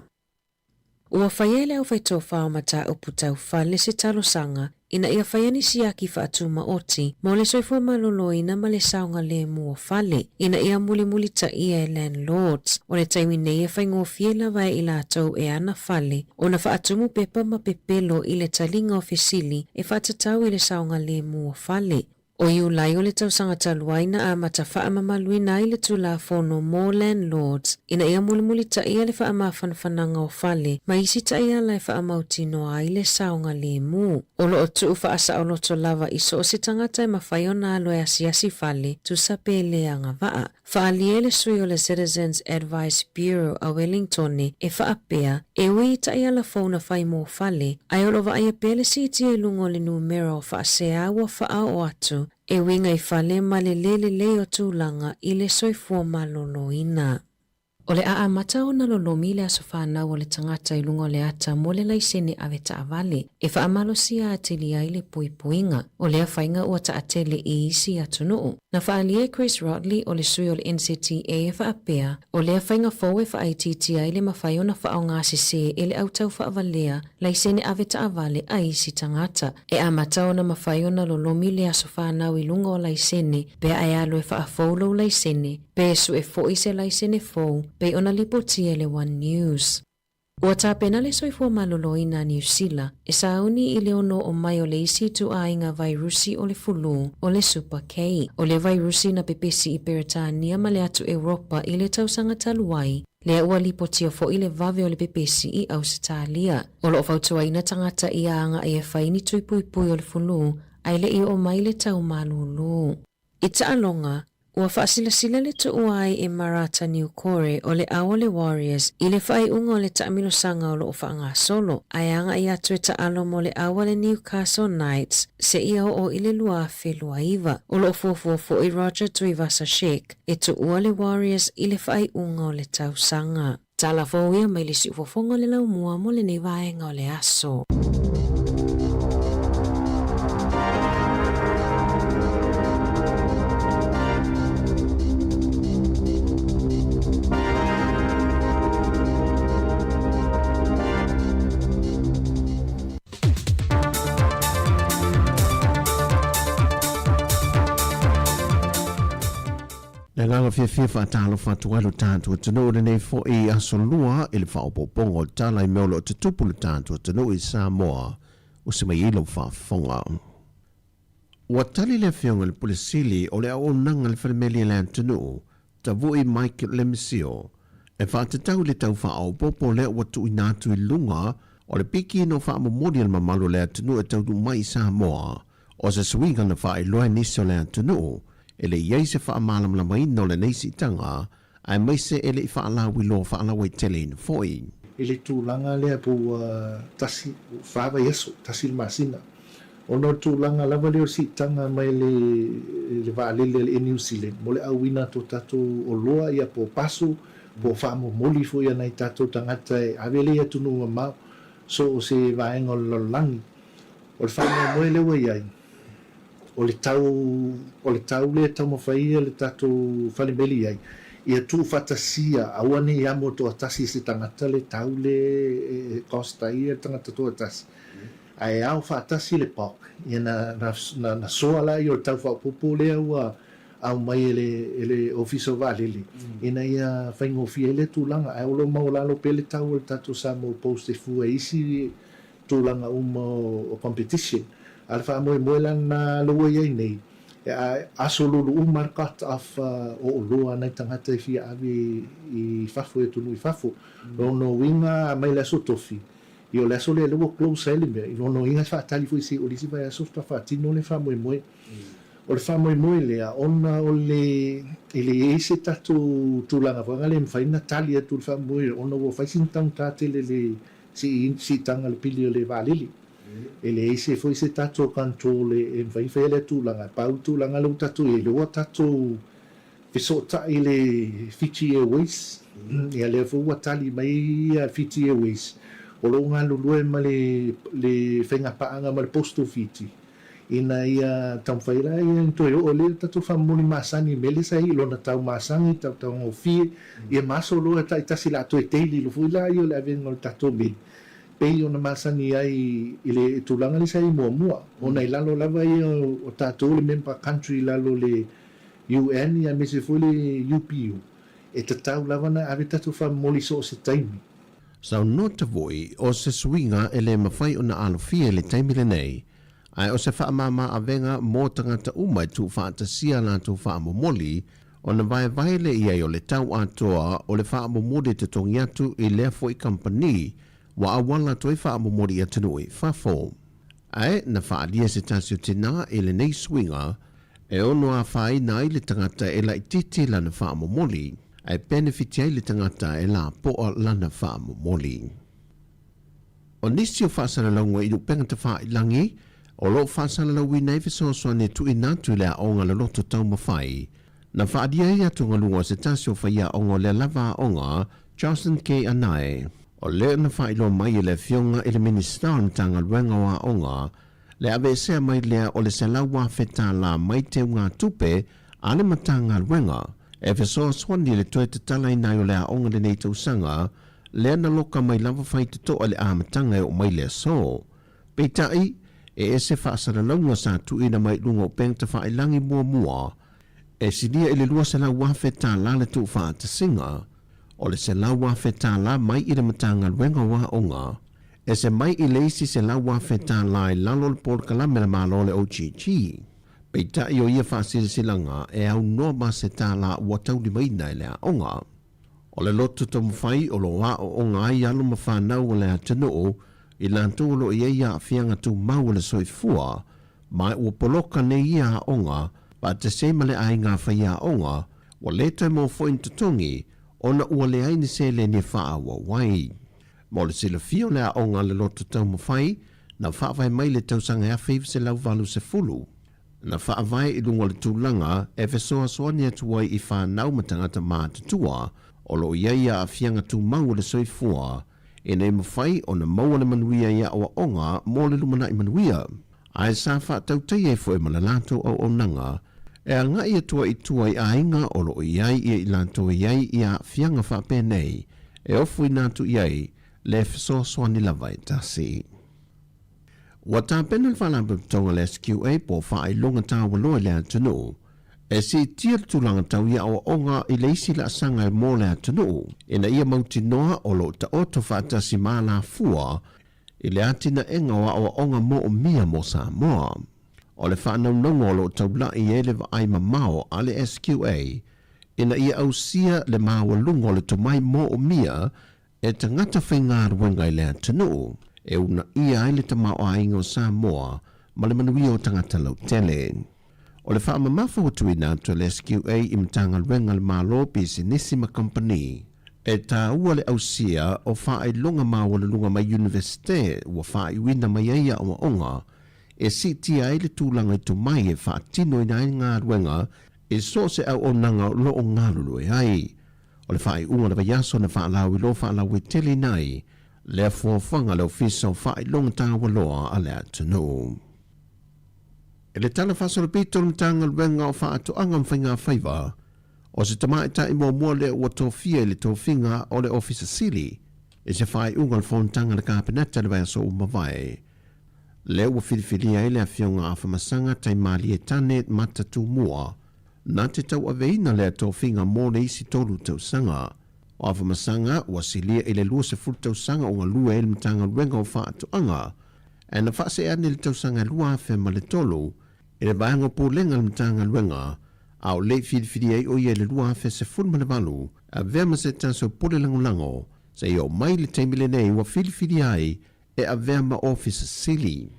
Ua whaiele au whaito whaamata upu tau whale se talosanga ina ia whaiani siaki whaatuma oti mo le soifua malolo ina ma le saunga le mua whale ina ia muli ta ia e landlords o le taimi nei e whaingo fiela vai i lātou e ana whale o na whaatumu pepa ma pepelo i le talinga o fesili e whaatatau i le saunga le mua whale. O iu lai o le tausanga taluaina a mata whaamamaluina i le tula fono mo landlords ina ia muli ta ia le whaamawhanwhananga o whale ma isi ta ia lai whaamautino a i le saunga le mu. O lo o tuu whaasa o loto lava i so o se tangata e mawhai o nā loe asiasi whale tu sapele anga waa. Whaalie le sui o le Citizens Advice Bureau a Wellingtone e whaapea e ui ta ia la fauna whai mo whale ai o lo wa aia pele si ti e lungo le numero o whaasea ua whaa o atu e winga i whale ma le o tūlanga i le soifua maloloina. O le mata o na lolomi le aso whanau o le tangata i lungo le ata mo le laisene awe ta avale e whaamalosia ateli ai le puipuinga o le whainga ua ta atele i isi atunuu. Na whaalie Chris Rodley o le sui o le NCTA e whaapea o le whainga fau e whaaititi ai le mawhai o na whao ngā sese e le autau whaavalea laisene awe ta avale a isi tangata. E mata o na mawhai o na lolomi le aso whanau i lungo o laisene pe ai alo e whaafaulo laisene pe su e fo i se laisene fau pe ona lipotia le One News. Ua tāpena le soifua maloloina New Zealand e sauni i le ono o mai o le isi tu ainga vairusi o le fulu o le Super K. O le vairusi na pepesi i Peretania ma le atu Europa i le tausanga taluai. Le ua lipotia fo i le vave o le pepesi i Ausitalia. O lo fautua ina tangata i anga e whaini tuipuipui o le fulu ai le i o mai le tau malulu. I ta alonga, Ua whaasilasila le tu uai e Marata New Kore o le awa le Warriors i le whai unga o le taamino sanga o lo whaanga solo. Aianga i atu e taalo mo le awa le Newcastle Knights se ia o i le lua whelua iwa. O lo fuafuafo i Roger Tuivasa Sheik e tu ua le Warriors i le whai unga o le tausanga. Tala fōia mai le si ufofonga le lau mua mo le nei vaenga o le aso. Le langa fia whaatalo whatualu tātua tanu le nei fo i aso lua i le whaopopongo tala i meolo o te tupu le tātua tanu i Sāmoa o se mai ilo whaafonga. Ua tali le whionga le pulisili o le au nanga le whalemeli le tanu ta vui Michael Lemsio e whaatatau le tau whaopopo le ua tu i nātu i lunga o le piki no whaamomori al mamalu le tanu e tau du mai Sāmoa o se suinga na wha i loa niso le tanu ele iei se whaamalam la mai no le neisi tanga, ai mai se ele i whaalawi lo whaalawi tele in foi. Ele tūlanga lea pu tasi whawa yeso, tasi le masina. Ono tūlanga lava leo si tanga mai le waalele le New Zealand. Mo le awina to tato o loa ia po pasu, po whaamo moli fo ia nei tato tangata e awele ia tunu mau, so o se vaenga o lolangi. O le whaamo moe lewa iai. O le tau le tau mawhaia le tatou whalemeli ai. Ia tū whatasia, awane i amo to atasi se tangata le tau le kosta ia tangata to atasi. Ai au whatasi le pok. Ia na soa la i o tau whapopo lea ua au mai ele ofiso valele. Ina ia whaingofia le tūlanga. Ai olo maulalo pele tau le tatou Sāmoa post e fua isi tūlanga o competition. Alfa moe lan na loa iai nei. Aso lulu markat af o loa nei tangata i fia avi i fafu e tunu i fafu. Rono winga mai la sotofi. I o le aso le loa close element. I rono inga whaatali fu isi o lisi vai aso whaatino le wha moe. O le wha moe lea ona o le eise tatu tūlanga wanga le mwhaina tali atu le wha moe. Ona o whaisintang tātele le si tanga le pili o le wālili. Ele ese foi se tato controle e vai fele tūlanga pau tūlanga lo tato e lo tato fisota ele Fiji Airways e le fu watali mai Fiji Airways o lo nga lulu ma le fenga paanga ma le posto Fiji ina ia tamfaira ia to o le tato famoni masani mele sai lo na tau masani tau ngofi e maso lo ta sila to e teli lo fu la io le avengo tato be pei ona masani ai ile tūlanga le sai mua. Ona ilalo lava i o tātou le member country lalo le UN ia mese foi le UPU. E tatau lava na ave tatu wha moli so o se taimi. Sau nota voi o se swinga ele mawhai o na alofia le taimi le nei. Ai o se whaamama a venga mō tangata umai tu whaatasia la tu whaamomoli o na vai le iai o le tau atoa o le whaamomoli te tongi atu i lea foi company wa awala toi whaamomori atanui whafo. Ai na whaalia se tasio tina e le nei swinga e ono a whai na i le tangata e la ititi lana whaamomori ai benefiti ai le tangata e la poa lana whaamomori. O nisi o whaasana launga i rupengata whaailangi o lo whaasana laui nei visosoa ne tu inatu le a onga le loto tau mawhai na whaalia i atunga lunga se tasio whaia onga le lava onga Justin K. Anae. O le na whailo mai le fionga i le minister tanga luenga wa onga, le ave sea mai lea o le salawa feta la mai te unga tupe a le matanga luenga, e fesoa swani le toe te tala ina o lea onga le nei tausanga, le na loka mai lava whai te toa le a matanga e o mai lea so. Peitai, e ese whaasara launga sa tu ina mai lunga o pengta whailangi mua, e sinia i le lua salawa feta la le tu wha te singa, o le se lawa feta la mai i le matanga luenga wa onga, e se mai i leisi se lawa feta la i lalo le por kalamela malo le OGG. Peita i o ia whaasiri silanga e au noa ma se ta la watau li maina i lea onga. O le lotu tomu whai o lo wa o onga ai alu ma whanau o lea tanu i lantu o lo i eia a fianga tu mau le soifua, mai ua poloka ne ia onga Pa te se male ai ngā whaia onga, wa le tai mo fo intotongi, ona ua le aini se le ni wha awa wai. Mo le sila fio le a onga le loto tau mo whai, na wha vai mai le tausanga ea whiv se lau valu se fulu. Na wha vai I lunga le tūlanga, e fesoa soani atu wai I wha nau matangata maa tutua, o lo iaia a fianga tu mau le soifua, e nei mawhai o na maua le manuia ia o onga mo le lumana I manuia. Ai sa wha tau tei e fo e malalato au onanga, e a ngai atua I tua I ainga o lo iai I lanto iai I a fianga wha penei, e ofu I natu iai, le fesoa soani lava I tasi. Wa tā pena le whanampa tonga le SQA po wha I longa tā waloa le atunu, e si tia tulanga tau ia o onga I le isi la sanga I mō le atunu, ina ia mauti noa o lo ta oto whaatasi mā la fua, I le atina enga o onga mo o mia mo Sāmoa. O le whanau nongo o lo tau la I ele wa ai mamao a le SQA, ina ia au sia le māua lungo o le tomai mo o mia, e tangata whainga ruenga I le atunu. E una ia ai le tamao a inga o Sāmoa, ma le manuia o tangata lau tele. O le wha mamafa o tuina to le SQA I mtanga ruenga le malo Businessima Company. E tā ua le ausia o wha ai longa maua le lunga mai universite ua wha ai wina mai aia o onga, e si tia ai le tūlanga I mai e wha tino ina ai ngā ruenga, e so se au o nanga lo o ngā lulu e ai. O le wha ai unga le vayaso na wha lau I lo wha lau e tele nai, le fuafanga le ofisa o whae longa tāwa loa a le atunu. E le tala whasoro pito le tanga luenga o wha atu anga mwhainga whaiva, o se tamai ta I mua le ua tōwhia le tōwhinga o le ofisa sili, e se whae unga le whontanga le kāpenata le vaiaso o mawai. Le ua whiriwhiria e le awhionga a whamasanga tai mali e tane mata tū mua, nā te tau aveina le tōwhinga mō le isi tolu tau sanga, o awa masanga ua silia I le lua se fulu tausanga o ngā lua e le matanga luenga o wha atu anga, e na wha se ane le tausanga lua awhe ma le tolu, e le vaenga po lenga le matanga luenga, a o le whiriwhiri ei o ia le lua awhe se fulu ma le valu, a vema se tanso pole lango, se I o mai le teimile nei ua whiriwhiri ai, e a vema office sili.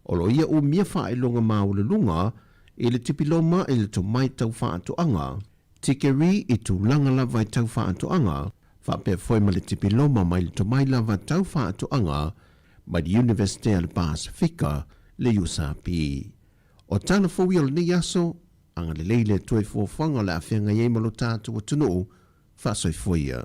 O lo ia o mia wha I longa maa o le lunga, I le tipiloma I le to mai tau wha atu anga, tikeri I tu langa lava I tau wha atu anga, wha pe foi ma le tipiloma mai le to mai lava tau wha atu anga, ma di Universite al Pasifika le USAP. O tana fōi o le ni aso, anga le leile tue fōwhanga le awhianga iei malo tātu o tunu, wha soi fōia.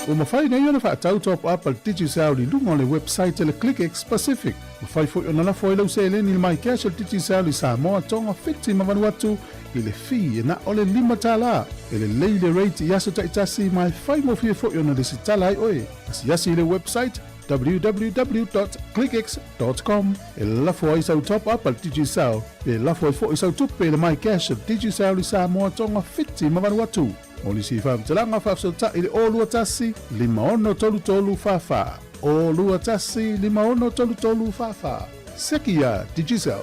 O mawhai nei ona whaatau top up al Digicel li lunga le website le ClickX Pacific. Mawhai fo i ona lafo i lau se eleni le mai cash al Digicel li Sāmoa tonga whiti mawanu atu i le fi e na ole 5 tala. E le leile rate i aso taitasi mai whai mo fie fo i ona le sitala ai oe. Asi le website www.clickx.com. E lafo ai sau top up al Digicel. E lafo ai fo i sau tupe le mai cash al Digicel li Sāmoa tonga whiti mawanu atu. O li si whaamtalanga whaafsota i le olua tasi, 5 whawha. Olua tasi, 5 whawha. Sekia Digicel.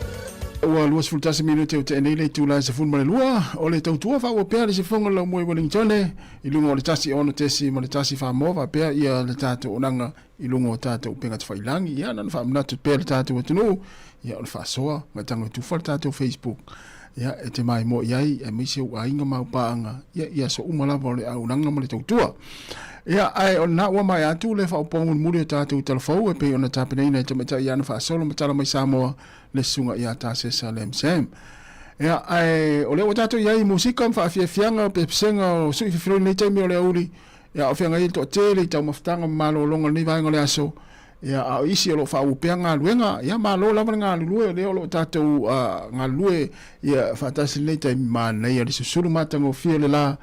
Ua lua sifultasi minute o te enei le tūlai se funma le lua, o le tautua wha ua pēr le se whonga lau moe Wellington, i lunga o le tasi ono tesi ma le tasi wha moa pēr ia le tātou onanga i lunga o tātou penga te whailangi, ia nana wha amnatu pēr le tātou atunu, ia o le wha soa, ngatanga tuwha le tātou Facebook. Ia e te mai mo iai e mise u ainga mau paanga ia so umalava o le au nanga ma le tautua. Ia ai o na ua mai atu le whaopongu muri o tātou telefou e pe ona tāpeneina e tamata i ana whaasolo matala mai Sāmoa le sunga ia tāse Salem Sam. Ia ai o le o tātou iai musika mwhaafia fianga pe pesenga o sui whiwhiroi nei taimi o le auri. Ia o whianga i to tere i tau mawhtanga malo o longa ni vaenga le aso. Ia a isi o lo whaupea ngā luenga, ia malo lama ngā lue, leo lo tātou ngā lue, ia whaatasi nei taimi mānei, ali susuru mātango fia le la,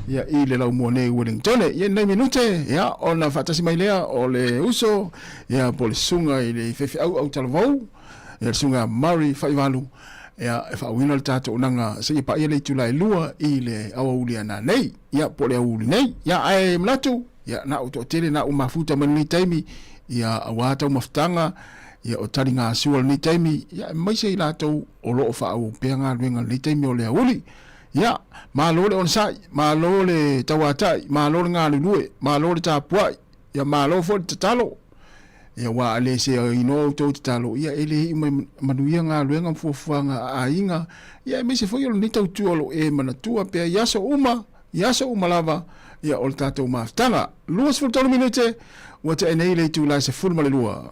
ia i le lau mua nei Wellington, ia nei minute, ia o na whaatasi mai lea o le uso, ia po le sunga i le whewhi au talavau, ia le sunga Murray whaiwalu, ia e whauina le tātou nanga, sa ia pa ia le tula i lua i le awa uli ana nei, ia po le auli nei, ia ai mlatu, ia na uto tere na umafuta mani nei taimi, ia awatau maftanga ia o tari ngā siwal ni taimi ia maise i lātou o loo whaau pēr ngā ruenga ni taimi o le auli ia mālo le onsai, mālo le tawatai, mālo le ngā lulue, mālo le tāpuai ia mālo fo le tatalo ia wā ale se ino tau tatalo ia ele i manuia ngā ruenga mfuafuanga a inga ia maise fo i alo ni tau tuolo e manatua pēr iaso uma lava ia o le tātou maftanga luas fultolo minute Wata enei le tūlai se fulma le lua.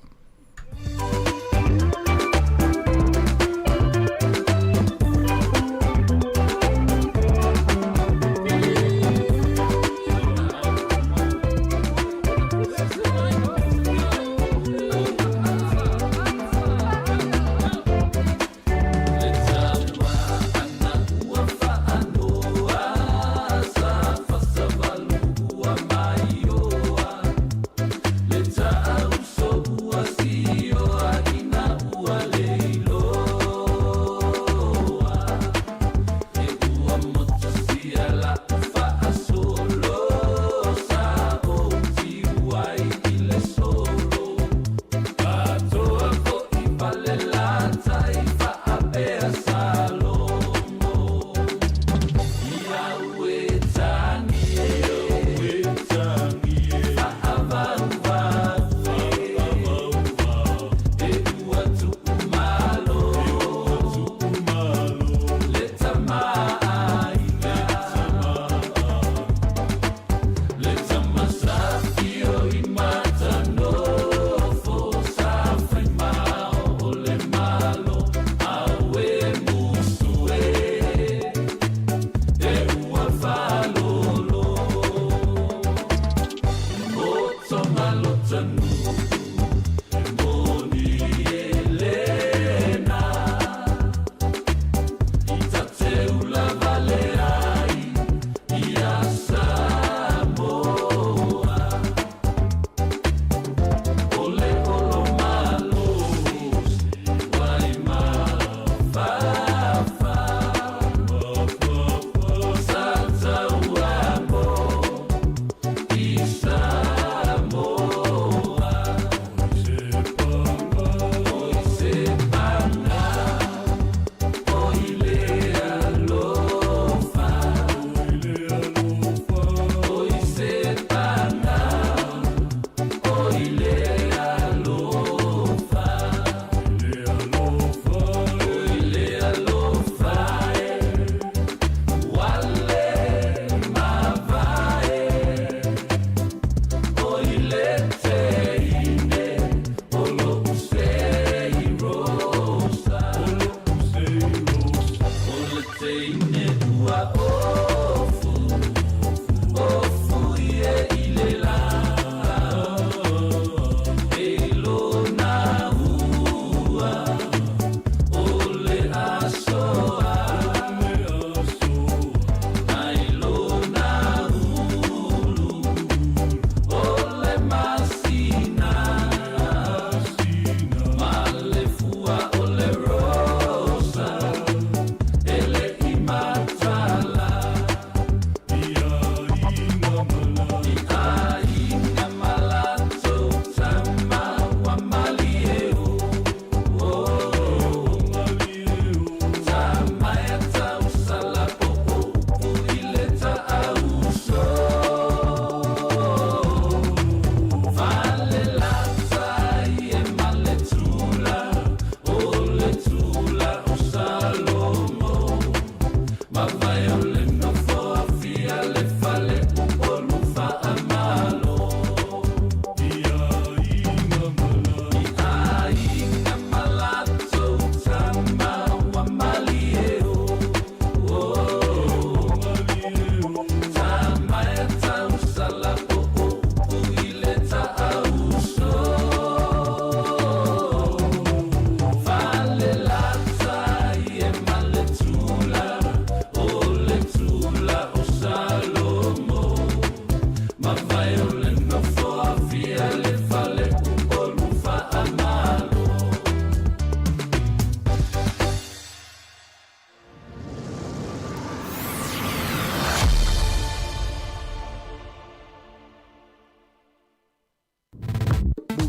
Was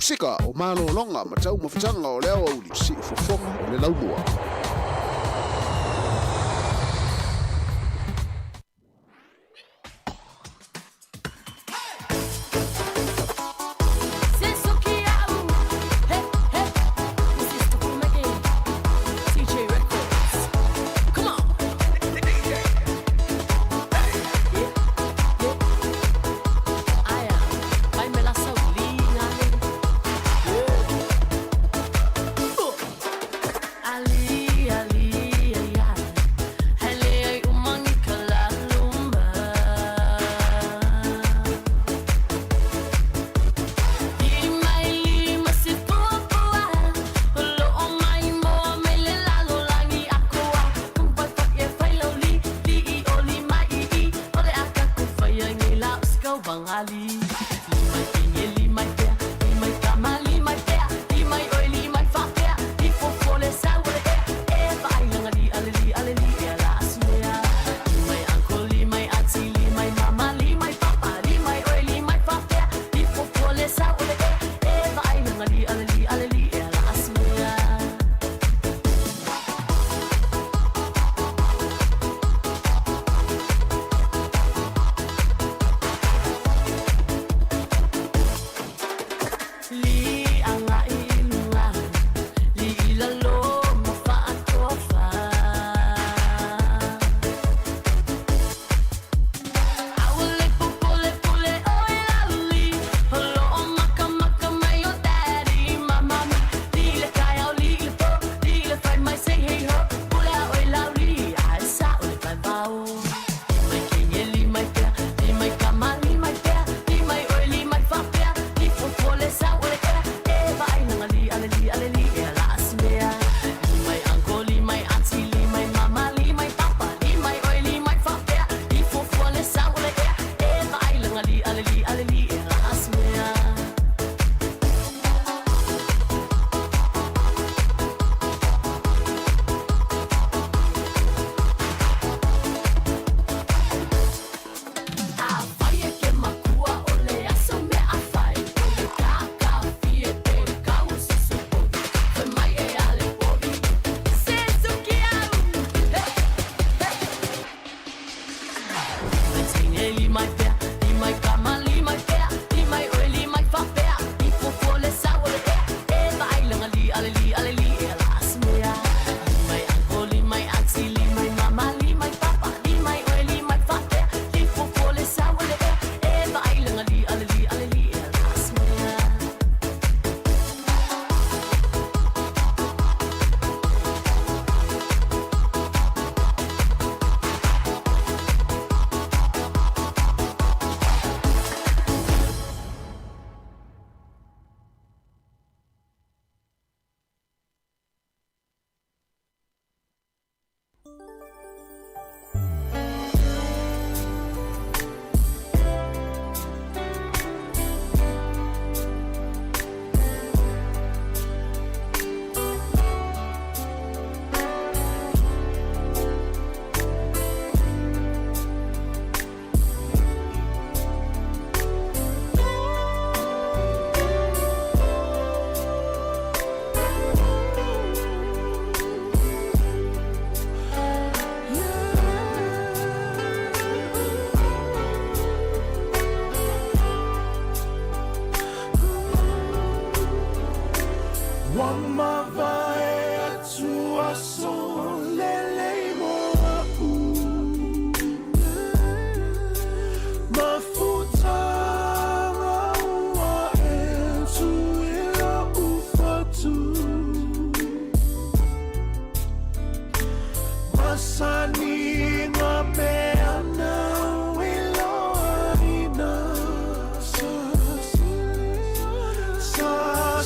sika o malo longa ma tau mawhitanga o leo au li si fofonga o le laumua.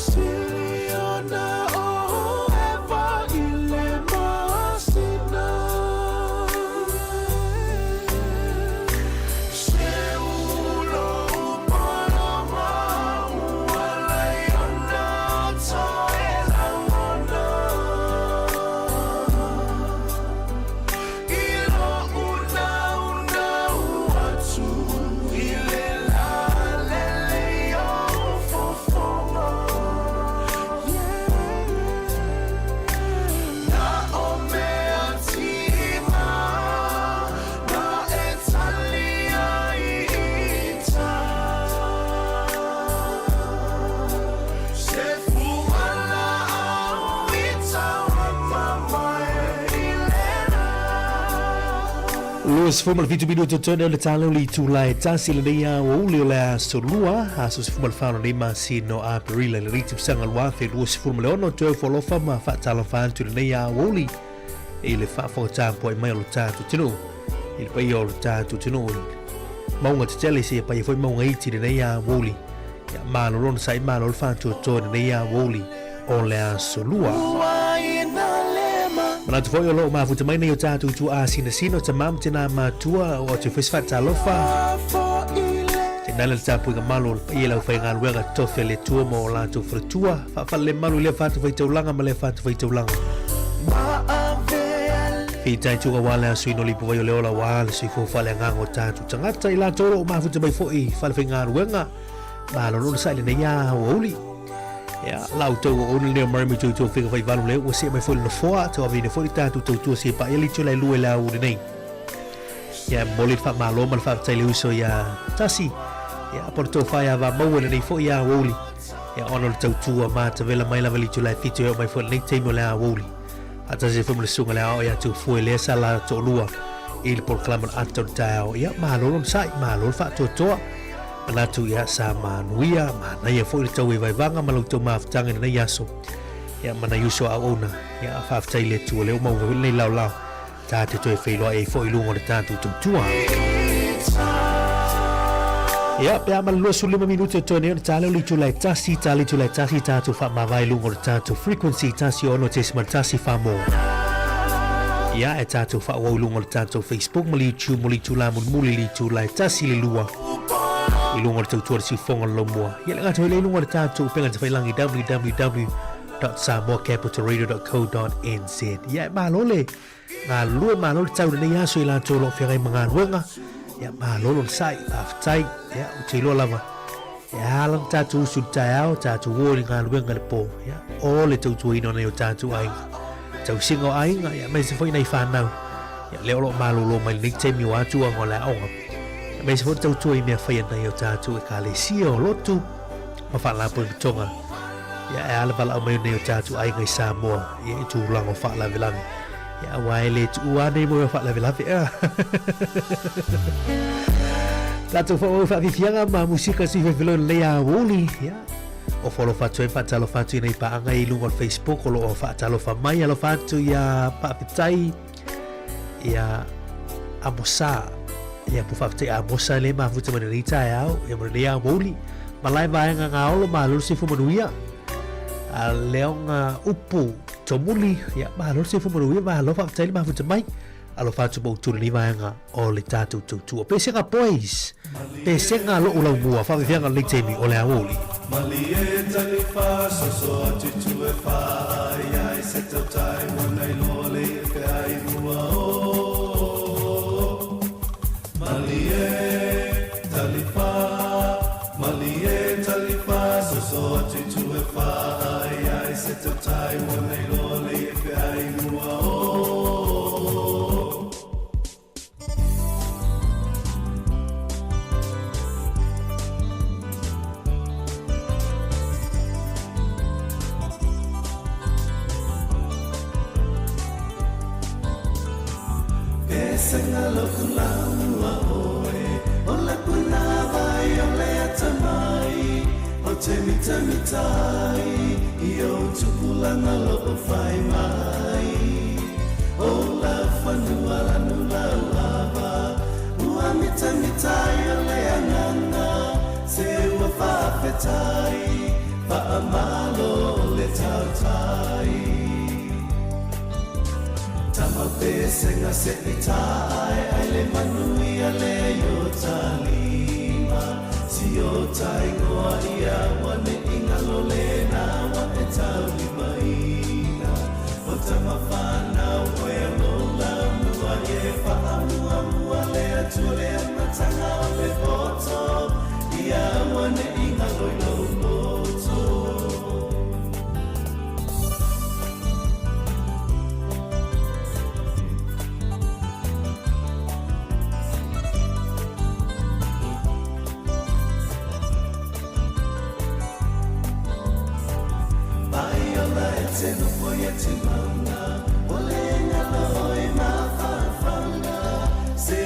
Siciliana, oh. Luas formal 20 minuto tone le talo li tu lai tasi le dia o uli le solua asos formal fano ni masino a perila le ritu sanga wafe luas formal ono to follow fama fa talo fan tu le dia o uli ele fa fo tampo e mai lo tanto tino il paio lo tanto tino maunga tele si paio foi maunga iti le dia o uli ya malo ron sai malo fa tu to le dia o uli o le solua Mana tu foi lo ma futa mai nei o tatu tu a sino te mam tena matua o te fes fata lofa. Te nala le tapu inga malo i lau fai ngā luenga tofe le tua mo la tu fritua. Fa le malu le fatu fai taulanga ma le fatu fai taulanga. Fitai tuka wale a sui no lipu vai o leola wale sui fufa le ngango tatu. Tangata i la toro o ma futa mai foi fa le fai ngā luenga. Malo no sa le nei a uli. Ya, lau tau o le marmi tu fica vai valu le o se mai foi no foa to avine foi tanto tu se pa ele tu le lue la u nei. Ya moli fa malo mal fa tai uso ya tasi. Ya porto fa ya va mo le nei foi ya woli. Ya ono tau tu ma te vela mai la vali tu le fitu mai foi nei temo la woli. Ata se foi le sunga la ya tu foi le sala to lua. Il proclama anton tao ya malo non sai malo fa to Anatu ya sama nuia mana ya foi tau e vai vanga malu tau maftanga na yaso ya mana yuso a ona ya fa ftai le tu le mo le lau ta te toi fei lo e foi lungo de tanto tua ya pe ama lo su 5 minuti to ne tale li tu le tasi ta tu fa ma vai lungo de tanto frequency tasi ono te smartasi fa mo ya e ta tu fa o lungo de tanto Facebook mo YouTube mo li tu la mo li tu le tasi le lua I lungo le tautua si fonga lo mua. Ia le ngata le lungo le tātou penga te whailangi www.samoacapitalradio.co.nz. Ia malo le ngā lua malo le tau nei aso I la tō lo whiagai mga ruenga. Ia malo lo sai aftai. Ia o te loa lava. Ia alang tātou usu tai au tātou wōri ngā ruenga le pō. Ia o le tautua ino nei o tātou ainga. Tau singa o ainga. Ia mai se whai nei whanau. Ia leo lo malo lo mai nik te miu atua ngō la aonga. Mai se fota tau i mea whaia nei o tātou e ka le sia o lotu ma whala po I tonga ia e ala wala au mai nei o tātou ai ngai Sāmoa ia I tū lango whala vilangi ia wai le tu ua nei mo e whala vilangi tātou wha whiwhianga ma musika si whiwhilo le a woli ia o wholo whatu e whatalo whatu I nei paanga I lungo Facebook o lo o whatalo whamai alo whatu ia paapitai ia amosa ia po fafte a mosa le ma futa mana rita au ia mana ia moli malai vai nga olo ma lo se fu manuia a leonga upu tomuli ia ma lo se fu manuia ma lo fafte le ma futa mai alo fatu bo tu ni vai nga o le tatu tu pese nga boys pese nga lo ulau bua fa via nga litemi o le awoli mali e tali fa so tu e fa ia se to time when I lo le fe ai bua Malie talifa so tu e fa ai se to time when I lo le fe ai mua Pesanga lo kulama Ola kuna vai ole atamai O te mitai Io tukulanga lo fai mai Ola fanua la nula lava Ua mitai ole anana Se ua whawhetai Whaamalo le tautai Tama pesenga se itai Ai le manui ale yo talima Si o tai ngoa ia wane inga lo le na wane tau lima ina O tama whana ue lo la mua e wha mua le atu le amatanga o le poto Ia wane inga lo loto Se no foi a te manga, o lenga loi ma farfanga, se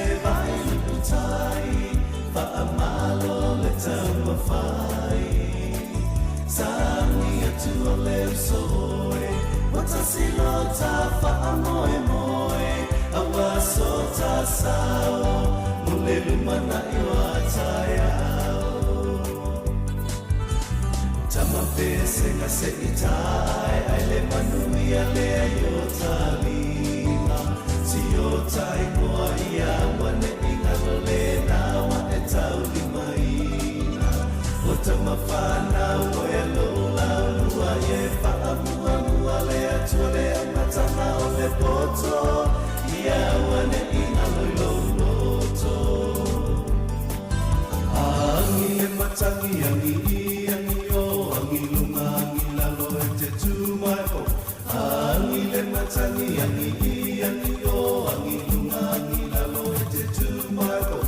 o le soe Wata silo ta wha moe moe A waso ta sao Mo le lumana I wa tai au Tama pese ka se I tai Ai le manui a le a yo ta lima Si yo tai koa ia wane I ngalo le na wa e tau lima ina O tama whanau o e lola lua e wha mua mua le atua le amatana o le poto Ia wane I ngalo I loto Angi le matangi angi I angi o Angi lunga angi lalo e te tumai o Angi le matangi angi I angi o Angi lunga angi lalo e te tumai o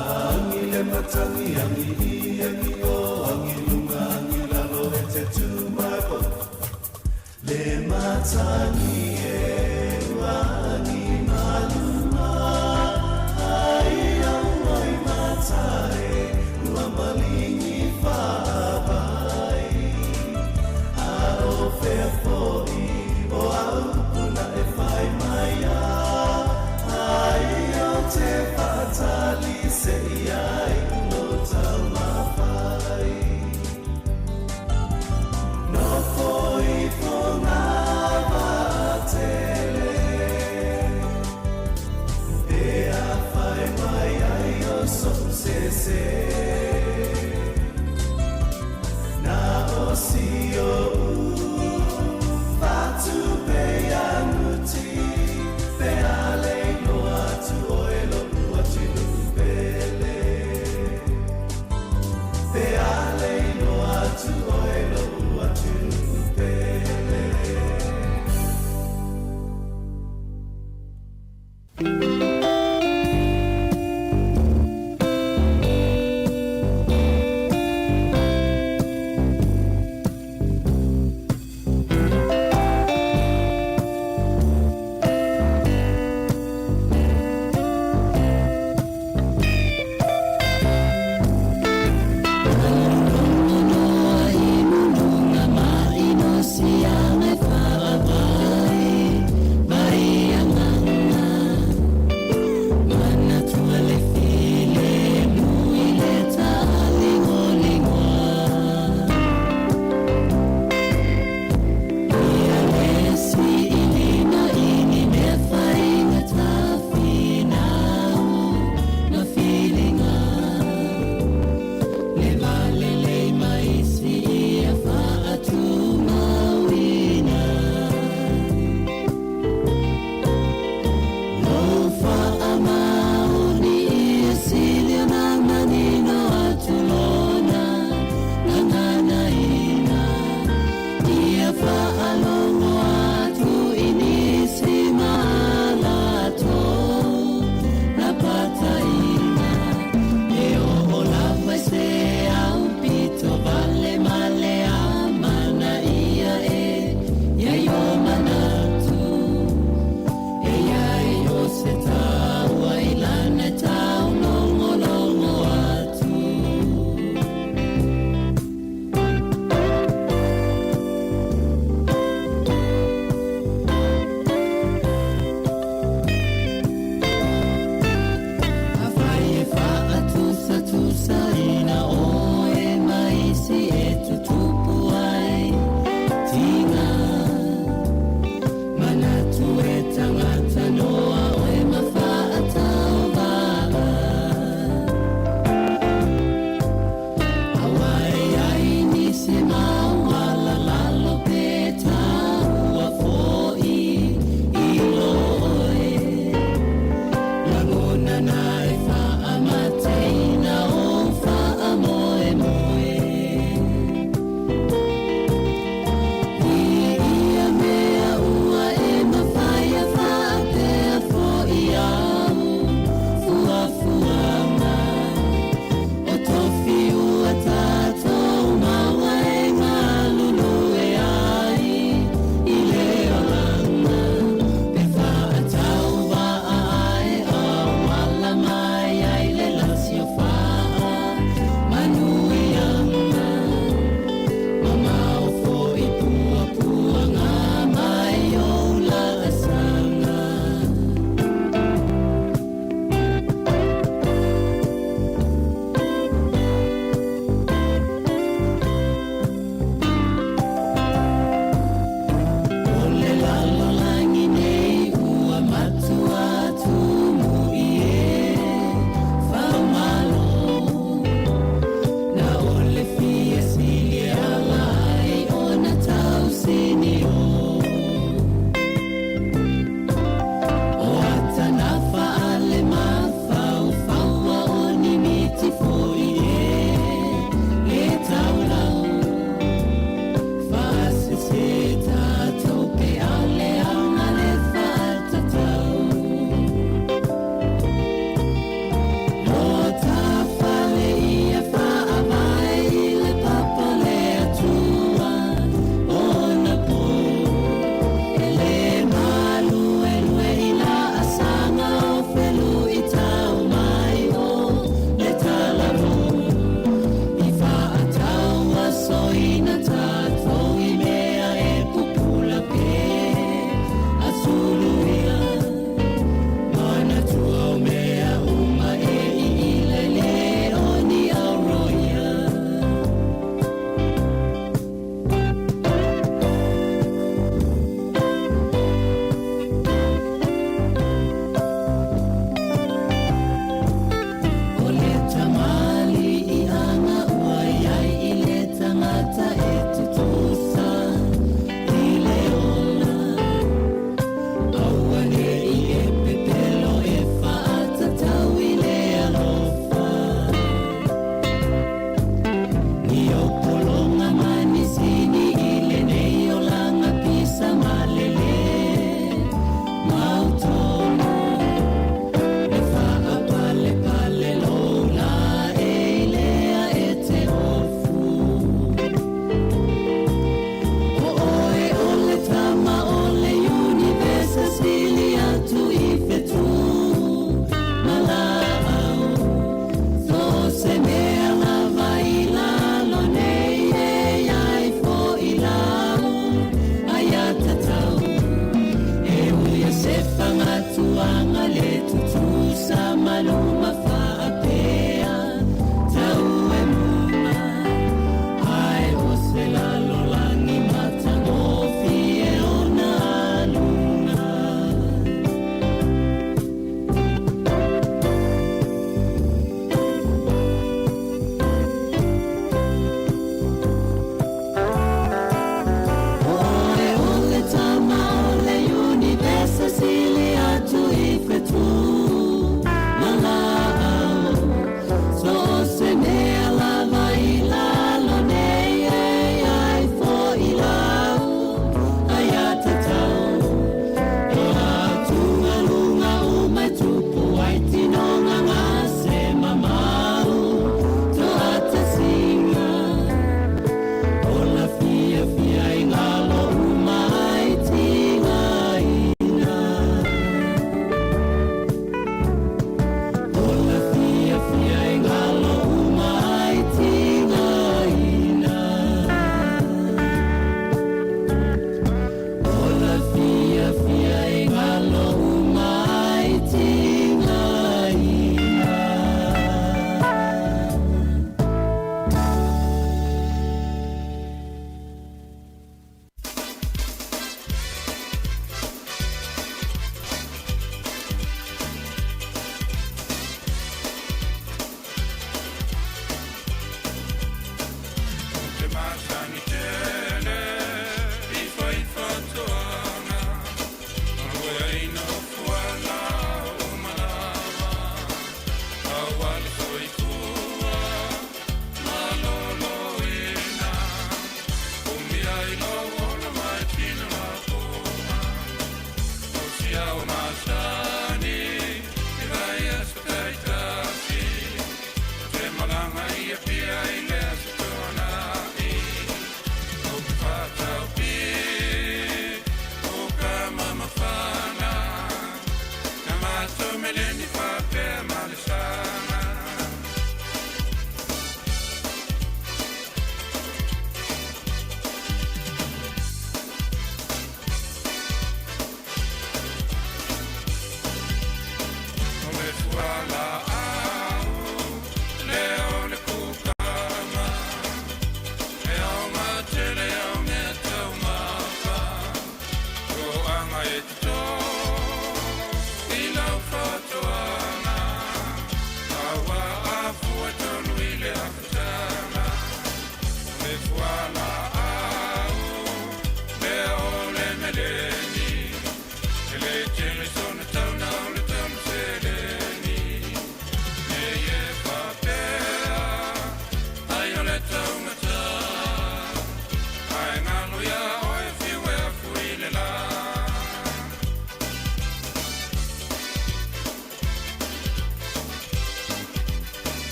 Angi le matangi angi I angi o Angi lunga angi lalo e te tumai o Le matangi e uani maluma Ai au ai matai Ua malingi whabai A o whea fōi O au puna e whai mai a Ai o te whatali se iai No tau mawhai No fōi fō ngā wātele E a whai mai ai o so se se Na o si o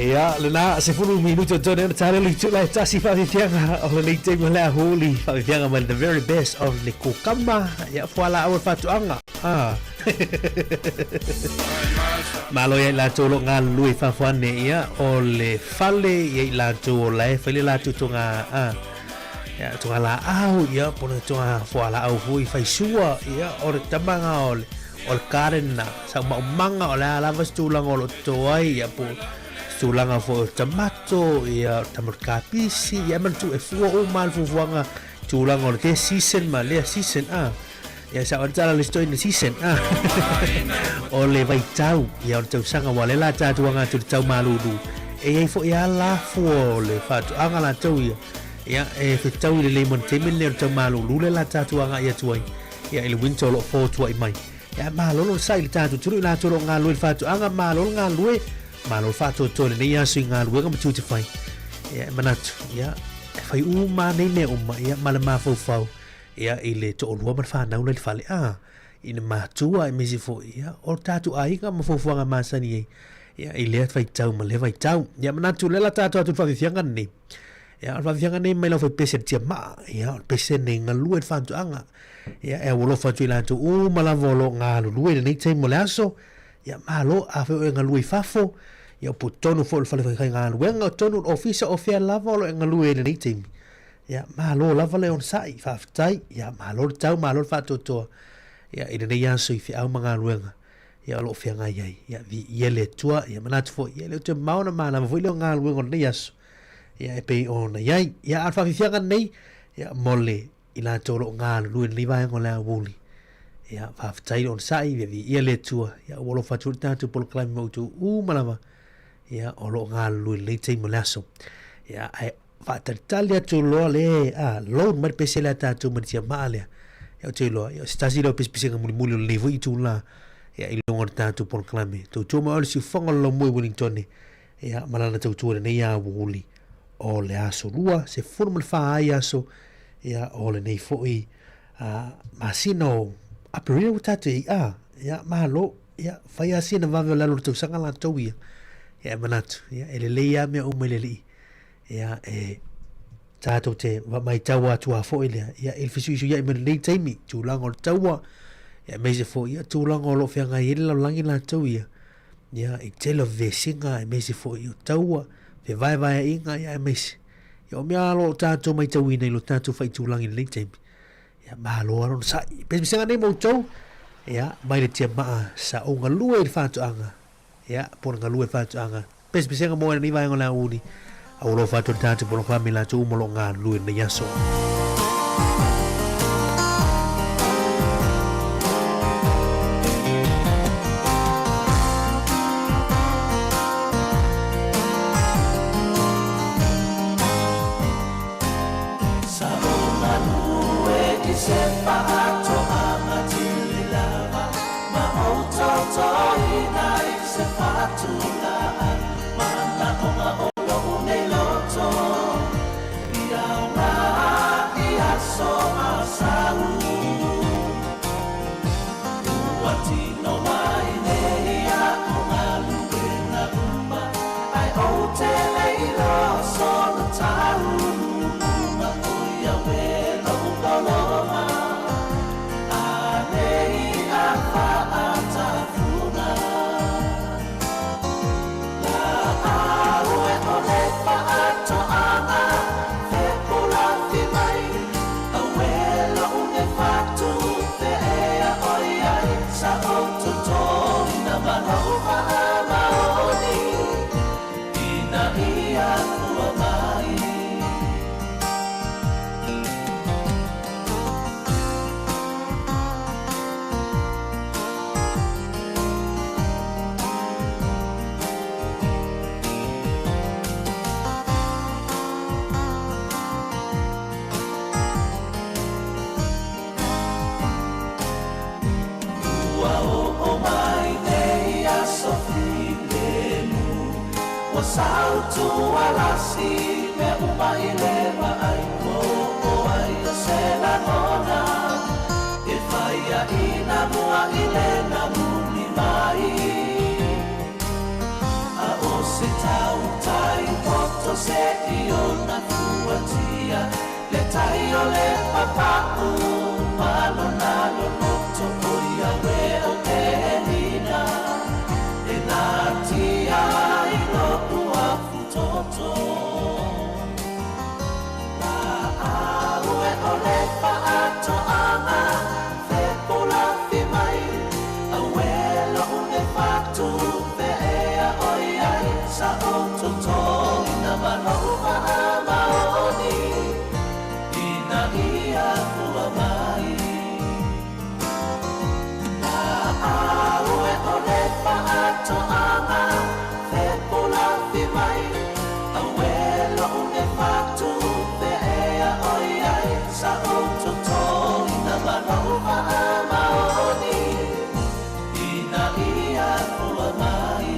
Ia, lena se fulu minuto tone na tale li tula tasi fa fianga o le te mala holy fa fianga mal the very best of le kokama ya fala au fatuanga malo ya la tolo nga lui fa fane ia o le fale ya la to la fale la to tunga ya tunga la au ya pona tunga fala au hui fa sua ia o le tamanga o le karena sa manga o la vas tulang o to ai ya po tulanga fo tomato ia tamarkapisi ia man tu e fu o mal fu fuanga tulanga o ke season ma le season ia sa ora le story ni season o le vai tau ia o tau sanga wale la ta tuanga tu tau maludu e fo ia la fu le fatu anga la tau ia e fe tau le lemon temen le tau maludu le la ta tuanga ia tuai ia le winter lo fo tuai mai ia malolo sai ta tu turu la toro nga lu fatu anga malolo nga lu malo fato to le ia singa luega matu te fai ya manatu ya fai uma nei ne uma ya malama fo ya ile to lua man fa na le fale ina matua e mesi fo ya o tatu ai ka mo fo nga masani ya ile fai tau ma le fai tau ya manatu le la tatu tu fa fianga ni ya fa fianga ni mai lo fai pese tia ma ya pese ne nga lu fa tu anga ya e wo lo fa tu la tu mala volo nga lu nei te mo laso ya malo a fe nga lu fafo ya putonu fo fale fai nga wenga tonu ofisa ofia lavolo nga lu ele ni team ya malo lavole on sai fa tai ya malo tau malo fa to ya ina ya so fi au manga luenga ya lo fia nga ya vi yele tua ya manat fo yele te mauna mana fo lo nga luenga ni yaso ya e pe on ya alfa fi nga nei ya mole ila tolo nga lu ni va ngola wuli ya fa tai on sai vi yele tua ya wolo fa tu tanto pol climb mo tu malava ya o lo nga lu le te molaso ya ai fa talia tu lo le lo mar pesela ta tu man sia male ya te lo ya stasi lo pespese nga muli le vo itu la ya i lo ngota tu por clame tu tu ma si fonga lo mo Wellington ya malana tu tu ne ya wuli o le aso lua se formal fa ya so ya o le nei fo i masino april tatu ya malo ya fa ya sina va la lo tu sanga la tu ya manatu ya ele ya me umeleli ya tato te va mai tawa tu fo ile ya il fisu ya me le taimi tu lango tawa ya me se fo ya tu lango lo fianga ile lo langi la tu ya i telo vesinga me se fo ya tawa ve vai inga ya me ya me lo tato mai tawi nei lo tato fai tu langi le taimi ya malo ron sai pe senga nei mo tau ya mai le tia ma sa onga lue fa tu anga ya por nga lue fa tu anga pes bisenga mo ni vai ngola uni au lo fa tu tatu por famila tu mo lo nga lue na yaso So tua lasi me uma ileva ai mo o ai o se la nona e faia ina mua ilena muni mai a o se tau tai poto se io na fuatia le tai o le papau malo nalo noto o ia we o te nina e na tia i no ua futoto la aue o le paato anga fe pula fi mai a wela une fatu fe ea oi ai sa o toto ina manoa maoni ina ia fua mai la aue o le paato anga fe pula fi mai a wela une fatu fe ea oi ai sa o toto ina manoa maoni ina ia fua mai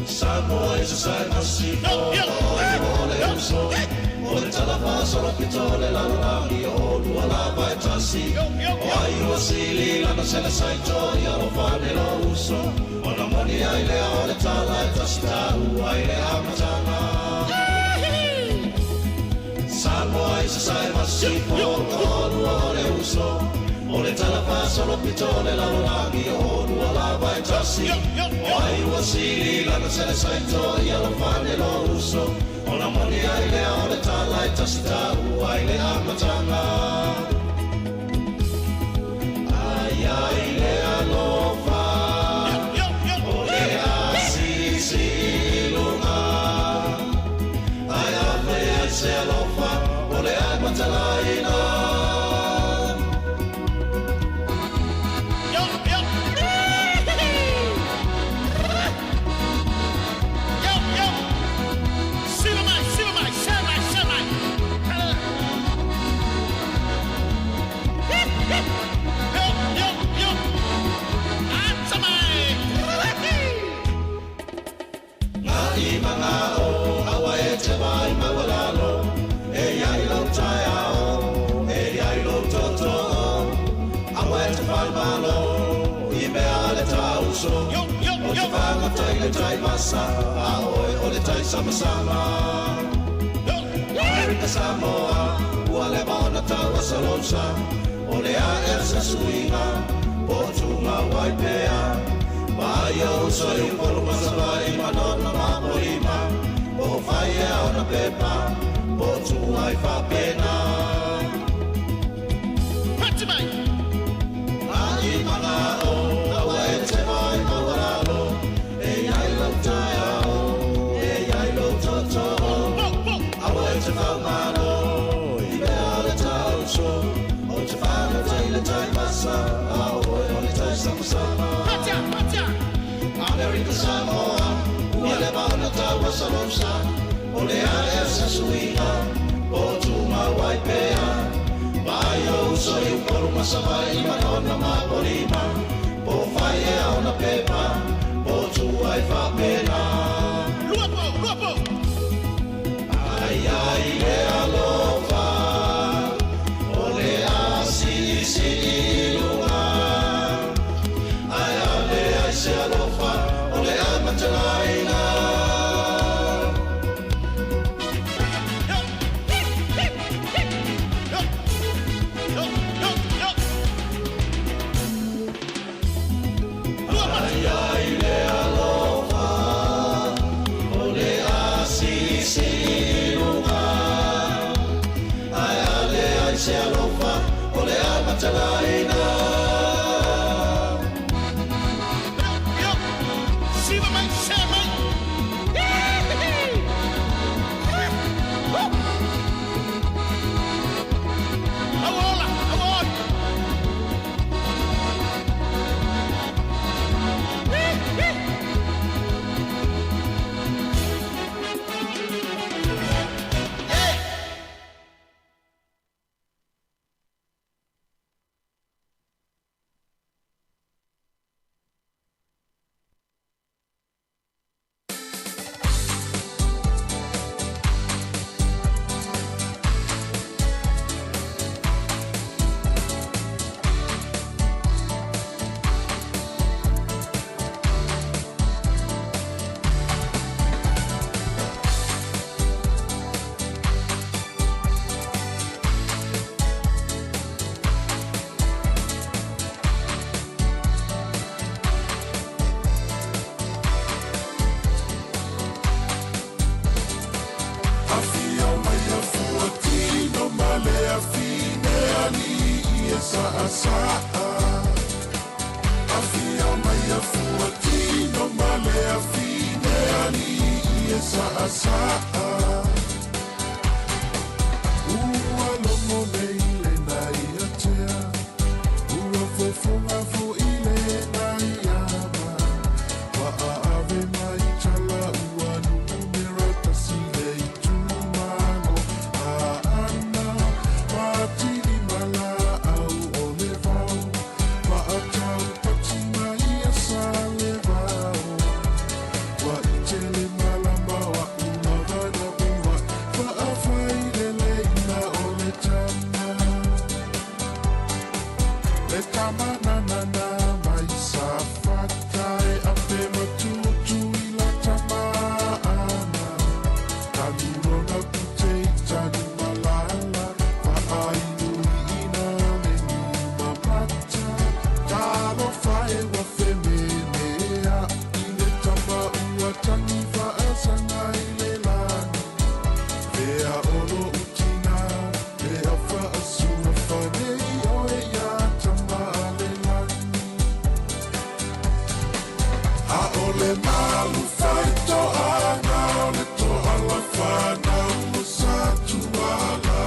Sāmoa is a sai masi o le uso o le talafa solo pitole la rangi o lua lava e tasi o ai ua sili lana sele sai toi alo fane lo uso o na moni ai lea o le tala e tasi tau ai le amatanga Sāmoa is a sai masi o lua o le uso o le talafa solo pitole la rangi o lua lava e tasi o ai ua sili lana sele sai toi alo fane lo uso o na moni ai lea o le tala e tasi tau ai le amatanga ai lea lofa o le asisi lunga ai ave ai se alofa o le ai matalaina o te whangatai le tai masa a oe o le tai sama-sama America Samoa ua le maona tau a salosa o le a elsa suinga po tunga wai pea mai au soi polo masawai manona mapolima po whai e au na pepa po tunga i whapena Patimai ai mana o awa e te mai mawaralo e ai lau tai au e ai lau toto awa e te whaumano i mea le tau so o te whangatai le tai masa a oe o le tai sama-sama America Samoa ua le mauna tau a salosa o le a e sa suinga o tunga wai pea mai au soi uporu masawai i manona mapolima po whai e au na pepa po tua i whapena Luapo ai le alofa o le asi si ilunga ai ale ai se alofa o le ai matalaina sa sa afia mai a fuatino male a fine ali sa sa ua lomo nei le nai a tea ua fofonga fu i le nai ama wa a ave mai chala ua numera tasile i tumano a ana matini mala au o le vau wa a tau patina i a sa le vau wa i tele malama wa uma vana ua wa a fai le leina o le tama le tama na na na mai sa fatai a pe matutu i la tama ana tanuro na putei tani malala wa ai nui ina me numa mata talo fai wa femenea i le tama ua tangi wa asanga i le lani Vea olo utina, vea fa asuma fanei oe ia tama ale lani. A ole malu fai to ana, ole to ala fana umusa tuala.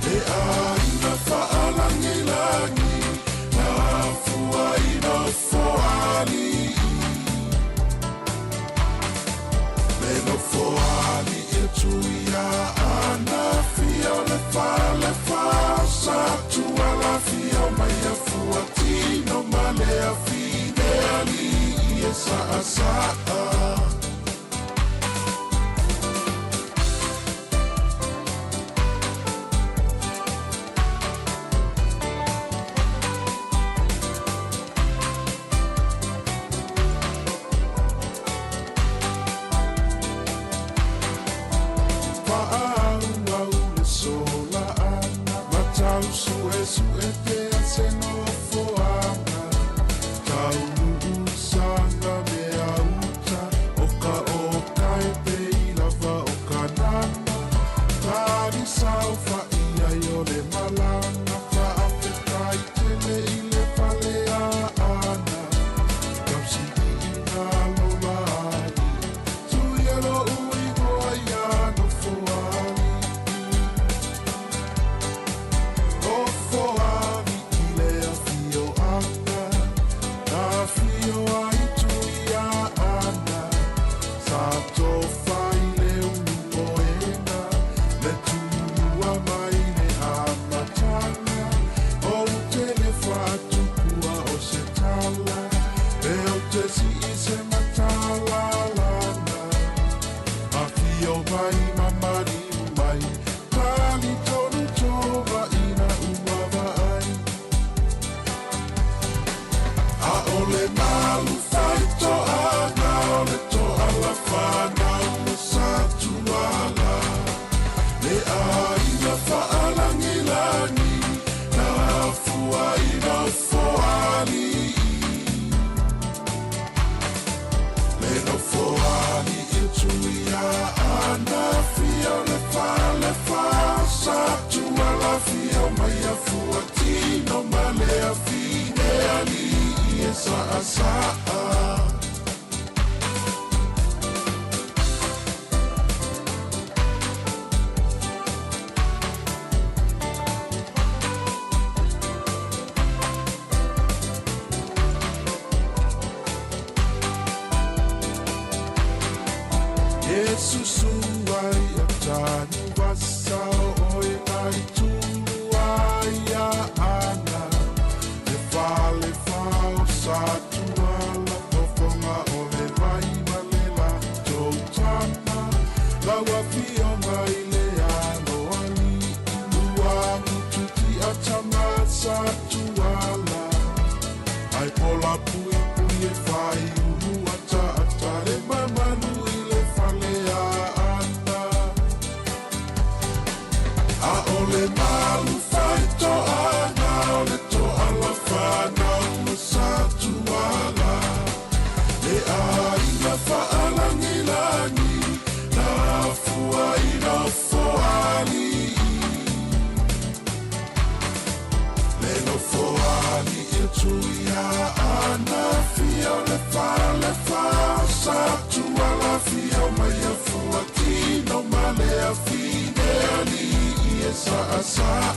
Le a ina fa alangi langi, na fua ina foali. Le no foali e tuia ana fia le fa sa tua la fia mai a fuatino male a fine ali e sa Asaa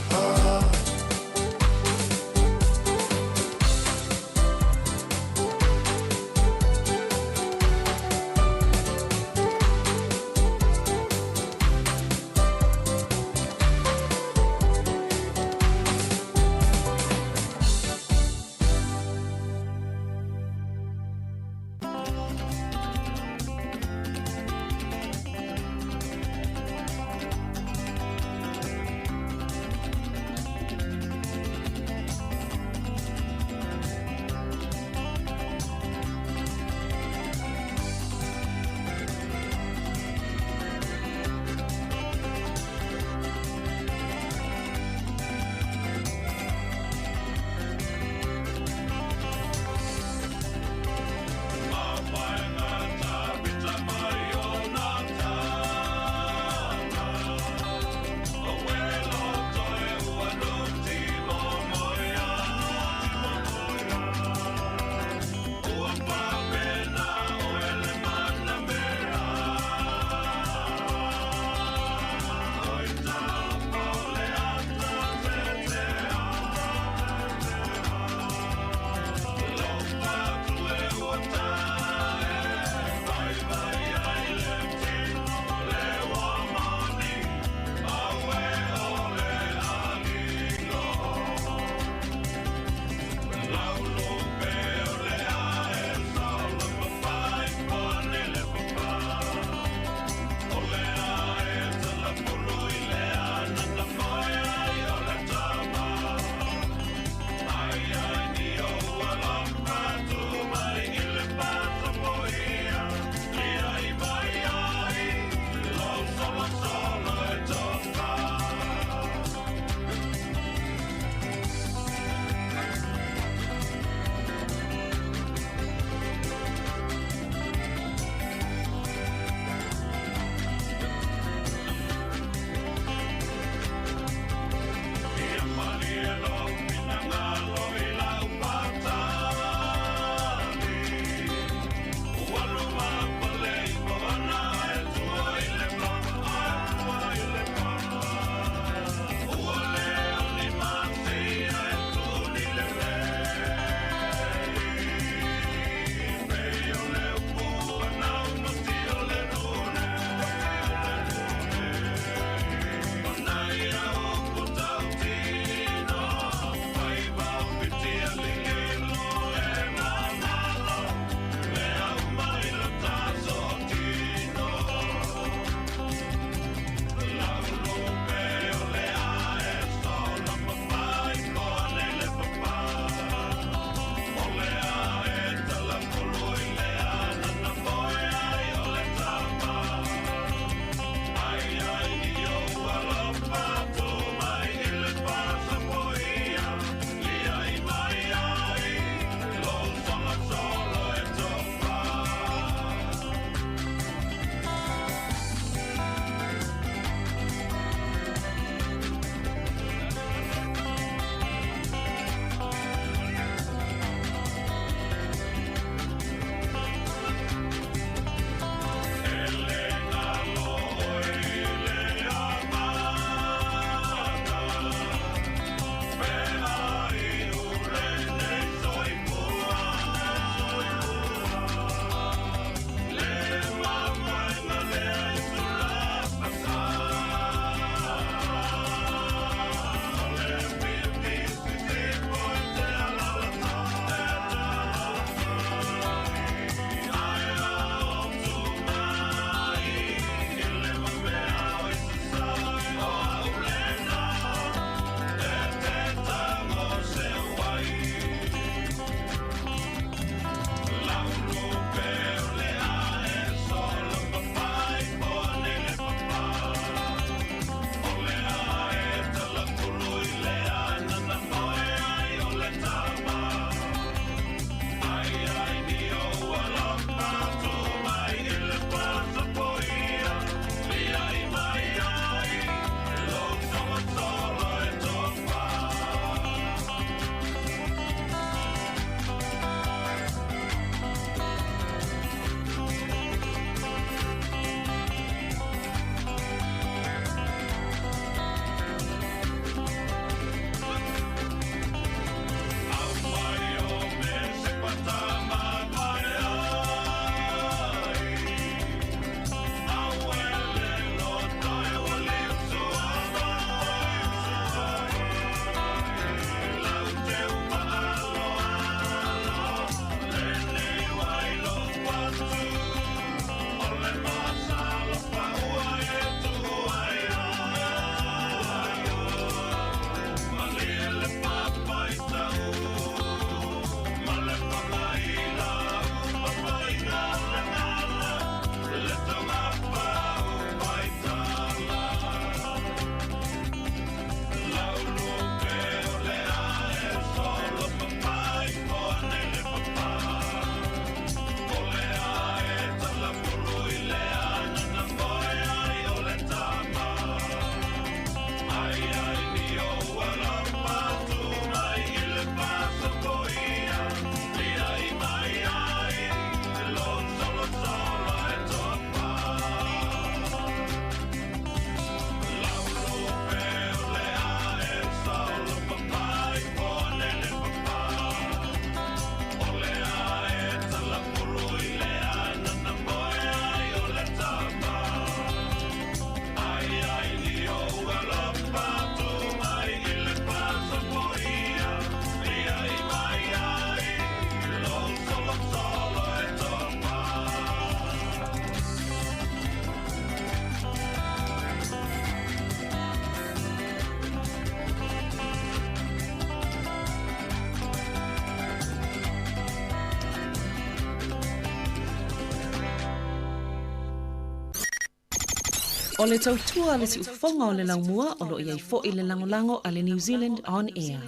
O le tautua le si ufonga o le laumua o lo iai fo i le langolango a le New Zealand On Air.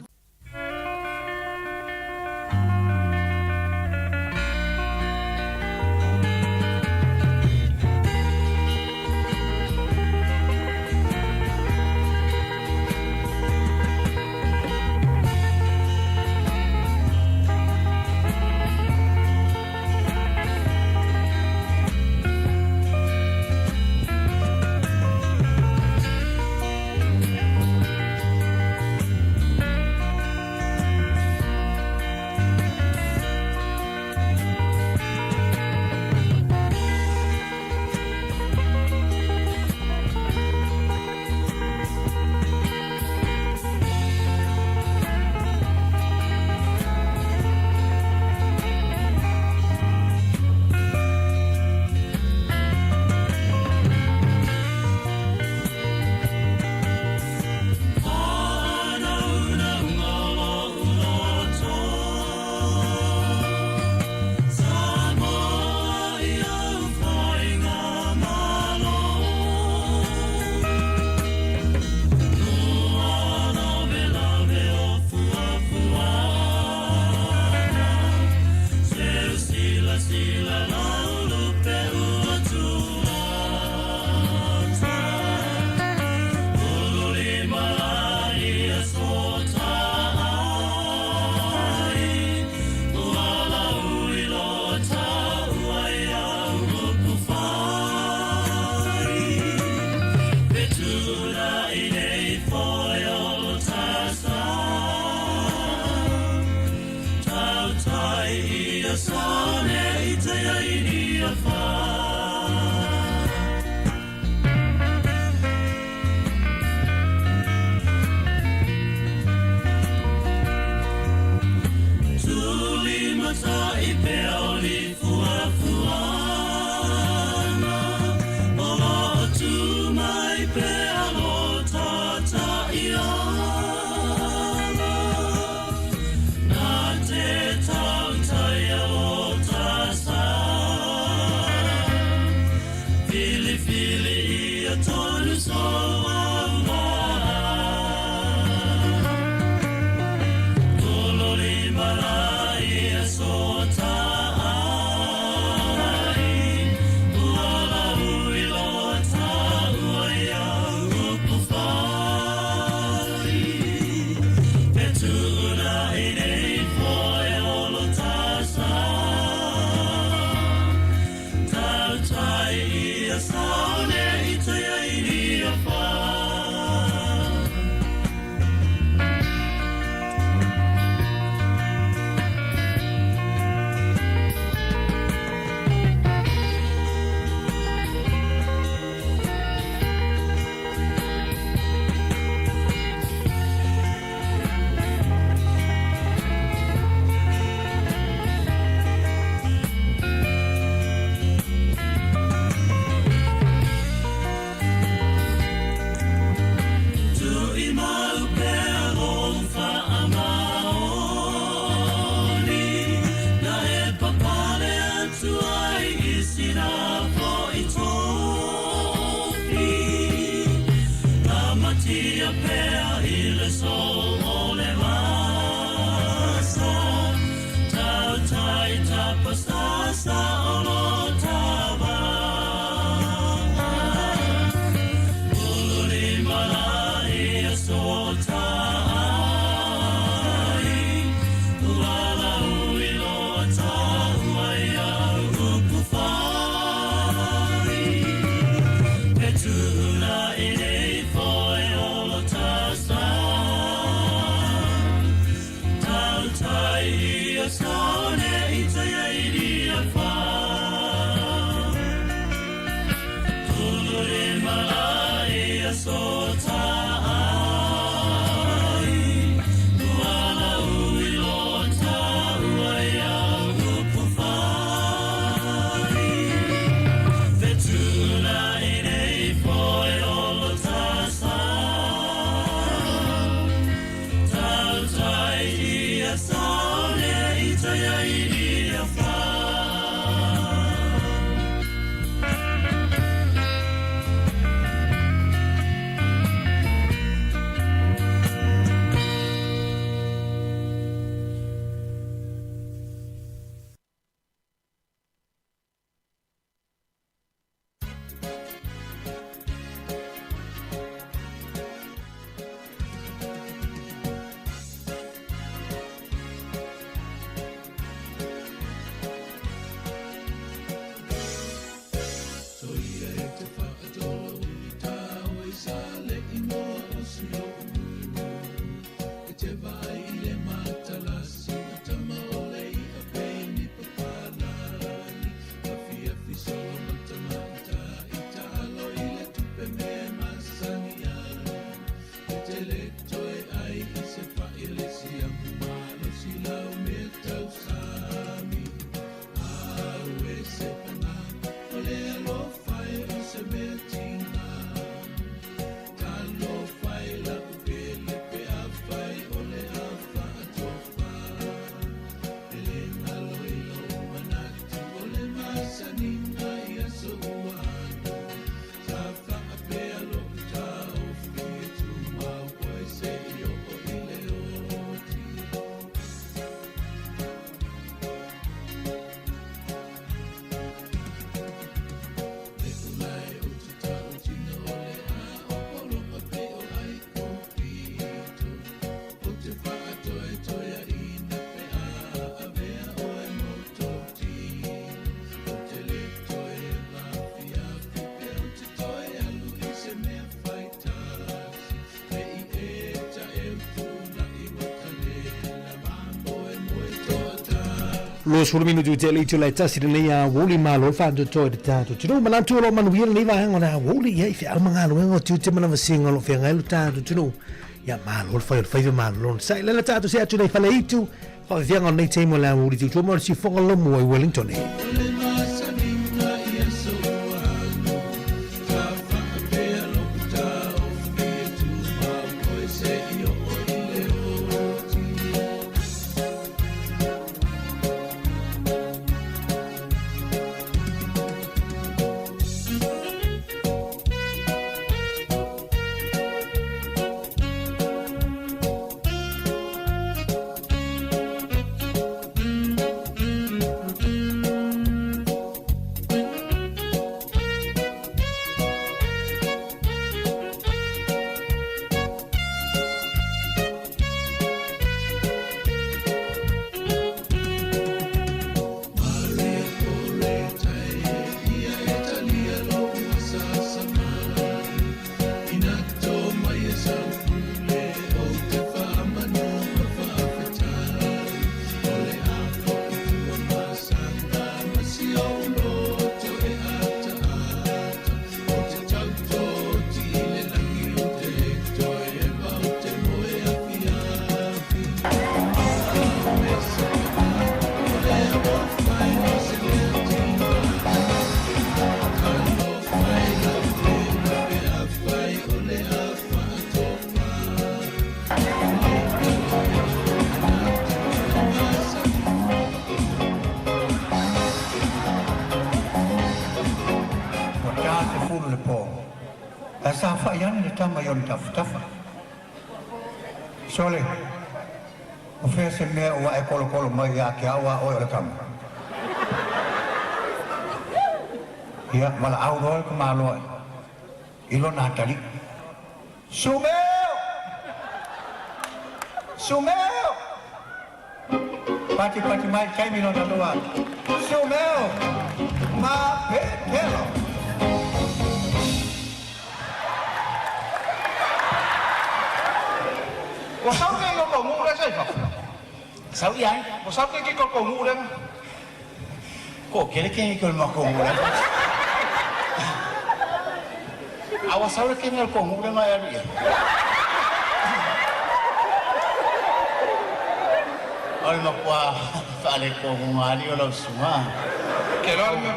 Sāmoa, Lo solo minuto te li tula tasi nei a woli malo fa do to ta to tino mana tu lo manu yen ni va hang ona woli ye fi al manga lo ngo tu te mana vasinga lo fi ngai ta to tino ya malo fa malo sai la ta to se atu nei fa le itu fa vi ngon nei te mo la woli tu mo si fo lo mo Wellington Sole, o fese me o e kolo mai a ke awa o le kam. Ia mala au rol ko malo. Ilo na tali. Sumeo! Pati mai kai mi no na loa. Sumeo! Ma pelo. Wo sao ke ko ngu ra sai fa. Sao vậy? Wo sao ke ko ngu ra. Ko kele ke ko ma ko ngu ra. Awa sao ke me ko ngu ra ma ya. Ol ma kwa fa le ko ngu ali o lo suma. Ke lo me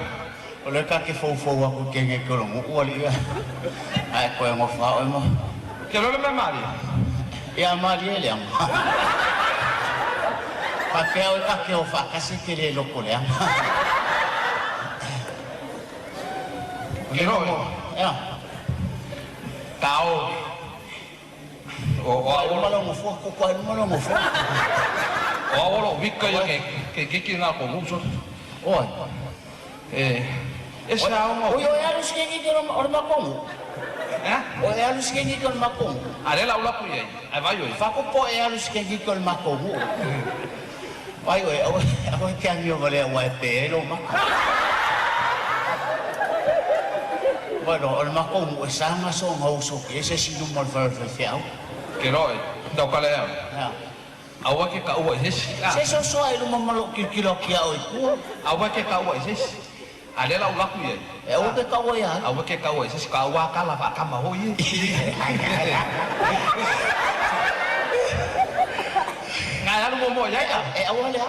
o le ka ke fo wa ko ke nge ko ngu ali. Ai ko mo fa o mo. Ke lo me mari. Ya Maria Liam. Pakeo fa kasi kile loko liam. Kiro ya. Tao. O malo mo fo ko malo mo fo. O lo vika ya ke na ko muso. Oi. Esa mo. O yo ya los que quiero orma como. O e alus ke ngi kol makong. Ale la ula ku ye. Ai vai yo. Fa ko po e alus ke ngi kol makong. Vai yo, o ke anio vale wa pe lo ma. Bueno, el makong o sama so ngau so ke se si no mal fa fiao. Ke roi. Do kale ya. Awa ke ka o hes. Se so ai lo mamalo kilo kia o ku. Awa ke ka o hes. Ale la ula ku ye. E o ke kawa ya. Awa ke kawa se ka wa ka la va ka ma ho ye. Nga ya mo ya ya. E awa le.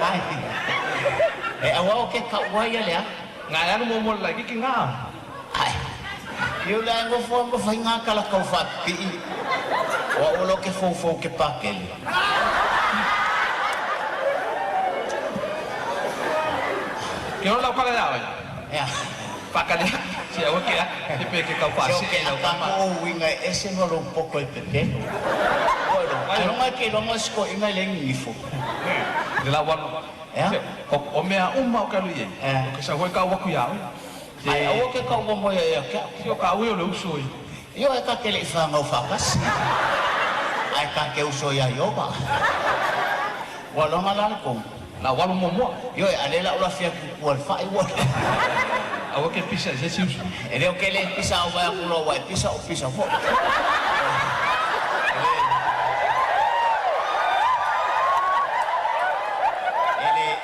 ai. Awa o ke kauai lea. Ngai anu mo lagi ki nga. Ai. Yo la ngo fo mo fa nga kala kau fa pi. Wa o lo ke fo ke pakeli. Ke no la pala ya. Ya. Pakali. Si awa ke ya. Pe ke kau fa si ke la ka o winga ese no lo poco e pequeno. Bueno, non ke lo mas ko inga le ngifo. De la wan. Ya. O mea uma o kalu ye. Ke sa hoi ka waku ya. Ai o ke ka mo ya ke. Si o ka wi o le usoi. Yo e ka ke le fa ngau fa kas. Ai ka ke usoi ya yo ba. Walo malal ko. La walo mo mo. Yo e ale la ula fia ku wal fa i wal. Awa ke pisa je si usu. E le o ke le pisa o ba ku lo wa pisa o pisa fo.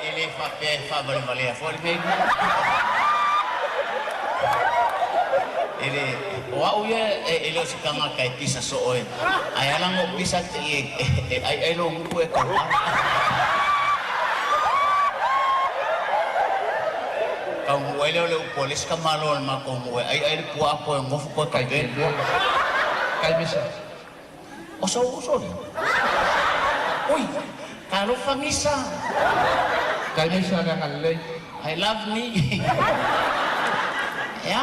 Ele fa vale a fora mesmo. Ele o au ele o sikanga kai pisa so oe. Ai ala ngo pisa ai lo ngu e ka. Kau mo ele o polis ka malo ma ko mo ai pu apo ngo ko ka ben. Kai bisa. O so. Oi, kalau famisa. Kai bisa na kalay. I love me. Ya?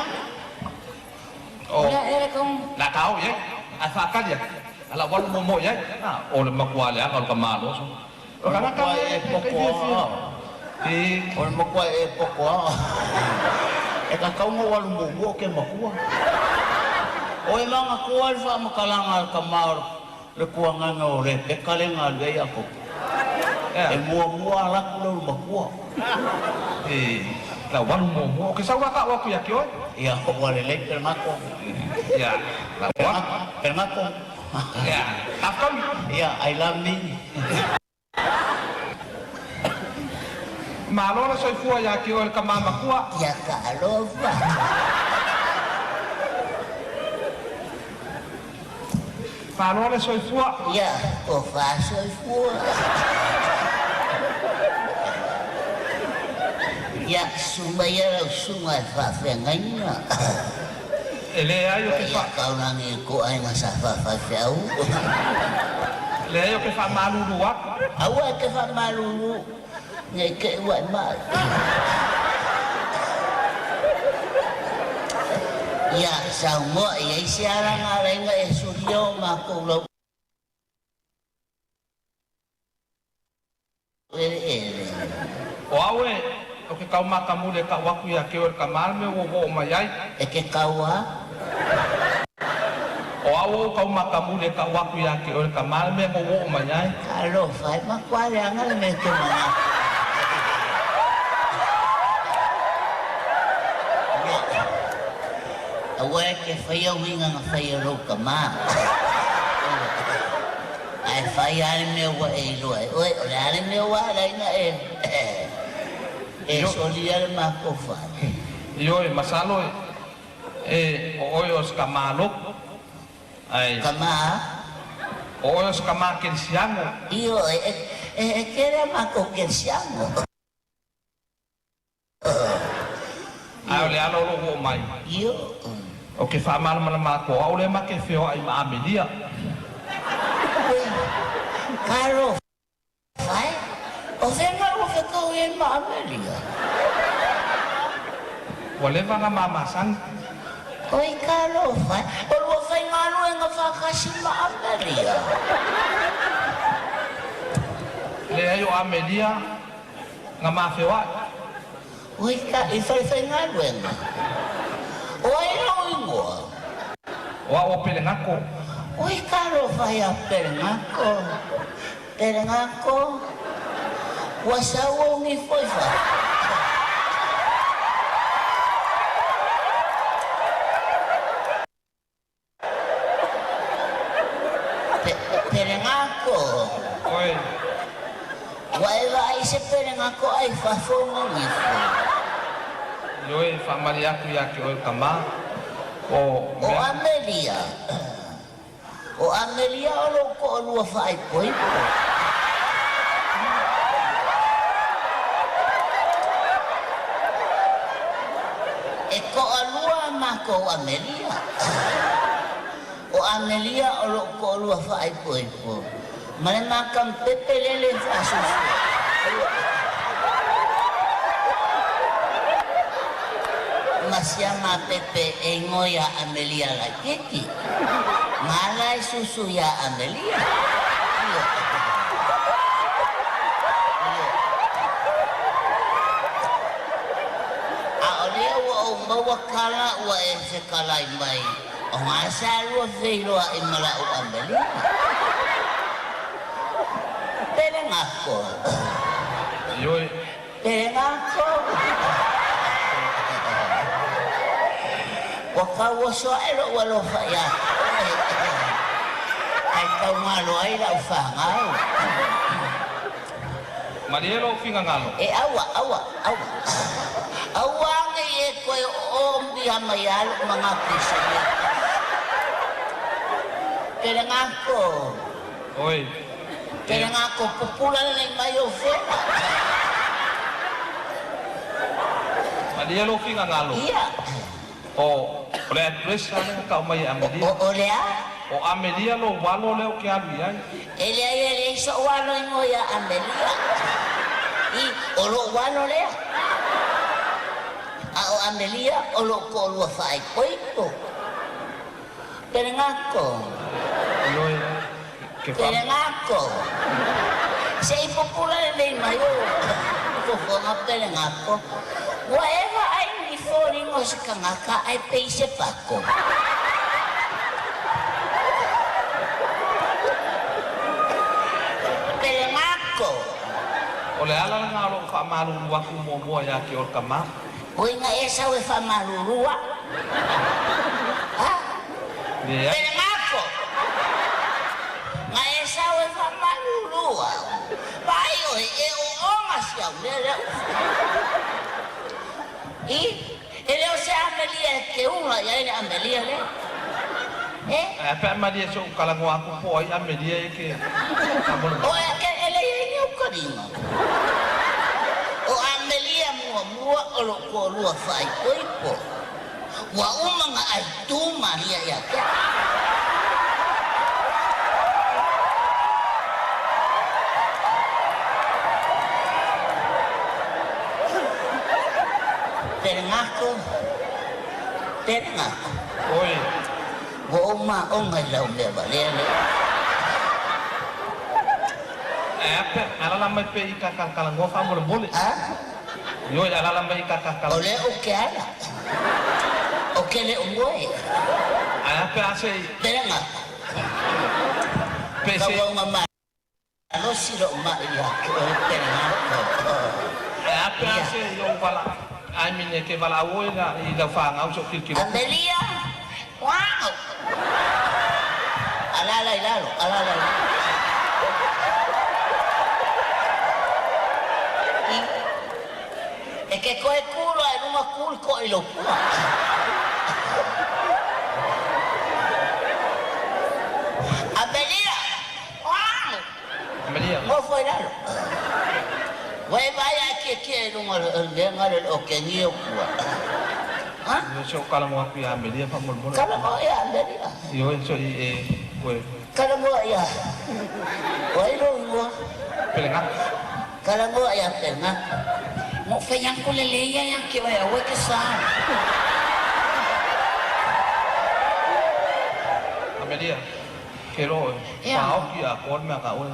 Oh. Era kong nakao ye. Asa ka ye. Ala wal mo ye. Na o le makwale ang ka malo. Kana ka e poko. O mo kwa e poko. E ka kau mo wal mo ke makua. O e mga kuwa fa makalanga ka mar le kuanga no re pe kalenga le ya ko. E mua la kulo makua. La wan mo ke sa waka wa ku ya ki oi. Ya ko wale le per mako. Ya, la wa per mako. Ya, afkan. Ya, I love me. Malo na soy fua ya ki oi ka mama kuwa. Ya ka alofa. Malo na soy fua. Ya, ko fa soy fua. Ya sumaya sungai fa fenganya. Ele ayo ke fa kau nangi ko ai nga sa fa fiau. Le ayo ke fa malu ruak. Awa ke fa malu. Ngai ke wa mal. Ya Sāmoa ia siara ngarenga e surio mako lo. O awe o ke kau makamu le ka waku ya ke o ka malme wo mayai. E ke kaua. O awo kau makamu le ka waku ya ke o ka malme wo mayai. Kalo fai makwale angal me ke mana. Awe ke faya winga nga faya ro ka ma. Ai faya me wa e lo ai. Oi, ora me wa lai na e. E soliar ma ko fa. Yo e masalo e oyos kamalo. Ai. Kama. Oyos kama kensiango. Yo e kera ma ko kensiango. Ai le alo lo mai. Yo. O ke fa mal ma ko o le ma ke feo ai ma amelia. Caro. Fai? O venga o que ko e ma amelia. Wale va nga mama san. Oi caro, fai. O lo fai ngano e nga fa kasi ma amelia. Le ayo amelia nga ma feo. Oi ka e fai ngano e nga. Oi no ingo. Wa o pele ngako. Oi caro fai a pele ngako. Pele ngako. Wasawo ngi foi fa. Pele ngako. Oi. Vai se pele ngako ai fa fonga ngi foi. Yo e fa maria ku ya ke o kama. O Amelia. O Amelia o lo ko lo fai poi. ko alua ma ko Amelia. O Amelia o lo ko alua fa ai po. Mane makam pepe lele fa susu. Masya pepe engoya Amelia la keki. Malai susu ya Amelia. Mawakala wa se kalai mai o ngasalu veilo a imala o Amelia pele ngako yoi pele ngako wakawo so ero walo fa ya ai tau malo ai la fa ngau Marielo finga ngalo awa Awang e koe ombi hamayal mga Kristiyan. Kaya ngako. Oi. Kaya ngako pupulan ng mayo fena. Marielo finga ngalo. Iya. O ole address na ka may Amelia. O ole O Amelia lo walo leo ke abian. Ele so walo ngo ya Amelia. I olo walo leo. O Amelia o lo ko lo fai koito. Pero ngako. Pero ngako. Sei popular de mayo. Ko nga pero ngako. Whatever I ni fori mo sa kangaka ay payse pako. Pero ngako. Ole ala nga lo fa malu wa ku mo ya ki or kama. Oi nga esa we fa marurua. Ha? Yeah. Pero ngako. Nga esa we fa marurua. Pai oi e o onga sia lele. Ele o se Amelia ke una ya ele Amelia le. Pa Maria so kala ngo aku po ai Amelia ke. O ke ele ni o kadinga. O Amelia mua o lo ko lua fai koipo. Wa umanga ai tu Maria ya ke. Terengako. Oi. Wo ma ongai lau le balele. Apa ala lamai pe ikakal kala ngo fa mo bole. Yo ala lamai ikakal kala. Ole o ke ala. O ke le ngoe. Apa ase terengako. Pese Kau mama. Ano siro ma ya ke terengako. Apa ase yo bala. Ai mine ke bala oina I da fa ngau so kil kilo. Amelia. Wow. Alala ilalo, alala. E che koe culo e numa culo ko ilo pua. Amelia. Wow. Amelia. Mo foi ilalo. Vai vai que numa lenga o que ni o pua. Yo so kala mo aku ya Amelia fa mo bole. Kala mo ya Amelia. Yo so we. Kala mo ya. Oi lo mo. Pelenga. Kala mo ya pelenga. Mo feyang ko leleya yang ke wa we ke sa. Amelia. Kero. Pa o ki a kon ma ka o.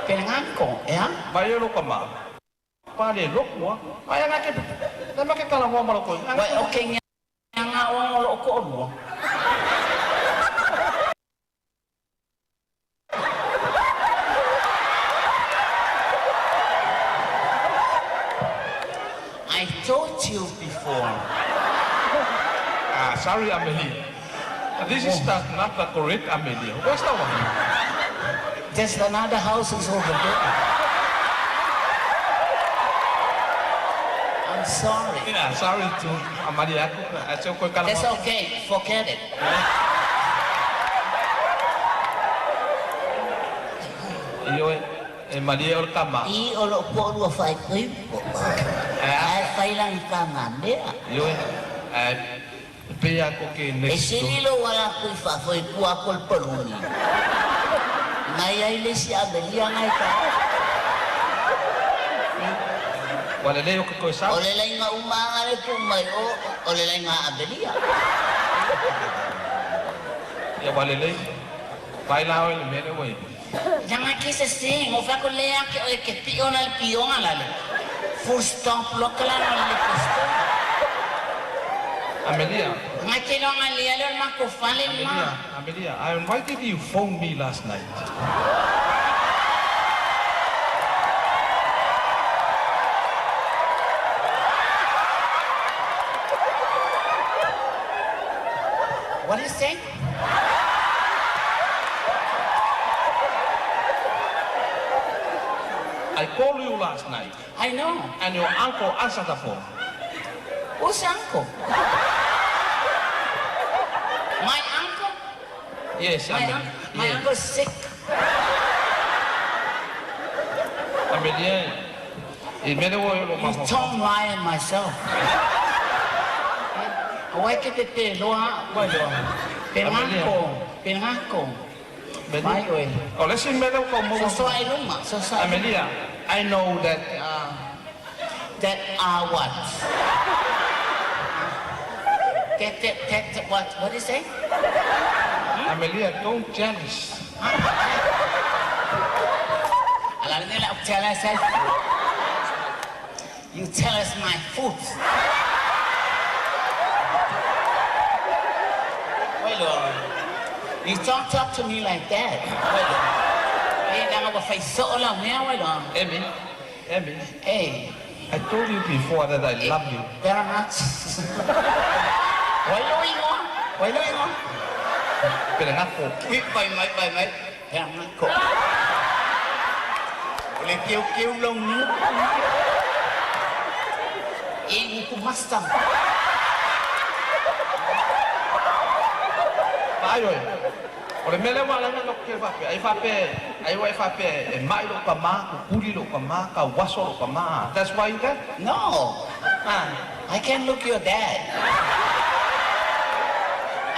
Pelangko, ya? Bayo lo kama. Pale lo ko. Ay nga ke. Dama ke kala mo malo ko. Wai okay nga o lo ko mo. I told you before. Sorry Amelia. This is not the correct Amelia. Where's the one? There's another house is over there. I'm sorry. Yeah, sorry to Amalia. That's okay. Forget it. Io e Maria o kama. I o lo po lu fai kui. Ai fai lang kama me. Io pe ako ke next. E sili lo wala kui fa foi ku akol peruni. Ngai ai le si abelia ngai ka. Wala le o ko sa. Ole le nga umanga le ku mai o le nga abelia. Ya wala le. Baila o le mele wei. Jangan kisah sing, o fa ko le ke pion al pion ala le. Full stop lo kala le full stop. Amelia. Ngai ke no ngai le le ma ko fale ma. Amelia, why did you phone me last night? What is it? I called you last night. I know. And your uncle answered the phone. Who's uncle? My uncle? Yes, my uncle's sick. Amelia, you told me myself. Why can't it be loa? Penako. Oh, listen, Amelia, I know that. That what? What is it? Amelia, don't jealous. You tell us my food. You don't talk to me like that. Emmy. Hey. I told you before that I love you. Very much. Why do you want? Penangako. Bye. Penangako. Boleh kêu lông nước. Ini ku masam. Ayo. Ore mele wala na lokke fape. Ai fape e mai lo kama, kuri lo kama, ka waso lo kama. That's why you got? No. I can't look your dad.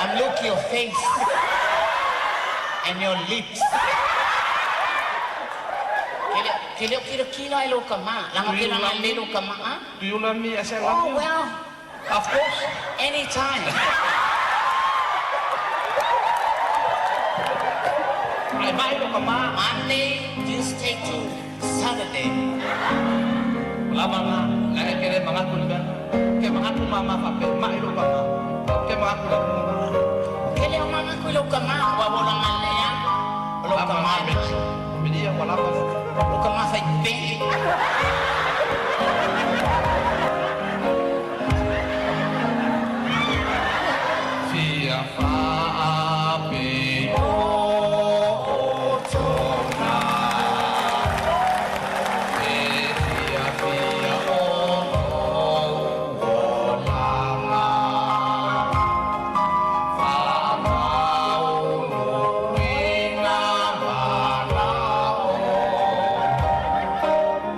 I'm look your face and your lips. Kilo lo kama. Lang kilo lo kama. Do you love me as I love you? Oh well. Of course. Anytime. Monday, Tuesday to Saturday. Lama nga, lagi kere mga kulban. Ke mga kumama pape, mailo ka ma. Ke mga kulang mo. Kele mga kulo ka ma, wala nga leya. Wala ka ma. Bidiya wala pa. Wala ka ma fay pay. Fia fa ape.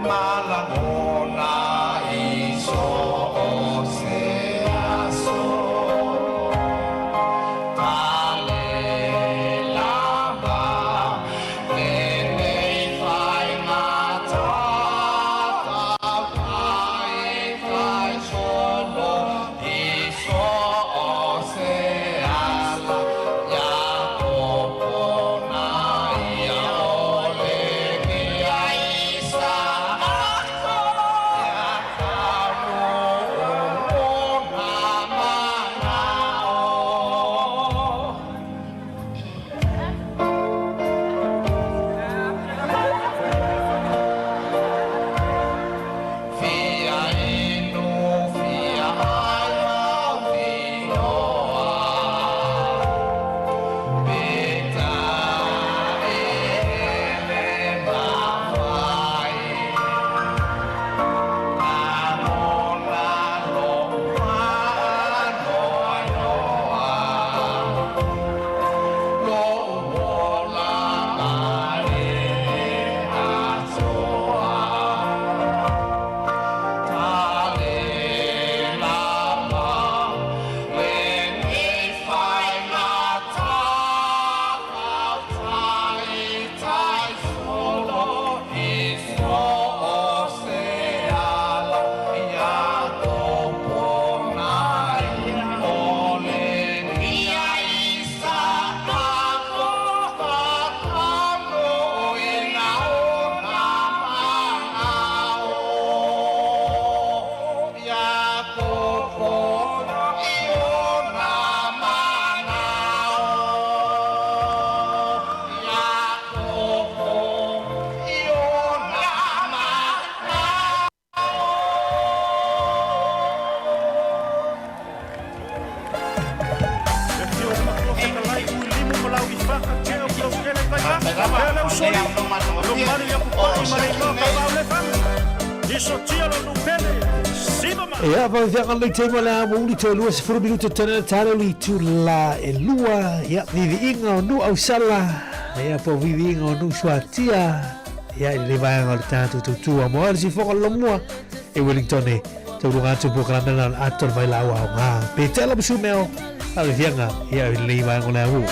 Malangona iso o se aso. soli. Lo mari ya kupai mai lo ka le fa. Iso tia lo no pele. Siba ma. E apa fianga le tema la mo uli te lua se furu minuto tana talo li tu la e lua ya vivi inga no au sala e apa vivi inga no suatia ya le vai ang al tanto tu mo al si fo lo mo e Wellington e te runga tu po kana na ator vai la wa nga pe tela bu meo ale fianga ya le vai ang la u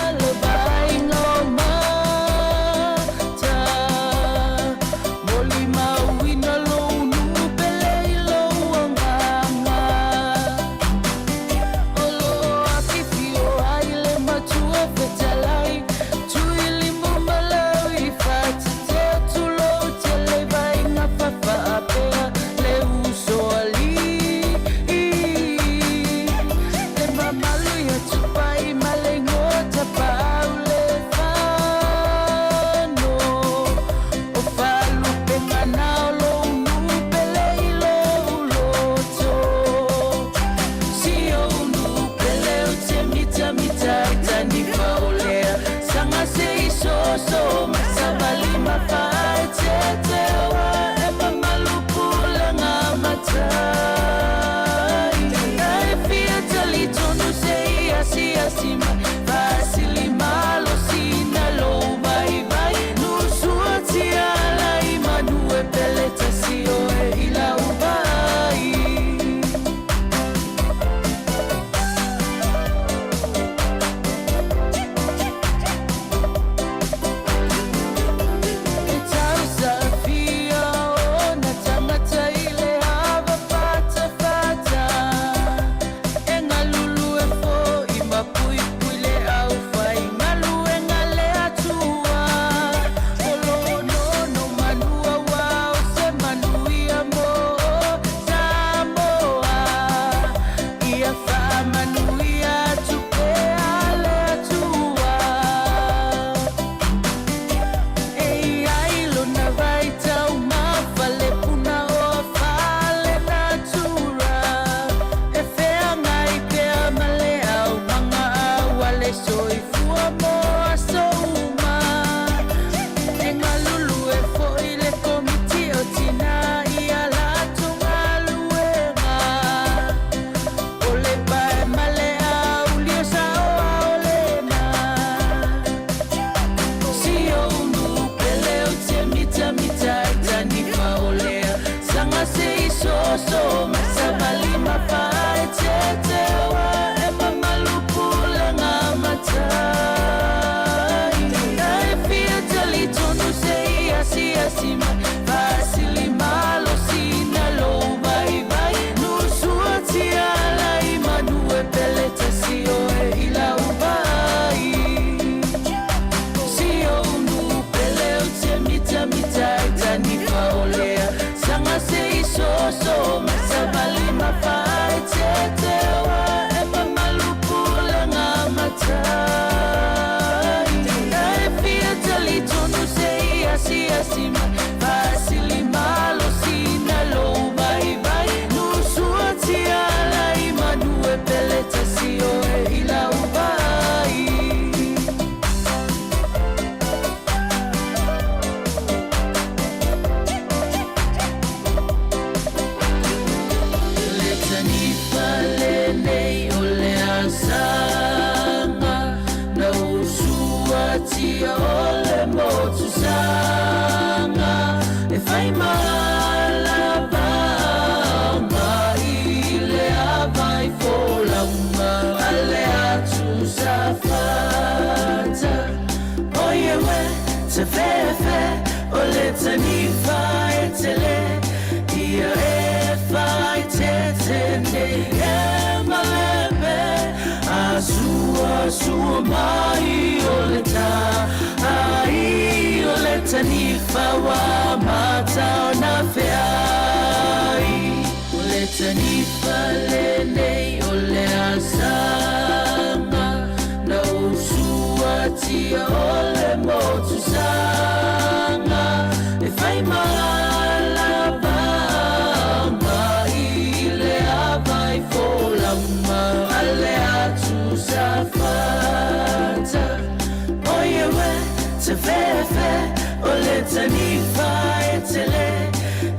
tanifa e tele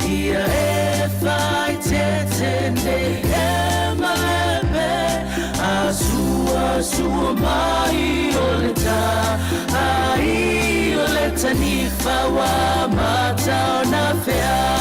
ia e fai te tende e malebe asua mai o le ta ai o le tanifa wa mata o na feai.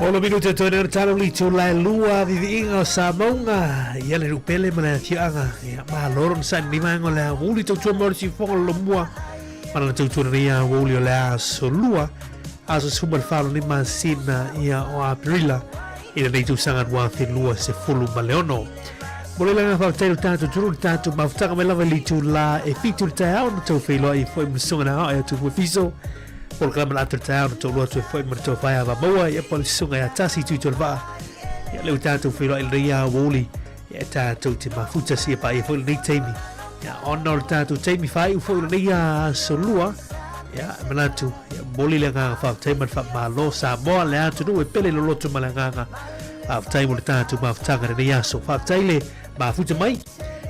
Olo minuto to ne talo li tu la lua vivi inga Sāmoa ia le rupele mana tianga ia ma loron san ni mango la muli to tu morsi fo lo mua mana to tu ria woli la solua aso super falo ni masina ia o aprila ina nei tu sanga wa fi lua se fulu maleono Mole la fa telo tanto tru tanto ma ftanga me lava li tu la e fitu ta on to filo i foi msonga na ia tu fiso por kama la trata to lo to foi merto vai ava boa e pol sunga ya tasi tu tolva ya le tanto filo il ria woli ya tanto te mafuta si pa e foi nei temi ya honor tanto temi fai u foi ria solua ya manatu ya mole le nga fa tema fa malo Sāmoa le atu no e pele lo loto malanga a time le tanto ma ftanga ria so fa taile ma futa mai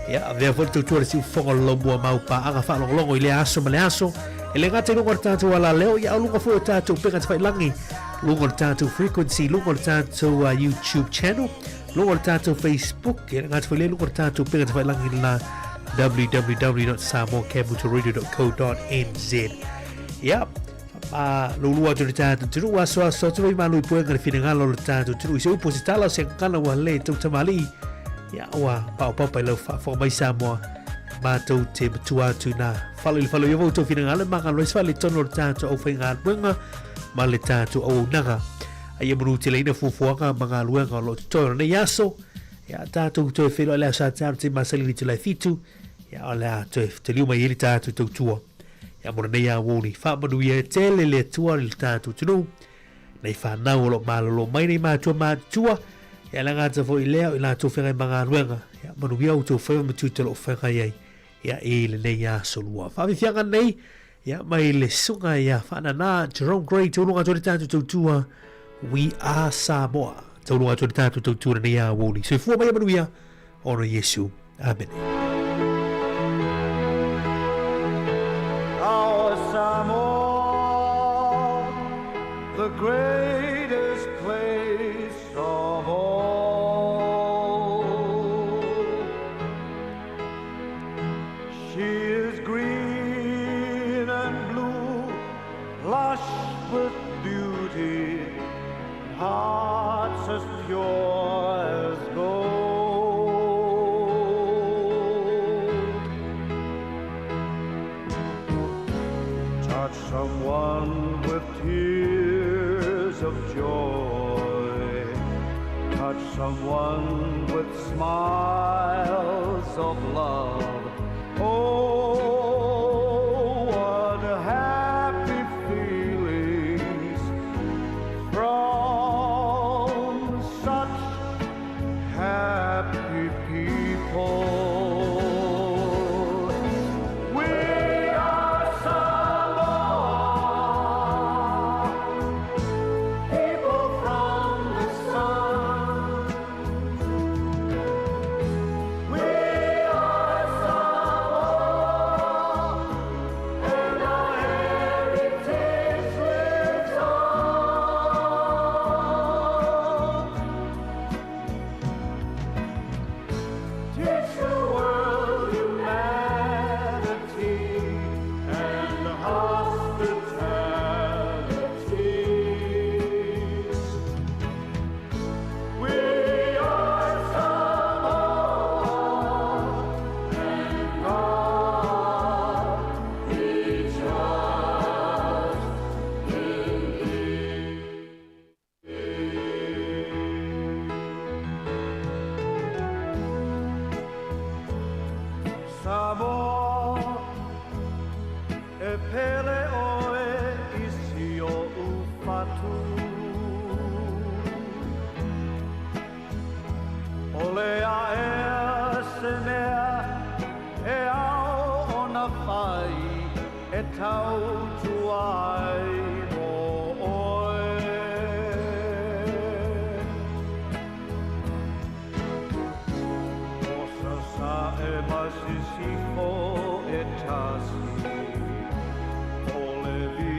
ya avea volto tu si fongo lo mo mau pa anga fa longo ile aso male aso ele ngate lungo tatu wala leo ya lungo fo tatu pega tfai langi lungo tatu frequency lungo tatu YouTube channel lungo tatu Facebook ele ngate fo lungo tatu pega tfai langi na www.samoakambutaradio.co.nz ya lulua tu tatu tu waso tu mai lu puenga fina lo tatu tu se upositala se kana wale tu tamali ya wa pa lo fa fo mai Sāmoa ma tau te tua tu na falo yo voto fina ngale manga lo sfale tono tanto o finga bunga ma le tanto o naga ai mru te leina fufuanga manga luenga lo tono ne yaso ya tanto to filo la sa tanto ma sali te la fitu ya la to te liu mai tanto to tua ya mo ne ya woni fa manu ye tele le tua le tanto tu nei fa na lo malo lo mai nei ma tua ya la ngata fo ileo ila to finga manga luenga ya manu ya to fa ma tu te lo finga ye ya ele nei ya solua fa fianga nei ya mai le sunga ya fa na Jerome Gray to lunga to tanto to tua we are Sāmoa to lunga to tanto to tua nei ya woli so fu mai manuia ono Yesu amen Our Sāmoa, the greatest place of all. She is green and blue, lush with beauty, hearts as pure as gold. Touch someone with tears of joy, touch someone with smiles of love. Oh, what happy feelings from such happy people. We are Sāmoa, people from the sun. We are Sāmoa, and our heritage lives on. Teach the world humanity and hospitality. We are Sāmoa, and God teach us Sāmoa, e pele oe isi o ufatu. Ole a se mea e ao ona whai e tau tuai mo oe. Osa sa e masisifo e tasi, ole vi